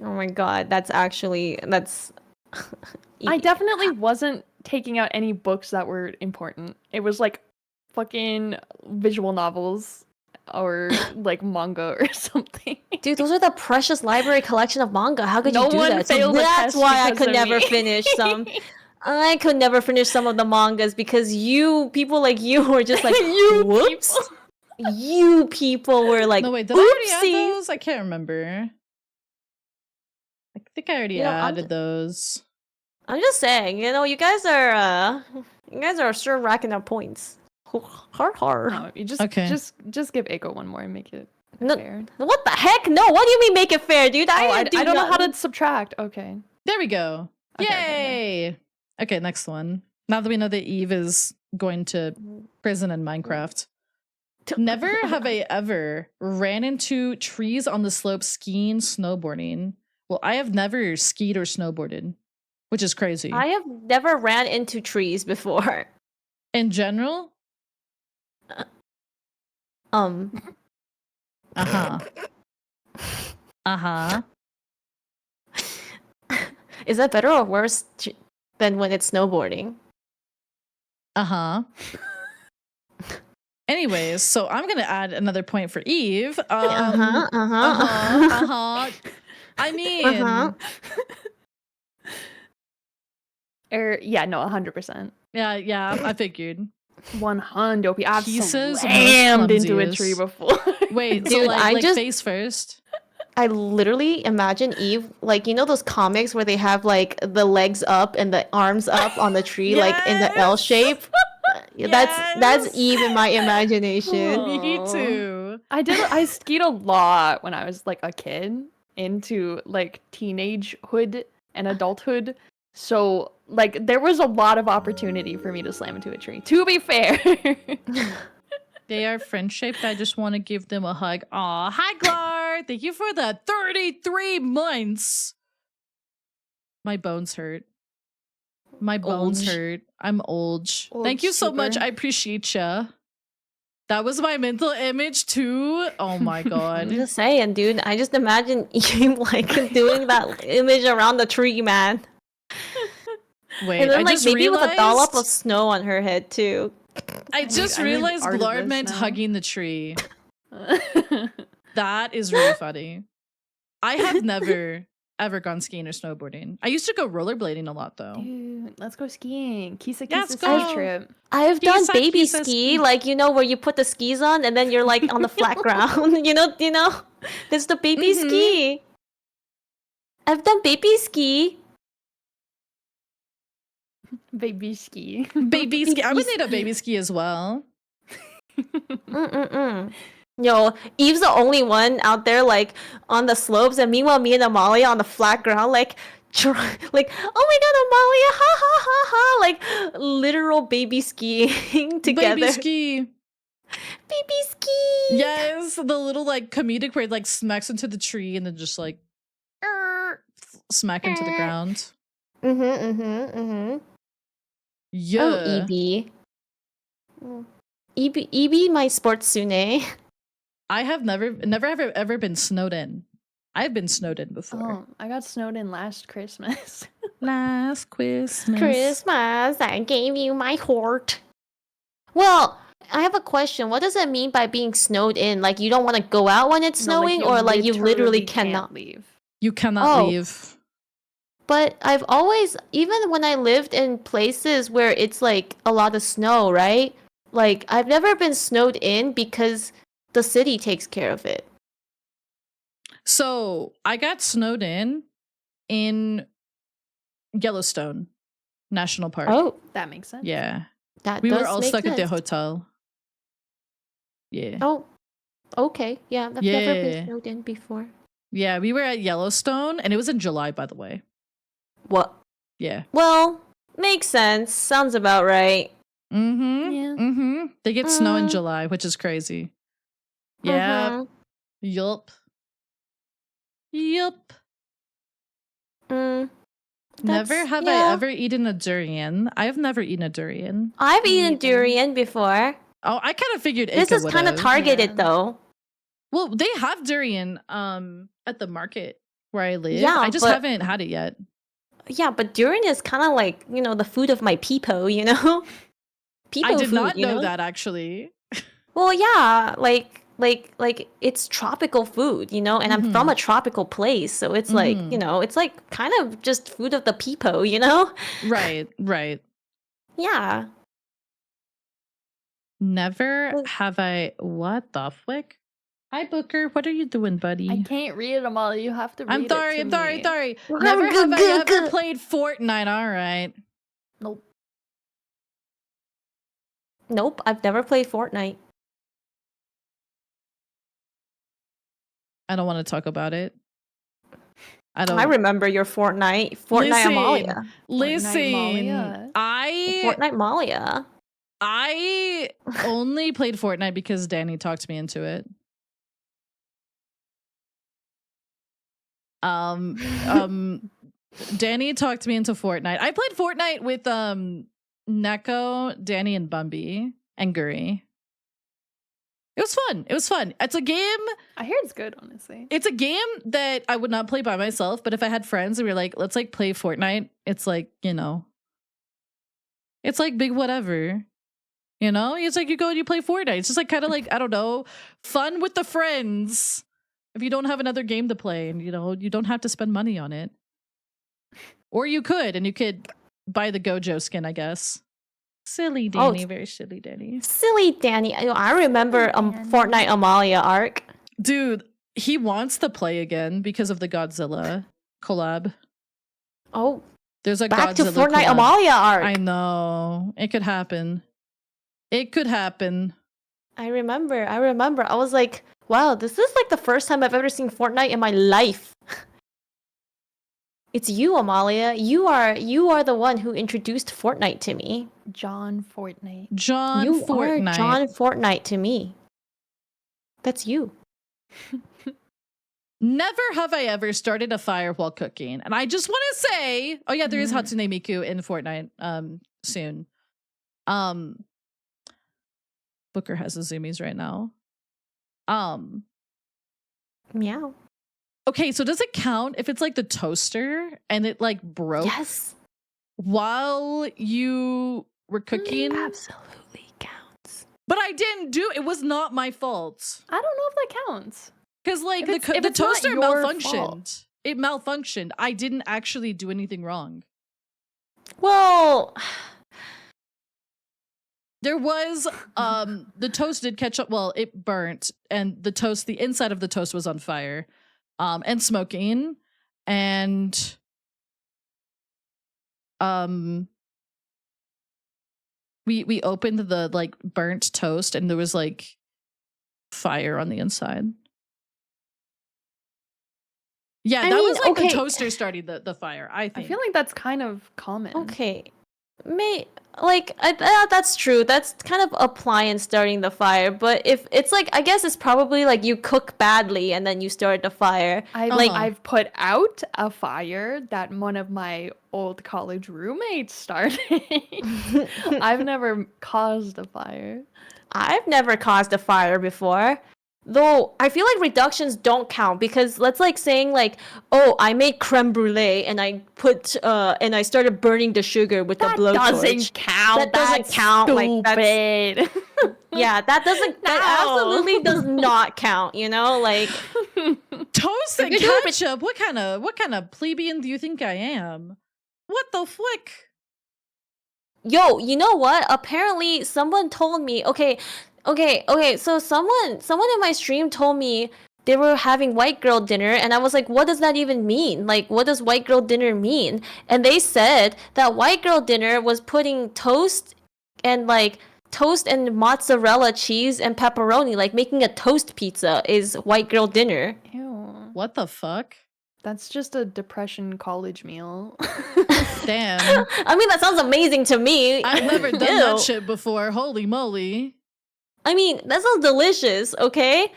Oh my god, that's I definitely wasn't taking out any books that were important. It was like fucking visual novels or like manga or something. Dude, those are the precious library collection of manga. How could No you do one that? failed the That's test why I because could of never me. finish some. I could never finish some of the mangas because people like you were just like, whoops. You people were like, No, wait, did I already add oopsie. those? I can't remember. I think I already added those. I'm just saying, you know, you guys are sure racking up points. Hard. No, you just give Eiko one more and make it fair. What the heck? No, what do you mean make it fair, dude? I don't know how to subtract. Okay. There we go. Okay, Yay! Okay, next one. Now that we know that Eve is going to prison in Minecraft. Never have I ever ran into trees on the slope skiing, snowboarding. Well, I have never skied or snowboarded, which is crazy. I have never ran into trees before. In general? Uh-huh. Is that better or worse than when it's snowboarding? Anyways, so I'm gonna add another point for Eve. I mean, Yeah, no, 100%. yeah, I figured. 100. I've Kisa's slammed most into a clumsiest. tree before. Wait, Dude, so like just face first. I literally imagine Eve, like, you know those comics where they have like the legs up and the arms up on the tree, like in the L shape. That's Eve in my imagination. Me too. I skied a lot when I was like a kid into like teenagehood and adulthood. So like there was a lot of opportunity for me to slam into a tree. To be fair. They are friend-shaped. I just want to give them a hug. Aw, hi, Glar. Thank you for the 33 months. My bones hurt. My bones Old. hurt. I'm old. Old Thank you so much. super. I appreciate ya. That was my mental image too. Oh my I'm god. just saying, dude. I just imagine you like doing that image around the tree, man. Wait, And then I like just maybe with a dollop of realized. snow on her head too. I just I need realized art of Glard this meant now. hugging the tree. That is really funny. I have never ever gone skiing or snowboarding. I used to go rollerblading a lot though. Dude, let's go skiing. Kisa Yeah, Kisa let's go. ski trip. I've done Kisa baby kisa ski, ski. like you know where you put the skis on and then you're like on the flat ground. you know. There's the baby Mhm. ski. I've done baby ski. Baby ski. Baby ski. I would Baby need a baby ski as well. Yo, Eve's the only one out there like on the slopes, and meanwhile me and Amalia on the flat ground, like, like, oh my god, Amalia, ha ha ha ha, like literal baby skiing together. Baby ski. Baby ski. Yes, the little like comedic where it like smacks into the tree and then just like smack into the ground. Yeah. Oh, EB. EB, my sports sune. I have never ever been snowed in. I've been snowed in before. Oh, I got snowed in last Christmas. Last Christmas. Christmas, I gave you my heart. Well, I have a question. What does it mean by being snowed in? Like you don't want to go out when it's No, snowing, or like you literally can't cannot? leave. You cannot Oh. leave. But I've always, even when I lived in places where it's like a lot of snow, right? Like I've never been snowed in because the city takes care of it. So I got snowed in Yellowstone National Park. Oh, That makes sense. Yeah. that We does were all make stuck at the sense. hotel. Yeah. Oh, okay. Yeah, I've never Yeah. been snowed in before. Yeah, we were at Yellowstone and it was in July, by the way. What? Yeah. Well, makes sense. Sounds about right. Mm-hmm. Yeah. Mm-hmm. They get snow in Mm. July, which is crazy. Yeah. Mhm. Yup. Yup. Mm, Never that's- have yeah. I ever eaten a durian. I've never eaten a durian. I've Me eaten neither. durian before. Oh, I kind of figured This Ika is kind of would've. targeted Yeah. though. Well, they have durian at the market where I live. Yeah, I just but- haven't had it yet. Yeah, but durian is kind of like, you know, the food of my peepo, you know? Peepo I did food, not you know that actually. Well, yeah, like it's tropical food, you know, and I'm from a tropical place, so it's like, you know, it's like kind of just food of the peepo, you know? Right, right. Yeah. Never Well- have I. What the flick? Hi, Booker. What are you doing, buddy? I can't read them all. You have to read I'm it sorry. to I'm sorry. me. Sorry. Well, Never good, have I good, ever good. played Fortnite. All right. Nope. Nope, I've never played Fortnite. I don't want to talk about it. I don't. I remember your Fortnite Listen, Amalia. Listen, Malia. Fortnite Malia. I only played Fortnite because Danny talked me into it. Danny talked me into Fortnite. I played Fortnite with Neko, Danny, and Bumby and Guri. It was fun. It was fun. It's a game. I hear it's good, honestly. It's a game that I would not play by myself, but if I had friends and we were like, let's like play Fortnite, it's like, you know, it's like big whatever. You know? It's like you go and you play Fortnite. It's just like kind of like, I don't know, fun with the friends. If you don't have another game to play and you know, you don't have to spend money on it. Or you could, and you could buy the Gojo skin, I guess. Silly Oh, Danny, very silly Danny. Silly Danny. I remember Silly Danny. Fortnite Amalia arc. Dude, he wants to play again because of the Godzilla collab. Oh, There's a back to Godzilla Fortnite collab. Amalia arc. I know. It could happen. It could happen. I remember. I was like, Wow, this is like the first time I've ever seen Fortnite in my life. It's you, Amalia. You are the one who introduced Fortnite to me. John Fortnite. John You Fortnite. are John Fortnite to me. That's you. Never have I ever started a fire while cooking. And I just want to say, oh yeah, there is Hatsune Miku in Fortnite soon. Booker has the zoomies right now. Meow. Okay, so does it count if it's like the toaster and it like broke Yes. while you were cooking? Absolutely counts. But I didn't do it. Was not my fault. I don't know if that counts. Because like If the it's not toaster your malfunctioned. fault. It malfunctioned. I didn't actually do anything wrong. Well, There was the toast did catch up. Well, it burnt, and the inside of the toast was on fire, and smoking, and we opened the like burnt toast, and there was like fire on the inside. Yeah, I that mean, was like okay. the toaster starting the fire. I I think. feel like that's kind of common. okay. That's true. That's kind of appliance starting the fire. But if it's like, I guess it's probably like you cook badly and then you start the fire. I've put out a fire that one of my old college roommates started. I've never caused a fire. I've never caused a fire before. Though I feel like reductions don't count because let's like saying like, oh, I made creme brulee and I put and I started burning the sugar with the blowtorch. Doesn't count. That doesn't count. Like that's Stupid. yeah, that doesn't. That No. absolutely does not count. You know, like Toast and If you're doing it- ketchup. What kind of plebeian do you think I am? What the flick? yo, you know what? Apparently, someone told me. Okay. So someone in my stream told me they were having white girl dinner, and I was like, what does that even mean? Like, what does white girl dinner mean? And they said that white girl dinner was putting toast and mozzarella cheese and pepperoni, like making a toast pizza is white girl dinner. Ew. What the fuck? That's just a depression college meal. Damn. I mean, that sounds amazing to me. I've never done that Ew. shit before. Holy moly. I mean, that sounds delicious, okay?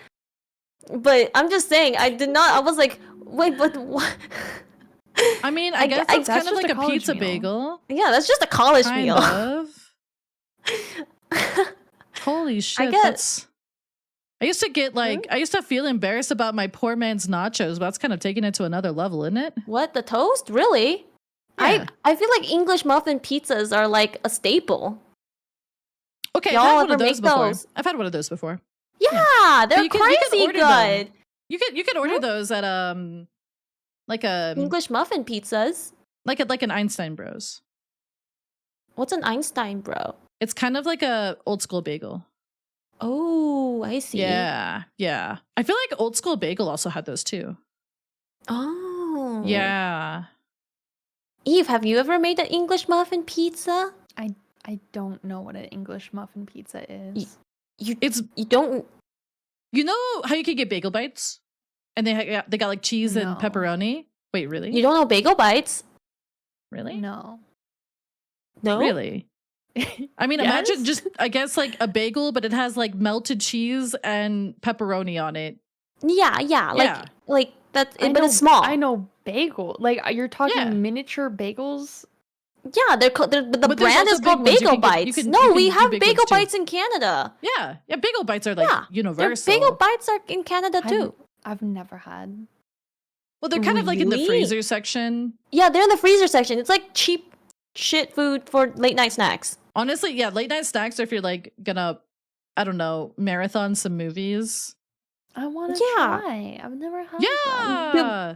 But I'm just saying, I did not. I was like, wait, but what? I mean, I I gu- guess I- it's that's kind of just like a a college pizza meal. bagel. Yeah, that's just a college Kind meal. of. Holy shit. guess- I used to get like, I used to feel embarrassed about my poor man's nachos, but that's kind of taking it to another level, isn't it? What, the toast? Really? Yeah. I feel like English muffin pizzas are like a staple. Okay, I've Y'all had one ever of those make before. those? I've had one of those before. Yeah, they're you can crazy order them. good. You could order those at like a English muffin pizzas. like an Einstein Bros. What's an Einstein, bro? It's kind of like a old school bagel. Oh, I see. Yeah, yeah. I feel like old school bagel also had those too. Oh. Yeah. Eve, have you ever made an English muffin pizza? I don't know what an English muffin pizza is. It's You don't. you know how you can get bagel bites, and they got like cheese and No. pepperoni. Wait, really? You don't know bagel bites? Really? No. No. Really? I mean, imagine Yes? just I guess like a bagel, but it has like melted cheese and pepperoni on it. Yeah. Yeah. Like that. I But know- it's small. I know bagel. Like you're talking Yeah. miniature bagels. Yeah, but the But there's brand also is called big ones. You Bagel can get- you Bites. can- No, you can we do have big Bagel ones too. Bites in Canada. Yeah, bagel bites are like Yeah. universal. Bagel Bites are in Canada I've- too. I've never had. Well, they're kind of like in the Really? freezer section. Yeah, they're in the freezer section. It's like cheap shit food for late night snacks. Honestly, yeah, late night snacks are if you're like gonna, I don't know, marathon some movies. I want to Yeah. try. I've never had them. Yeah.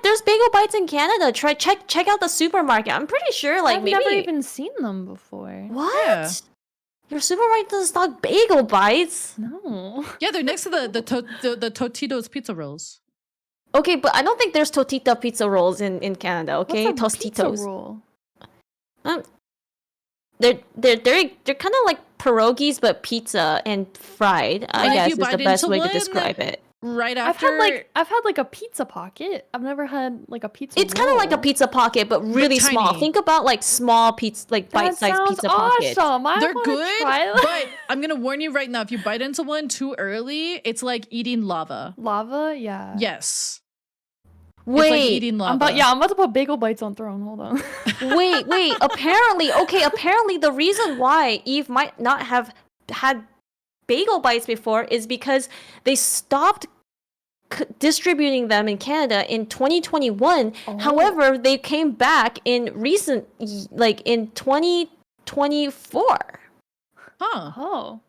There's Bagel Bites in Canada. Check out the supermarket. I'm pretty sure like I've maybe never even seen them before. What? Yeah. Your supermarket doesn't stock Bagel Bites? No. Yeah, they're next to the Totitos pizza rolls. Okay, but I don't think there's Totita pizza rolls in Canada, okay? What's a pizza Tostitos. roll? they're kind of like pierogies but pizza and fried. And I if you guess is the bite best into way to one, describe it. Right I've after had like a pizza pocket. I've never had like a pizza. It's kind of like a roll. pizza pocket, but really small. tiny. Think about like small pizza, like That bite-sized sounds pizza pockets. awesome. I they're wanna good, try that. but I'm gonna warn you right now. If you bite into one too early, it's like eating lava. Lava, yeah. Yes, it's Wait, like eating lava. I'm about to put bagel bites on Throne. Hold on. wait. Apparently, the reason why Eve might not have had bagel bites before is because they stopped distributing them in Canada in 2021. Oh. However, they came back in in 2024. Huh? Oh.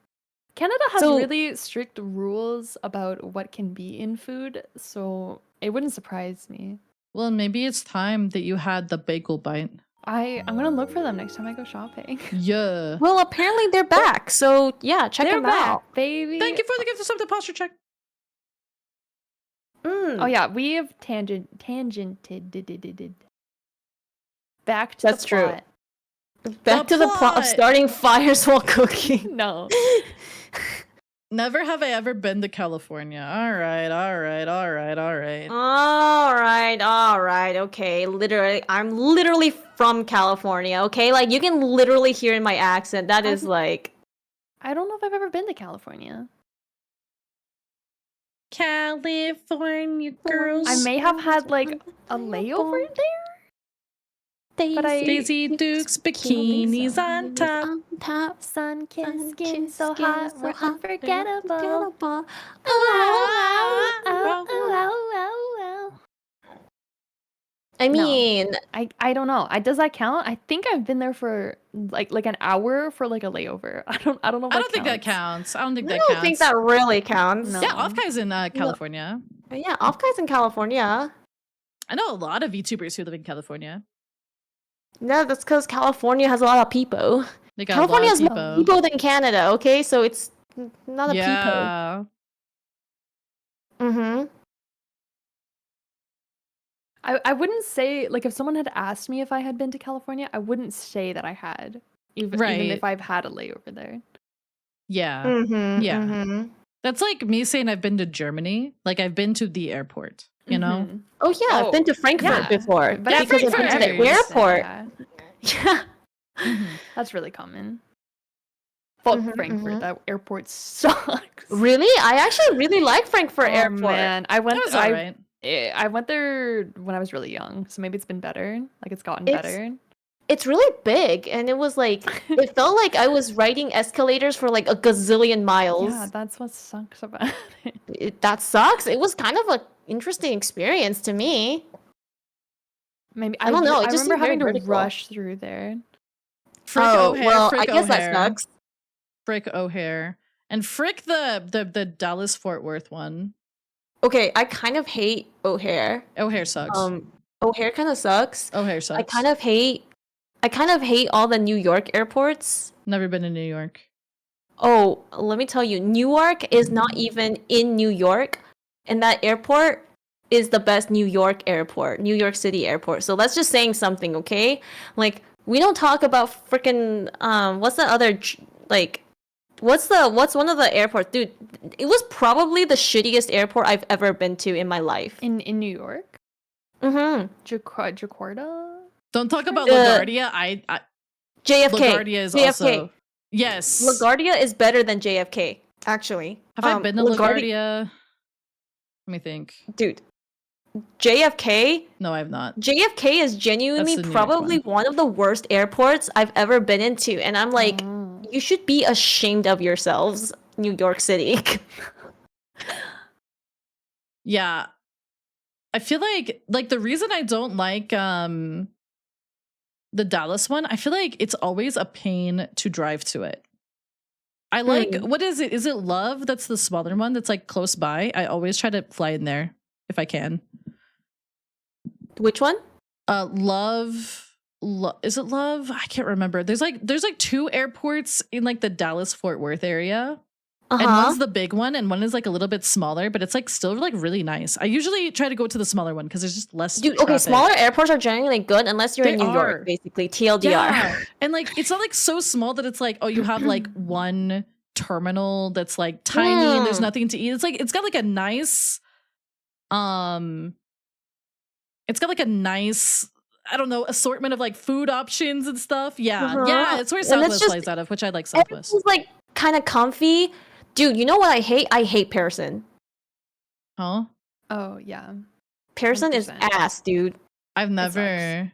Canada has So- really strict rules about what can be in food, so it wouldn't surprise me. Well, maybe it's time that you had the bagel bite. I'm gonna look for them next time I go shopping. Yeah. Well, apparently they're back. So yeah, check They're them back, out. baby. Thank you for the gift of something posture check. Oh yeah, we have tangented. Back to That's the true. plot. Back to the plot of plot. starting fires while cooking. No. Never have I ever been to California. All right. All right, okay. I'm literally from California, okay? Like, you can literally hear in my accent. That is like... I don't know if I've ever been to California. California girls. I may have had like a layover there. But I- Daisy Dukes bikinis on top. Sun kissed skin so hot, we're unforgettable. I No. mean, I don't know. Does that count? I think I've been there for like an hour for like a layover. I don't know. If I don't think that counts. I don't think I that don't counts. think that really counts. No. Yeah, Offkai's in California. Yeah, Offkai's in California. I know a lot of VTubers who live in California. No, that's because California has a lot of people. They got California a has lot more of people. people than Canada, okay? So it's not a people. Yeah. Mm-hmm. I wouldn't say like if someone had asked me if I had been to California, I wouldn't say that I had. Even Right. if I've had a layover there. Yeah. Mm-hmm. Yeah. Mm-hmm. That's like me saying I've been to Germany. Like I've been to the airport, you know? Mhm. Oh yeah, I've been to Frankfurt yeah. before. But Yeah, because I've been to the Frankfurt. airport. Yeah, Yeah. Mhm. that's really common. Fuck Mhm, Frankfurt. mhm. That airport sucks. Really? I actually really like Frankfurt Oh, Airport. man, That was alright. I went there when I was really young, so maybe it's been better. Like it's gotten It's- better. It's really big, and it was like it felt like I was riding escalators for like a gazillion miles. Yeah, that's what sucks about it. That sucks. It was kind of an interesting experience to me. Maybe I don't know, it I just remember seemed very having to vertical. rush through there. Frick Oh, O'Hare. well, Frick I guess O'Hare. that sucks. Frick O'Hare. And frick the Dallas Fort Worth one. Okay, I kind of hate O'Hare. O'Hare sucks. O'Hare kind of sucks. O'Hare sucks. I kind of hate all the New York airports. Never been to New York. Oh, let me tell you, Newark is not even in New York, and that airport is the best New York airport, New York City airport. So that's just saying something, okay? Like, we don't talk about freaking what's the other what's one of the airports, dude? It was probably the shittiest airport I've ever been to in my life. In New York? Mm-hmm. Jakarta? Don't talk about Uh, LaGuardia. I JFK. LaGuardia is JFK. also yes. LaGuardia is better than JFK, actually. Have I been to LaGuardia? Let me think. Dude, JFK No, I have not. JFK is genuinely the New York probably one of the worst airports I've ever been into. And I'm like, Oh. you should be ashamed of yourselves, New York City. Yeah. I feel like the reason I don't like the Dallas one, I feel like it's always a pain to drive to it. I like what is it? Is it Love? That's the smaller one that's like close by. I always try to fly in there if I can. Which one? Love. Is it Love? I can't remember. There's like two airports in like the Dallas Fort Worth area. And one's the big one, and one is like a little bit smaller, but it's like still like really nice. I usually try to go to the smaller one because there's just less. Dude, okay, traffic. smaller airports are generally good unless you're in They New are. York, basically. TLDR. Yeah. And like it's not like so small that it's like, oh, you have like one terminal that's like tiny and there's nothing to eat. It's like it's got like a nice it's got like a nice, I don't know, assortment of like food options and stuff. Yeah. Yeah, it's where Southwest flies out of, which I like Southwest. It's like kind of comfy. Dude, you know what I hate? I hate Pearson. Huh? Oh yeah. Pearson is 100%. ass, dude. I've never.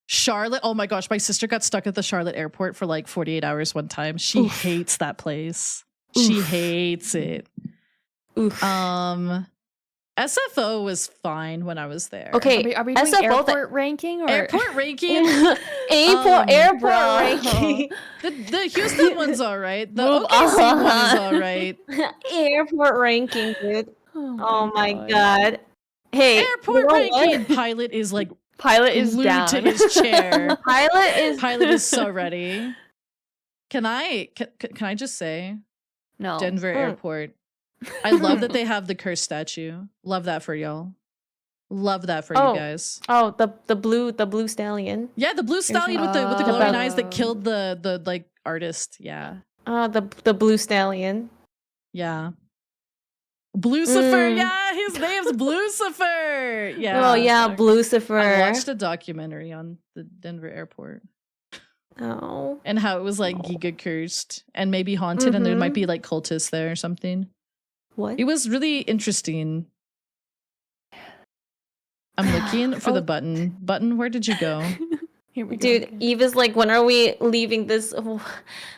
Charlotte, oh my gosh, my sister got stuck at the Charlotte airport for like 48 hours one time. She hates that place. She hates it. Oof. SFO was fine when I was there. Okay, Are we doing SFO airport ranking or Airport ranking. airport bro. ranking. The Houston one's all right. The Move OKC on. one is all right. Airport ranking, dude. Oh my god. Hey, Airport you know ranking. what? Pilot is like Pilot is glued down. to his chair. Pilot is so ready. Can I just say No. Denver Airport? I love that they have the curse statue. Love that for y'all. Love that for you guys. Oh, the blue stallion. Yeah, the blue stallion with the The glowing bell. eyes that killed the like artist. Yeah. The blue stallion. Yeah. Blucifer, yeah, his name's Blucifer. Yeah. Oh yeah, I Blucifer. watched a documentary on the Denver airport Oh. and how it was like giga cursed and maybe haunted, and there might be like cultists there or something. What? It was really interesting. I'm looking for the button. Button, where did you go? Here we go. Dude, Eve is like, when are we leaving this?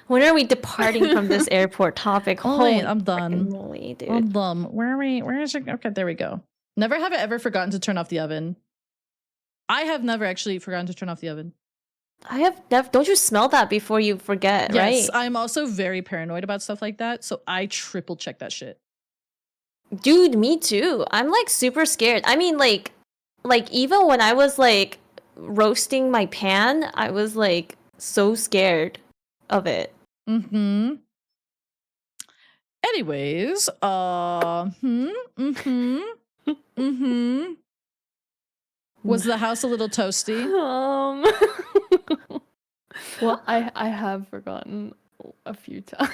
When are we departing from this airport topic? Oh, wait, Holy I'm done. frickin' moly, dude. I'm dumb. Where are we? Where is it? Okay, there we go. Never have I ever forgotten to turn off the oven. I have never actually forgotten to turn off the oven. I have don't you smell that before you forget, Yes, right? I'm also very paranoid about stuff like that, so I triple check that shit. Dude, me too. I'm like super scared. I mean, like even when I was like roasting my pan, I was like so scared of it. Mm-hmm. Anyways, Was the house a little toasty? Well, I have forgotten a few times.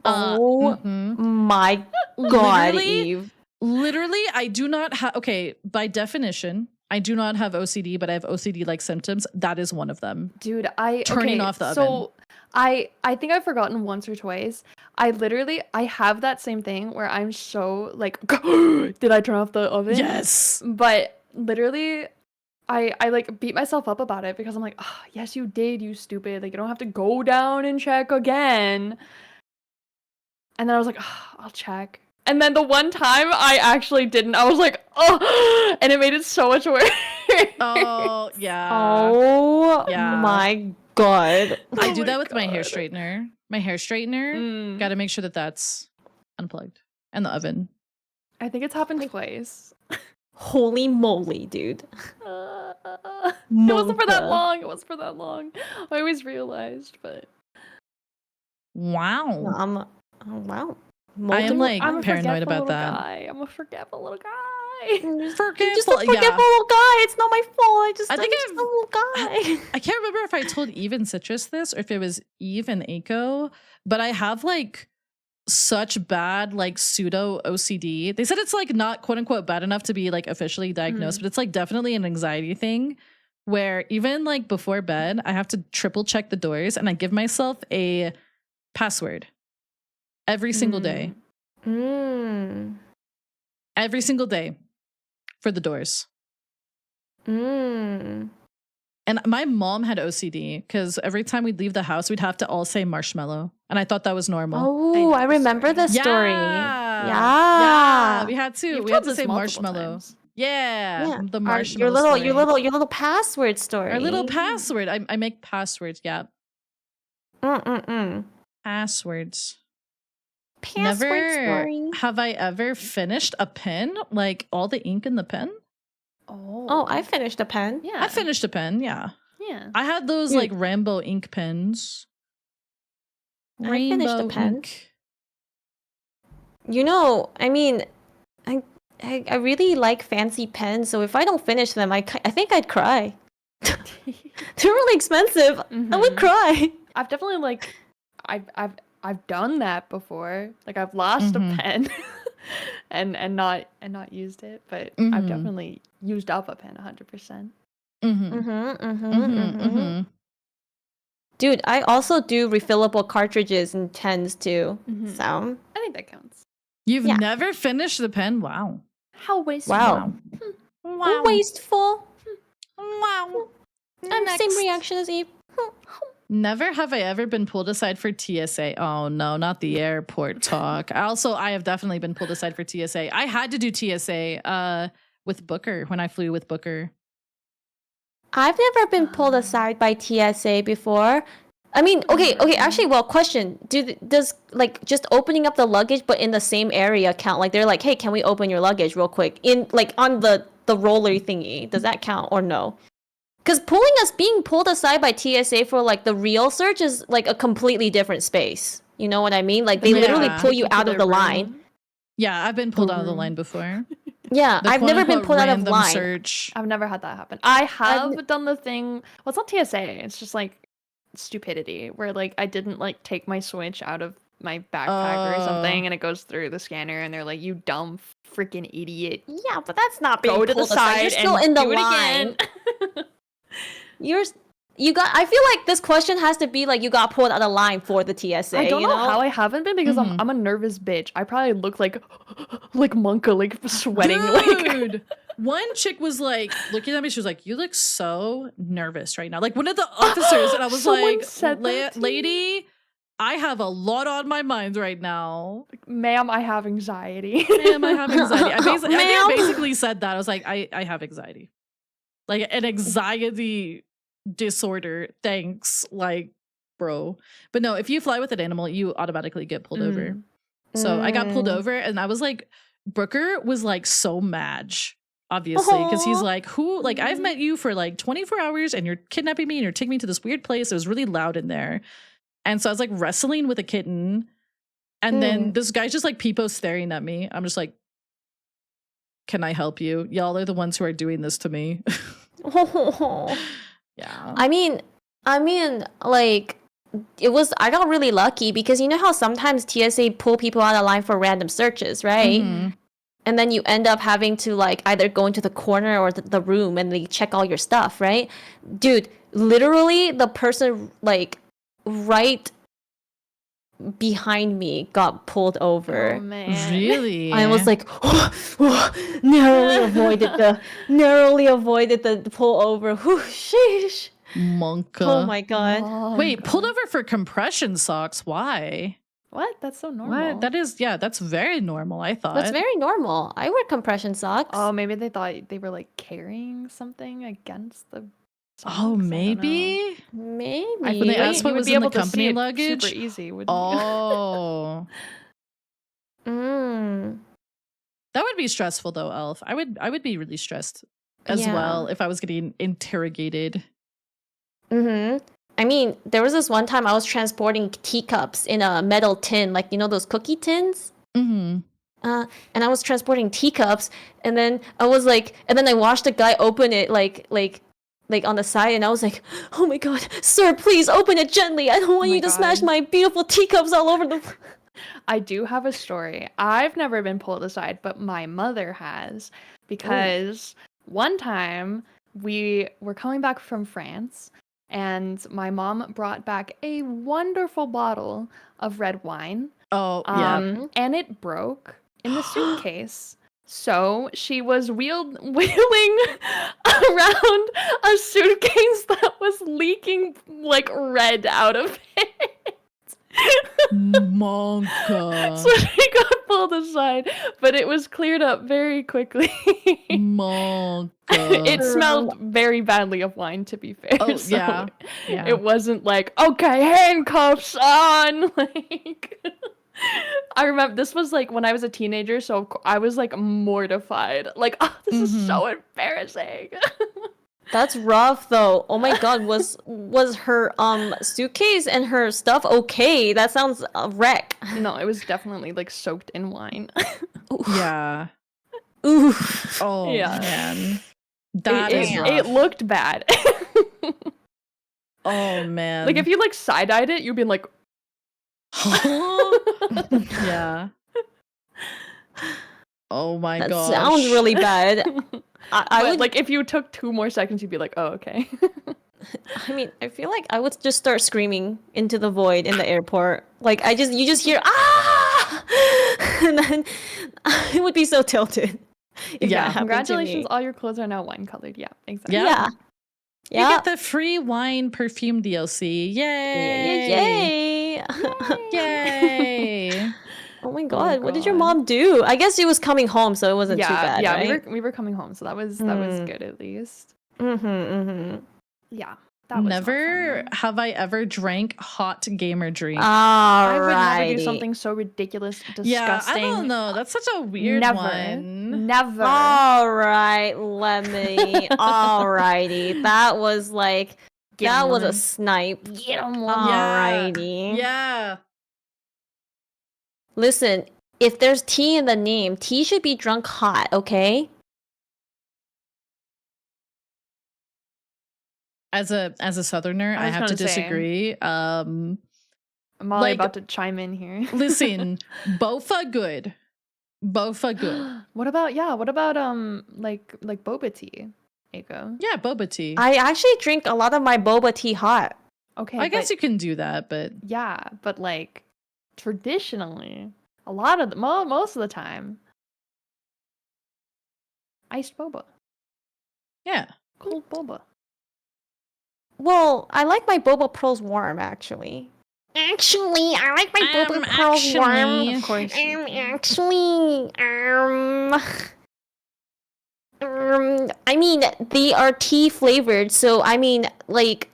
Oh my god, Eve. Literally, I do not have. Okay, by definition, I do not have OCD, but I have OCD-like symptoms. That is one of them. Dude, Turning off the oven. So I think I've forgotten once or twice. I have that same thing where I'm so like, did I turn off the oven? Yes. But literally, I like beat myself up about it because I'm like, oh, yes, you did, you stupid. Like, you don't have to go down and check again. And then I was like, oh, I'll check. And then the one time I actually didn't, I was like, oh, and it made it so much worse. Oh yeah. Oh Yeah. my god. I do my that with my hair God. straightener. My hair straightener. Got to make sure that that's unplugged, and the oven. I think it's happened twice. Holy moly, dude. It wasn't for that Mocha. long. It wasn't for that long. I always realized, but Wow. Wow. I am like I'm a paranoid forgetful about little that. guy. I'm a forgetful little guy. I'm just a Forgetful, forgetful yeah. little guy. It's not my fault. I think I'm just a little guy. I can't remember if I told Eve and Citrus this or if it was Eve and Aiko, but I have like such bad like pseudo OCD. They said it's like not quote unquote bad enough to be like officially diagnosed, but it's like definitely an anxiety thing where even like before bed, I have to triple check the doors and I give myself a password every single day. Every single day for the doors. And my mom had OCD because every time we'd leave the house, we'd have to all say marshmallow. And I thought that was normal. Oh, I remember the story. Yeah. Yeah. We had to. You've We told had to this say multiple marshmallow. times. Yeah. The Your marshmallow. little, story. your little password story. Our little password. I make passwords. Yeah. Passwords. Password Never story. have I ever finished a pen, like all the ink in the pen. Oh, I finished a pen. yeah. I finished a pen. Yeah. Yeah. I had those Yeah. like Rambo ink pens. I finished the Rainbow pen. ink. You know, I mean, I really like fancy pens, so if I don't finish them, I think I'd cry. They're really expensive. I would Mhm. cry. I've definitely like I've done that before. Like I've lost Mhm. a pen and not used it, but I've Mhm. definitely used up a pen 100%. Dude, I also do refillable cartridges and pens too. Mhm. So, I think that counts. You've Yeah. never finished the pen? Wow. How wasteful. wow. Wow. Wasteful. Wow. I'm same Next. reaction as Eve. Never have I ever been pulled aside for TSA. Oh no, not the airport talk. I have definitely been pulled aside for TSA. I had to do TSA with Booker when I flew with Booker. I've never been pulled aside by TSA before. I mean, okay, actually, well, question. Does like just opening up the luggage but in the same area count? Like they're like, "Hey, can we open your luggage real quick?" In like on the roller thingy. Does that count or no? Cuz being pulled aside by TSA for like the real search is like a completely different space. You know what I mean? Like they literally Yeah. pull you Into out of their the line. room. Yeah, I've been pulled out of the room. line before. Yeah, The I've never been quote-unquote pulled out of random line. search. I've never had that happen. I have n- done the thing. Well, it's not TSA. It's just like stupidity where like I didn't like take my Switch out of my backpack or Oh. something, and it goes through the scanner, and they're like, "You dumb freaking idiot! Yeah, but that's not being Go to the pulled aside. You're side still and in the do it line. again." I feel like this question has to be like you got pulled out of line for the TSA. I don't you know how I haven't been because Mhm. I'm a nervous bitch. I probably look like Monka, like sweating. Dude, one chick was like looking at me. She was like, "You look so nervous right now." Like one of the officers, and I was Someone like, said that to me. "Lady, I have a lot on my mind right now. Ma'am, I have anxiety. Ma'am, I have anxiety." I think I Ma'am. basically said that. I was like, I have anxiety, like an anxiety disorder. Thanks, like, bro. But no, if you fly with an animal, you automatically get pulled over. So I got pulled over, and I was like, Brooker was like so mad, obviously, because he's Aw. like, who, like, I've met you for like 24 hours and you're kidnapping me and you're taking me to this weird place. It was really loud in there. And so I was like wrestling with a kitten. And then this guy's just like peepo staring at me. I'm just like, can I help you? Y'all are the ones who are doing this to me. Yeah. I mean, like, I got really lucky because you know how sometimes TSA pull people out of line for random searches, right? Mhm. And then you end up having to like either go into the corner or the room and they check all your stuff, right? Dude, literally the person like right behind me got pulled over. Oh man. Really? I was like, narrowly avoided the pull over. Whew, sheesh. Monka. Oh my god. Wait, pulled over for compression socks. Why? What? That's so normal. What? That is, yeah, that's very normal, I thought. That's very normal. I wear compression socks. Oh, maybe they thought they were like carrying something against the. Socks? Oh, I don't know. maybe? Maybe. When they But asked you what would was be in the able to see company it luggage. Super easy, wouldn't you? Oh. Mm. That would be stressful though, Elf. I would be really stressed as Yeah. well if I was getting interrogated. Mm-hmm. I mean, there was this one time I was transporting teacups in a metal tin, like, you know, those cookie tins? Mm-hmm. And I was transporting teacups, and then I was like, and then I watched the guy open it, like on the side, and I was like, oh my god, sir, please open it gently. I don't want my you to smash God. my beautiful teacups all over the. I do have a story. I've never been pulled aside, but my mother has. Because one time we were coming back from France, and my mom brought back a wonderful bottle of red wine. Oh, yeah. And it broke in the suitcase. So she was wheeling around a suitcase that was leaking like red out of it. Monka. So she got pulled aside, but it was cleared up very quickly. Monka. It smelled very badly of wine, to be fair. Oh, so yeah. Yeah. It wasn't like, okay, handcuffs on. Like, I remember this was like when I was a teenager, so I was like mortified. Like, oh, this is so embarrassing. That's rough though. Oh my god, was her suitcase and her stuff okay? That sounds a wreck. No, it was definitely like soaked in wine. Yeah. Oof. Oh Yeah. man. That it, is it, rough. it looked bad. Oh man. Like if you like side-eyed it, you'd be like, yeah. Oh my That gosh. sounds really bad. I but would like if you took 2 more seconds, you'd be like, oh okay. I mean, I feel like I would just start screaming into the void in the airport. Like you just hear ah, and then I would be so tilted. If Yeah, that happened to Congratulations, me. all your clothes are now wine colored. Yeah, exactly. Yeah. Yeah. You Yeah. get the free wine perfume DLC. Yay! Yay! Yay! Oh my god, what did your God. mom do? I guess she was coming home, so it wasn't too bad, yeah, right? we were coming home, so that was Mm. good at least. Mm-hmm. Yeah, that was not fun, Never though. have I ever drank hot gamer drink. I would never do Alrighty. something so ridiculous, disgusting. Yeah, I don't know. That's such a weird Never, one. never. Alright, Lemmy. Alrighty. That was like Get that 'em, was a woman. snipe. Get 'em, woman. Alrighty. Yeah. Listen, if there's tea in the name, tea should be drunk hot, okay? As a southerner, I was have to gonna say. disagree. I'm Like- about to chime in here. Listen, bofa good. Bofa good. What about like boba tea, Eiko? Yeah, boba tea. I actually drink a lot of my boba tea hot. Okay, I guess but, you can do that, but yeah, but like traditionally, a lot of most of the time, iced boba, yeah. cold boba. Well, I like my boba pearls warm, actually. Actually, I like my boba pearls warm. Of course. I mean, they are tea flavored, so I mean, like,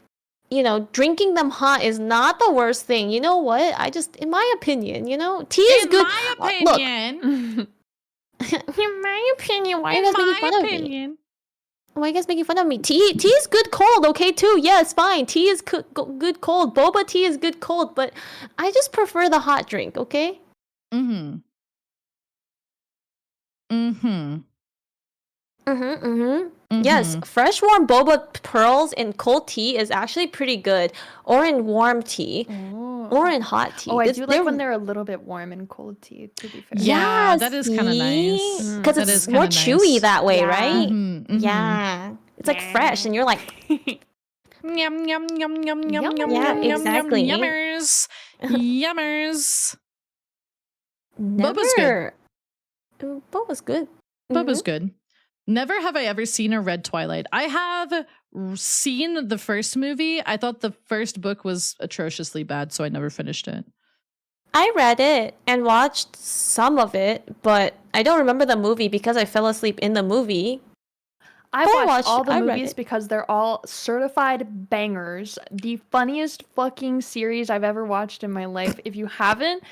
you know, drinking them hot is not the worst thing. You know what? In my opinion, you know, tea is good. Look, in my opinion, why are you guys making fun of me? Why are you guys making fun of me? Tea is good cold, okay, too. Yeah, it's fine. Tea is good cold. Boba tea is good cold, but I just prefer the hot drink, okay? Mm-hmm. Mm-hmm. Yes, fresh warm boba pearls in cold tea is actually pretty good. Or in warm tea. Or in hot tea. Oh, I do like when they're a little bit warm and cold tea, to be fair. Yeah, that is kind of nice. Because That it's is more kinda chewy nice. that way, Yeah. right? Mhm. Yeah. It's like fresh, and you're like, Yum yum yum yum yum yum yum Yeah, yum exactly. yum yummers. Yummers. never. Boba's good. Boba's good. Boba's good. Never have I ever seen or read Twilight. I have seen the first movie. I thought the first book was atrociously bad, so I never finished it. I read it and watched some of it, but I don't remember the movie because I fell asleep in the movie. I But watched all the I read movies it. because they're all certified bangers. The funniest fucking series I've ever watched in my life. If you haven't,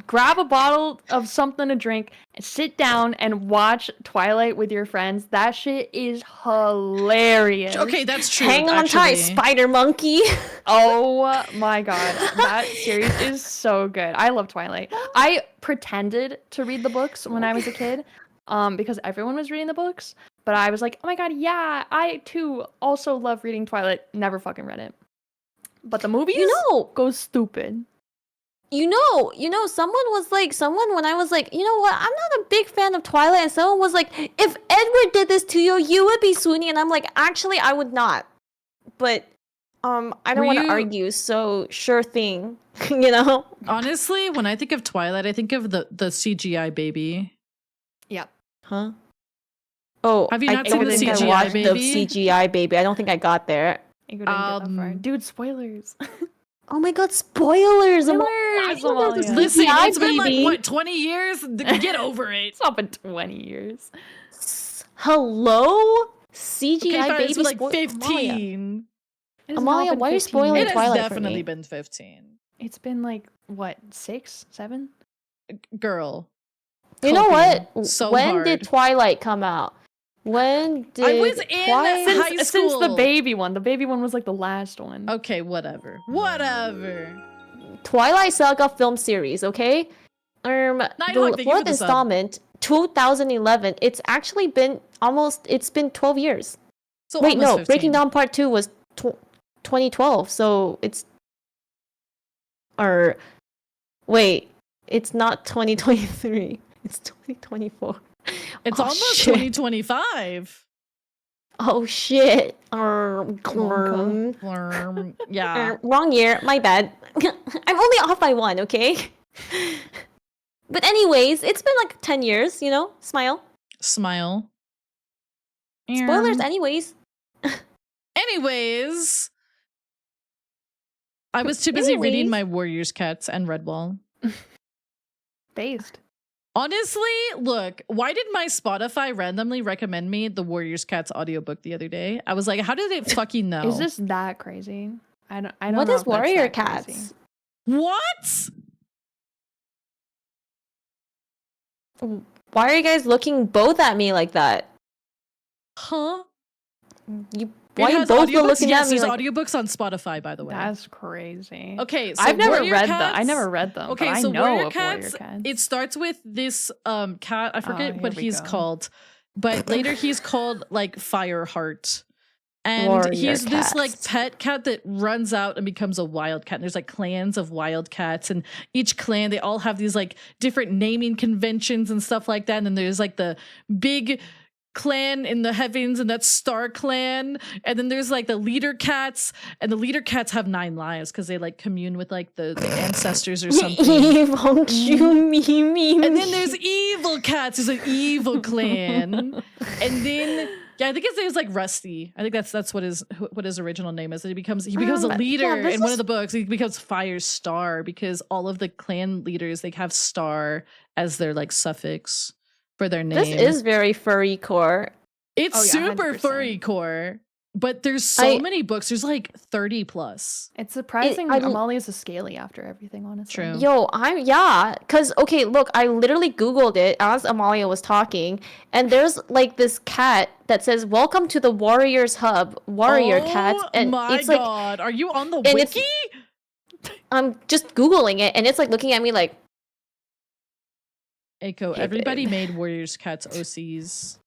grab a bottle of something to drink and sit down and watch Twilight with your friends. That shit is hilarious. Okay, that's true. Hang on tight, actually. spider monkey. Oh my god, that series is so good. I love Twilight. I pretended to read the books when I was a kid, because everyone was reading the books. But I was like, oh my god, yeah, I too also love reading Twilight. Never fucking read it. But the movies go stupid. Someone when I was like, you know what, I'm not a big fan of Twilight, and someone was like, if Edward did this to you, you would be swooning, and I'm like, actually, I would not. But, I don't Were want to you- argue, so sure thing, you know? Honestly, when I think of Twilight, I think of the CGI baby. Yep. Huh? Oh, Have you not I seen don't the think I CGI watched baby? the CGI baby. I don't think I got there. Ego didn't get that far. Um, Dude, spoilers. Oh my god, spoilers! Spoilers, Amalia. Listen, CGI it's been like, baby. what, 20 years? Get over it. It's not been 20 years. Hello? CGI Okay, fine, baby it's been like spoil- 15. It has Amalia, not been why are you 15 spoiling It years. has Twilight for definitely me? been 15. It's been like, what, 6, 7? Girl. You know Coping what? so when hard. did Twilight come out? When did I was in high Since the school. baby one. The baby one was like the last one. Okay, whatever. Whatever. Twilight Saga film series, okay? Nighthawk, The thank you for fourth the sub. installment, 2011. It's actually been 12 years. So Wait, almost no, 15. Breaking Down Part 2 was 2012, so it's... Or... Wait, it's not 2023. It's 2024. It's Oh, almost shit. 2025. Oh, shit. Yeah. Wrong year, my bad. I'm only off by one, okay? But anyways, it's been like 10 years, you know? Smile. Smile. Spoilers anyways. Anyways, I was too busy reading Anyways. my Warriors Cats and Redwall. Based. Honestly, look, why did my Spotify randomly recommend me the Warriors Cats audiobook the other day? I was like, how did it fucking know? Is this that crazy? I don't What know is if that's Warrior that Cats? crazy. What? Why are you guys looking both at me like that? Huh? Why It you has both audiobooks? looking Yes, at me there's like... audiobooks on Spotify, by the way. That's crazy. Okay, so I've never Warrior read Cats, them. I never read them. Okay, but so I know Warrior of Cats, Warrior Cats. it starts with this cat, I forget here what we he's go. called, but later he's called like Fireheart. And Warrior he's this like Cats. pet cat that runs out and becomes a wild cat. And there's like clans of wild cats, and each clan, they all have these like different naming conventions and stuff like that. And then there's like the big clan in the heavens, and that's Star Clan. And then there's like the leader cats, and the leader cats have 9 lives because they like commune with like the ancestors or something. And then there's evil cats. There's an evil clan. And then yeah, I think his name's like Rusty. I think that's what his original name is. And he becomes a leader this in one is- of the books. He becomes Fire Star because all of the clan leaders, they have star as their like suffix for their name. This is very furry core. It's Oh, yeah, super 100%. furry core. But there's so many books. There's like 30 plus. It's surprising I- Amalia's a scaly after everything, honestly. True. Yo, cause okay, look, I literally Googled it as Amalia was talking, and there's like this cat that says, "Welcome to the Warriors Hub, Warrior Cats," and my it's like, god, are you on the and it's- wiki? I'm just Googling it, and it's like looking at me like, Echo, Okay, everybody babe. made Warriors Cats OCs.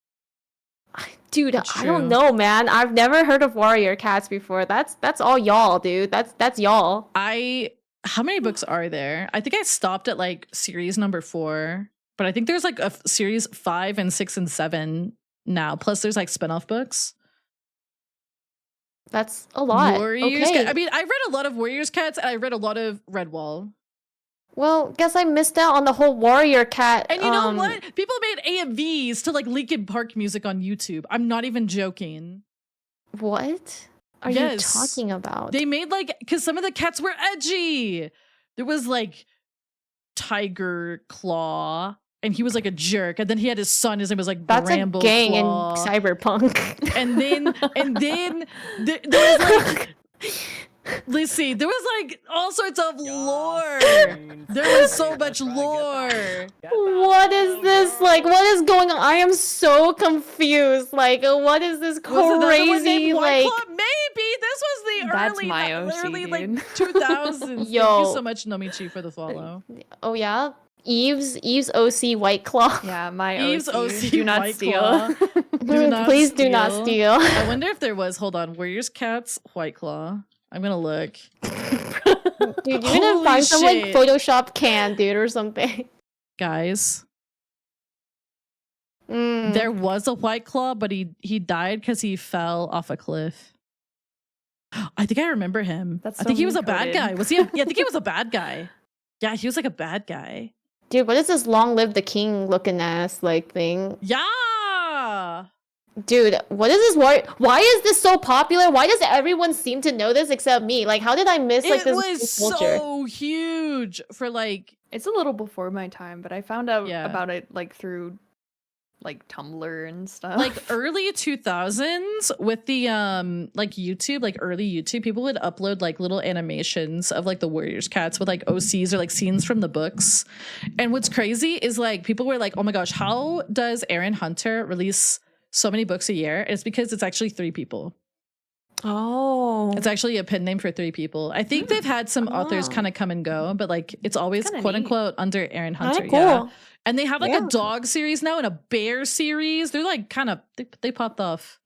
dude, It's I don't true. know, man. I've never heard of Warrior Cats before. That's all y'all, dude. That's y'all. How many books are there? I think I stopped at like series number 4, but I think there's like a series 5 and 6 and 7 now. Plus there's like spin-off books. That's a lot. Warriors Okay. I mean, I read a lot of Warriors Cats and I read a lot of Redwall. Well, guess I missed out on the whole Warrior Cat. And you know what? People made AMVs to like Linkin Park music on YouTube. I'm not even joking. What are Yes. you talking about? They made like, because some of the cats were edgy. There was like Tiger Claw, and he was like a jerk. And then he had his son. His name was like That's Bramble a gang Claw. in Cyberpunk. And then there was like, let's see, there was like all sorts of lore. There was so much lore. What is this? Like, what is going on? I am so confused. Like, what is this Was another one crazy? named White Like, Claw? Maybe this was the That's early, my OC, early like dude. 2000s. Thank Yo. you so much, Nomichi, for the follow. oh yeah, Eve's OC White Claw. Yeah, my Eve's OC Do not White steal. Claw. Do not Please do not steal. I wonder if there was. Hold on, Warriors Cats White Claw. I'm gonna look. Dude, you're gonna Holy find some like shit. Photoshop can, dude, or something. Guys, Mm. there was a White Claw, but he died because he fell off a cliff. I think I remember him. That's I think so he was a bad mean-coded. guy. Was he? Yeah, I think he was a bad guy. Yeah, he was like a bad guy. Dude, what is this long live the king looking ass like thing? Yeah. Dude, what is this? Why is this so popular? Why does everyone seem to know this except me? Like, how did I miss like It this was culture? so huge for like It's a little before my time, but I found out Yeah. about it like through like Tumblr and stuff. like early 2000s with the like YouTube, like early YouTube, people would upload like little animations of like the Warriors Cats with like OCs or like scenes from the books. And what's crazy is like people were like, oh my gosh, how does Aaron Hunter release so many books a year, it's because it's actually 3 people. Oh. It's actually a pen name for 3 people. I think they've had some authors kind of come and go, but like it's always Kinda quote neat. unquote under Aaron Hunter. Kinda cool. Yeah. And they have like Yeah. a dog series now and a bear series. They're like kind of they popped off.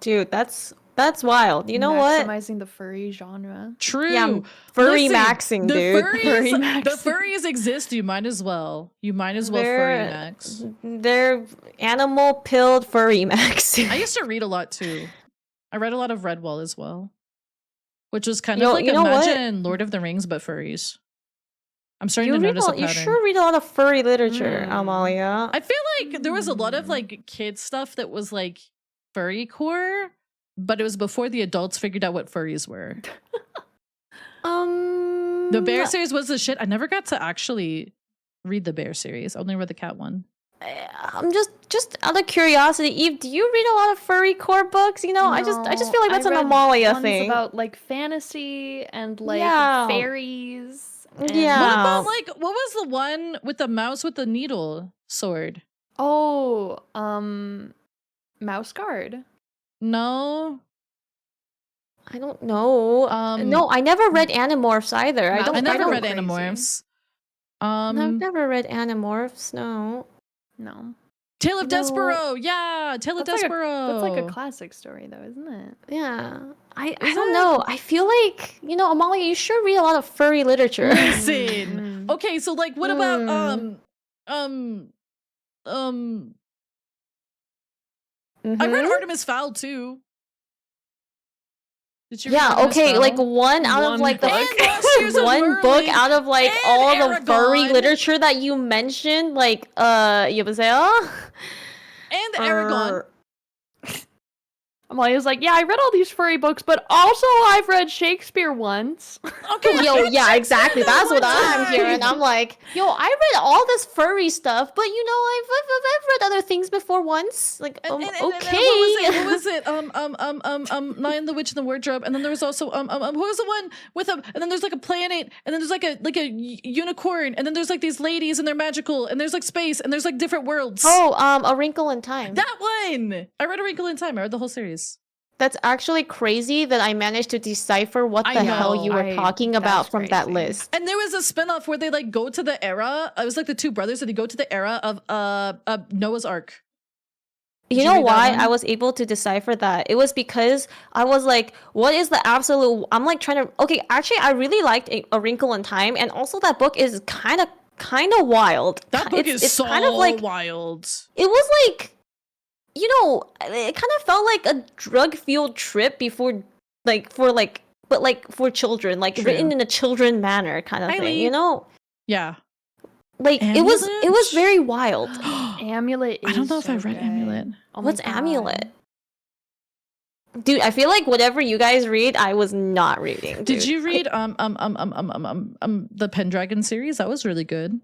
Dude, that's wild. You know what? Maximizing the furry genre. True. Yeah, furry Listen, maxing, the dude. Furries, Furry the maxing. furries exist. You might as well. You might as well furry max. They're animal pilled furry maxing. I used to read a lot too. I read a lot of Redwall as well, which was kind Yo, of like you know what? imagine Lord of the Rings but furries. I'm starting to read notice a you pattern. sure read a lot of furry literature, Amalia. I feel like there was a lot of like kid stuff that was like furry core, but it was before the adults figured out what furries were. The bear series was the shit. I never got to actually read the bear series. I only read the cat one. I'm just out of curiosity, Eve, do you read a lot of furry core books? You know, I just feel like that's an read Amalia ones thing. about like fantasy and like Yeah. fairies. and- Yeah. What about like what was the one with the mouse with the needle sword? Oh, Mouse Guard. No. I don't know. No, I never read Animorphs either. I I never don't read crazy. Animorphs. I've never read Animorphs, no. No. Tale of No. Despero. Yeah, Tale of That's Despero. like a classic story though, isn't it? Yeah. I Is don't it? know. I feel like, you know, Amalia, you sure read a lot of furry literature. Listen. Okay, so like what about I read Mhm. Artemis Fowl too. Did you read Yeah, Artemis okay, Fowl? like one out of One like the book. And Lost Years of one book Merlin out of like and all the Aragon. furry literature that you mentioned, like 여보세요? And Aragon. Amalia's like, yeah, I read all these furry books, but also I've read Shakespeare once. Okay, Yo, yeah, exactly. That's what I'm time. hearing. I'm like, yo, I read all this furry stuff, but you know, I've read other things before once. Like, And okay. what was it? Lion the Witch and the Wardrobe, and then there was also what was the one with a? And then there's like a planet, and then there's like a unicorn, and then there's like these ladies and they're magical, and there's like space, and there's like different worlds. Oh, A Wrinkle in Time. That one! I read A Wrinkle in Time. I read the whole series. That's actually crazy that I managed to decipher what I the hell know. you were talking about that's from that crazy. list. And there was a spin-off where they like go to the era. It was like the 2 brothers, and they go to the era of Noah's Ark. You Did you know read that why one? I was able to decipher that? It was because I was like, what is the absolute... I'm like trying to... Okay, actually, I really liked A Wrinkle in Time, and also that book is kind of wild. That book is so kind of like... wild. It was like... You know, it kind of felt like a drug-fueled trip before... for children. Like, True. written in a children manner kind of Hi, thing, Lee. you know? Yeah. Like, it was very wild. Amulet is I don't know if I so read good. Amulet. Oh my What's God. Amulet? Dude, I feel like whatever you guys read, I was not reading. Did dude. you read the Pendragon series? That was really good.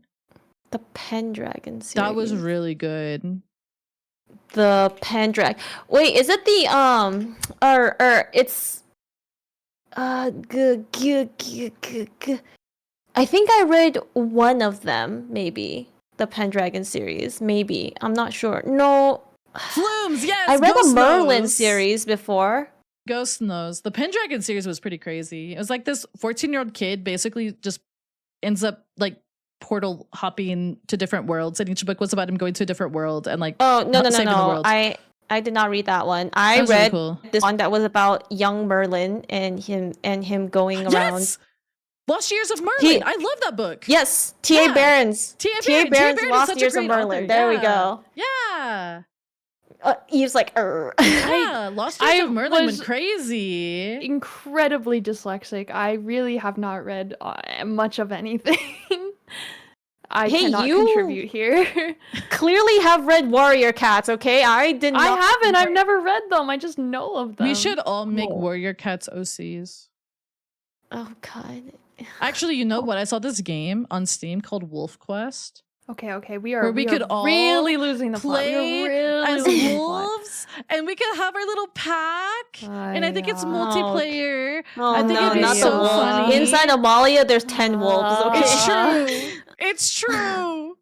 The Pendragon series? That was really good. The Pendragon. Wait, is it the it's I think I read one of them, maybe. The Pendragon series, maybe. I'm not sure. No, Flumes, yes. I read the Ghost Merlin Nose. series before. Ghost Nose. The Pendragon series was pretty crazy. It was like this 14-year-old kid basically just ends up like portal hopping to different worlds, and each book was about him going to a different world and like Oh, no. saving the world. I did not read that one. That I was really read cool. this one that was about young Merlin and him going around. Yes! Lost Years of Merlin. He- I love that book. Yes, T.A. Yeah. Barron's. T.A. Barron's is Lost such a Years of great Merlin. author. There we Yeah. go. Yeah. Eve's like, Yeah. Lost Years I of Merlin was- went crazy. Incredibly dyslexic. I really have not read much of anything. I Hey, cannot you- contribute here. clearly have read Warrior Cats, okay? I did not. I haven't. I've never read them. I just know of them. We should all make Cool. Warrior Cats OCs. Oh god. Actually, you know what? I saw this game on Steam called Wolf Quest. Okay. We Where are. we We could are all really losing the plot. We are Play really as losing the plot. wolves, and we could have our little pack. And I think it's Yeah. multiplayer. Oh I think no, it'd be not so the wolves. funny. Inside Amalia, there's 10 wolves. Okay. It's true. It's true.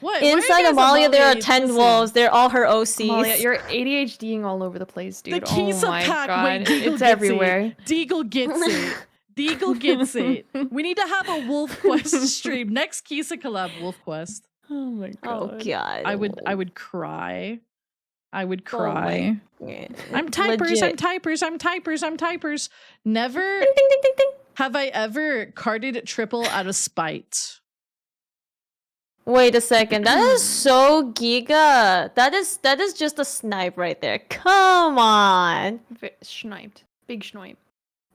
What? Why are you Inside guys Amalia, there are Amalia? 10 Listen, wolves. They're all her OCs. Amalia, you're ADHDing all over the place, dude. The Kisa oh my pack. god, Wait, Deagle it's gets everywhere. It. Deagle gets it. Deagle gets it. We need to have a Wolf Quest stream. Next Kisa collab, Wolf Quest. Oh my Oh god. god. I would cry. I would Oh my- cry. Yeah. I'm typers, Legit. I'm typers, I'm typers, I'm typers. Never Ding, ding, ding, ding, ding. have I ever carded triple out of spite. Wait a second. That is so giga. That is just a snipe right there. Come on. Sniped. Big snipe.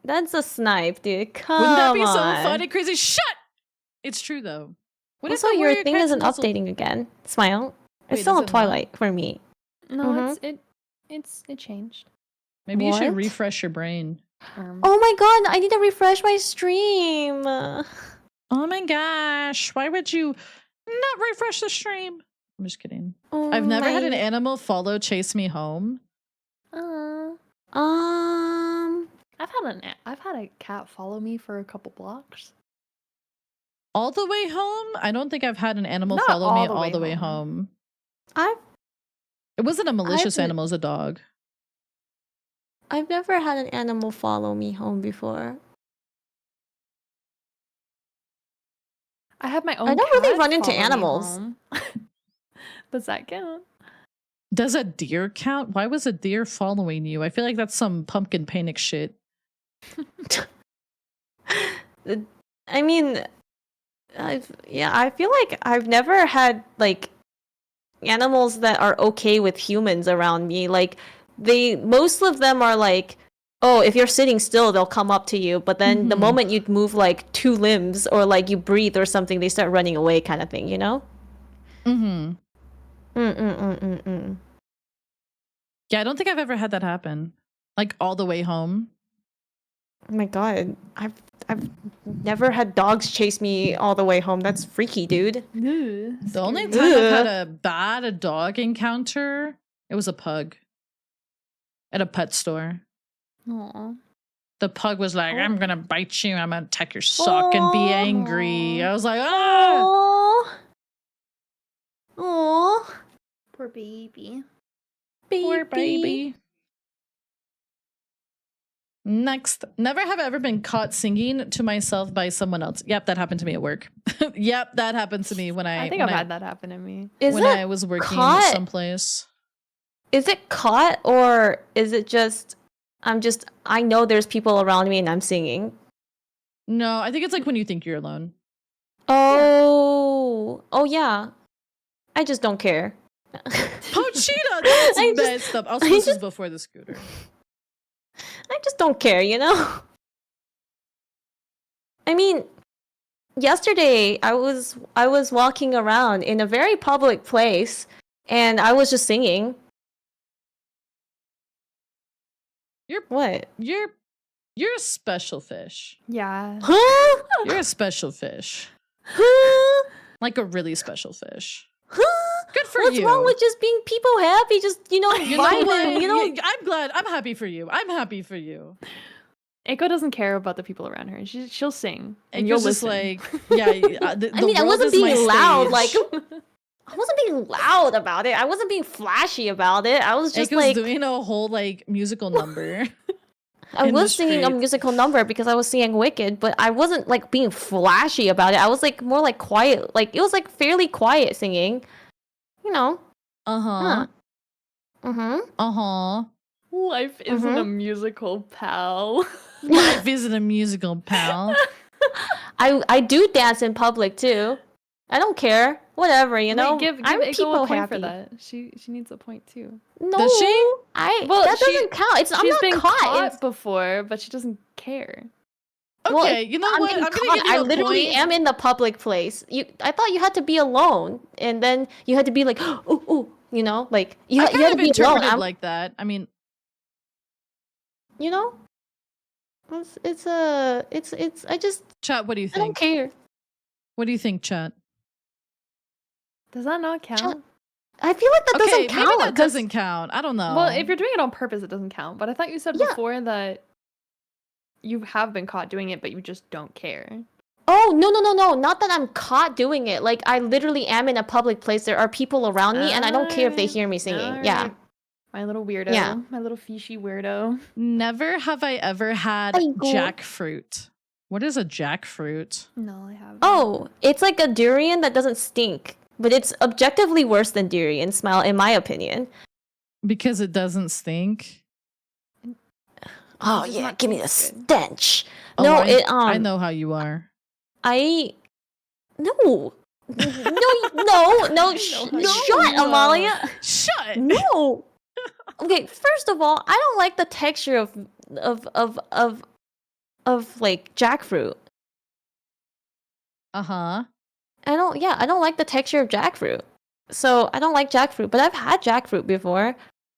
That's a snipe, dude. Come Wouldn't that be on. so fun and crazy? Shut! It's true though. What Also, the your warrior thing cats isn't muzzle- updating again. Smile. Wait, It's still is on it not? Twilight for me. No, Mhm. it changed. Maybe you should What? refresh your brain. Oh my god, I need to refresh my stream. Oh my gosh, why would you not refresh the stream? I'm just kidding. Oh I've never had an my- animal follow chase me home. I've had a cat follow me for a couple blocks. All the way home? I don't think I've had an animal Not follow me all the all way the way home. home. It wasn't a malicious I've- animal, it was a dog. I've never had an animal follow me home before. I have my own. I don't really cat run into follow me animals. home. Does that count? Does a deer count? Why was a deer following you? I feel like that's some pumpkin panic shit. I mean, I feel like I've never had like animals that are okay with humans around me. Like most of them are like, oh, if you're sitting still, they'll come up to you. But then the Mhm. moment you move like 2 limbs or like you breathe or something, they start running away, kind of thing. You know? Mm-hmm. Mm. Yeah, I don't think I've ever had that happen. Like all the way home. Oh my god, I've never had dogs chase me all the way home. That's freaky, dude. The only time I've had a bad dog encounter, it was a pug at a pet store. Aw. The pug was like, I'm gonna bite you, I'm gonna attack your sock and be angry. I was like, ah! Aww. Aww. Poor baby. Poor baby. Next, never have I ever been caught singing to myself by someone else. Yep, that happened to me at work. Yep, that happened to me when I think I've had that happen to me. Is when it I was working caught? someplace. Is it caught or is it just I know there's people around me and I'm singing? No, I think it's like when you think you're alone. Oh. Oh yeah. I just don't care. Pochita, that's I just- messed up. Also, I this is just- before the scooter. I just don't care, you know? I mean, yesterday I was walking around in a very public place and I was just singing. You're What? you're a special fish. Yeah. Huh? You're a special fish. Huh? Like a really special fish. Huh? Good for What's you. wrong with just being people happy? Just, You know vibing, what? you know? Yeah, I'm glad. I'm happy for you. I'm happy for you. Eiko doesn't care about the people around her. She'll sing. And It you'll was just listen. like, yeah. The I mean, I world wasn't is my being loud, like stage. I wasn't being loud about it. I wasn't being flashy about it. I was just Eiko's like doing a whole like musical number. I in the was singing a streets. musical number because I was singing Wicked, but I wasn't like being flashy about it. I was like more like quiet. Like it was like fairly quiet singing. You know. Uh-huh. Mm-hmm. Uh-huh. Life isn't a musical, pal. Life isn't a musical, pal. I do dance in public too. I don't care. Whatever, you know. Wait, give I'm Eiko people a point happy. for that. She needs a point too. No, Does she? Well, that doesn't count. I'm She's not been caught. It's- before, but she doesn't care. Okay, Well, you know I'm what? being I'm caught. gonna give you I a literally point. am in the public place. I thought you had to be alone, and then you had to be like, oh, you know, like you I had kind to of be alone. interpreted I'm, like that. I mean, you know, it's I just chat, what do you I don't think? care. What do you think, chat? Does that not count? I feel like that Okay, doesn't maybe count. that 'cause- doesn't count. I don't know. Well, if you're doing it on purpose, it doesn't count. But I thought you said Yeah. before that you have been caught doing it, but you just don't care. Oh, no. Not that I'm caught doing it. Like, I literally am in a public place. There are people around me, and I don't care if they hear me singing. Yeah. Alright. My little weirdo. Yeah. My little fishy weirdo. Never have I ever had Aigu. jackfruit. What is a jackfruit? No, I haven't. Oh, it's like a durian that doesn't stink, but it's objectively worse than durian smell, in my opinion. Because it doesn't stink. Oh does yeah, not give me the taste good. stench. Oh, No, I know how you are. No, know shut, how you are. Amalia. Shut. No. Okay, first of all, I don't like the texture of like jackfruit. Uh-huh. I don't like the texture of jackfruit. So I don't like jackfruit, but I've had jackfruit before.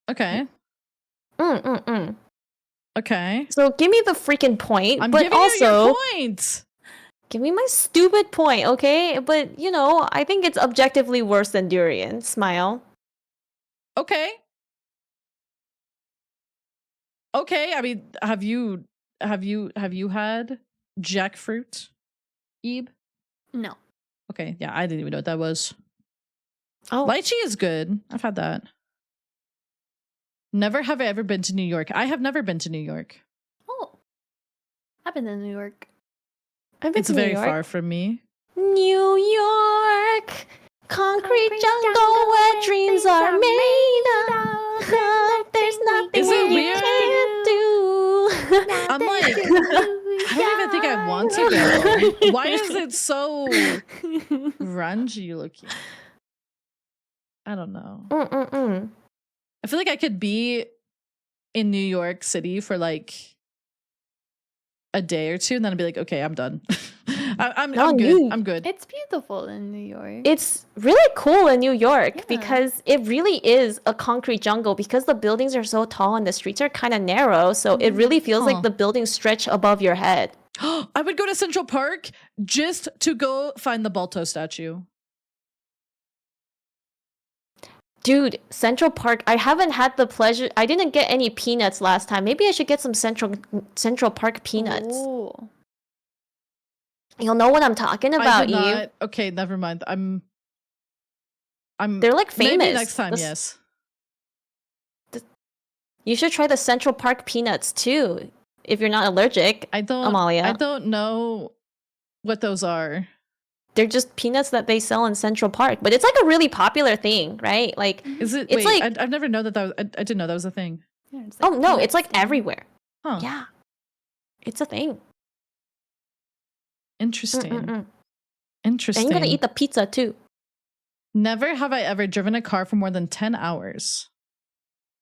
Okay. Okay. So give me the freaking point. I'm but giving also, you your point. give me my stupid point, okay? But I think it's objectively worse than durian. Smile. Okay. Okay. I mean, have you had jackfruit, Ebe? No. Okay. Yeah, I didn't even know what that was. Oh, Lychee is good. I've had that. Never have I ever been to New York. I have never been to New York. Oh. I've been in New York. I've been It's to New very York. far from me. New York, concrete jungle where dreams are made of. There's nothing Is it we weird? can't do. I'm like, I don't even think I want to go. Why is it so grungy looking? I don't know. I feel like I could be in New York City for like a day or two, and then I'd be like, okay, I'm done. I'm No, good. I'm good. It's beautiful in New York. It's really cool in New York Yeah. because it really is a concrete jungle because the buildings are so tall and the streets are kind of narrow. So it really feels Huh. like the buildings stretch above your head. I would go to Central Park just to go find the Balto statue. Dude, Central Park, I haven't had the pleasure. I didn't get any peanuts last time. Maybe I should get some Central Park peanuts. Ooh. You'll know what I'm talking I about, did Eve. not. Okay, never mind. I'm. They're like famous. Maybe next time, The- yes. You should try the Central Park peanuts too, if you're not allergic. I don't. Amalia. I don't know what those are. They're just peanuts that they sell in Central Park, but it's like a really popular thing, right? Like, Is it? It's wait, like- I've never known that. I didn't know that was a thing. Yeah, it's oh like no, it's peanuts like and- everywhere. Huh. Yeah, it's a thing. Interesting. And Interesting. you're gonna eat the pizza too. Never have I ever driven a car for more than 10 hours.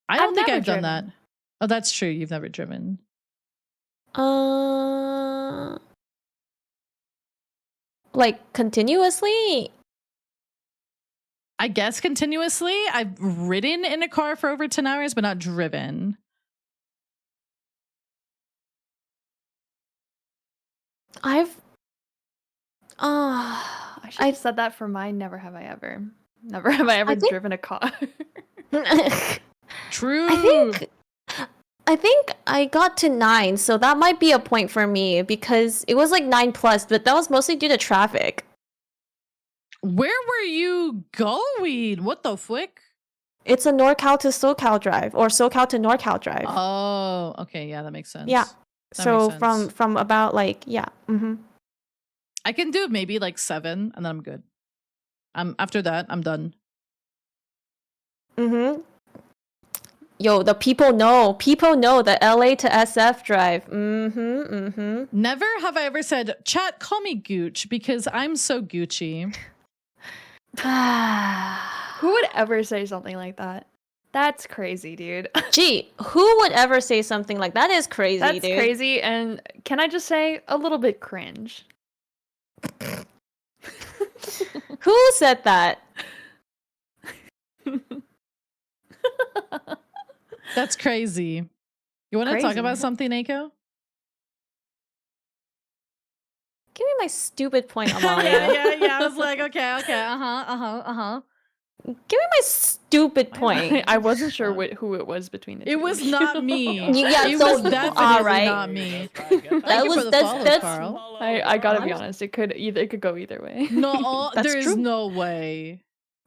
I don't I've think never I've done that. driven. Oh, that's true. You've never driven. Like continuously. I guess continuously. I've ridden in a car for over 10 hours, but not driven. I've. I should have said that for mine. Never have I ever. Never have I ever think- driven a car. True. I think I got to 9, so that might be a point for me because it was like 9+, but that was mostly due to traffic. Where were you going? What the flick? It's a NorCal to SoCal drive or SoCal to NorCal drive. Oh, okay. Yeah, that makes sense. Yeah. That So makes sense. from about like mm-hmm. I can do maybe like 7 and then I'm good. After that, I'm done. Mm-hmm. Yo, the people know. People know the LA to SF drive. Never have I ever said, chat, call me Gooch because I'm so Gucci. Who would ever say something like that? That's crazy, dude. Gee, who would ever say something like that? Is crazy, That's dude. crazy, and can I just say a little bit cringe? Who said that? That's crazy. You want to talk Crazy. about something, Aiko? Give me my stupid point, Amalia. yeah. I was like, okay. Give me my stupid point. I wasn't sure who it was between the two. It was not me. Yeah, it so- was definitely alright. not me. That Thank you was- for the that's- follow, that's- Carl. I gotta be honest. It could go either way. No, That's there is true. no way.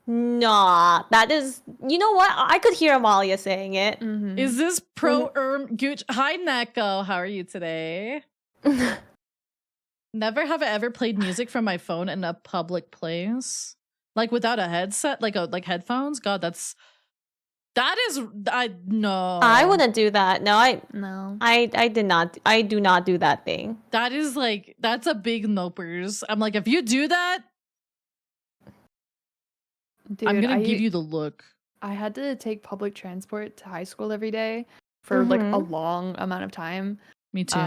Nah, that is. You know what? I could hear Amalia saying it. Mhm. Is this pro Gooch? Hi, Neko. How are you today? Never have I ever played music from my phone in a public place, like without a headset, like headphones. God, that is no. I wouldn't do that. No, No. I did not. I do not do that thing. That is that's a big nopers. I'm like, if you do that, Dude, I'm gonna give you the look. I had to take public transport to high school every day for like a Mhm. long amount of time. Me too.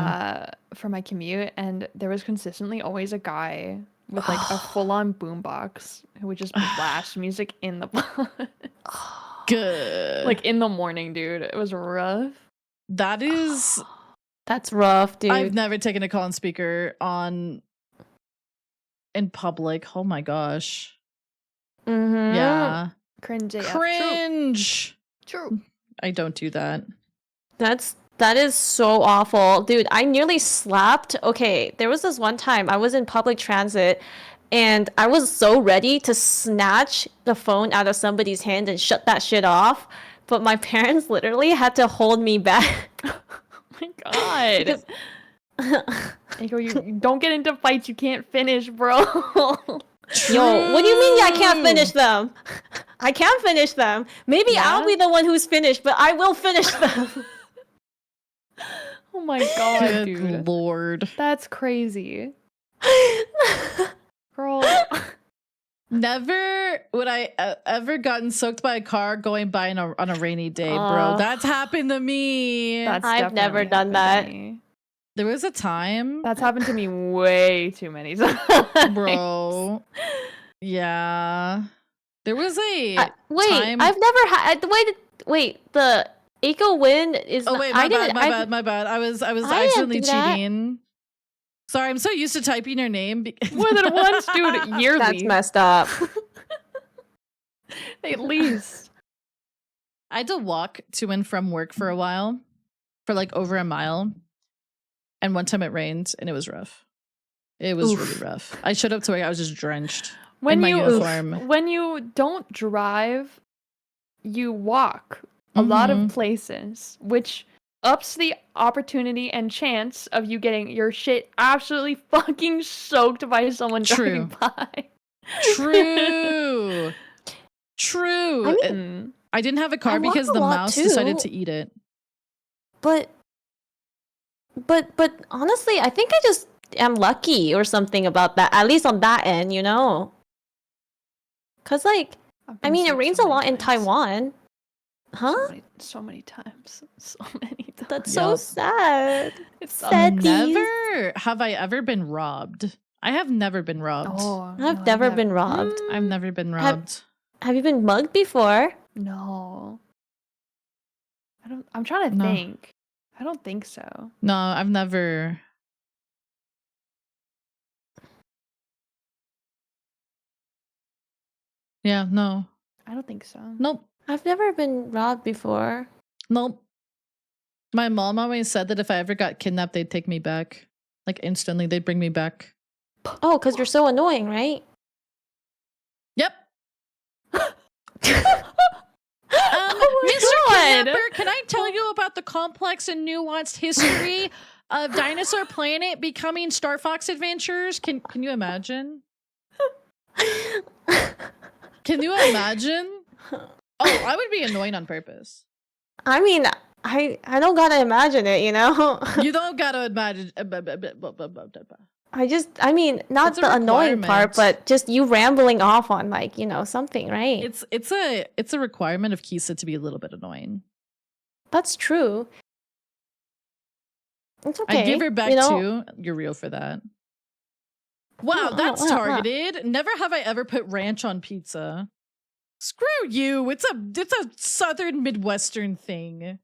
For my commute, and there was consistently always a guy with like a full-on boombox who would just blast music in the bus. Good. Like in the morning, dude. It was rough. that is. That's rough, dude. I've never taken a call on speaker in public. Oh my gosh. Mhm. Yeah. Cringe AF. Cringe. True. I don't do that. That is so awful. Dude, I nearly slapped. Okay, there was this one time I was in public transit and I was so ready to snatch the phone out of somebody's hand and shut that shit off, but my parents literally had to hold me back. Oh my god. Because- You don't get into fights you can't finish, bro. Yo, what do you mean I can't finish them? I can finish them. Maybe I'll Yeah? be the one who's finished, but I will finish them. Oh my god, Good dude. lord. That's crazy. Girl. Never would I ever gotten soaked by a car going by on a rainy day, bro. Ugh. That's happened to me. That's I've never definitely done happened to that. me. There was a time, That's happened to me way too many times. bro. Yeah. There was a Wait, time. I've never had. Wait, the Eco Win is. Oh wait, I my bad, didn't. my bad. I was I didn't accidentally do that. cheating. Sorry, I'm so used to typing your name. More than once, dude. Yearly. That's messed up. At least. I had to walk to and from work for a while, for like over a mile. And one time it rained and it was rough. It was Oof. really rough. I showed up to work, I was just drenched When in my you uniform. when you don't drive, you walk a lot of Mhm. places, which ups the opportunity and chance of you getting your shit absolutely fucking soaked by someone driving True. by. True. True. I mean, Mm. I didn't have a car I walk because a the lot mouse decided too. to eat it. But honestly, I think I just am lucky or something about that. At least on that end, you know. Cause like, I've I been mean, it soaked rains so a lot many in times. Taiwan, huh? So many times. So many times. That's so Yup. sad. It's sad. Saddies. Never have I ever been robbed. I have never been robbed. Oh, I've never been robbed. I've never been Have- robbed. Have you been mugged before? No. I'm trying to No. think. I don't think so. No, I've never. Yeah, no. I don't think so. Nope. I've never been robbed before. Nope. My mom always said that if I ever got kidnapped, they'd take me back. Like instantly, they'd bring me back. Oh, because you're so annoying, right? Yep. Oh my Mr. God. Kidnapper, can I tell you about the complex and nuanced history of Dinosaur Planet becoming Star Fox Adventures? Can you imagine? Can you imagine? Oh, I would be annoying on purpose. I mean, I don't gotta imagine it, you know? You don't gotta imagine. I mean, not It's a the annoying part, requirement. but just you rambling off on like, you know, something, right? It's a requirement of Kisa to be a little bit annoying. That's true. It's okay. I give her back you know? too. You're real for that. Wow, that's wow. targeted. Never have I ever put ranch on pizza. Screw you. It's a southern Midwestern thing.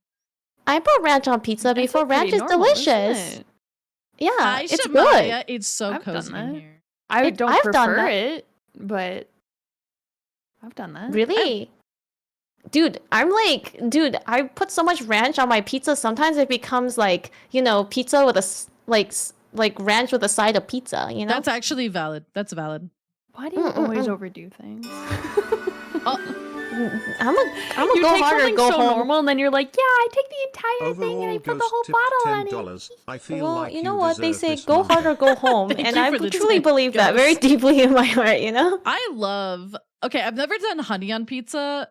I put ranch on pizza That's, before. like, pretty Ranch is normal, isn't delicious. it? Yeah, Hi, it's good. Shamaya. It's so I've done cozy in that. here. I don't I've done prefer that. it, but I've done that. Really? Dude, I put so much ranch on my pizza. Sometimes it becomes like, pizza with like ranch with a side of pizza. That's actually valid. That's valid. Why do you always overdo things? I'm a You go take hard or something go so home. normal, and then you're like, yeah, I take the entire thing and I Overall, put the Ghost whole tipped bottle on it. $10. I feel Well, like you know what they deserve say: this go number. hard or go home, Thank and you I for the truly tip, believe that very Ghost. deeply in my heart. I love. Okay, I've never done honey on pizza.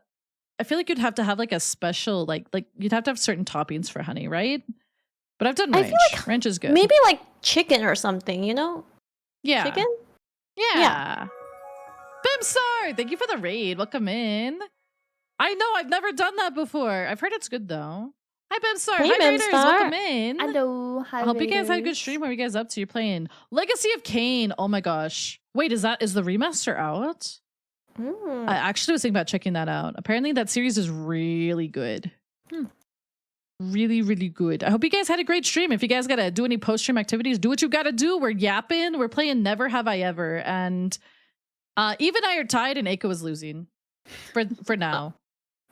I feel like you'd have to have like a special like you'd have to have certain toppings for honey, right? But I've done I ranch. feel like Ranch is good. Maybe like chicken or something. Yeah. Chicken. Yeah. Bimsar, thank you for the raid. Welcome in. I know I've never done that before. I've heard it's good though. Hi Bimsar. Hey, Hi Raiders. Bimstar. Welcome in. Hello, I hope you guys had a good stream. What are you guys up to? You're playing Legacy of Kain. Oh my gosh. Wait, is the remaster out? I actually was thinking about checking that out. Apparently that series is really good. Really, really good. I hope you guys had a great stream. If you guys gotta do any post-stream activities, do what you gotta do. We're yapping. We're playing Never Have I Ever. And Eve and I are tied and Aiko is losing. For now.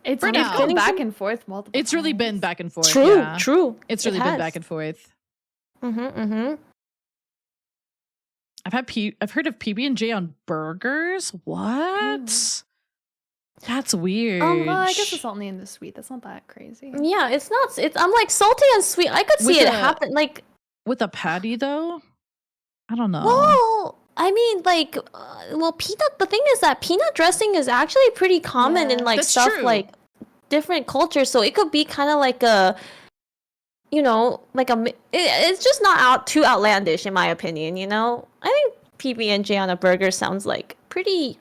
It's For now. gone back and forth multiple It's really times. been back and forth. True. Yeah. True. It's It really been has. back and forth. Mm-hmm. I've heard of PB&J on burgers. What? That's weird. Well, I guess it's only in the sweet. That's not that crazy. Yeah, it's not. I'm like salty and sweet. I could see With it a- happen. Like, With a patty though? I don't know. well, I mean, like, peanut. The thing is that peanut dressing is actually pretty common in Yeah. like That's stuff true. like different cultures. So it could be kind of like a, it's just not too outlandish in my opinion. I think PB&J on a burger sounds like pretty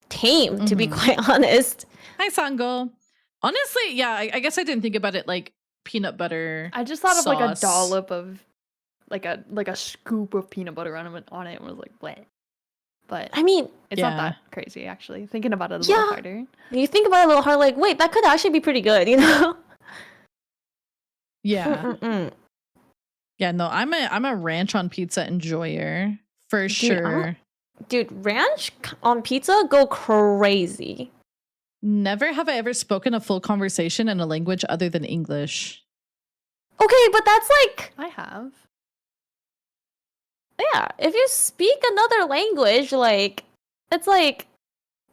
tame, to be Mhm. quite honest. Hi, Sango. Honestly, yeah, I guess I didn't think about it like peanut butter. I just thought of like a sauce. dollop of, like a scoop of peanut butter on it and was like, what? But I mean, it's not Yeah. that crazy actually. Thinking about it a Yeah. little harder. you think about it a little hard, like, wait, that could actually be pretty good, Yeah. Mm-mm-mm. Yeah, no, I'm a ranch on pizza enjoyer for sure. Dude, ranch on pizza go crazy. Never have I ever spoken a full conversation in a language other than English. Okay, but that's like, I have. yeah, if you speak another language, like, it's like,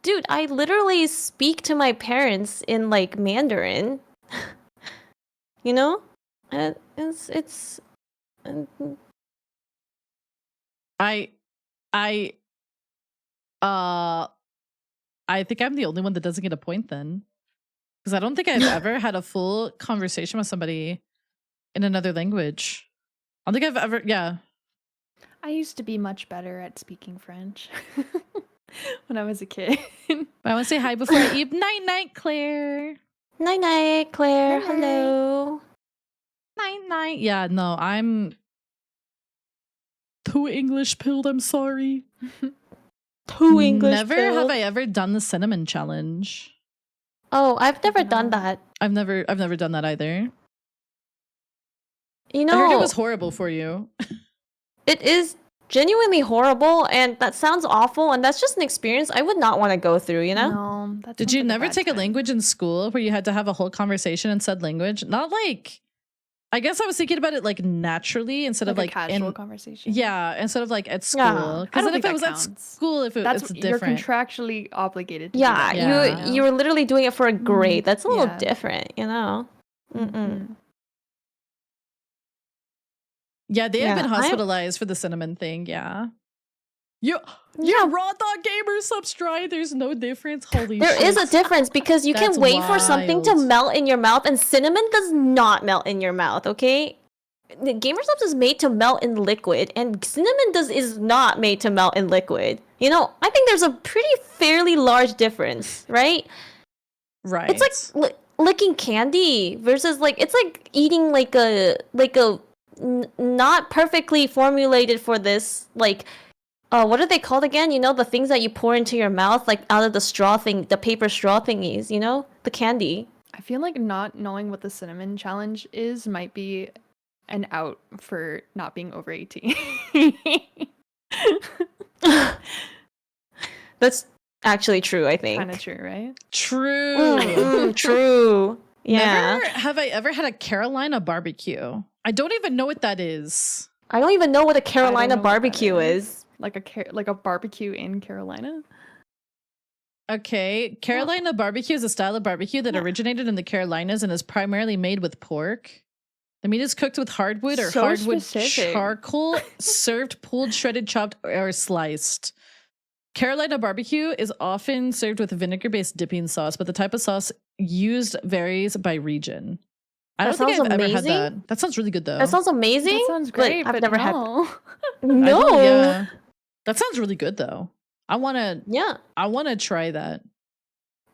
dude, I literally speak to my parents in like Mandarin. And it's I think I'm the only one that doesn't get a point then. Because I don't think I've ever had a full conversation with somebody in another language. I don't think I've ever, yeah. I used to be much better at speaking French when I was a kid. I want to say hi before I eat. Night night, Claire. night night, Claire. Night-night. Hello. Night night. Yeah, no, I'm too English pilled. I'm sorry. Too English. Never Bill. have I ever done the cinnamon challenge. Oh, I've never done No. that. I've never done that either. You I know, heard it was horrible for you. it is genuinely horrible, and that sounds awful, and that's just an experience I would not want to go through, No, that Did sounds you like never bad take a time. language in school where you had to have a whole conversation in said language? Not like, I guess I was thinking about it like naturally instead of a like casual in, conversation? yeah, instead of like at school. Yeah. I Because don't then if think it was that at counts. school, if That's it's you're different. contractually obligated to Yeah, do Yeah. that. you were literally doing it for a grade. That's a little yeah. different, Mm-mm. Mm. Yeah, they have Yeah, been I'm- hospitalized for the cinnamon thing. Yeah. You, Yeah. raw dog gamer subscribe. There's no difference. Holy There shit. is a difference because you That's can wait for something to wild. melt in your mouth, and cinnamon does not melt in your mouth. Okay, the gamer subs is made to melt in liquid, and cinnamon is not made to melt in liquid. I think there's a pretty fairly large difference, right? Right. It's like licking candy versus like it's like eating like a not perfectly formulated for this like. What are they called again? The things that you pour into your mouth, like out of the straw thing, the paper straw thingies, the candy. I feel like not knowing what the cinnamon challenge is might be an out for not being over 18. That's actually true, I think. Kind of true, right? True. True. Yeah. Never have I ever had a Carolina barbecue. I don't even know what that is. I don't even know what a Carolina know what that barbecue is. Like a barbecue in Carolina. Okay, Carolina barbecue is a style of barbecue that originated in the Carolinas and is primarily made with pork. The meat is cooked with hardwood or So hardwood specific. charcoal, served, pulled, shredded, chopped, or sliced. Carolina barbecue is often served with vinegar-based dipping sauce, but the type of sauce used varies by region. I don't That think sounds I've ever had amazing. that. That sounds really good though. That sounds amazing. That sounds great, I've but never had. no. I No. don't- yeah. That sounds really good though. I wanna try that.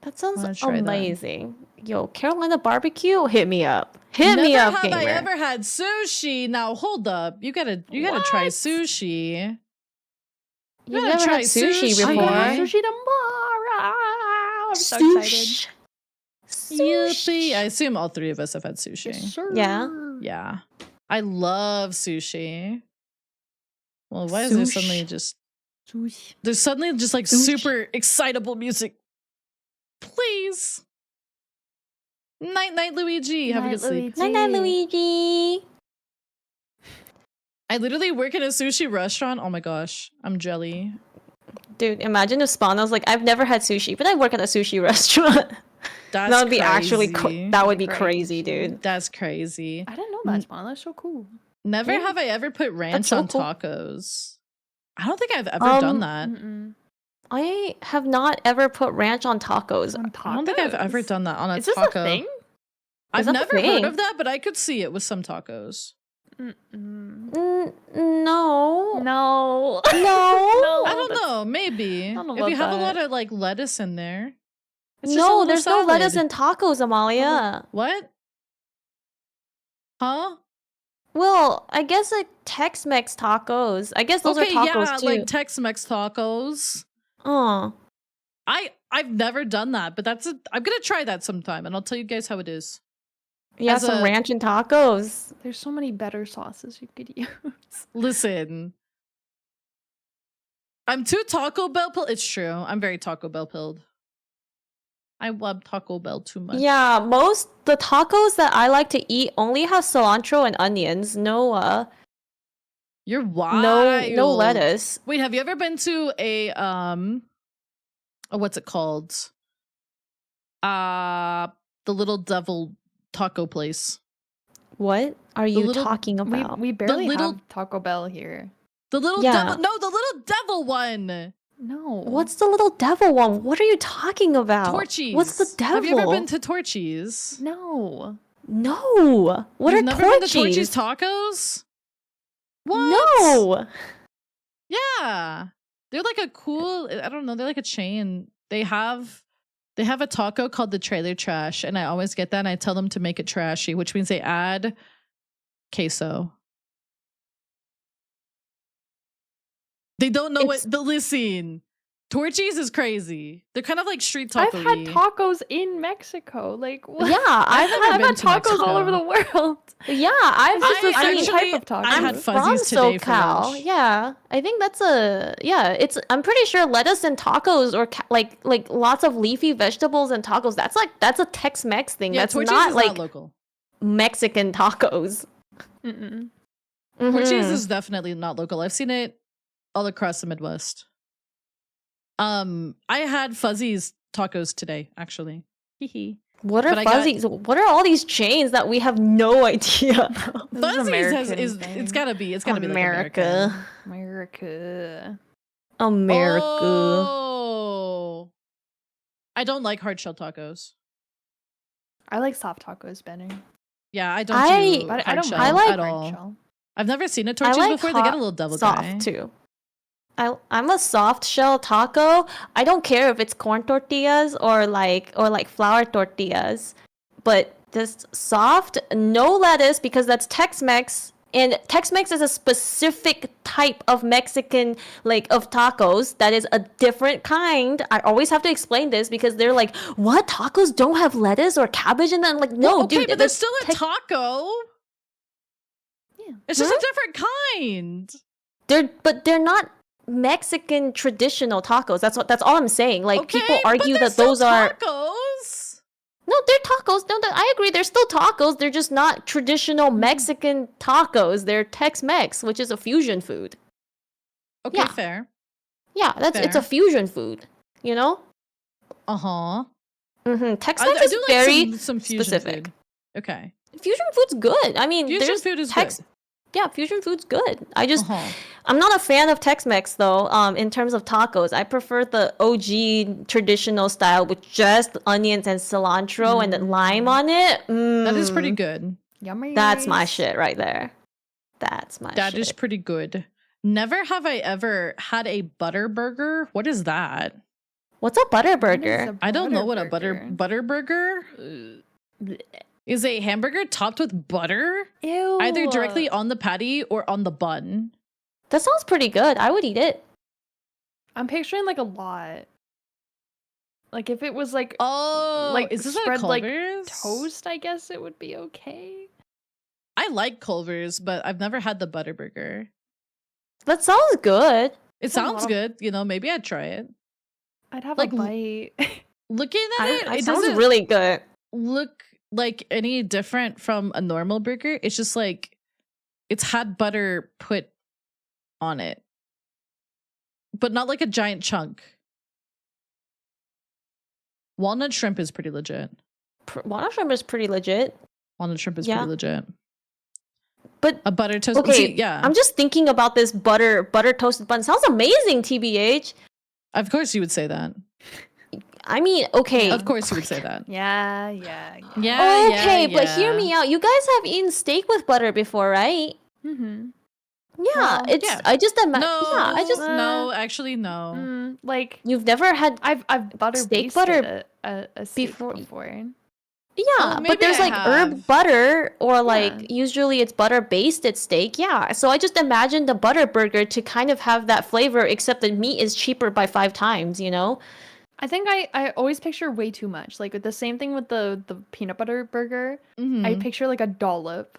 That sounds Wanna try that. amazing. Yo, Carolina barbecue, hit me up. Hit me Never up, have gamer. I ever had sushi. Now hold up. You gotta try sushi. You've gotta never try had sushi sushi. I'm before. gonna have sushi tomorrow. I'm so excited. Yippee. I assume all three of us have had sushi. Yes, sir. Yeah. Yeah. I love sushi. Well, why is there Sushi. suddenly just Sushi. there's suddenly just like Sushi. super excitable music? Please. Night night Luigi. Have a good sleep. Night night, Luigi. I literally work in a sushi restaurant. Oh my gosh. I'm jelly. Dude, imagine if Spawn was like, I've never had sushi, but I work at a sushi restaurant. That's That would be actually crazy. that would be Crazy. crazy, dude. That's crazy. I didn't know that, Spawn. That's so cool. Never Yeah. have I ever put ranch so on cool. tacos. I don't think I've ever done that. Mm-mm. I have not ever put ranch on tacos. On I don't think I've ever tacos? done that on a Is this taco. a thing? I've that the never heard thing? of that, but I could see it with some tacos. Mm-mm. No. No. No. I don't know, maybe. I don't know If you about have a lot that. of like lettuce in there. It's just a No, little there's no lettuce salad. in tacos, Amalia. What? Huh? Well, I guess like Tex-Mex tacos. I guess those Okay, are tacos yeah, too. like Tex-Mex tacos. Oh. I've never done that, but I'm gonna try that sometime, and I'll tell you guys how it is. Yeah, As some a- ranch and tacos. There's so many better sauces you could use. Listen, I'm too Taco Bell pilled. It's true. I'm very Taco Bell pilled. I love Taco Bell too much. Yeah, the tacos that I like to eat only have cilantro and onions. No You're wild. no lettuce. Wait, have you ever been to a what's it called? The Little Devil taco place. What are you little- talking about? We barely little- have Taco Bell here. The Little Yeah. Devil. No, the Little Devil one. No. What's the little devil one? What are you talking about? Torchies. What's the devil? Have you ever been to Torchies? No. No. What You've are never been to Torchies? Torchies tacos? What? No. Yeah. They're like a cool, I don't know, they're like a chain. They have a taco called the trailer trash, and I always get that and I tell them to make it trashy, which means they add queso. They don't know It's- what the listen. Torchies is crazy. They're kind of like street I've taco. had tacos in Mexico. Like, what? Yeah, I've never I've been had to tocos all over Mexico. the world. Yeah, I've It's just just a certain actually- type of taco. I had I'm fuzzies from today for SoCal. lunch. Yeah, I think that's I'm pretty sure lettuce and tacos or like lots of leafy vegetables and tacos. That's a Tex-Mex thing. Yeah, that's Torchies not is like not local. Mexican tacos. Mm-mm. Torchies Mhm. is definitely not local. I've seen it all across the Midwest. I had Fuzzies tacos today, actually. Hee What are but I got- fuzzies? What are all these chains that we have no idea about? This is Fuzzies American it's thing. gotta be be like America. American. America. Oh, I don't like hard shell tacos. I like soft tacos better. Yeah, I don't I- do But hard I don't shell I like at hard all. shell. I've never seen a I Torchies like before. They get a hot little devil soft guy. too. I'm a soft shell taco. I don't care if it's corn tortillas or like flour tortillas, but just soft, no lettuce because that's Tex-Mex. And Tex-Mex is a specific type of Mexican of tacos that is a different kind. I always have to explain this because they're like, "What tacos don't have lettuce or cabbage?" And then I'm like, "No, Well, okay, dude, but that's there's still a taco. Yeah. It's just Huh? a different kind. they're not Mexican traditional tacos. That's all I'm saying. Like Okay, people but argue they're that those still are tacos. no, they're tacos. No, I agree. They're still tacos. They're just not traditional Mexican tacos. They're Tex-Mex, which is a fusion food. Okay, Yeah. fair. Yeah, it's a Fair. fusion food. You know. Uh-huh. Tex-Mex I is do very like some fusion specific. food. Okay. Fusion food's good. I mean, Fusion there's food is good. Yeah, fusion food's good. Uh-huh. I'm not a fan of Tex-Mex though. In terms of tacos, I prefer the OG traditional style with just onions and cilantro and then lime on it. That is pretty good. Yummy. That's my shit right there. That's my That shit. is pretty good. Never have I ever had a butter burger. What is that? What's a butter What is burger? a I don't know what a burger? butter burger is. A hamburger topped with butter, Ew. either directly on the patty or on the bun. That sounds pretty good. I would eat it. I'm picturing like a lot. Like if it was like Oh, like is this at spread like Culver's? toast, I guess it would be okay. I like Culver's, but I've never had the butter burger. That sounds good. It It's a lot sounds of- good. You know, maybe I'd try it. I'd have Like, a bite. Looking at it, It it sounds doesn't really good. look like any different from a normal burger. It's just like it's had butter put on it, but not like a giant chunk. Walnut shrimp is pretty legit. Walnut shrimp is pretty legit. Walnut shrimp is Yeah. pretty legit. But A butter toast. okay, See, yeah. I'm just thinking about this butter toasted bun. Sounds amazing, TBH. Of course you would say that. I mean, okay. Of course you would say that. Yeah. Yeah. Okay, but hear yeah. me out. You guys have eaten steak with butter before, right? Mm-hmm. Yeah, Well, it's. yeah. I just No, yeah, I just. no, actually no. Like You've never had. I've butter Steak basted butter a steak before- before. Yeah, maybe but there's I like herb have. butter or like Yeah. usually it's butter basted steak. Yeah, so I just imagine the butter burger to kind of have that flavor, except the meat is cheaper by 5 times. You know. I think I always picture way too much. Like the same thing with the peanut butter burger. Mhm. I picture like a dollop.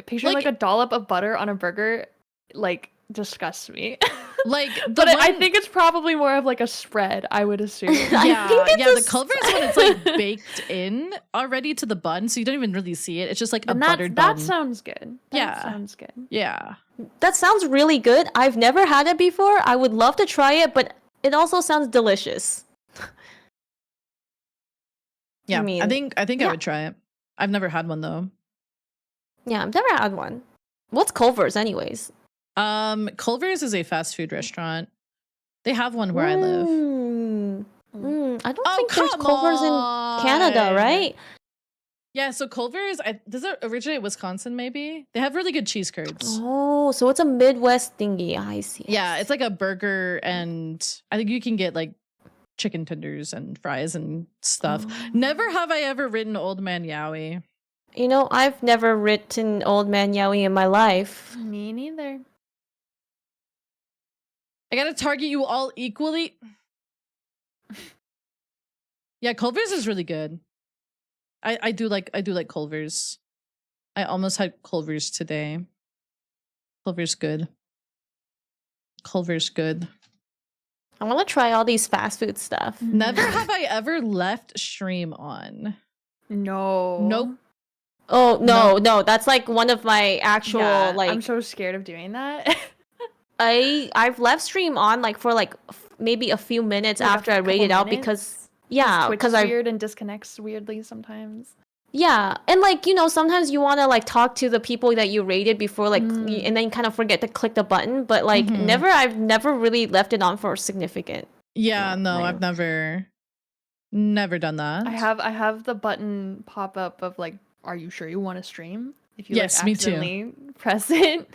Picture Like- like a dollop of butter on a burger like disgusts me. Like, the But I one- think it's probably more of like a spread, I would assume. yeah, think it's yeah. a The Culver's one, it's like baked in already to the bun, so you don't even really see it. It's just like a And buttered that bun. sounds good. That Yeah. sounds good. Yeah. That sounds really good. I've never had it before. I would love to try it, but it also sounds delicious. Yeah. I mean, think I yeah. would try it. I've never had one though. Yeah, I've never had one. What's Culver's, anyways? Culver's is a fast food restaurant. They have one where I live. I don't Oh, think there's come Culver's in Canada, on. right? Yeah, so Culver's, does it originate Wisconsin maybe? They have really good cheese curds. Oh, so it's a Midwest thingy. I see. Yeah, it's like a burger, and I think you can get like chicken tenders and fries and stuff. Oh. Never have I ever written Old Man Yowie. You know, I've never written Old Man Yowie in my life. Me neither. I gotta target you all equally. Yeah, Culver's is really good. I do like Culver's. I almost had Culver's today. Culver's good. Culver's good. I want to try all these fast food stuff. Never have I ever left stream on. No. Nope. Oh no, that's like one of my actual Yeah, like I'm so scared of doing that. I've left stream on like for like maybe a few minutes Like a after I couple rated out minutes? because yeah, Twitch because is I weird and disconnects weirdly sometimes. yeah, and like you know sometimes you want to like talk to the people that you rated before like and then you kind of forget to click the button, but like Mhm. I've never really left it on for significant. Yeah, no, Right. I've never done that. I have the button pop up of like, are you sure you want to stream? If you Yes, like me too. accidentally press it.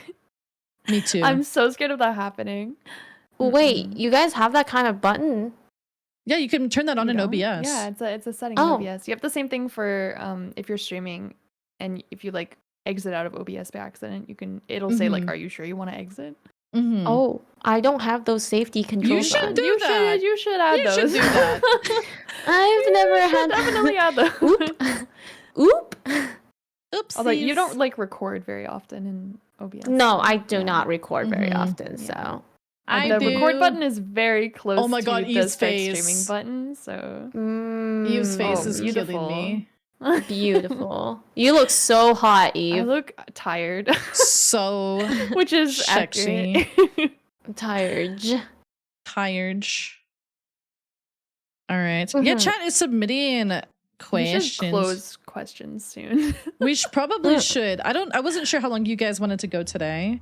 Me too. I'm so scared of that happening. Wait, you guys have that kind of button? Yeah, you can turn that on You in don't? OBS. Yeah, it's a setting Oh. in OBS. You have the same thing for if you're streaming and if you like exit out of OBS by accident, it'll say like, Mhm. are you sure you want to exit? Mhm. Oh, I don't have those safety controls should on. do that. You should add You those. should do that. I've never You should had definitely add those. Oop. Oops. Although you don't like record very often in OBS. No, I do Yeah. not record very Mhm. often, Yeah. so I the record do. button is very close Oh my God, to the Eve's start face. streaming button, so Eve's face Oh, is beautiful. killing me. Beautiful. You look so hot, I Eve. look tired, So which is sexy. accurate. I'm tired. tired. All right. Yeah, Mhm. chat is submitting We questions. should close questions soon. We probably should. I wasn't sure how long you guys wanted to go today.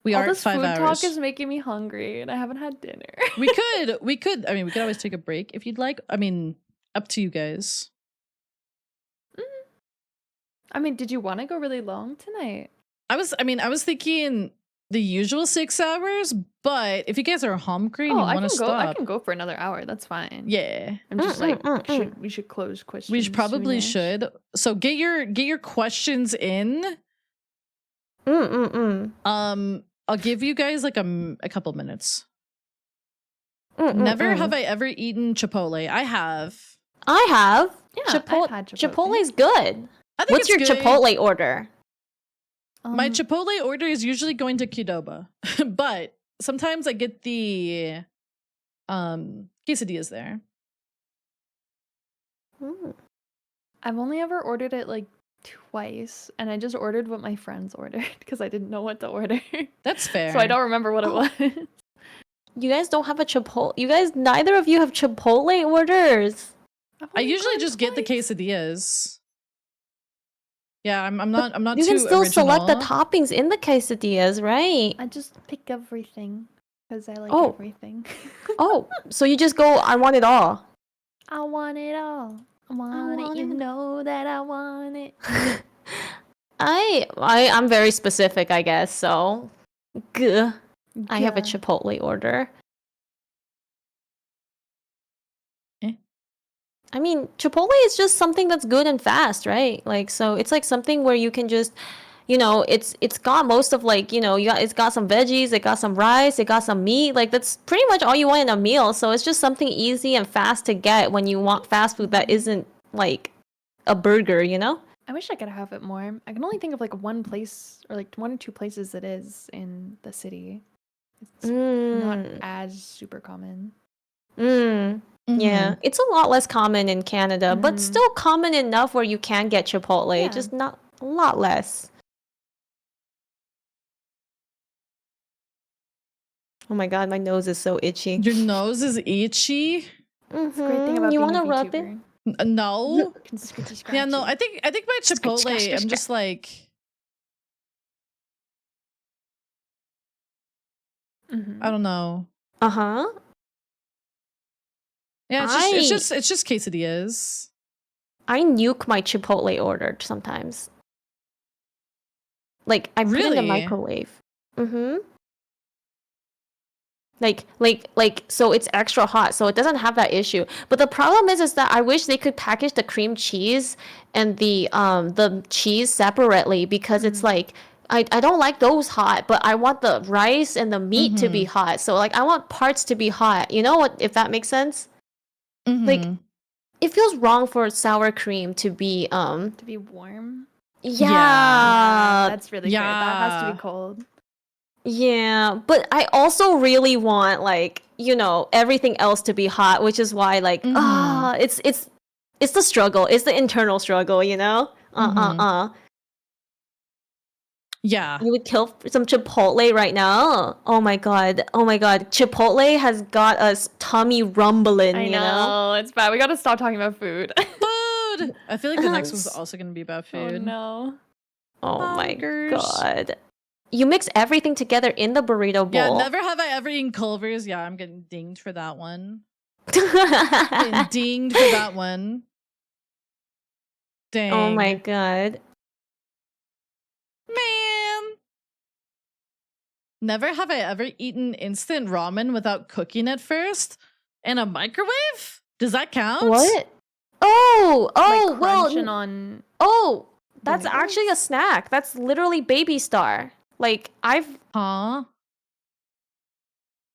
We All are at this 5 food hours. talk is making me hungry, and I haven't had dinner. we could. I mean, we could always take a break if you'd like. I mean, up to you guys. I mean, did you want to go really long tonight? I was thinking the usual 6 hours, but if you guys are hungry and Oh, you I want can to go. stop, I can go for another hour. That's fine. yeah, I'm just like, we should close questions. we probably soonish. should. So get your questions in. I'll give you guys like a couple minutes. Never have I ever eaten Chipotle. I have. I have. Yeah, I've had Chipotle. Chipotle's good. I think What's your it's good. Chipotle order? My Chipotle order is usually going to Qdoba, but sometimes I get the quesadillas there. I've only ever ordered it like twice, and I just ordered what my friends ordered because I didn't know what to order. That's fair. So I don't remember what it was. You guys don't have a Chipotle. You guys, neither of you have Chipotle orders. I usually just get the quesadillas. Yeah, I'm not You too can still select the original. toppings in the quesadillas, right? I just pick everything because I like Oh. everything. Oh, so you just go, I want it all. I want it all. I want it. want You it. know that I want it. I'm very specific, I guess, so. Gah. I have a Yeah. Chipotle order. Eh? I mean, Chipotle is just something that's good and fast, right? Like, so it's like something where you can just, it's got most of like, it's got some veggies, it got some rice, it got some meat. Like that's pretty much all you want in a meal. So it's just something easy and fast to get when you want fast food that isn't like a burger, you know? I wish I could have it more. I can only think of like one place or like one or two places it is in the city. It's not as super common. Yeah, it's a lot less common in Canada, but still common enough where you can get Chipotle, Yeah. just not a lot less. Oh my god, my nose is so itchy. Your nose is itchy. It's a great thing about You being want a to rub it? VTuber. No. Can scratchy, Yeah, no. scratchy. I think my Chipotle. I'm just like. I don't know. Uh-huh. Yeah, it's just quesadillas. I nuke my Chipotle order sometimes. Like I put it in the Really? microwave. Like so it's extra hot, so it doesn't have that issue. But the problem is that I wish they could package the cream cheese and the cheese separately because it's like I don't like those hot, but I want the rice and the meat to be hot. So like I want parts to be hot. You know what, if that makes sense? Like it feels wrong for sour cream to be To be warm. yeah. That's really fair. That has to yeah. be cold. Yeah, but I also really want like, everything else to be hot, which is why like it's the struggle. It's the internal struggle, Yeah. You would kill for some Chipotle right now. Oh my god. Chipotle has got us tummy rumbling, I you know? it's bad. We gotta stop talking about food. Food. I feel like the next one's also gonna be about Oh food. no. Oh my Bonkers. god. You mix everything together in the burrito bowl. Yeah, never have I ever eaten Culver's. Yeah, I'm getting dinged for that one. Getting dinged for that one. Dang. Oh my god. Man. Never have I ever eaten instant ramen without cooking it first in a microwave? Does that count? What? Oh, Like well, crunching on. oh, that's noodles? actually a snack. That's literally Baby Star. Like Huh?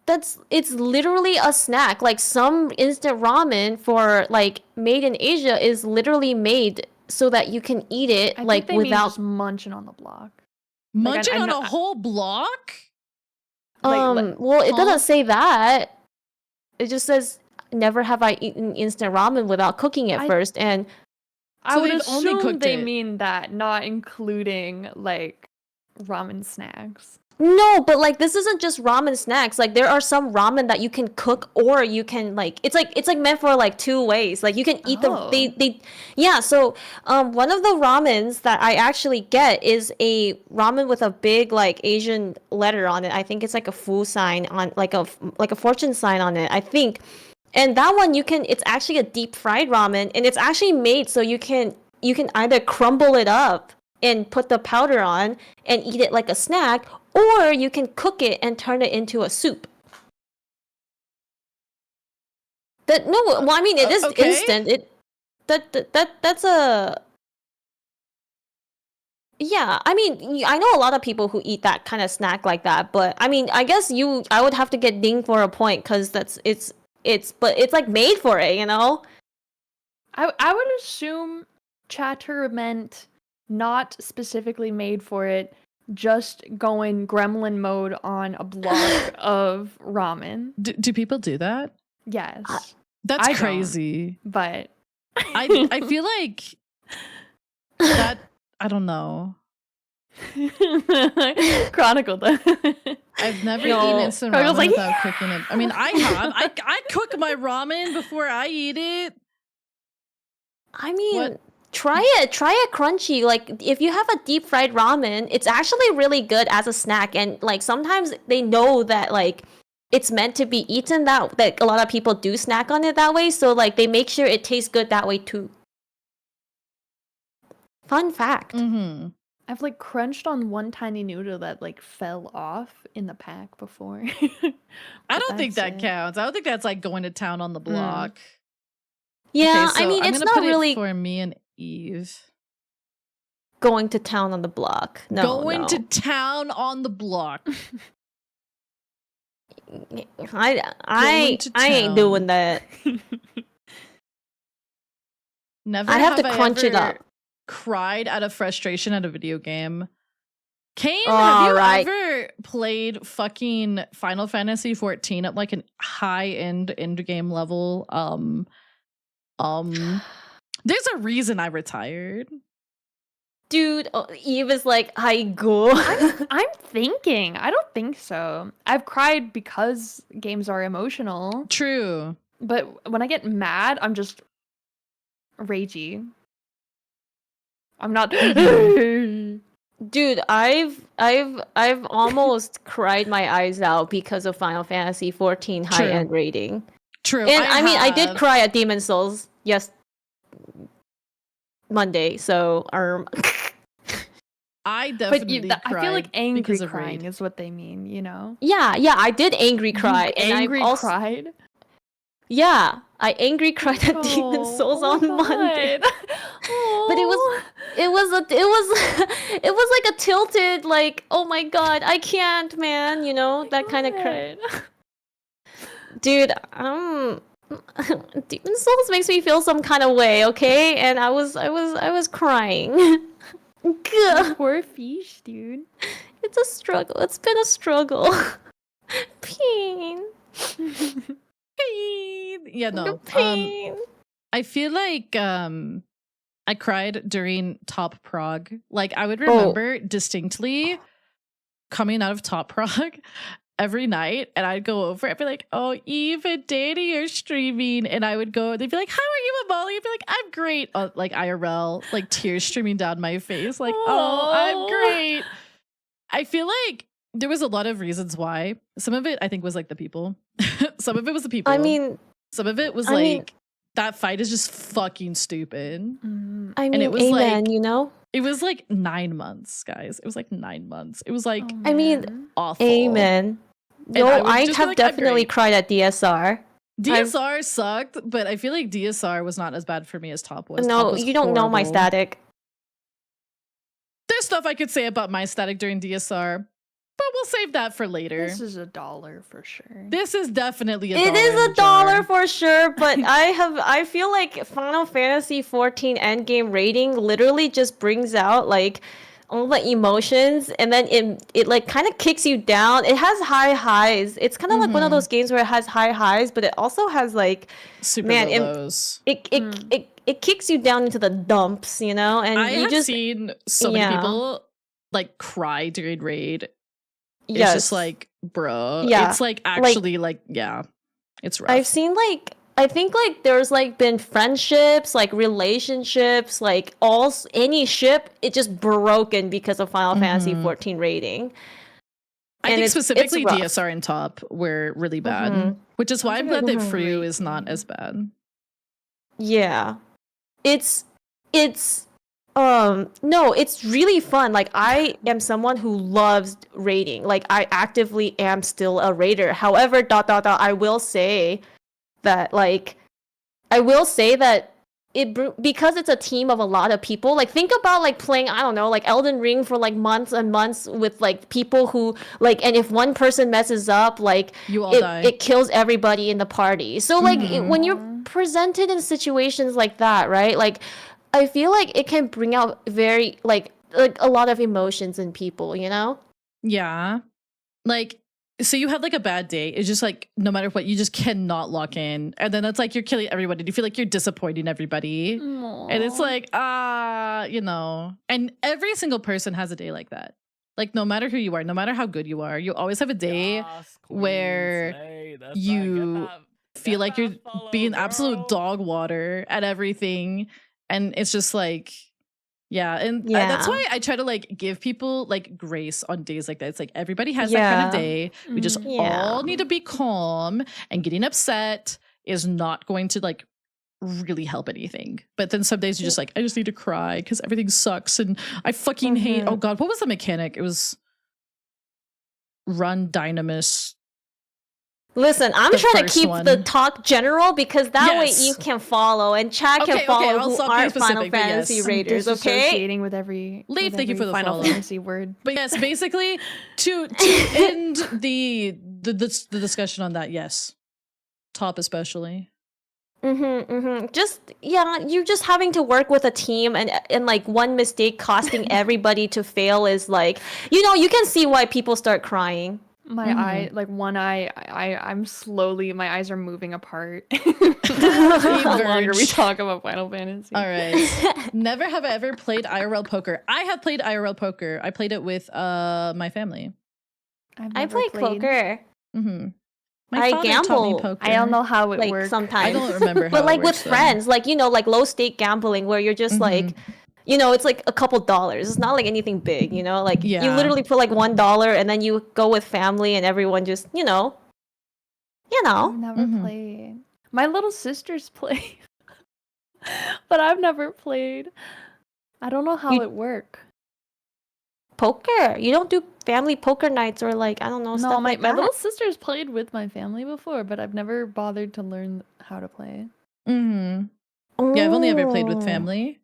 it's literally a snack. Like some instant ramen for like made in Asia is literally made so that you can eat it I like think they mean without just munching on the block. Munching I on know- a whole block? Well, it doesn't say that. It just says never have I eaten instant ramen without cooking it first, and I So would they've only assume cooked they it. mean that, not including like ramen snacks. no, but like this isn't just ramen snacks. Like there are some ramen that you can cook, or you can like it's like meant for like two ways. Like you can eat Oh. they yeah. So one of the ramens that I actually get is a ramen with a big like Asian letter on it. I think it's like a fu sign on like a fortune sign on it, I think. And that one it's actually a deep fried ramen, and it's actually made so you can either crumble it up and put the powder on and eat it like a snack, or you can cook it and turn it into a soup. Well, I mean, it is okay. instant. That's a yeah. I mean, I know a lot of people who eat that kind of snack like that, but I mean, I guess I would have to get dinged for a point because but it's like made for it, you know. I would assume chatter meant not specifically made for it, just going gremlin mode on a block of ramen. Do people do that? Yes, That's I don't. crazy. but I feel like that. I don't know. Chronicled. I've never No. eaten instant Chronicle's ramen like, without cooking it. I mean, I have. I cook my ramen before I eat it. I mean, What? try it crunchy. Like if you have a deep fried ramen, it's actually really good as a snack. And like sometimes they know that like it's meant to be eaten that a lot of people do snack on it that way. So like they make sure it tastes good that way too. Fun fact. Mm-hmm. I've like crunched on one tiny noodle that like fell off in the pack before. I But don't think that's that it. counts. I don't think that's like going to town on the block. Yeah, Okay, I so mean I'm it's gonna not put really it for me and Eve. going to town on the block. No, Going no. to town on the block. I to ain't town. doing that. Never I have to I crunch it ever up. cried out of frustration at a video game. Kane, All have you right. ever played fucking Final Fantasy 14 at like an high-end end game level? There's a reason I retired. Dude, Eve is like, I go. I'm thinking. I don't think so. I've cried because games are emotional, True. but when I get mad, I'm just ragey. I'm not. Dude, I've almost cried my eyes out because of Final Fantasy 14 True. high-end rating. True. And I mean, I did have. cry at Demon Souls Monday, so I But definitely I feel like cried angry because of crying Raid. is what they mean, you know? yeah, I did angry cry. You And I've angry also, cried? yeah, I angry cried at Demon Souls Oh on my Monday. God. But it was it was like a tilted like, oh my god, I can't, man, you know, that kind of cry. God. Dude, Demon Souls makes me feel some kind of way, okay? And I was crying. Gah. Poor fish, dude. It's a struggle. It's been a struggle. Pain. Yeah, The no. pain. I feel like I cried during Top Prog. Like I would Oh. remember distinctly coming out of Top Prog every night, and I'd go over. I'd be like, "Oh, Eve and Danny are streaming," and I would go. They'd be like, "How are you, Molly?" I'd be like, "I'm great." Like IRL, like tears streaming down my face. Like, "Oh, I'm great." I feel like there was a lot of reasons why. Some of it, I think, was like the people. Some of it was the people. I mean, some of it was I like mean- that fight is just fucking stupid. Mm. I mean, it was amen, like- you know? It was like 9 months, guys. It was like 9 months. It was like Oh, I mean, man. awful. Amen. Yo, I would I just be have like, I'm definitely great. cried at DSR. DSR sucked, but I feel like DSR was not as bad for me as Top was. No, Top was you don't know my horrible. static. There's stuff I could say about my static during DSR, but we'll save that for later. This is $1 for sure. This is definitely a It dollar is in the a dollar jar. for sure, but I feel like Final Fantasy 14 endgame rating literally just brings out like all the emotions, and then it like kind of kicks you down. It has high highs. It's kind of like one of those games where it has high highs, but it also has like Super man, low lows. it kicks you down into the dumps, you know. And I you have just seen so many people like cry during raid. It's yes. just like, bruh. Yeah. It's like actually like yeah, it's rough. I've seen like I think like there's like been friendships, like relationships, like any ship, it just broken because of Final Fantasy 14 rating. I And think it's specifically rough. DSR and top were really bad, which is why I'm glad that Free is not as bad. Yeah. It's no, it's really fun. Like I am someone who loves raiding. Like I actively am still a raider. However, I will say that because it's a team of a lot of people. Like think about like playing, I don't know, like Elden Ring for like months and months with like people who like, and if one person messes up, like you all die. It kills everybody in the party. So like when you're presented in situations like that, right? Like I feel like it can bring out very like a lot of emotions in people, you know? Yeah. Like, so you have like a bad day. It's just like, no matter what, you just cannot lock in. And then it's like you're killing everybody. You feel like you're disappointing everybody. Aww. And it's like, you know. And every single person has a day like that. Like, no matter who you are, no matter how good you are, you always have a day where you feel like you're being absolute dog water at everything. And it's just like, yeah. And that's why I try to like give people like grace on days like that. It's like everybody has that kind of day. We just all need to be calm, and getting upset is not going to like really help anything. But then some days you're just like, I just need to cry because everything sucks and I fucking hate. Oh God, what was the mechanic? It was Run Dynamis. Listen, I'm trying to keep the talk general because that way you can follow and Chad can follow who aren't Final Fantasy raiders, okay? Associating with every Leaf, thank you for the Final follow. Fantasy word. But yes, basically to end the discussion on that, yes. Top especially. Just you're just having to work with a team, and like one mistake costing everybody to fail is like, you know, you can see why people start crying. My eye, like one eye, I'm slowly, my eyes are moving apart. The longer we talk about Final Fantasy. All right. Never have I ever played IRL poker. I have played IRL poker. I played it with my family. I played poker. My father taught me gamble. poker. I don't know how it Like works. sometimes. I don't remember how but like it with works, though. friends, like, you know, like low stake gambling where you're just like, you know, it's like a couple dollars. It's not like anything big, you know? Like you literally put like $1 and then you go with family and everyone just, you know. I've never played. My little sisters play. But I've never played. I don't know how it works. Poker. You don't do family poker nights or like, I don't know, stuff like my that. little sisters played with my family before, but I've never bothered to learn how to play. Yeah, I've only ever played with family.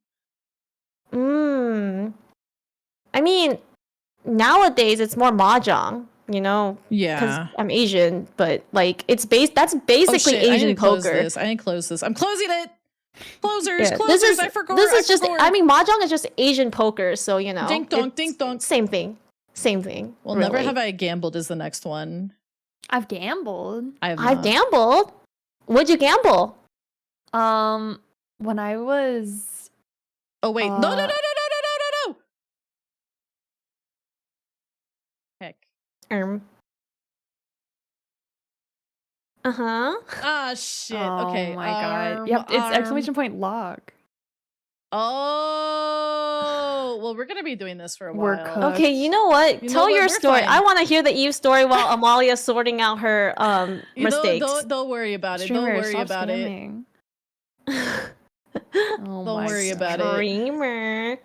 I mean, nowadays it's more mahjong, you know? Yeah. Because I'm Asian, but like that's basically Asian poker. I didn't close this. I'm closing it. Closers, Yeah. closers. I forgot. This is just. I mean, mahjong is just Asian poker, so you know. Dink donk, dink donk. Same thing. Well, really. never have I gambled is the next one. I've gambled. I've gambled. What'd you gamble? When I was. Oh wait, no. Heck. Ah shit. Okay. Oh my god. Yep. It's exclamation point log. Oh well, we're gonna be doing this for a We're while. cooked. Okay, you know what? Tell your we're story. fine. I want to hear the Eve story while Amalia's sorting out her mistakes. Don't worry about it. Streamer, Don't worry stop about scamming. Oh Don't my worry God. about it. Streamer.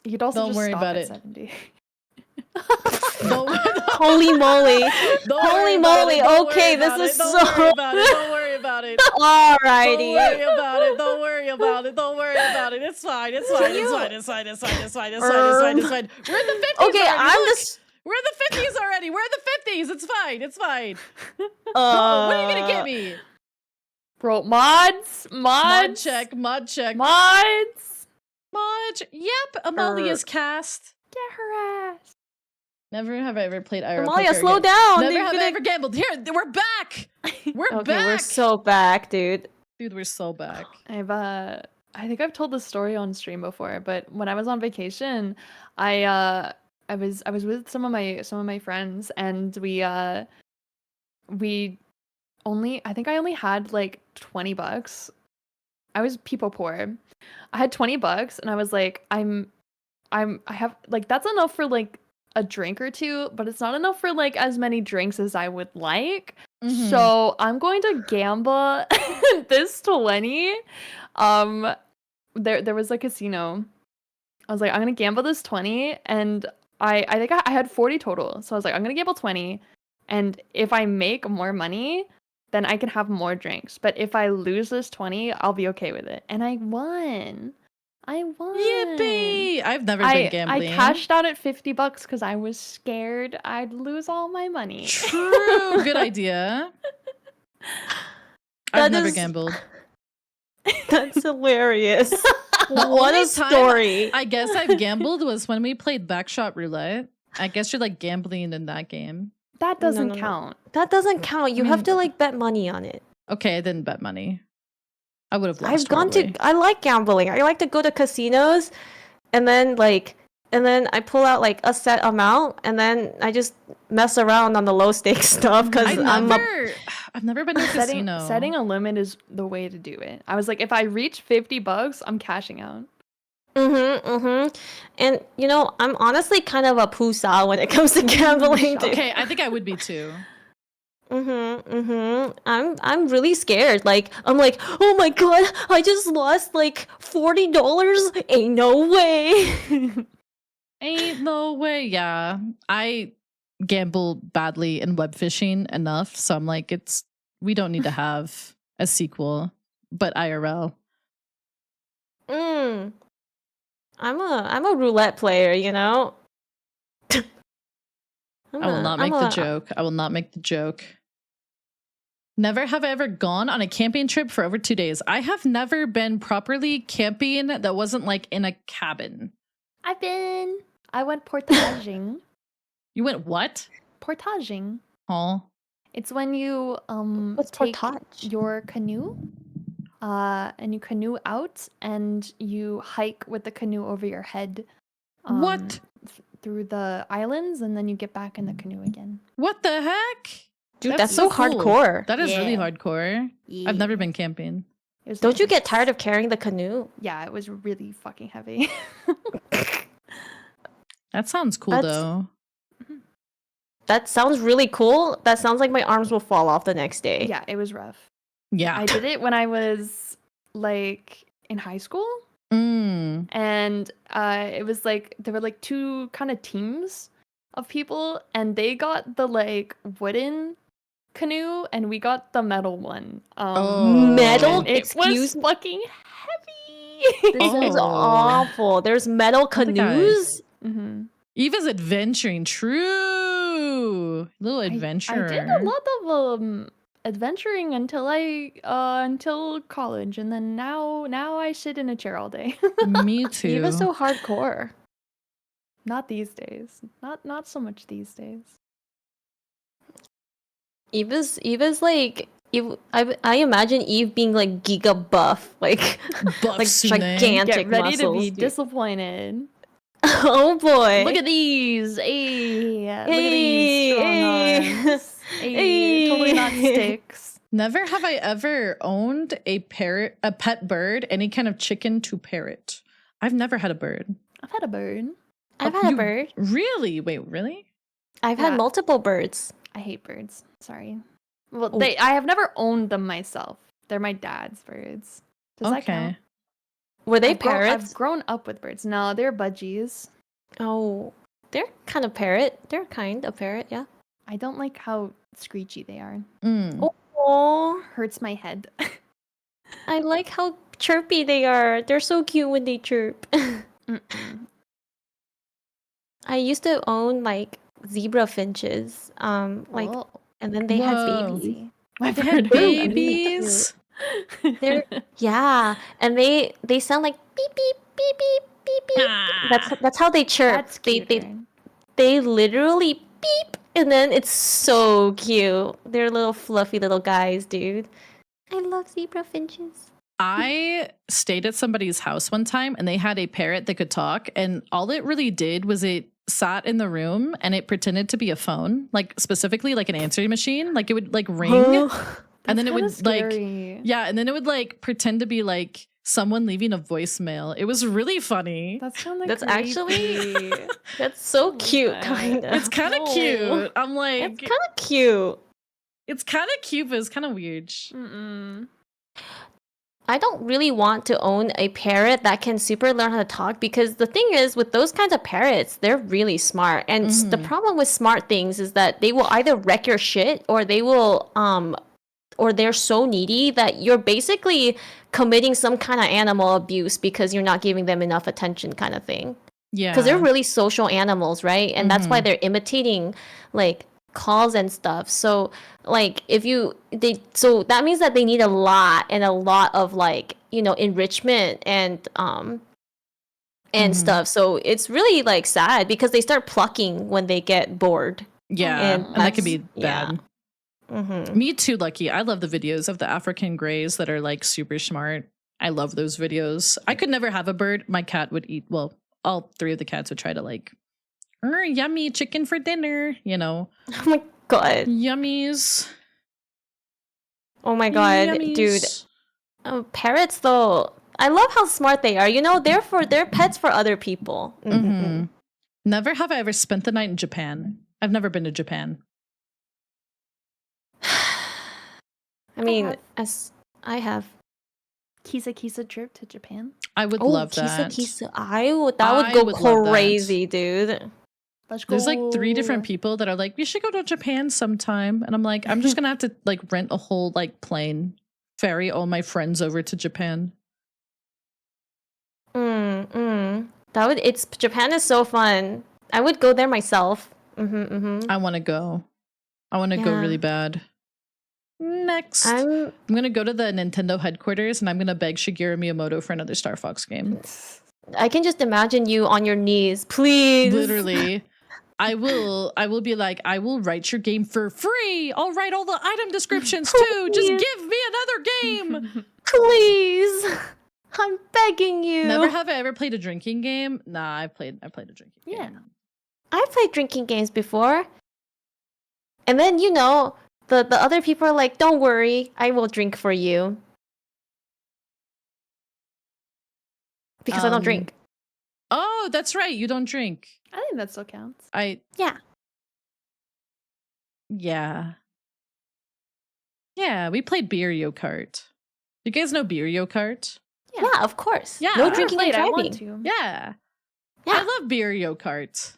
You could also Don't just worry stop about at it. 70. Holy moly. Don't Holy worry about moly. it, don't Okay, worry this about is it, don't so. worry about it. Don't worry about it. Alrighty. Don't worry about it. Don't worry about it. Don't worry about it. It's fine. It's fine. It's fine. It's fine. It's fine. It's fine. It's fine. It's fine. It's fine. We're in the 50s. Okay, already. I'm Look. just. We're in the 50s already. We're in the 50s. It's fine. It's fine. What are you gonna get me? Bro, mods. Mod check. Mod check. Mods. Mod. Yep. Amalia's cast. Get her ass. Never have I ever played IRL Amalia, poker slow again. down. Never You're have I gonna- ever gambled. Here, we're back. We're Okay, back. we're so back, dude. Dude, we're so back. I think I've told this story on stream before, but when I was on vacation, I was with some of my friends, and we only I think I only had like $20. I was people poor. I had $20 and I was like, I have like that's enough for like a drink or two, but it's not enough for like as many drinks as I would like. Mhm. So I'm going to gamble this 20. There was a casino. I was like, I'm gonna gamble this 20, and I think I had 40 total. So I was like, I'm gonna gamble 20, and if I make more money, then I can have more drinks. But if I lose this 20, I'll be okay with it. And I won. Yippee! I've never been gambling. I cashed out at $50 because I was scared I'd lose all my money. True. Good idea. I've That never is- gambled. That's hilarious. The What only a time story. I guess I've gambled was when we played Backshot Roulette. I guess you're like gambling in that game. That No, doesn't no, no. count. That doesn't count. You I have mean- to like bet money on it. Okay, I didn't bet money. I would have lost. I've gone horribly. to I like gambling. I like to go to casinos and then I pull out like a set amount and then I just mess around on the low stakes stuff because I've never been to a casino. Setting a limit is the way to do it. I was like, if I reach $50, I'm cashing out. And you know, I'm honestly kind of a pusa when it comes to gambling. Dude. Okay, I think I would be too. I'm really scared. Like I'm like, oh my god, I just lost like $40. Ain't no way. Ain't no way. Yeah, I gamble badly in web fishing enough, so I'm like, we don't need to have a sequel, but IRL. I'm a roulette player, you know. I will not make the joke. I will not make the joke. Never have I ever gone on a camping trip for over 2 days. I have never been properly camping that wasn't like in a cabin. I went portaging. You went what? Portaging. Oh, It's when you What's take portage? your canoe and you canoe out and you hike with the canoe over your head. What? Through the islands, and then you get back in the canoe again. What the heck? Dude, that's so cool. hardcore. That is really Yeah. hardcore. I've never been camping. It was Don't you nice. get tired of carrying the canoe? Yeah, it was really fucking heavy. That sounds cool That's- though. That sounds really cool. That sounds like my arms will fall off the next day. Yeah, it was rough. Yeah. I did it when I was like in high school, Mm. and it was like there were like two kind of teams of people, and they got the like wooden canoe, and we got the metal one. Oh. Metal? and it Excuse was me? fucking heavy. This is Oh. awful. There's metal the guys. canoes. hmm Eva's adventuring. True. Little adventurer. I did a lot of adventuring until college, and then now I sit in a chair all day. Me too. Eva's so hardcore. Not these days. Not so much these days. Eva's like I imagine Eve being like giga buff, like Buff like Sune. gigantic Get ready to muscles. be dude. disappointed. Oh boy! Look at these. Hey, look at Hey, these strong hey. arms. Hey, totally not Hey. sticks. Never have I ever owned a pet bird, any kind of chicken to parrot. I've never had a bird. I've had a bird. I've had a You- bird. Really? Wait, really? I've Yeah. had multiple birds. I hate birds. Sorry. Well, Oh. I have never owned them myself. They're my dad's birds. Does that count? Were they I've parrots? grown up with birds. No, they're budgies. Oh, they're kind of parrot. They're kind of parrot, yeah. I don't like how screechy they are. Mm. Oh, Hurts my head. I like how chirpy they are. They're so cute when they chirp. Mm-mm. I used to own like zebra finches. Like, Oh, and then they had Whoa. babies. see. I've They heard had of them. babies. They're Yeah, and they sound like beep beep beep beep beep beep. Ah. That's how they chirp. That's cuter. They literally beep, and then it's so cute. They're little fluffy little guys, dude. I love zebra finches. I stayed at somebody's house one time and they had a parrot that could talk, and all it really did was it sat in the room and it pretended to be a phone, like specifically like an answering machine. Like it would like ring and then it would scary. like, yeah, and then it would like pretend to be like someone leaving a voicemail. It was really funny. That's kind of That's actually that's so cute, kind of. It's kind of cute. I'm like, It's kind of cute. it's kind of cute, but it's kind of weird. Mm-mm. I don't really want to own a parrot that can super learn how to talk, because the thing is with those kinds of parrots, they're really smart. And the problem with smart things is that they will either wreck your shit, or they will or they're so needy that you're basically committing some kind of animal abuse because you're not giving them enough attention, kind of thing. Yeah. Because they're really social animals, right? And that's why they're imitating like calls and stuff. So like so that means that they need a lot of like, you know, enrichment and stuff. So it's really like sad because they start plucking when they get bored. Yeah. And And that could be that's- bad. Mm-hmm. Me too, Lucky. I love the videos of the African greys that are like super smart. I love those videos. I could never have a bird. My cat would eat, well, all three of the cats would try to like, yummy chicken for dinner, you know. Oh my god. Yummies. Oh my god, dude. Parrots though, I love how smart they are. You know, they're pets for other people. Mm-hmm. Never have I ever spent the night in Japan. I've never been to Japan. I mean, have. as I have. Kisa Kisa trip to Japan. I would Oh, love Kisa that. Kisa. That I would go would love that. crazy, dude. Let's go. There's like 3 different people that are like, we should go to Japan sometime. And I'm like, I'm just gonna have to like rent a whole like plane, ferry all my friends over to Japan. Japan is so fun. I would go there myself. I want to go. I want to go Yeah. really bad. Next, I'm gonna go to the Nintendo headquarters and I'm gonna beg Shigeru Miyamoto for another Star Fox game. I can just imagine you on your knees, please. Literally, I will be like, I will write your game for free. I'll write all the item descriptions too. Just Please. give me another game. Please. I'm begging you. Never have I ever played a drinking game. Nah, I played a drinking Yeah. game. I've played drinking games before. And then, you know, the other people are like, don't worry, I will drink for you. Because I don't drink. Oh, that's right. You don't drink. I think that still counts. Yeah. Yeah. Yeah, we played Beer Kart. You guys know Beer Kart? Yeah, of course. Yeah. No I've drinking and I want driving. to. Yeah. Yeah. I love Beer Kart.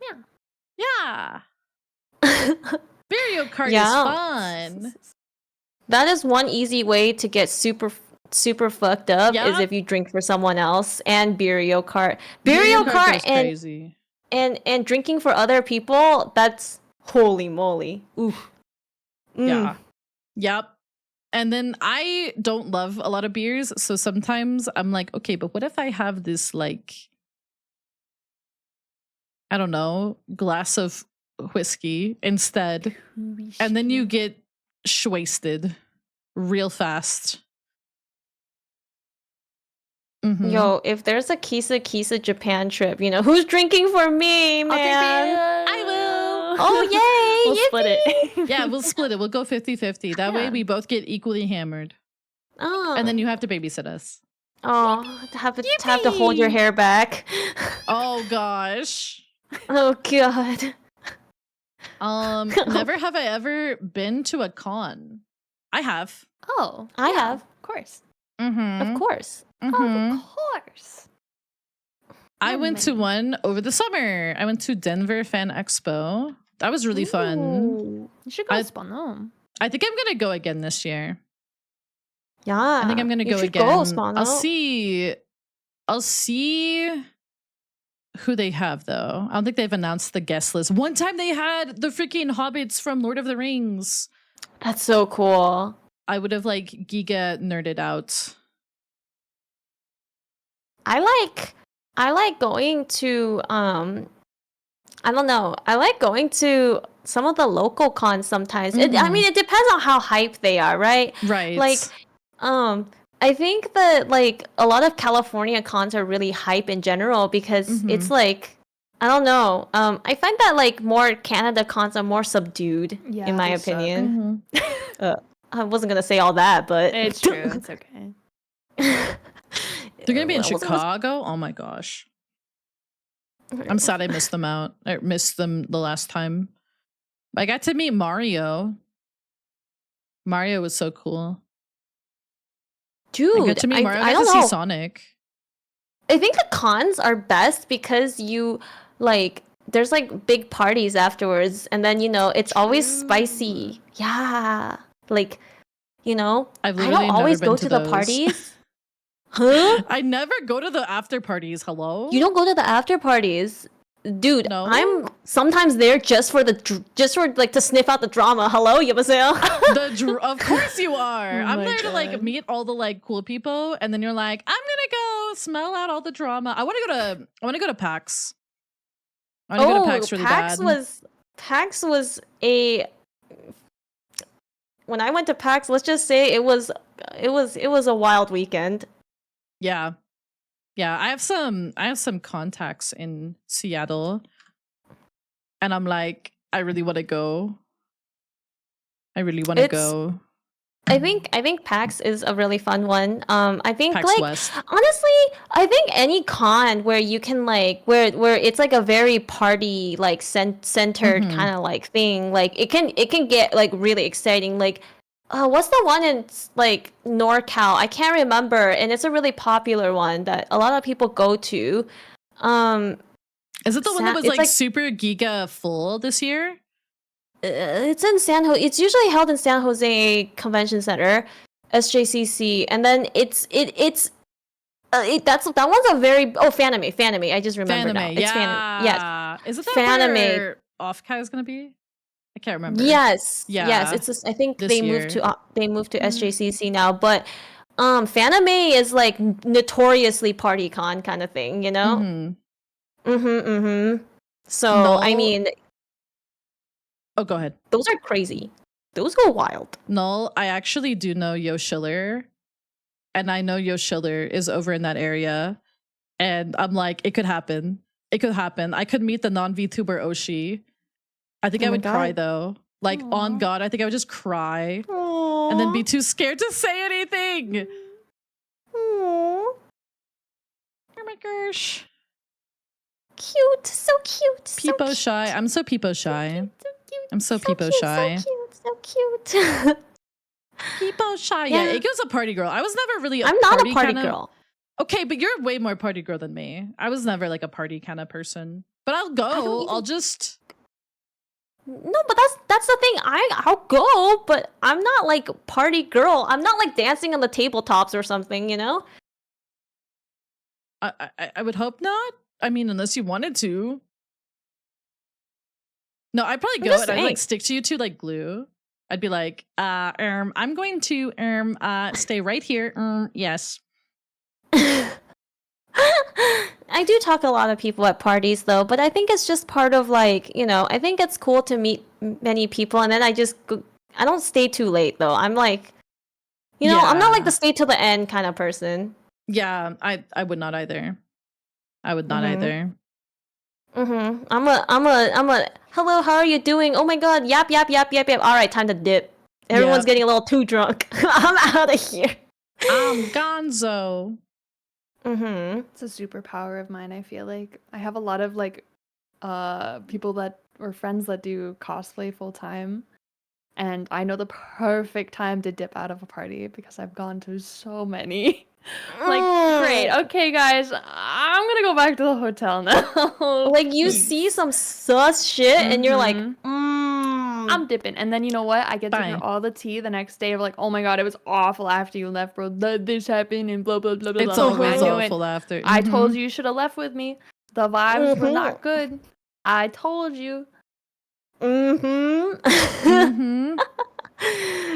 Yeah. Yeah. Beer Kart Yeah. is fun. That is one easy way to get super fucked up is Yeah. if you drink for someone else. And Beerio Kart. Beer Beerio Kart Kart goes crazy. and drinking for other people, that's holy moly. Ooh. Yeah. Yep. And then I don't love a lot of beers, so sometimes I'm like, okay, but what if I have this like, I don't know, glass of whiskey instead, and then you get wasted real fast. Mhm. Yo, if there's a Kisa Japan trip, you know, who's drinking for me, man? I will. Oh, yay! We'll split it. Yeah, we'll split it. We'll go 50-50. That way Yeah. we both get equally hammered. Oh. And then you have to babysit us. Oh, to have to hold your hair back. Oh gosh. Oh god. Never have I ever been to a con. I have. Oh, I yeah, have. Of course. Mm-hmm. Of course. Mhm. Of course. I went to one over the summer. I went to Denver Fan Expo. That was really fun. Ooh. You should go I- Spano. I think I'm gonna go again this year. Yeah. I think I'm gonna you go should again. Go, Spano. I'll see who they have though. I don't think they've announced the guest list. One time they had the freaking hobbits from Lord of the Rings. That's so cool. I would have like giga nerded out. I like I like going to I don't know. I like going to some of the local cons sometimes. I mean, it depends on how hype they are, right? Right. Like, I think that like a lot of California cons are really hype in general because it's like, I don't know. I find that like more Canada cons are more subdued, Yeah, in my they suck. opinion. I wasn't gonna say all that, but It's true. It's okay. They're gonna be in I wasn't gonna- Chicago. Oh my gosh. I'm sad I missed them out. I missed them the last time. I got to meet Mario. Mario was so cool. Dude, I got to meet Mario. I I got don't to see know. Sonic. I think the cons are best because you like there's like big parties afterwards, and then it's always spicy. Yeah, like I've I literally don't never always been go to to the those. parties. Huh? I never go to the after parties. Hello? You don't go to the after parties, dude. No? I'm sometimes there just for like to sniff out the drama. Hello, 여보세요? Of course you are. Oh I'm my there to like God. meet all the like cool people, and then you're like, I'm gonna go smell out all the drama. I want to go to PAX. I want to go to PAX really PAX bad. PAX was a. When I went to PAX, let's just say it was a wild weekend. Yeah. I have some contacts in Seattle, and I'm like, I really want to go. I really want to go. I think PAX is a really fun one. I think PAX like West. honestly, I think any con where you can like where it's like a very party like centered kind of like thing, like it can get like really exciting. Like, what's the one in like NorCal? I can't remember, and it's a really popular one that a lot of people go to. Is it the one that was it's like, like- super giga full this year? It's in San Jose. It's usually held in San Jose Convention Center, SJCC, and then that one's a very Fanime. I just remember now. It's Fanime. Yes. Is it that Fanime. where Offkai is gonna be? I can't remember. Yes. Yeah. Yes. It's I think This they year. moved to SJCC now, but Fanime is like notoriously party con kind of thing, you know? So No. I mean, Oh, go ahead. those are crazy. Those go wild. No, I actually do know Yo Schiller, and I know Yo Schiller is over in that area, and I'm like, it could happen. It could happen. I could meet the non-VTuber Oshi. I think Oh I my would cry God. though. Like on Aw. God, I think I would just cry and then be too scared to say anything. Oh my gosh. Cute, so cute. So Peepo cute, shy. I'm so peepo shy. so cute, I'm so so peepo cute, shy. So cute. Peepo shy. Yeah, Yeah. Iko's a party girl. I was never really I'm not a party kinda- girl. Okay, but you're way more party girl than me. I was never like a party kind of person. But I'll go. don't I'll even- just No, but that's the thing. I'll go, but I'm not like party girl. I'm not like dancing on the tabletops or something, you know? I would hope not. I mean, unless you wanted to. No, I'd probably I'm go just and I'd saying. like stick to you too like glue. I'd be like, I'm going to stay right here. Yes. I do talk to a lot of people at parties though, but I think it's just part of like, I think it's cool to meet many people, and then I don't stay too late though. I'm like, I'm not like Yeah. the stay till the end kind of person. Yeah, I would not either. I would not Mhm. either. I'm a hello, how are you doing? Oh my god, yap. All right, time to dip. Everyone's Yep. getting a little too drunk. I'm out of here. Gonzo. It's a superpower of mine, I feel like. I have a lot of like people that or friends that do cosplay full time. And I know the perfect time to dip out of a party because I've gone to so many. Like, great. Okay, guys, I'm gonna go back to the hotel now. Like you Peace. see some sus shit and you're like, Mhm. I'm dipping. And then you know what? I get to hear Fine. all the tea the next day of like, oh my god, it was awful after you left, bro. This happened and blah blah blah blah. It's blah. always I knew it. awful after. I Mhm. told you should have left with me. The vibes were Mhm. not good. I told you. Mhm.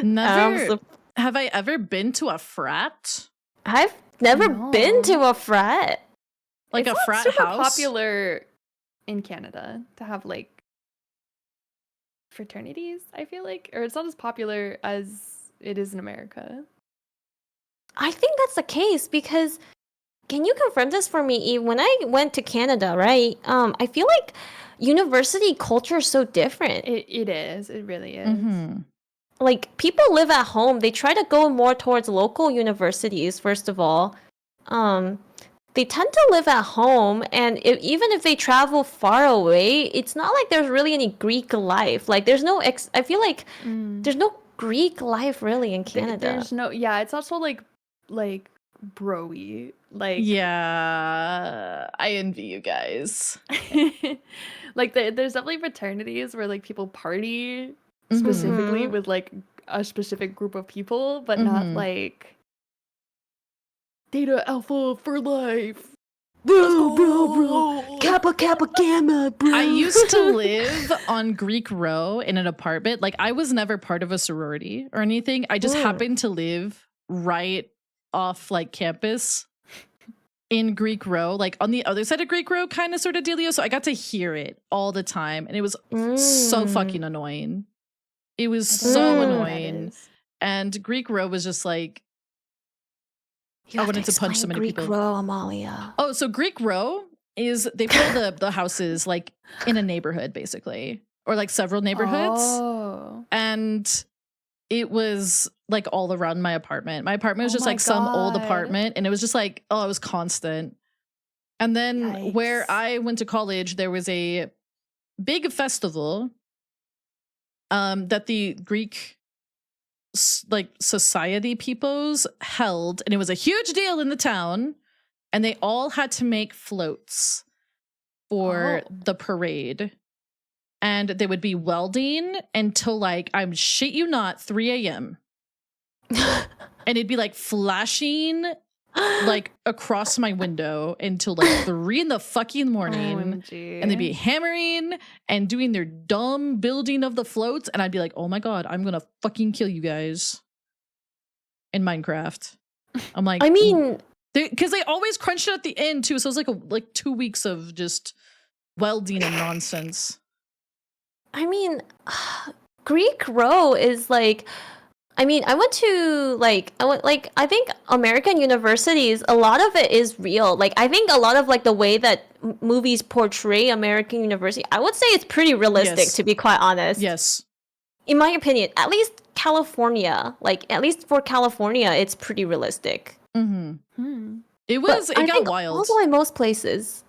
Never so- have I ever been to a frat? I've never been No. to a frat. Like it's a not frat super house. popular in Canada to have like fraternities, I feel like, or it's not as popular as it is in America. I think that's the case because can you confirm this for me, Eve? When I went to Canada, right? I feel like university culture is so different. It is. It really is. Mhm. Like people live at home. They try to go more towards local universities, first of all. They tend to live at home, and even if they travel far away, it's not like there's really any Greek life. Like there's no I feel like there's no Greek life really in Canada. There's no, yeah, it's also like bro-y. Like, Yeah, I envy you guys. like there's definitely fraternities where like people party specifically Mhm. with like a specific group of people, but not Mhm. like Theta Alpha for life. Bro. Kappa Gamma, bro. I used to live on Greek Row in an apartment. Like I was never part of a sorority or anything. I just happened to live right off like campus in Greek Row, like on the other side of Greek Row, kind of sort of dealio. So I got to hear it all the time, and it was so fucking annoying. It was so annoying. And Greek Row was just like, You I have wanted to punch so explain many Greek people. Row, Amalia. Oh, so Greek Row is they build the houses like in a neighborhood, basically, or like several neighborhoods. Oh. And it was like all around my apartment. My apartment was Oh just my like some old God. apartment, and it was just like, oh, it was constant. And then where Yikes. I went to college, there was a big festival that the Greek like society peoples held, and it was a huge deal in the town, and they all had to make floats for the parade. And they would be welding until like, I'm shit you not, 3 a.m. And it'd be like flashing like across my window until like 3 in the fucking morning. OMG. And they'd be hammering and doing their dumb building of the floats. And I'd be like, oh my God, I'm gonna fucking kill you guys in Minecraft. I'm like, I mean, because they always crunched it at the end too. So it was like 2 weeks of just welding and nonsense. I mean, Greek Row is like, I mean, I went to I think American universities, a lot of it is real. Like, I think a lot of like the way that movies portray American university, I would say it's pretty realistic, Yes. to be quite honest. Yes. In my opinion, at least California, like at least for California, it's pretty realistic. Mm-hmm. It was, I it got think wild. also in most places.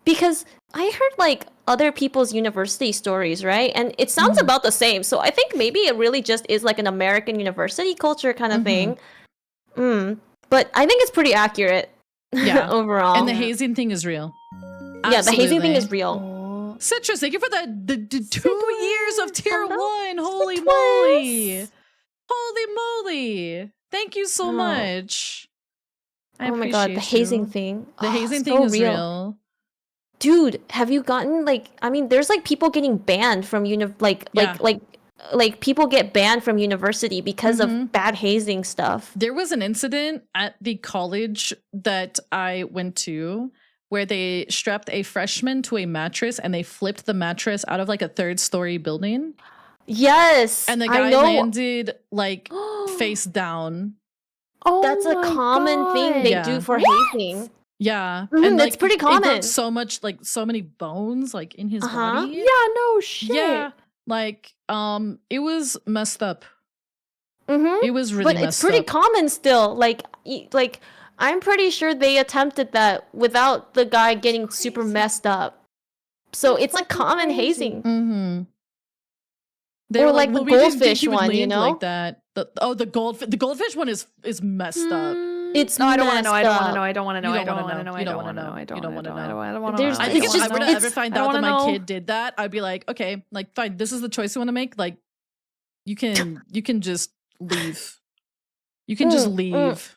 Because I heard like other people's university stories, right? And it sounds about the same. So I think maybe it really just is like an American university culture kind of thing. But I think it's pretty accurate. Yeah. Overall. And the hazing thing is real. Yeah, the hazing thing is Absolutely. real. Citrus, thank you for the 2 years of tier Hello, 1. Holy Citrus. moly. Holy moly. Thank you so Oh. much. I Oh my god, the appreciate hazing you. thing. The Oh, hazing so thing is real. Dude, have you gotten like, I mean, there's like people getting banned from like people get banned from university because of bad hazing stuff. There was an incident at the college that I went to where they strapped a freshman to a mattress and they flipped the mattress out of like a 3rd-story building. Yes. And the I guy know. landed like face down. Oh, That's a my common thing God. they Yeah. do for hazing. Yeah. Mhm, like it's pretty It got common. so much, like so many bones like in his body. Yeah, no shit. Yeah. Like, it was messed up. Mm-hmm. It was really But messed it's pretty up. common still. Like I'm pretty sure they attempted that without the guy getting super messed up. So it's like common hazing. Mm-hmm. Or like the we didn't think goldfish he would one, you land know? like that. The goldfish one is messed up. It's No, I don't want to know. I don't want messed to know. up. I don't want to know. You I don't don't wanna want to know. know. You I don't don't wanna want to know. know. I don't You don't want to wanna know. know. I don't want to There's- know. I think It's if just- I were to it's- ever find I out don't that my wanna know. kid did that, I'd be like, okay, like fine, this is the choice you want to make. Like, you can just leave. You can just leave.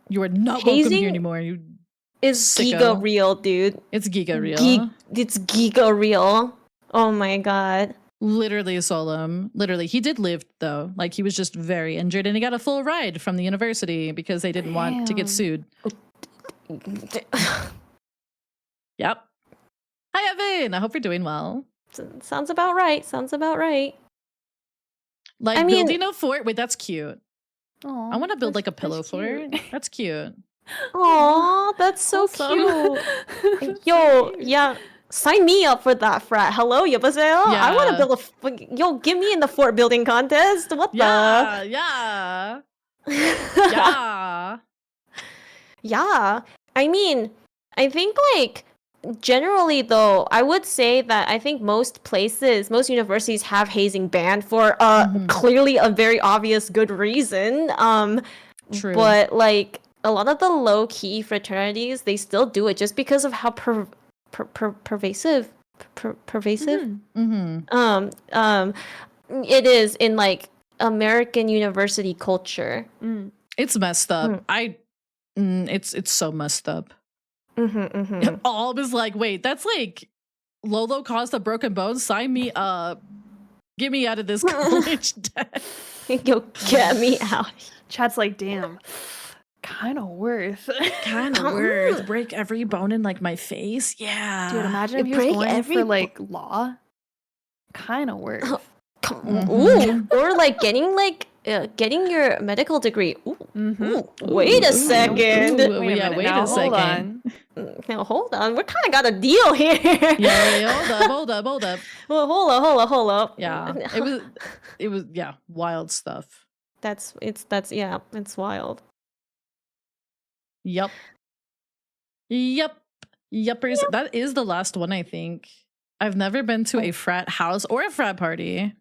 You are not welcome Hazing here anymore. You Is sicko. giga real, dude. It's giga real. It's giga real. Oh my god. Literally solemn. Literally, he did live though. Like he was just very injured, and he got a full ride from the university because they didn't want to get Damn. sued. Yep. Hi, Evan. I hope you're doing well. Sounds about right. Sounds about right. Like I mean- building a fort. Wait, that's cute. Aw, I want to build that's- like a pillow that's fort. cute. That's cute. Aw, that's so Wholesome. cute. Yo, yeah. Sign me up for that frat. Hello, 여보세요? I want Yeah. to build yo, get me in the fort building contest. What Yeah, yeah, the? yeah. Yeah. I mean, I think like generally though, I would say that I think most universities have hazing banned for clearly a very obvious good reason. True. But like a lot of the low key fraternities, they still do it just because of how pervasive Mm-hmm. it is in like American university culture. It's messed up. Mm. It's so messed up. Mm-hmm. All was like, wait, that's like low cost of broken bones. Sign me up. Get me out of this college debt. Yo, get me out. Chat's like, damn, kind of worth. Kind of worth. Break every bone in like my face. Yeah. Dude, imagine if You he was break going every for like law. Kind of worth. Ooh, or like getting your medical degree. Ooh, ooh. Wait a second. Ooh, Wait a yeah, minute wait now, a hold second. on. Now hold on, we kind of got a deal here. Yeah, hold up. Well, hold up. Yeah. It was yeah, wild stuff. It's wild. Yup. Yuppers. That is the last one, I think. I've never been to a frat house or a frat party.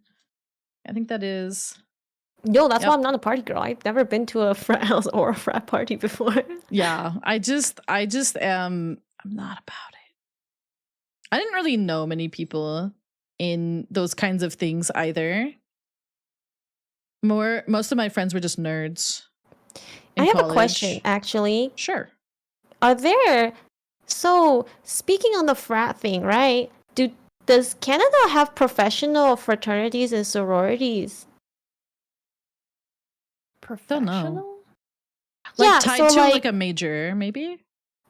I think that is. Yo, that's Yep. why I'm not a party girl. I've never been to a frat house or a frat party before. Yeah. I just am. I'm not about it. I didn't really know many people in those kinds of things either. Most of my friends were just nerds. I in have a college. question, actually. Sure. So speaking on the frat thing, right? Does Canada have professional fraternities and sororities? Professional? Like Yeah, tied so to like- like a major, maybe?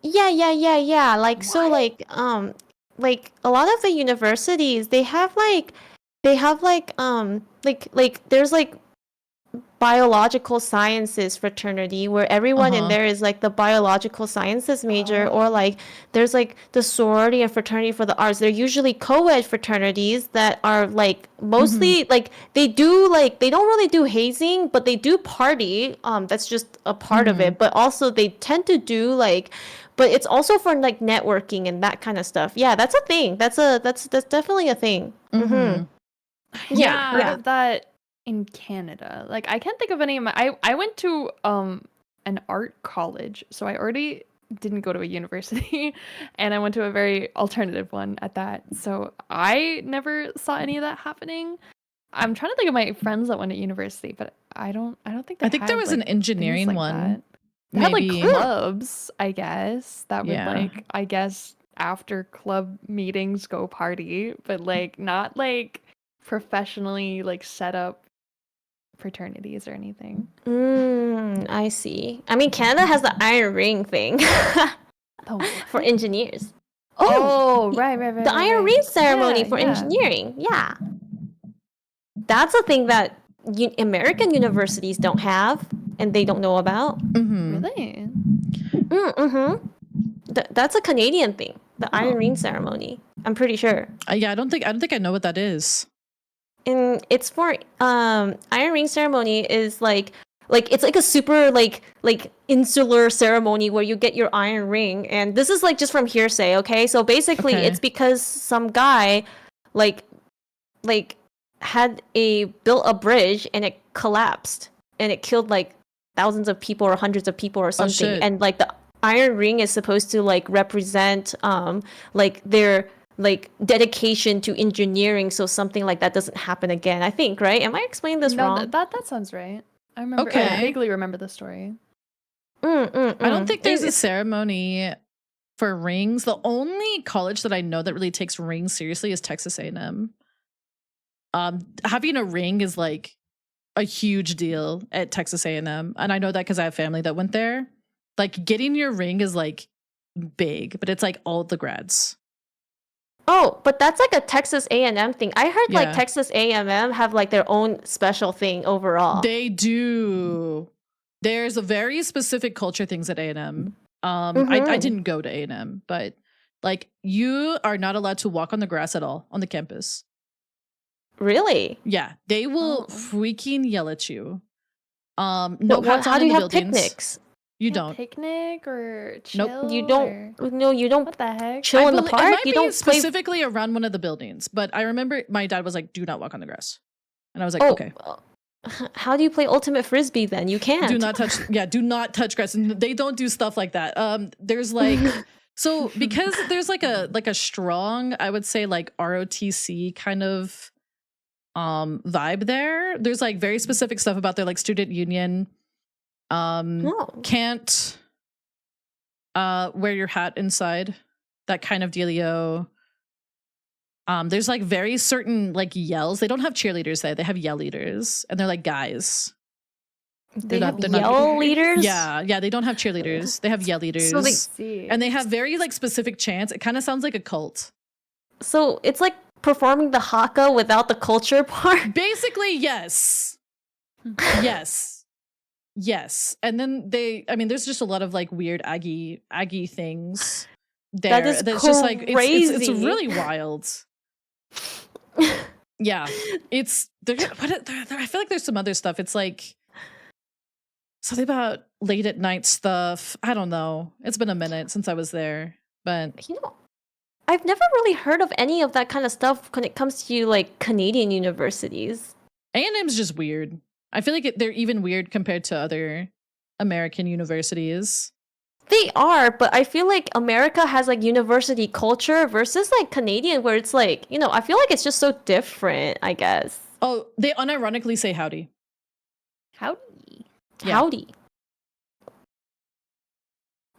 Yeah. Like so like a lot of the universities they have like there's like biological sciences fraternity where everyone in Uh-huh. there is like the biological sciences major, or like there's like the sorority and fraternity for the arts. They're usually co-ed fraternities that are like mostly like they don't really do hazing, but they do party. That's just a part of it. But also they tend to do like, but it's also for like networking and that kind of stuff. Yeah, that's a thing. That's definitely a thing. Mhm. Yeah, Yeah. of that in Canada. Like I can't think of any of my I went to an art college, so I already didn't go to a university and I went to a very alternative one at that. So I never saw any of that happening. I'm trying to think of my friends that went to university, but I don't think they I think there had, was like, an engineering things like one. that. They had Maybe. like clubs, I guess, that would Yeah. like I guess after club meetings go party, but like not like professionally like set up fraternities or anything. I see. I mean, Canada has the iron ring thing Oh, for engineers. oh, right. The iron ring ceremony for yeah. engineering. Yeah. That's a thing that American universities don't have and they don't know about. Mhm. Really? That's a Canadian thing. The iron ring ceremony. I'm pretty sure. Yeah, I don't think I know what that is. And it's for iron ring ceremony is like it's like a super like insular ceremony where you get your iron ring, and this is like just from hearsay, okay? So basically Okay. it's because some guy like had built a bridge and it collapsed and it killed like thousands of people or hundreds of people or something, shit. and like the iron ring is supposed to like represent like their like dedication to engineering, so something like that doesn't happen again, I think, right? Am I explaining this No, wrong? that sounds right. I remember. Okay. I vaguely remember the story. I don't think there's a It's- ceremony for rings. The only college that I know that really takes rings seriously is Texas A&M. Having a ring is like a huge deal at Texas A&M, and I know that because I have family that went there. Like getting your ring is like big, but it's like all the grads. Oh, but that's like a Texas A&M thing. I heard like Yeah. Texas A&M have like their own special thing overall. They do. There's a very specific culture things at A&M. I Mhm. didn't go to A&M, but like you are not allowed to walk on the grass at all on the campus. Really? Yeah, they will Oh. freaking yell at you. No But hats how on do in you the have buildings. picnics? You Can't don't. picnic or Nope. chill. You or- don't. No, you don't What the heck? chill in the It park. might You be don't play. specifically around one of the buildings, but I remember my dad was like, "Do not walk on the grass," and I was like, Oh, "Okay, how do you play ultimate frisbee then? You can't. do not touch." Yeah, do not touch grass. And they don't do stuff like that. There's like, so because there's like a strong, I would say like ROTC kind of vibe there. There's like very specific stuff about their like student union. Oh. Can't wear your hat inside, that kind of dealio. There's like very certain like yells. They don't have cheerleaders there. They have yell leaders, and they're like guys. They not- have they're not- yell leaders. Yeah. They don't have cheerleaders. They have yell leaders, So See. and they have very like specific chants. It kind of sounds like a cult. So it's like performing the haka without the culture part. Basically, yes, yes. And then there's just a lot of like weird Aggie things there. That is That's just like it's crazy. really wild. Yeah, I feel like there's some other stuff. It's like something about late at night stuff. I don't know. It's been a minute since I was there, but You know, I've never really heard of any of that kind of stuff when it comes to like Canadian universities. A&M's just weird. I feel like they're even weird compared to other American universities. They are, but I feel like America has like university culture versus like Canadian, where it's like, I feel like it's just so different, I guess. Oh, they unironically say howdy. Howdy. Yeah. Howdy.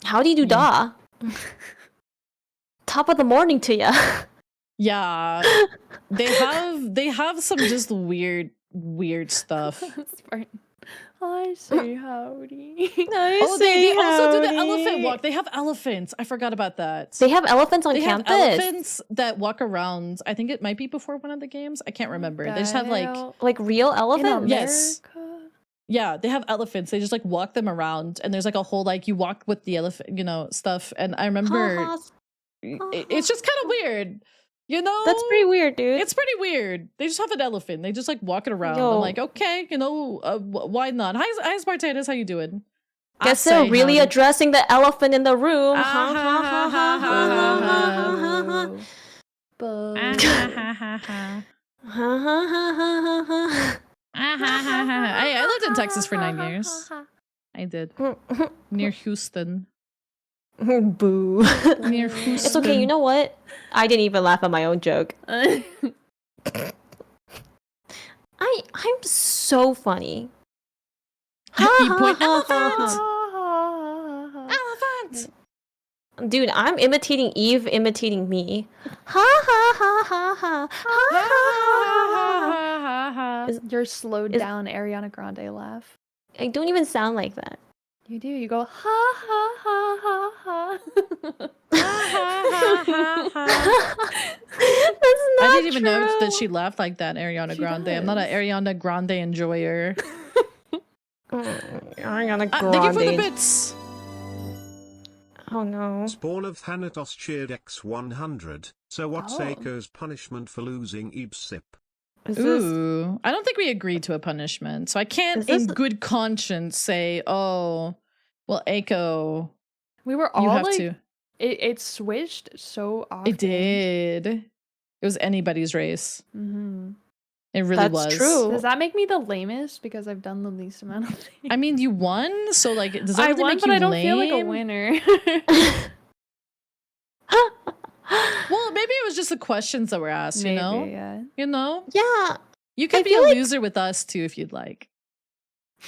Howdy do da. Top of the morning to ya. Yeah, they have some just weird stuff. Spartan. I say howdy. Oh, they also do the elephant walk. They have elephants. I forgot about that. They have elephants on They have campus. elephants that walk around. I think it might be before one of the games. I can't remember. They just have like, Like real in elephants? Yes. America? yeah, they have elephants. They just like walk them around, and there's like a whole like you walk with the elephant, stuff. And I remember Ha, it's just kind of weird, That's pretty weird, dude. It's pretty weird. They just have an elephant. They just like walk it around. Yo. I'm like, okay, why not? Hi, Spartanus, how you doing? Guess I they're say really howdy. addressing the elephant in the room. Ah, Ha, ha, ha, ha, ha, ha, ha, ha, ha, ha, ha. Boo. Ah, ha, ha, ha, ha. Ha, ha, ha, ha, ha, Ah, ha, ha, ha. Hey, I lived in Texas for 9 years. I did. ha. Near Houston. Boo. Near Houston. It's okay, you know what? I didn't even laugh at my own joke. I'm so funny. You point Ha, elephant. Dude, I'm imitating Eve imitating me. Ha ha ha ha ha. Ha ha ha ha. Your slowed Is- down Ariana Grande laugh. I don't even sound like that. You do. You go ha ha ha ha ha. That's not I didn't even know that true. she laughed like that, Ariana She Grande. I'm not an does. Ariana Grande enjoyer. Ariana Thank you for the Grande. bits. Oh no. Spawn of Thanatos cheered X100. So what's Oh. Aiko's punishment for losing Ibsip? Is this Ooh, I don't think we agreed to a punishment, so I can't, Is this- in good conscience, say, "Oh, well, Aiko, We were all you have like, to." it switched so often. It did. It was anybody's race. Mm-hmm. It really That's was. true. Does that make me the lamest because I've done the least amount of things? I mean, you won, so like, does that I really won, make but you I don't lame? feel like a winner. Well, maybe it was just the questions that were asked. Maybe, You know, yeah. you I could be feel a like- loser with us too if you'd like.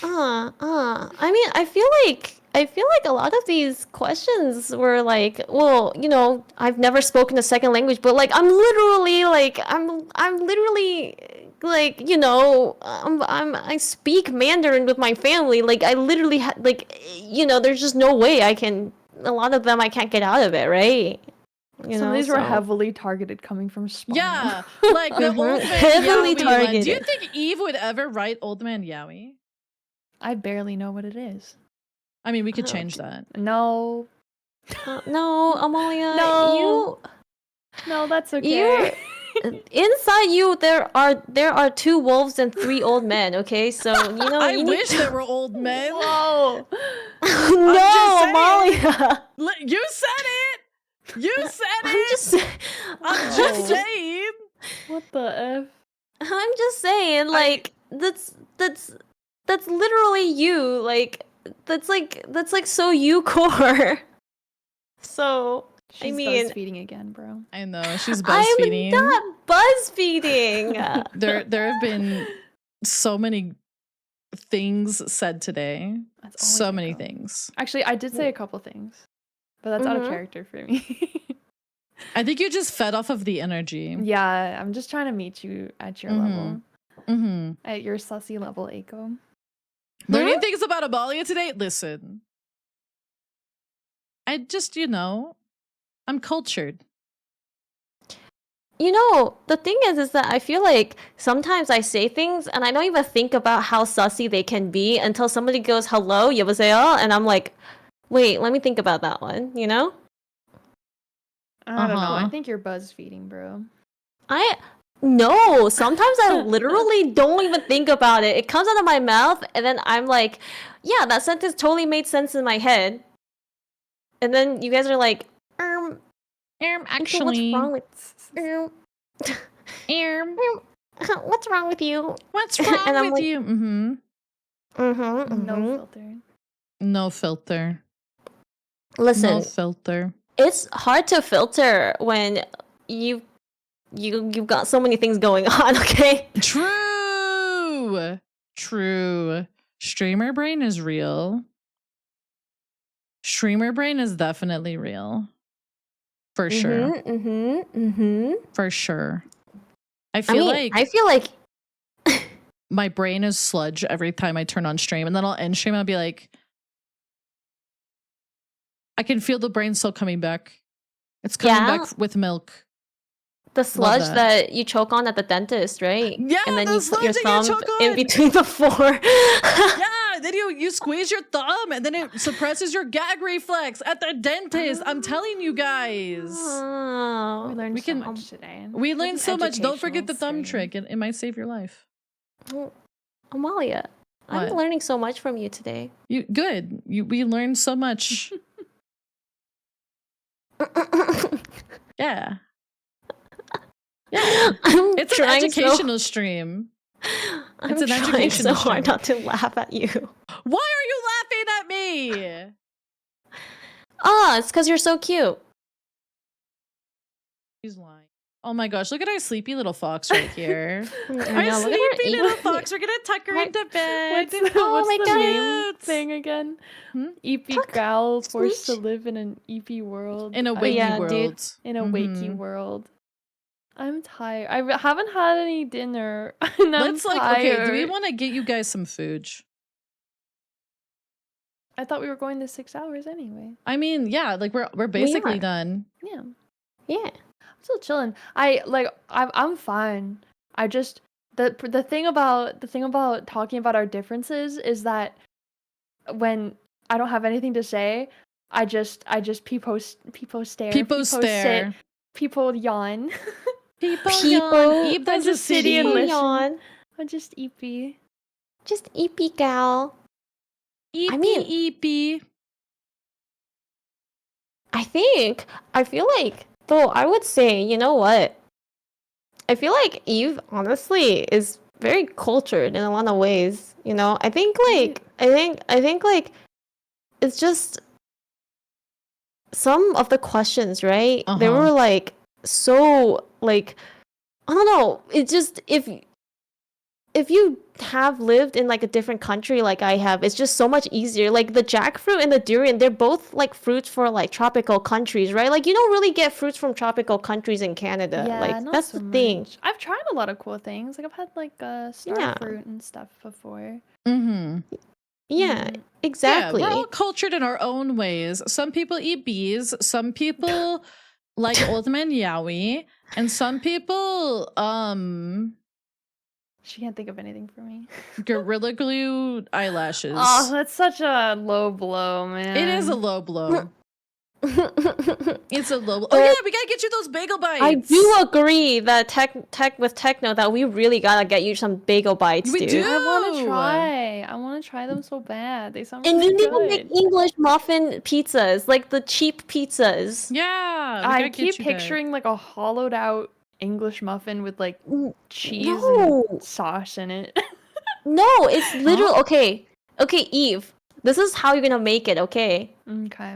I mean, I feel like a lot of these questions were like, well, I've never spoken a second language, but like I'm literally like you know, I speak Mandarin with my family. Like I literally like you know, there's just no way I can. A lot of them I can't get out of it, right? You Some know, of these were so- heavily targeted coming from Spawn. Yeah, like the old man Heavily Yowie one. Do you targeted. think Eve would ever write Old Man Yowie? I barely know what it is. I mean, we could change that. No. no, Amalia, No. No, that's okay. inside you there are 2 wolves and 3 old men. Okay, so you know I you wish there were old men. Whoa. no, saying. Amalia. You said it. You said I'm it. just I'm just saying. What the F? I'm just saying, like that's literally you. Like that's like so you core. So She's mean- feeding again, bro. I know she's I'm BuzzFeeding. not BuzzFeeding. There have been so many things said today. That's always So many Echo. things. Actually, I did say a couple things, but that's out of Mhm. character for me. I think you just fed off of the energy. Yeah, I'm just trying to meet you at your level, Mm-hmm. at your sussy level, Aiko. Learning things about Amalia today. Listen, I just I'm cultured. You know, the thing is that I feel like sometimes I say things and I don't even think about how sussy they can be until somebody goes, hello, 여보세요? And I'm like, wait, let me think about that one, you know? I don't know. I Uh-huh. think you're buzz feeding, bro. No, sometimes I literally don't even think about it. It comes out of my mouth and then I'm like, yeah, that sentence totally made sense in my head. And then you guys are like, Actually, what's wrong with what's wrong with you? what's wrong And I'm with like- you? Mm-hmm. No filter. No filter. Listen, No filter. it's hard to filter when you've got so many things going on, okay? True. True. Streamer brain is real. Streamer brain is definitely real. For sure. For sure. I feel I feel like my brain is sludge every time I turn on stream, and then I'll end stream and I'll be like, I can feel the brain still coming back. It's coming Yeah. back with milk. the sludge that. that you choke on at the dentist, right? Yeah, And then the you put sludge your that you thumb choke in on. between the 4. Yeah, then you squeeze your thumb and then it suppresses your gag reflex at the dentist. I'm telling you guys. We Oh. learned We so can- much today. We It was learned an so much. Don't forget the educational thumb stream. trick. It might save your life. Amalia, I'm What? learning so much from you today. You good. We learned so much. Yeah. Yeah. I'm It's an trying educational stream. I'm it's an trying educational so hard stream. not to laugh at you. Why are you laughing at me? It's because you're so cute. She's lying. Oh my gosh, look at our sleepy little fox right here. I Our know, look at her sleepy little eat- fox. We're gonna tuck her What- into bed. What's Oh my the God. name thing again? Hmm? EP Tuck, gal forced to smooch. live in an EP world. In a I- wakey yeah, dude. world. In a wakey Mhm. world. I'm tired. I haven't had any dinner. And I'm Let's okay, do we tired. want to get you guys some food? I thought we were going to 6 hours anyway. I mean, yeah, like we're basically are. done. Yeah. Yeah. I'm still chilling. I'm fine. I just the thing about talking about our differences is that when I don't have anything to say, I just people stare, People stare. sit, people yawn. People, People- yawn. Eve I does a just sit city. and People listen. yawn. I just EP. Just eepy gal. Eepy, mean- eepy. I feel like, though, I would say, you know what? I feel like Eve, honestly, is very cultured in a lot of ways. You know, I think like, it's just some of the questions, right? They Uh-huh. were like so like, I don't know. It just if you have lived in like a different country like I have, it's just so much easier. Like the jackfruit and the durian, they're both like fruits for like tropical countries, right? Like you don't really get fruits from tropical countries in Canada. Yeah, Like not that's so the thing. much. I've tried a lot of cool things. Like I've had like star Yeah. fruit and stuff before. Mm-hmm. Yeah, Mm. exactly. Yeah, we're all cultured in our own ways. Some people eat bees, some people like Old Man Yowie, and some people She can't think of anything for me. Gorilla Glue eyelashes. Oh, that's such a low blow, man. It is a low blow. It's a low blow. Oh yeah, we gotta get you those bagel bites. I do agree that with techno that we really gotta get you some bagel bites, We dude. do. I want to try. I want to try them so bad. They sound And really you need good. to make English muffin pizzas, like the cheap pizzas. Yeah, we I gotta get keep you that. picturing like a hollowed out English muffin with like cheese No. and sauce in it. No, it's literal. Okay, Eve. This is how you're gonna make it. Okay, Okay.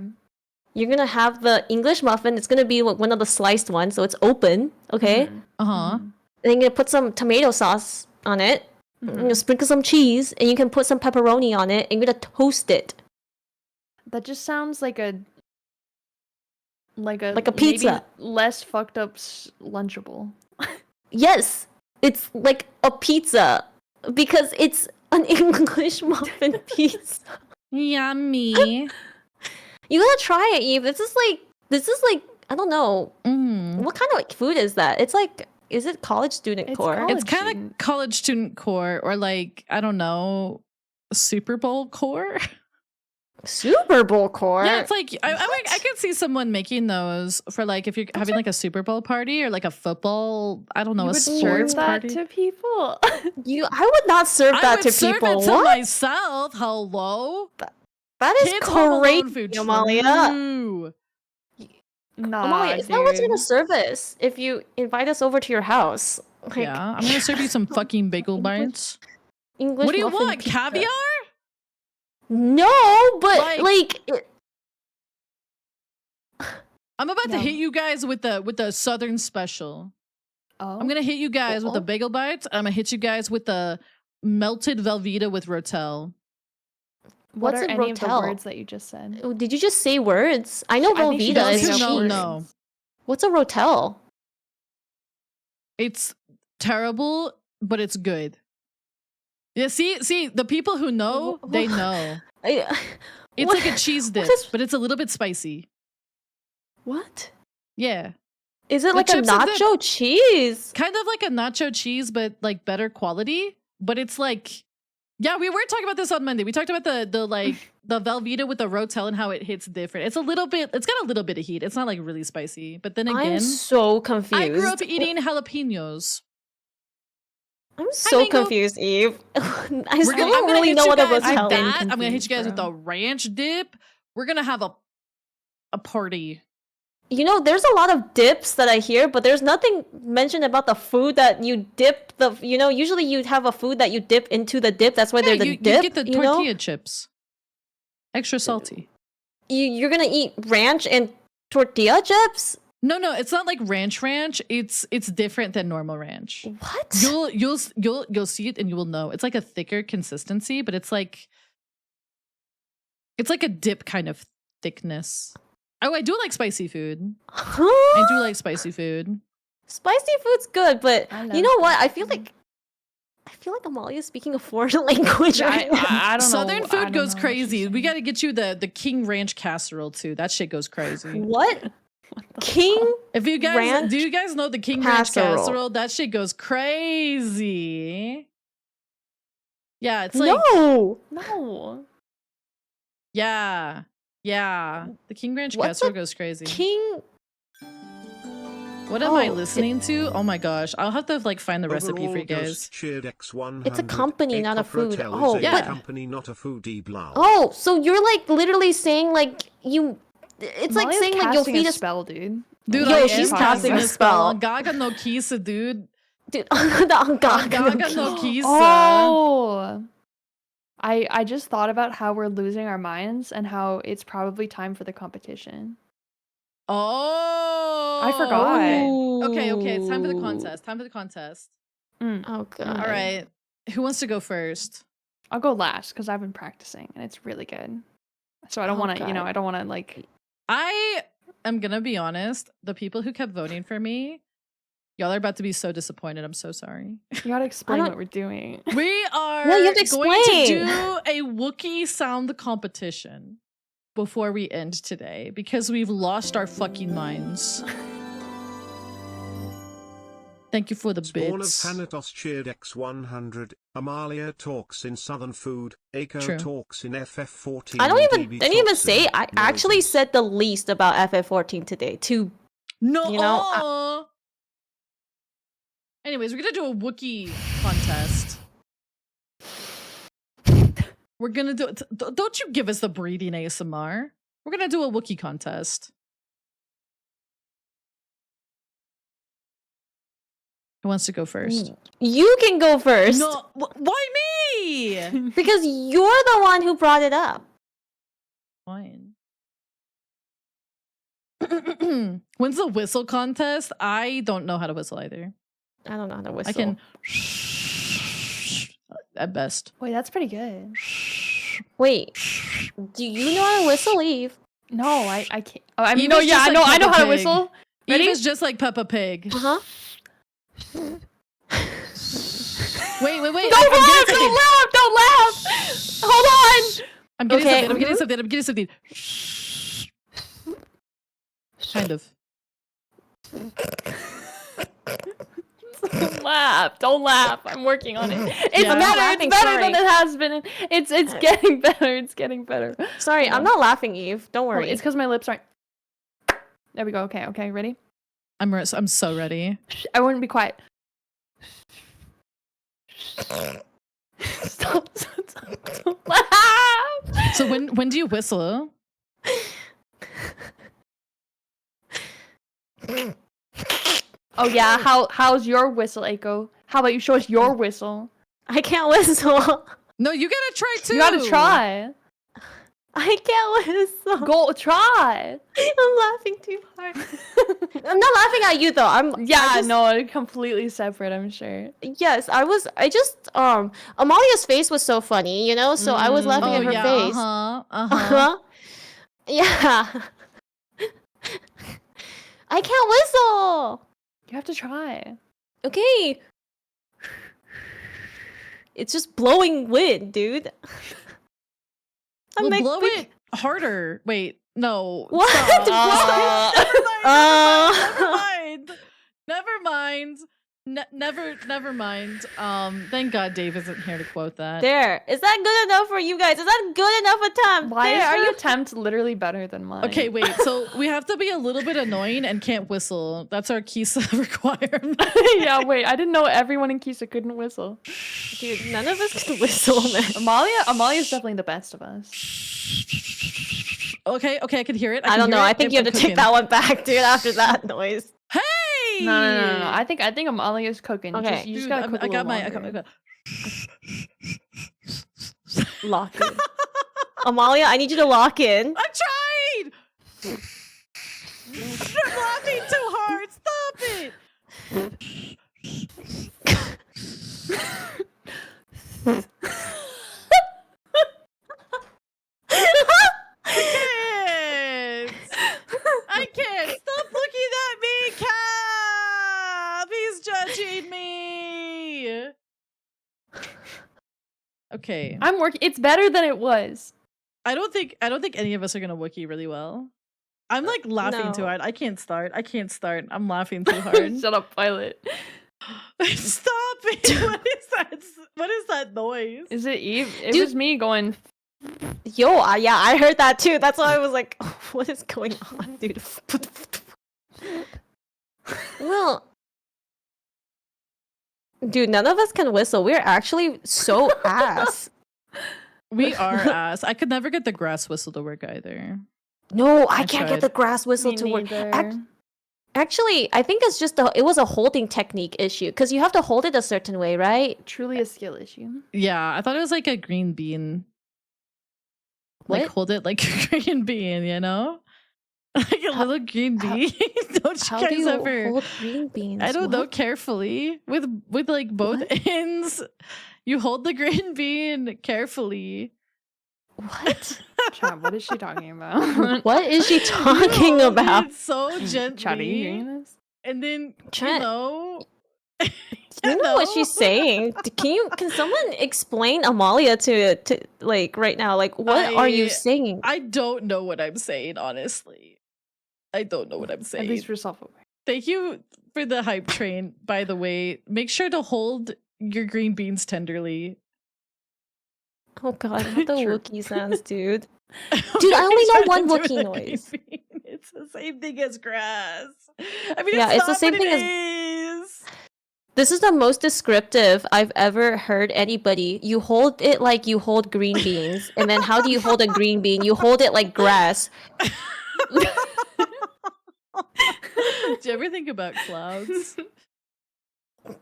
you're gonna have the English muffin. It's gonna be one of the sliced ones, so it's open. Okay, Mhm. Uh-huh. Mhm. then you're gonna put some tomato sauce on it. You're Mhm. gonna sprinkle some cheese, and you can put some pepperoni on it. And you're gonna toast it. That just sounds like a Like a maybe pizza. less fucked up lunchable. Yes, it's like a pizza because it's an English muffin pizza. Yummy. You gotta try it, Eve. This is like I don't know. Mm. What kind of food is that? It's like, is it college student It's core? college It's kind of student. college student core, or like, I don't know, Super Bowl core. Super Bowl core. Yeah, it's like I What? could see someone making those for like if you're having like a Super Bowl party or like a football, I don't know, You a would sports serve that party. to people. I would not serve I that would to serve people. it to What? myself. Hello, That is Kids Home Alone crazy, food. Amalia. True. Nah, Amalia, is that what you're gonna dude. serve us if you invite us over to your house? Like, Yeah, I'm gonna serve you some fucking bagel bites. English What do you muffin want? pizza. Caviar? No, but Like- like I'm about to No. hit you guys with the Southern special. Oh. I'm gonna hit you guys with the Oh. bagel bites. I'm gonna hit you guys with the melted Velveeta with Rotel. What What's are a any of the Rotel? words that you just said? Oh, did you just say words? I know I think she Velveeta does is make up no, words. no. What's a Rotel? It's terrible, but it's good. Yeah, see, the people who know, they know. I, It's What- like a cheese dip, is- but it's a little bit spicy. what? Yeah. Is it The like a chips and dip. nacho cheese? Kind of like a nacho cheese, but like better quality. But it's like, yeah, we were talking about this on Monday. We talked about the like the Velveeta with the Rotel and how it hits different. It's got a little bit of heat. It's not like really spicy. But then I'm again, so confused. I grew up eating jalapenos. I'm so Mingo. confused, Eve. I still I'm don't gonna really hit know you what a guys with Rotel is. that. I'm gonna hit you guys with the confused, ranch dip. We're gonna have a party. You know, there's a lot of dips that I hear, but there's nothing mentioned about the food that you dip the. You know, usually you'd have a food that you dip into the dip. That's why Yeah, they're the you dip. get the you know? tortilla chips. Extra salty. You're gonna eat ranch and tortilla chips. No, it's not like ranch. It's different than normal ranch. What? You'll see it and you will know. It's like a thicker consistency, but it's like a dip kind of thickness. Oh, I do like spicy food. Huh? I do like spicy food. Spicy food's good, but I you love know what? I spicy feel like Amalia's speaking a foreign language right now. I don't know. Southern I food don't goes know what crazy. she's We saying. got to get you the King Ranch casserole too. That shit goes crazy. What? King? If you guys Ranch do you guys know the King Ranch casserole. casserole? That shit goes crazy. Yeah, it's like No. No. yeah. The King Ranch What's casserole a goes crazy. King. What am I Oh, listening to? Oh my gosh. I'll have to like find the recipe for you guys. It's a company, not a food. Oh, Yeah. company, not a foodie. Blah. Oh, so you're like literally saying like you. It's like Malia's saying like you'll casting feed a us. spell, dude. Dude, Yo, I she's am casting a spell. Gaga no Kisa, dude. Dude, the Gaga no Kisa. Oh. I just thought about how we're losing our minds and how it's probably time for the competition. Oh. I forgot. Okay, it's time for the contest. Oh god. All right. Who wants to go first? I'll go last because I've been practicing and it's really good. So I don't want to, I don't want to like. I am gonna be honest. The people who kept voting for me, y'all are about to be so disappointed. I'm so sorry. You gotta explain what we're doing. We are No, you have to going to explain. do a Wookiee sound competition before we end today because we've lost our fucking minds. Thank you for the Spawn bits. of Hanatos cheered X100. Amalia talks in Southern Food. Aiko True. talks in FF14. I didn't DB even talks say. in I actually Moses. said the least about FF14 today. No. You know, Anyways, we're gonna do a Wookiee contest. We're gonna do. Don't you give us the breeding ASMR. We're gonna do a Wookiee contest. Who wants to go first? You can go first. No, why me? Because you're the one who brought it up. Fine. When's the whistle contest? I don't know how to whistle either. I don't know how to whistle. I can at best. Wait, that's pretty good. Wait. Do you know how to whistle, Eve? No, I can't. Oh, I mean, Eve no, is yeah, just I know, like I know Peppa how to Pig. whistle. Ready? Eve is just like Peppa Pig. Uh huh. Wait. Don't laugh! Don't laugh! Don't laugh! Hold on! I'm getting Okay. something. I'm getting something. Kind of. Don't laugh! Don't laugh! I'm working on it. It's Yeah. better. Laughing, It's better sorry. than it has been. It's getting better. It's getting better. Sorry, I'm not laughing, Eve. Don't Oh, worry. it's because my lips aren't. There we go. Okay. Ready? I'm so ready. I wouldn't be quiet. Stop! Don't laugh! So when do you whistle? Oh yeah. How's your whistle, Aiko? How about you show us your whistle? I can't whistle. No, you gotta try too. You gotta try. I can't whistle. Go try. I'm laughing too hard. I'm not laughing at you though. Yeah, no, completely separate. I'm sure. Yes, I just Amalia's face was so funny, you know. So I was laughing Oh at her yeah. face. Uh-huh. Yeah. I can't whistle. You have to try. Okay. It's just blowing wind, dude. Well, like, blow it harder. Wait, no. What? Stop. Uh, Never mind. Never mind. Thank God Dave isn't here to quote that. There. Is that good enough for you guys? Is that good enough attempt? Why there, is are your you attempt literally better than mine? Okay, wait. So we have to be a little bit annoying and can't whistle. That's our Kisa requirement. Yeah, wait. I didn't know everyone in Kisa couldn't whistle. Dude, none of us can whistle, man. Amalia's definitely the best of us. Okay, I can hear it. I don't know. I think you have to take that one back, dude, after that noise. Hey! No. I think Amalia's cooking. Okay. You just Dude, gotta cook I a got little my. longer. Lock in. Amalia, I need you to lock in. I tried! I'm laughing too hard. Stop it! I can't. Stop looking at me, Cap. He's judging me. Okay. I'm working. It's better than it was. I don't think any of us are gonna Wookiee really well. I'm like laughing too No. hard. I can't start. I'm laughing too hard. Shut up, Violet. Stop it! What is that? What is that noise? Is it Eve? It Dude. was me going. Yo, yeah, I heard that too. That's why I was like, oh, what is going on, dude? Well, dude, none of us can whistle. We're actually so ass. We are ass. I could never get the grass whistle to work either. No, I I can't tried. get the grass whistle Me to work. neither. Actually, I think it's just it was a holding technique issue because you have to hold it a certain way, right? Truly a skill issue. Yeah, I thought it was like a green bean. Like What? hold it like a green bean, you know? Like a little green bean. Don't you How guys do you ever? hold green beans? I don't know What? carefully with like both ends. You hold the green bean carefully. What? Chat, what is she talking about? What is she You talking hold about? it so Chat, are you hearing gently, this? and then Chat, you know. Do you know what she's saying? Can someone explain Amalia to like right now? Like, what are you saying? I don't know what I'm saying, honestly. I don't know what I'm At saying. least for self-aware. Thank you for the hype train, by the way. Make sure to hold your green beans tenderly. Oh god, not the True. Wookiee sounds, dude. Dude, I only know one Wookiee noise. It's the same thing as grass. I mean, Yeah, it's the not, same but thing it as- is. This is the most descriptive I've ever heard anybody. You hold it like you hold green beans, and then how do you hold a green bean? You hold it like grass. Do you ever think about clouds?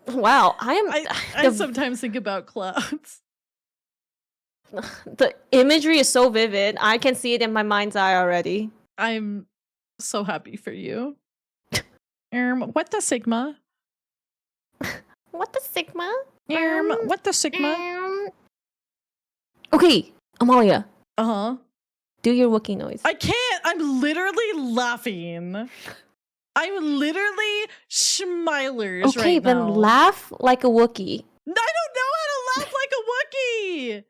Wow, I I sometimes think about clouds. the imagery is so vivid. I can see it in my mind's eye already. I'm so happy for you. What the Sigma? What the Sigma? What the Sigma? Okay, Amalia, Uh-huh. do your Wookiee noise. I can't. I'm literally laughing. I'm literally schmilers Okay, right then now. laugh like a Wookiee. I don't know how to laugh like a Wookiee.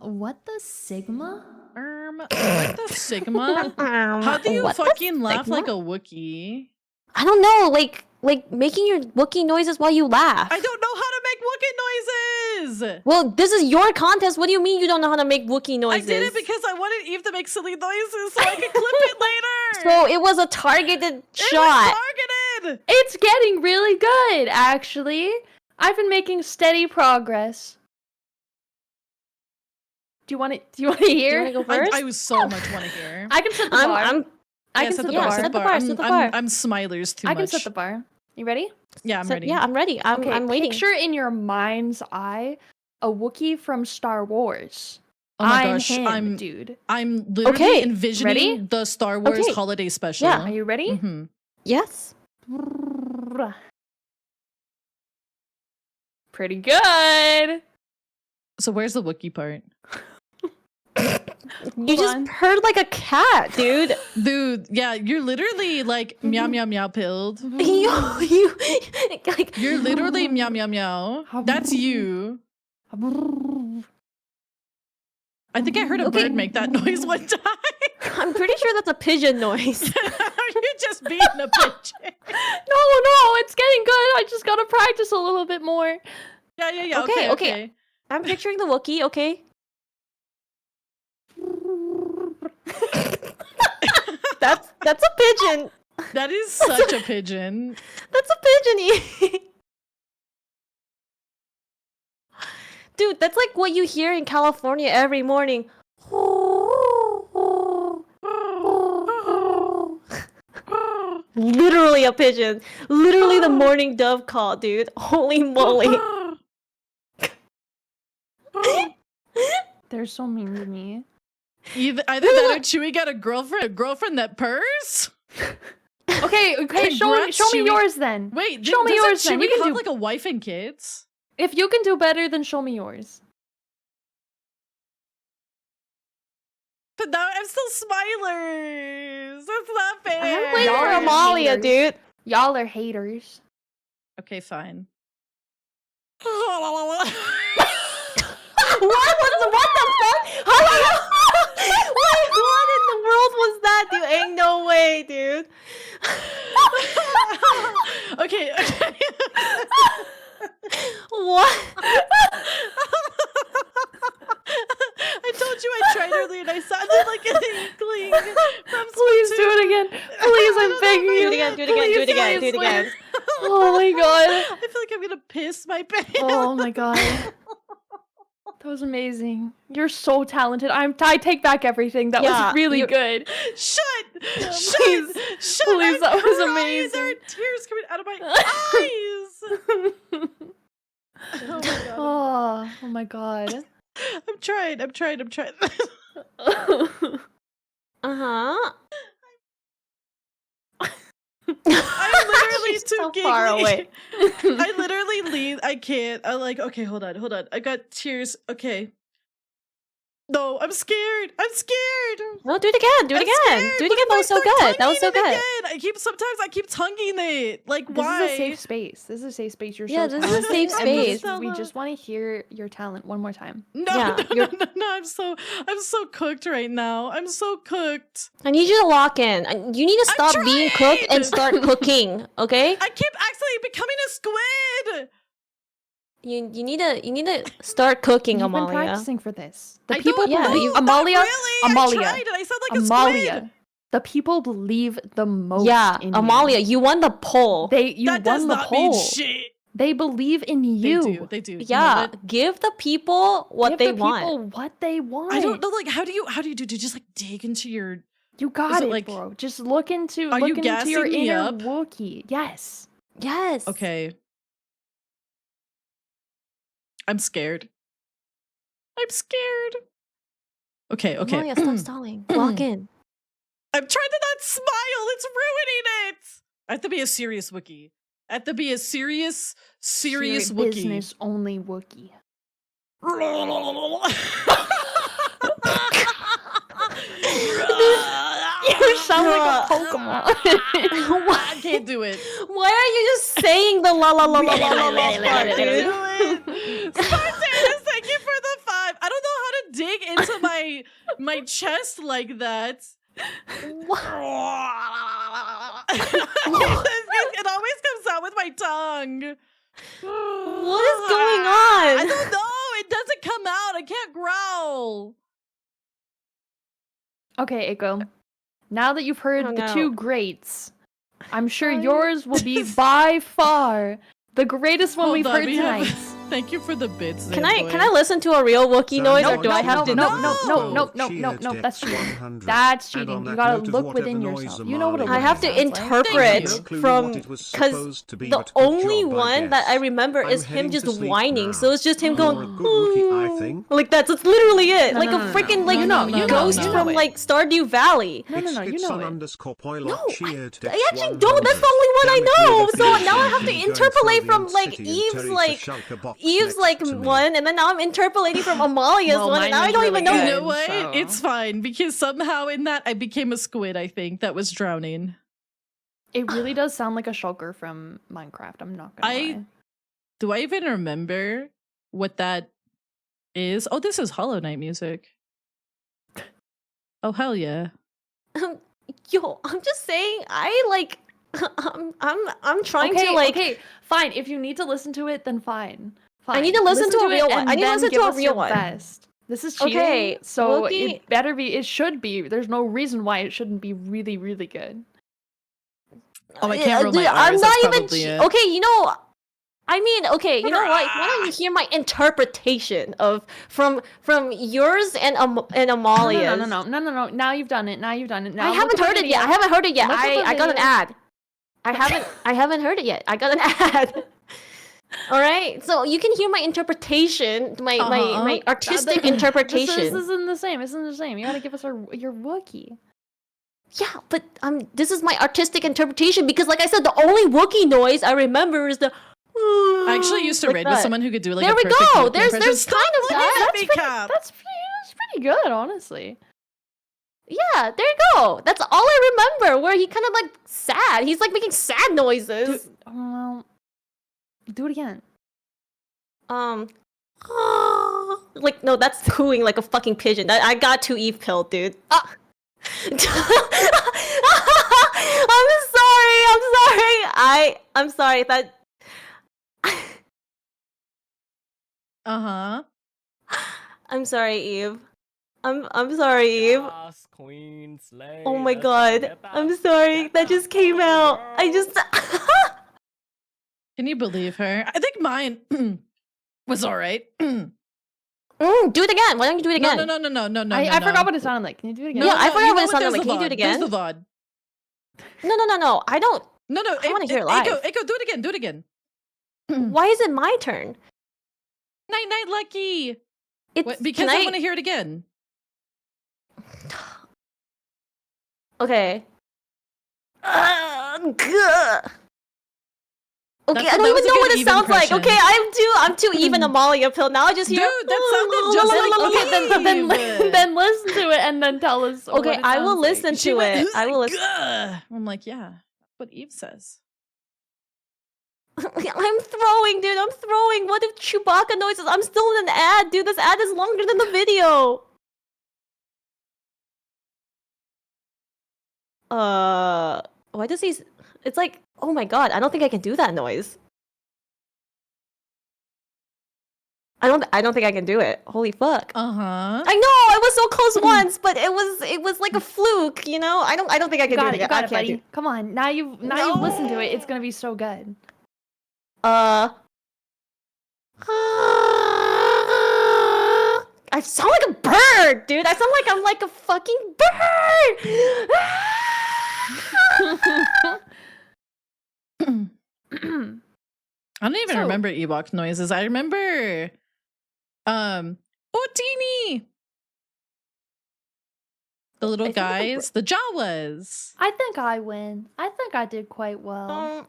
What the Sigma? What the Sigma? How do you What the fucking laugh Sigma? like a Wookiee? I don't know, like making your Wookiee noises while you laugh. I don't know how to make Wookiee noises. Well, this is your contest. What do you mean you don't know how to make Wookiee noises? I did it because I wanted Eve to make silly noises so I could clip it later. So it was a targeted It shot. was targeted. It's getting really good, actually. I've been making steady progress. Do you want to Do you hear? want to go first? I so much want to hear. I can set the bar. I can set the bar. bar. Set the bar, set the bar. I'm smilers too much. I can set the bar. You ready? Yeah, I'm So- ready. Yeah, I'm ready. I'm waiting. Picture in your mind's eye a Wookiee from Star Wars. Oh my I'm gosh, him, dude. I'm literally Okay, envisioning ready? the Star Wars Okay. holiday special. Yeah. Are you ready? Mhm. Yes. Pretty good. So where's the Wookiee part? You just on. purred like a cat, dude. Dude, yeah, you're literally like meow meow meow pilled. you like You're literally meow meow meow. That's you. I think I heard a Okay. bird make that noise one time. I'm pretty sure that's a pigeon noise. You're just being a pigeon. No, it's getting good. I just gotta practice a little bit more. Yeah. Okay, Okay. okay. I'm picturing the Wookiee, okay? That's a pigeon. That is such a pigeon. That's a pigeon. Dude, that's like what you hear in California every morning. Literally a pigeon. Literally the morning dove call, dude. Holy moly. They're so mean to me. Either that or Chewie got a girlfriend that purrs? Okay, show Congrats, me Chewie. yours then. Wait, Show me doesn't yours then. You Chewie can have do- like a wife and kids? If you can do better, then show me yours. But now I'm still smilers. That's not fair. I'm waiting for Y'all are Amalia, haters. dude. Y'all are haters. Okay, fine. What the fuck? Wait, what in the world was that, dude? Ain't no way, dude. Okay. What? I told you I tried earlier and I sounded like an inkling from Please do it again. Please, I'm begging Do you. it again, do it again, do it again, do it Please, again. please. Oh my god. I feel like I'm gonna piss my pants. Oh my god. That was amazing. You're so talented. I take back everything. That Yeah, was really you're- good. Shut! Shut! Please, Shut! please, I'm that was crying. amazing. There are tears coming out of my eyes. Oh my god. Oh my god. I'm trying. Uh-huh. I'm literally She's too so giggly. far away. I literally lean. I can't. I like. Okay, hold on. I got tears. Okay. No, I'm scared. I'm scared. No, do it again. Do it I'm again. scared. Do it What again. if That I was so start good. That was so tonguing it good. again? Sometimes I keep tonguing it. Like This why? is a safe space. This is a safe space. You're Yeah, so this is a talented, safe and we space. just- We just want to hear your talent one more time. No, Yeah, no, no, you're- no. I'm so cooked right now. I'm so cooked. I need you to lock in. You need to I'm stop being cooked and trying! start cooking. Okay? I keep actually becoming a squid. You need to start cooking, You've been Amalia. practicing for this. The I people don't Yeah, know, believe not Amalia. really. Amalia. I tried and I sound like a Amalia. squid. The people believe the most. Yeah, in Amalia, You. you won the poll. You That does won the not mean poll. shit. They believe in you. They do. You know Yeah, what? give the people what Give they the want. people what they want. I don't know. Like, how do you do? Do you just like dig into your? You got it it, like- bro. Just look into Are you your gassing me inner up? Wookiee. Yes. Yes. Okay. I'm scared. I'm scared. Okay. Amalia, stop stalling. Lock in. I'm trying to not smile. It's ruining it. I have to be a serious Wookiee. I have to be a serious Wookiee. Business only Wookiee. You sound like a Pokemon. I can't do it. Why are you just saying the la la la la la la la part, dude? Spartans, thank you for the 5. I don't know how to dig into my chest like that. It always comes out with my tongue. What is going on? I don't know. It doesn't come out. I can't growl. Okay, Eiko. Now that you've heard Oh, the no. 2 greats, I'm sure Sorry. yours will be by far the greatest one Hold we've on, heard we have- tonight. Thank you for the bits. Can I listen to a real Wookiee noise, or do I have to? That's cheating. You gotta look within yourself. You know what a I have to Wookiee sounds like. interpret from because the only one that I remember is him just whining. So it's just him going like that. So it's literally it, like a freaking like ghost from like Stardew Valley. No, you know it. No, I actually don't. That's the only one I know. So now I have to interpolate from like Eve's one, and then now I'm interpolating from Amalia's Well, one, and mine now I was don't really even know. You good. know what? So- It's fine because somehow in that I became a squid. I think that was drowning. It really does sound like a shulker from Minecraft. I'm not gonna lie. Do I even remember what that is? Oh, this is Hollow Knight music. Oh hell yeah! Yo, I'm just saying, I like, I'm trying to like. Okay, fine. If you need to listen to it, then fine. Fine. I need to listen to a it real one. and I need to then listen give to a us real your one. best. This is cheating. Okay, So Wookiee- it better be. It should be. There's no reason why it shouldn't be really, really good. Oh, I can't roll my Dude, R's. I'm That's not even. probably it. Okay, you know. I mean, okay, you know what? Why don't you hear my interpretation of from yours and Amalia's? No. Now you've done it. Now you've done it. Now I haven't heard it yet. I haven't heard it yet. Look at the I got an video. ad. I haven't heard it yet. I got an ad. All right, so you can hear my interpretation, my artistic interpretation. This isn't the same. Isn't the same. You gotta give us your Wookiee. Yeah, but this is my artistic interpretation because, like I said, the only Wookiee noise I remember is the. I actually used to like raid with that. someone who could do like There a we perfect go. Wookiee There's impression. kind of that. That's pretty, That's pretty good, honestly. Yeah, there you go. That's all I remember. Where he kind of like sad. He's like making sad noises. Well, do it again. Like no, that's cooing like a fucking pigeon. I got 2 Eve killed, dude. I'm sorry. I'm sorry. That. I'm sorry, Eve. I'm sorry, Eve. Yes, Queen Slay. Oh my Let's god. get back. I'm sorry. That just came out. I just. Can you believe her? I think mine was all right. Do it again. Why don't you do it again? No. I forgot what it sounded like. Can you do it again? Yeah, I forgot you what know it sounded There's like. the Can you do it VOD. again? There's the VOD. No. I don't. No. I wanna hear it live. Echo, do it again. Do it again. Why is it my turn? Night, Lucky. It's Because can I want to hear it again. Okay. Okay, That I don't was even a know good what it Eve sounds like. impression. Okay, I'm too even Amalia pill. Now I just hear. Dude, that sounded just like Okay, then Eve. then listen to it and then tell us. Okay, what it I will sounds like. listen She to went, it. I will listen. "Gah." I'm like, yeah, that's what Eve says. I'm throwing, dude. I'm throwing. What if Chewbacca noises? I'm still in an ad, dude. This ad is longer than the video. Why does he? It's like, oh my god. I don't think I can do that noise. I don't think I can do it. Holy fuck. Uh huh. I know I was so close once, but it was like a fluke, you know. I don't think I can You got do it, it. you I got it, can't buddy. do. Come on, now you've listened to it. It's gonna be so good. I sound like a bird, dude. I sound like I'm like a fucking bird. I don't even So- remember Ewok noises. I remember, Otini, the little I think I guys, the Jawas. I think I win. I think I did quite well.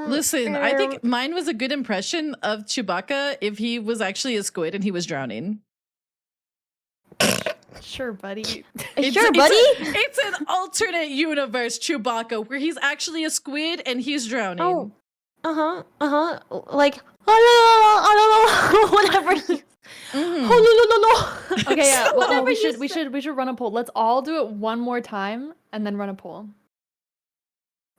Listen, I think mine was a good impression of Chewbacca if he was actually a squid and he was drowning. Sure, buddy. Sure, buddy. It's an alternate universe Chewbacca where he's actually a squid and he's drowning. Oh, like whatever. Mhm. Okay, yeah. Well, Whatever we you should run a poll. Let's all do it one more time and then run a poll.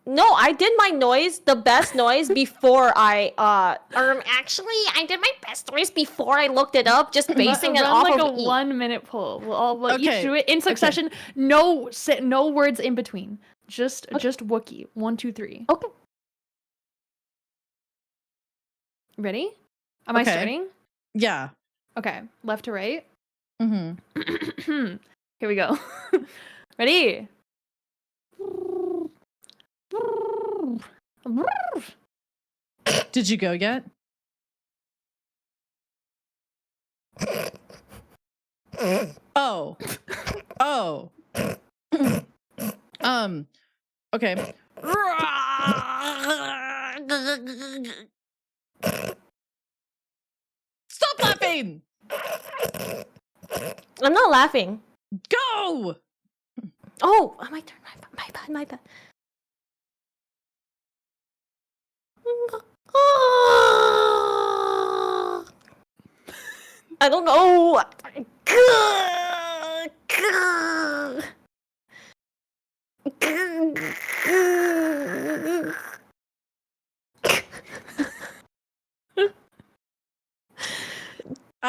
No, I did my noise, the best noise before I actually I did my best noise before I looked it up, just basing it Run off like of a 1-minute poll. We'll each Okay, do it in succession. No words in between. Just Wookiee. 1, 2, 3. Okay. Ready? Am I Okay. starting? Yeah. Okay. Left to right. Mm-hmm. Here we go. Ready? Did you go yet? Oh. Oh. Okay. Stop laughing! I'm not laughing. Go! Oh, my turn. My bad. I don't know.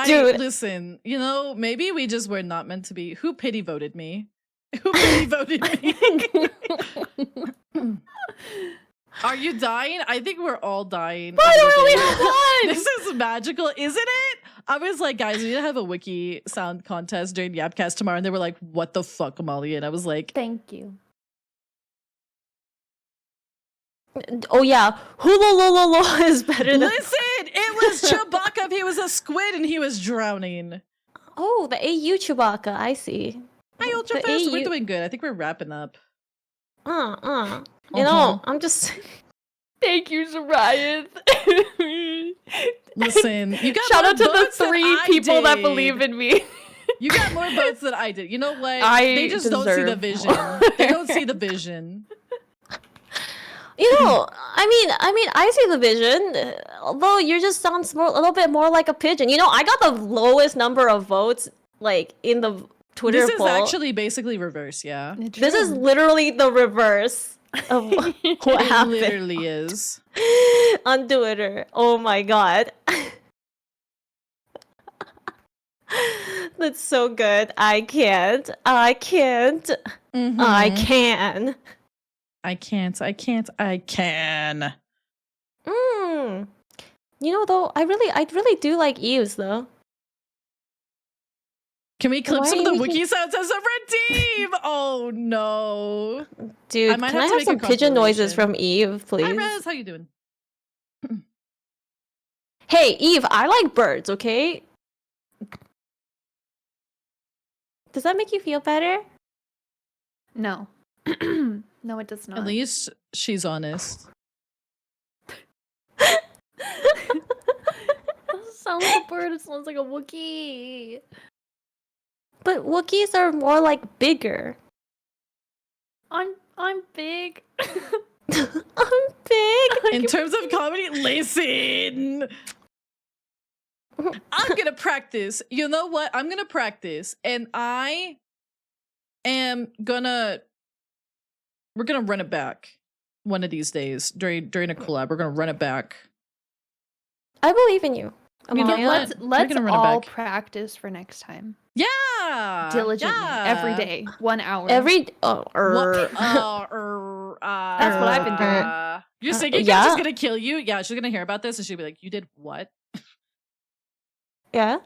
Dude. Listen, you know, maybe we just were not meant to be. Who pity voted me? Who pity voted me? Are you dying? I think we're all dying. I don't really have one. This is magical, isn't it? I was like, guys, we need to have a wiki sound contest during Yapcast tomorrow. And they were like, what the fuck, Amalia? And I was like, Thank you. Oh yeah, hulolololo is better than. listen, it was Chewbacca if he was a squid and he was drowning. Oh, the AU Chewbacca. I see. Hi, Ultra The Fast. We're AU doing good. I think we're wrapping up. You know, I'm just. Thank you, Soraya. Listen, you got Shout more out to the votes than 3 I people that did. believe in me. You got more votes than I did. You know what? I They just don't see the deserve vision. They don't see the vision. You know, I mean, I see the vision. Although you just sounds a little bit more like a pigeon. You know, I got the lowest number of votes, like in the Twitter This poll. is actually basically reverse, yeah. This is literally the reverse of what It happened literally is. on Twitter. Oh my god. That's so good. I can't. I can. I can. You know, though, I really do like Eves, though. Can we clip Why some of are the you wiki making- sounds as a redeem? Oh no. Dude, I might can I have to have make some a pigeon noises compilation. from Eve, please? Hi Rez, how you doing? Hey, Eve, I like birds, okay? Does that make you feel better? No. No, it does not. At least she's honest. bird sounds like a Wookiee. But Wookiees are more like bigger. I'm big. I'm big. In terms of comedy, listen. I'm gonna practice. You know what? I'm gonna practice, and I am gonna. We're gonna run it back one of these days during a collab. We're gonna run it back. I believe in you. You know Amalia. what? Let's gonna run it all back. practice for next time. Yeah, Diligently every yeah. day, 1 hour. Every That's what I've been doing. You're thinking yeah. I'm just gonna kill you? Yeah, she's gonna hear about this and she'll be like, "You did what?" yeah.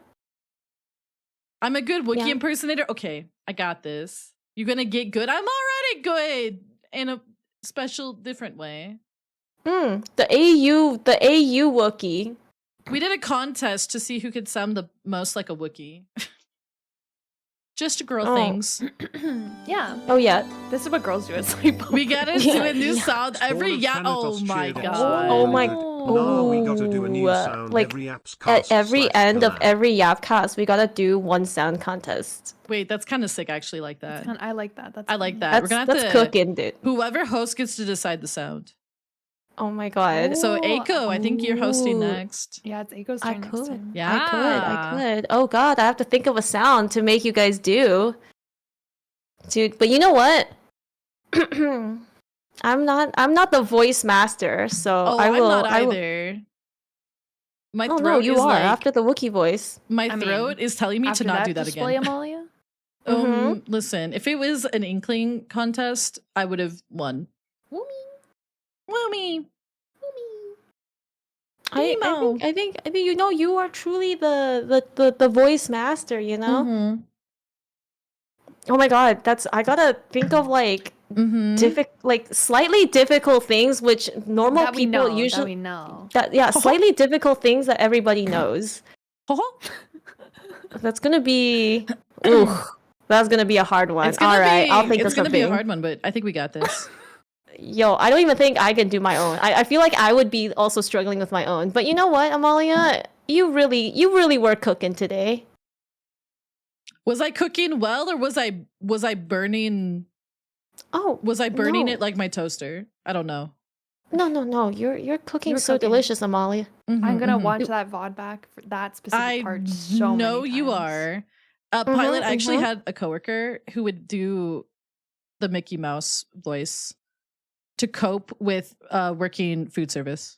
I'm a good Wookiee Yeah. impersonator. Okay, I got this. You're gonna get good. I'm already good in a special, different way. The AU Wookiee. We did a contest to see who could sound the most like a Wookiee. Just girl Oh. things. Yeah, Oh yeah. this is what girls do at sleepover. We gotta do a new Yeah. sound every All of yeah. Oh Thanatos my cheered god. Oh my. Now we gotta do a new Ooh, sound like, every app's At cast every / end of collab. every Yapcast, we gotta do one sound contest. Wait, that's kind of sick. I actually like that. I like that. That's I like funny. that. We're gonna have That's to. cooking, dude. Whoever hosts gets to decide the sound. Oh my god. So Oh, Aiko, I think you're hosting Ooh. next. Yeah, it's Aiko's I turn next could. time. Yeah. I could. Oh god, I have to think of a sound to make you guys do. Dude, but you know what? I'm not the voice master, so Oh, I will. I'm not I will. either. My Oh throat no, you is are like after the Wookiee voice. my I mean, throat is telling me to After not do that display, again. Amalia? Listen, if it was an inkling contest, I would have won. Woomy. I think you know you are truly the voice master. You know. Mhm. Oh my god, I gotta think of like Mhm. like slightly difficult things which normal That we people know. usually That we know. yeah, slightly difficult things that everybody knows. That's gonna be ooh, that's gonna be a hard one. It's gonna All right, I'll think it's of gonna something. be a hard one, but I think we got this. Yo, I don't even think I can do my own. I feel like I would be also struggling with my own. But you know what, Amalia? You really were cooking today. Was I cooking well, or was I burning? Oh, Was I burning no. it like my toaster? I don't know. No. You're cooking You're so cooking. delicious, Amalia. I'm gonna Mhm. watch that VOD back for that specific I part so know many you times. are. Pilot Mhm, actually mhm. had a coworker who would do the Mickey Mouse voice to cope with working food service.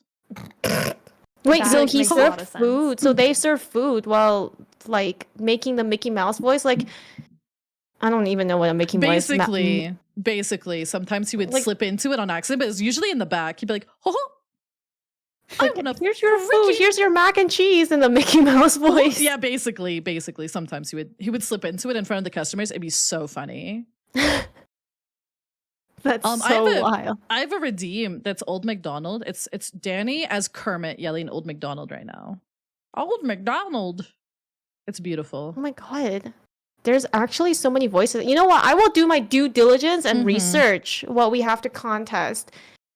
Wait, That so he makes a lot served of sense. food. So they serve food while like making the Mickey Mouse voice. Like, I don't even know what a Mickey Mouse. Basically, sometimes he would Like- slip into it on accident, but it's usually in the back. He'd be like, "Ho ho, Like, I wanna here's your food. freaking-" Here's your mac and cheese in the Mickey Mouse voice. Yeah, basically, sometimes he would slip into it in front of the customers. It'd be so funny. That's I so have a- wild. I have a redeem that's Old McDonald. It's Danny as Kermit yelling Old McDonald right now. Old McDonald. It's beautiful. Oh my god. There's actually so many voices. You know what? I will do my due diligence and Mhm. research what we have to contest.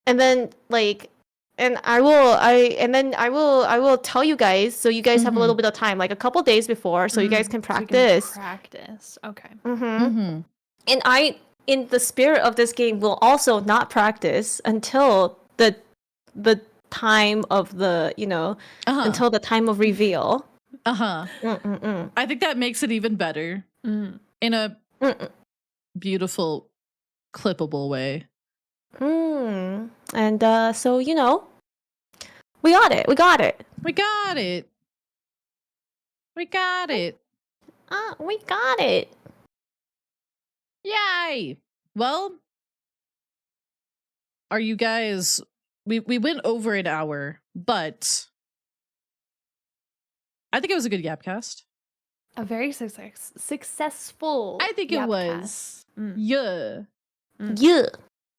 And then like I will tell you guys so you guys have a little bit of time, like a couple days before, so you guys can So we practice. Practice. Okay. Mm-hmm. Mm-hmm. And I, in the spirit of this game, will also not practice until the time of the, you know, until the time of reveal. Mm-mm-mm. I think that makes it even better Mm. in a Mm-mm. beautiful, clippable way. And so, you know, we got it. We got it. We got it. Yay! Well, are you guys? We went over an hour, but I think it was a good Yapcast. A very successful. I think it Yapcast. was. Mm. Yeah. Yeah.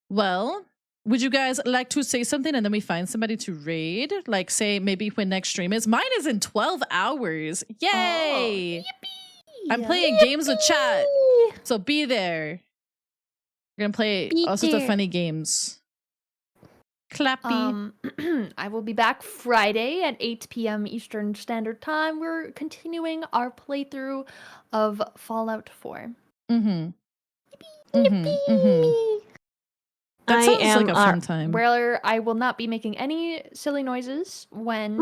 Well, would you guys like to say something and then we find somebody to raid? Like, say maybe when next stream is. Mine is in 12 hours. Yay! I'm playing games with chat, so be there. We're gonna play Be all sorts of there. funny games. Clappy. I will be back Friday at 8 p.m. Eastern Standard Time. We're continuing our playthrough of Fallout 4. Mm-hmm. Mm-hmm. Mm-hmm. That I sounds am like a fun time. Where I will not be making any silly noises when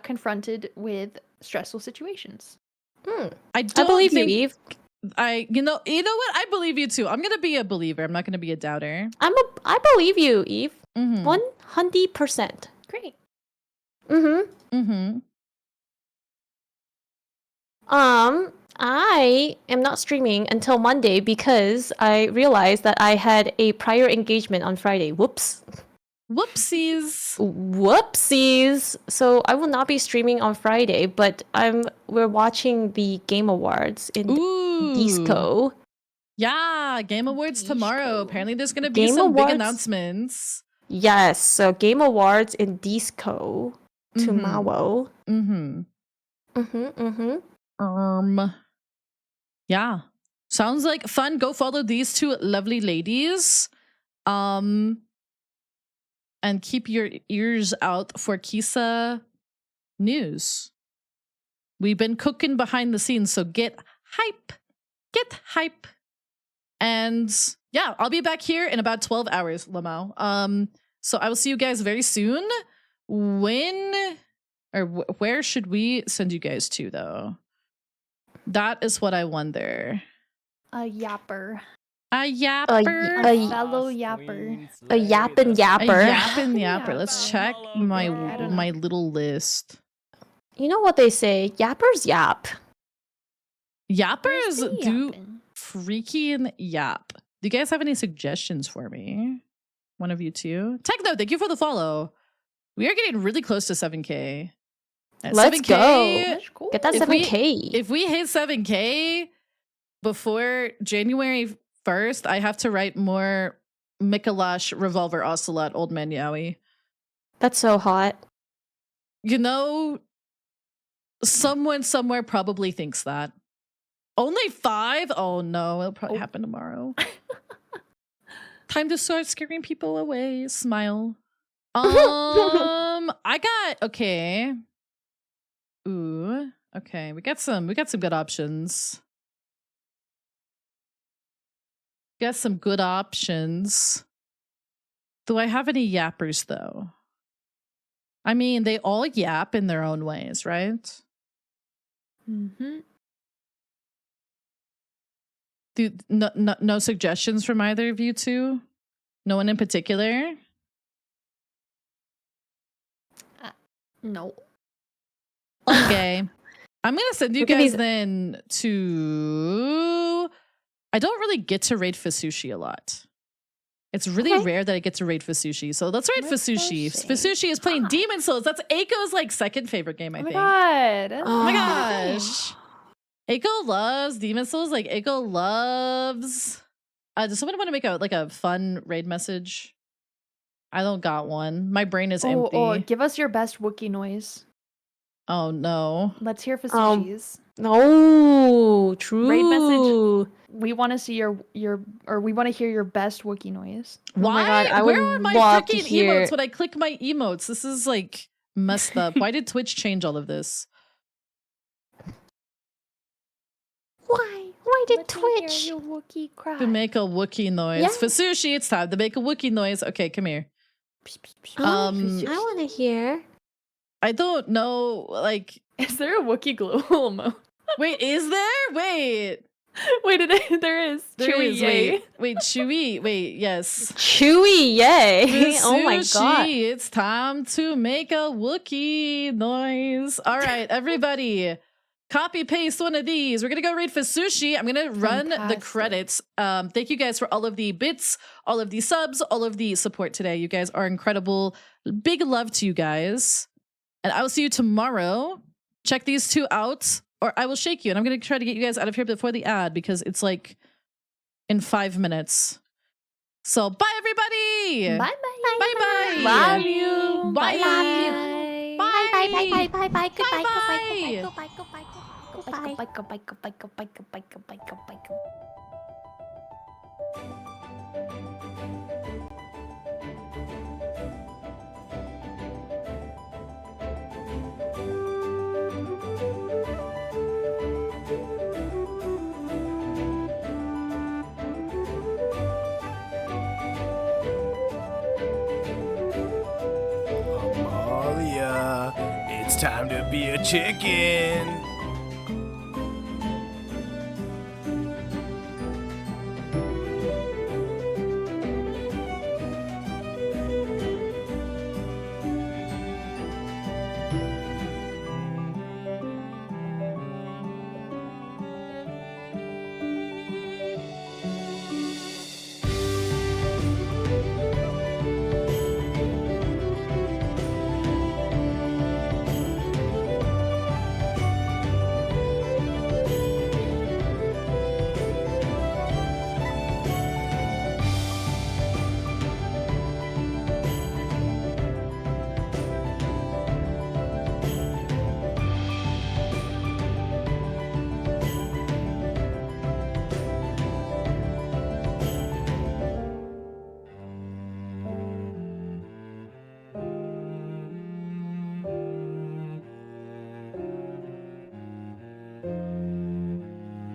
confronted with stressful situations. I don't believe think you, Eve. you know what? I believe you too. I'm gonna be a believer. I'm not gonna be a doubter. I believe you, Eve. Mm-hmm. 100%. Great. Mm-hmm. I am not streaming until Monday because I realized that I had a prior engagement on Friday. Whoops. Whoopsies. Whoopsies. So I will not be streaming on Friday, but we're watching the Game Awards in Disco. Yeah, Game Awards tomorrow. Apparently there's gonna be Game some big Awards- announcements. Yes, so Game Awards in Disco tomorrow. Mm-hmm. Yeah. Sounds like fun. Go follow these two lovely ladies. And keep your ears out for Kisa news. We've been cooking behind the scenes, so get hype. Get hype. And yeah, I'll be back here in about 12 hours, Lamau. So I will see you guys very soon. When or where should we send you guys to, though? That is what I wonder. A yapper. A yapper? A fellow yapper. A yappin' A yapper. yapping yapper. Yapper. Let's check my little list. You know what they say? Yappers yap. Yappers Where's the do yapping? freaking yap. Do you guys have any suggestions for me? One of you two? Techno, thank you for the follow. We are getting really close to 7K. At Let's 7K, go. That's cool. Get that If we- 7K. If we hit 7K before January 1st, I have to write more Mikalash Revolver Ocelot Old Man Yowie. That's so hot. You know, someone somewhere probably thinks that. Only 5? Oh no, it'll probably happen tomorrow. Time to start scaring people away. Smile. I got okay. Ooh, okay. We got some good options. Got some good options. Do I have any yappers though? I mean, they all yap in their own ways, right? Mm-hmm. No suggestions from either of you two? No one in particular? No. Okay. I'm gonna send you Look at guys these- then to... I don't really get to raid Fasushi a lot. It's really Okay. rare that I get to raid Fasushi. So let's raid Let's go Fasushi. see. Fasushi is playing Demon Souls. That's Aiko's like second favorite game, I Oh my think. god. Oh my Oh. gosh. Aiko loves Demon Souls. Like Aiko loves... does someone want to make a fun raid message? I don't got one. My brain is empty. Oh, give us your best Wookiee noise. Oh no. Let's hear Fasushis. No, true. Raid message. We want to see we want to hear your best Wookiee noise. Oh my Why? God, I Where would are my love to freaking hear- emotes when I click my emotes? This is like messed up. Why did Twitch change all of this? Why did Twitch? Hear your Wookiee cry. To make a Wookiee noise. Yeah. Fasushi, it's time to make a Wookiee noise. Okay, come here. I want to hear. I don't know, like... Is there a Wookiee glow emote? Wait, is there? Wait. Wait, there is. There Chewy, is, yay. Wait, Chewy. Wait, yes. Chewy, yay! Oh my Fasushi, god. it's time to make a Wookiee noise. All right, everybody. Copy paste one of these. We're gonna go read Fasushi. I'm gonna run the Fantastic. credits. Thank you guys for all of the bits, all of the subs, all of the support today. You guys are incredible. Big love to you guys. And I will see you tomorrow. Check these two out, or I will shake you. And I'm gonna try to get you guys out of here before the ad because it's like in 5 minutes. So bye everybody. Bye bye. Bye. Love you. Bye. Love you. Bye. Bye. Goodbye. Goodbye. Goodbye. Goodbye. Goodbye. Goodbye. Goodbye. Goodbye. Goodbye. It's time to be a chicken.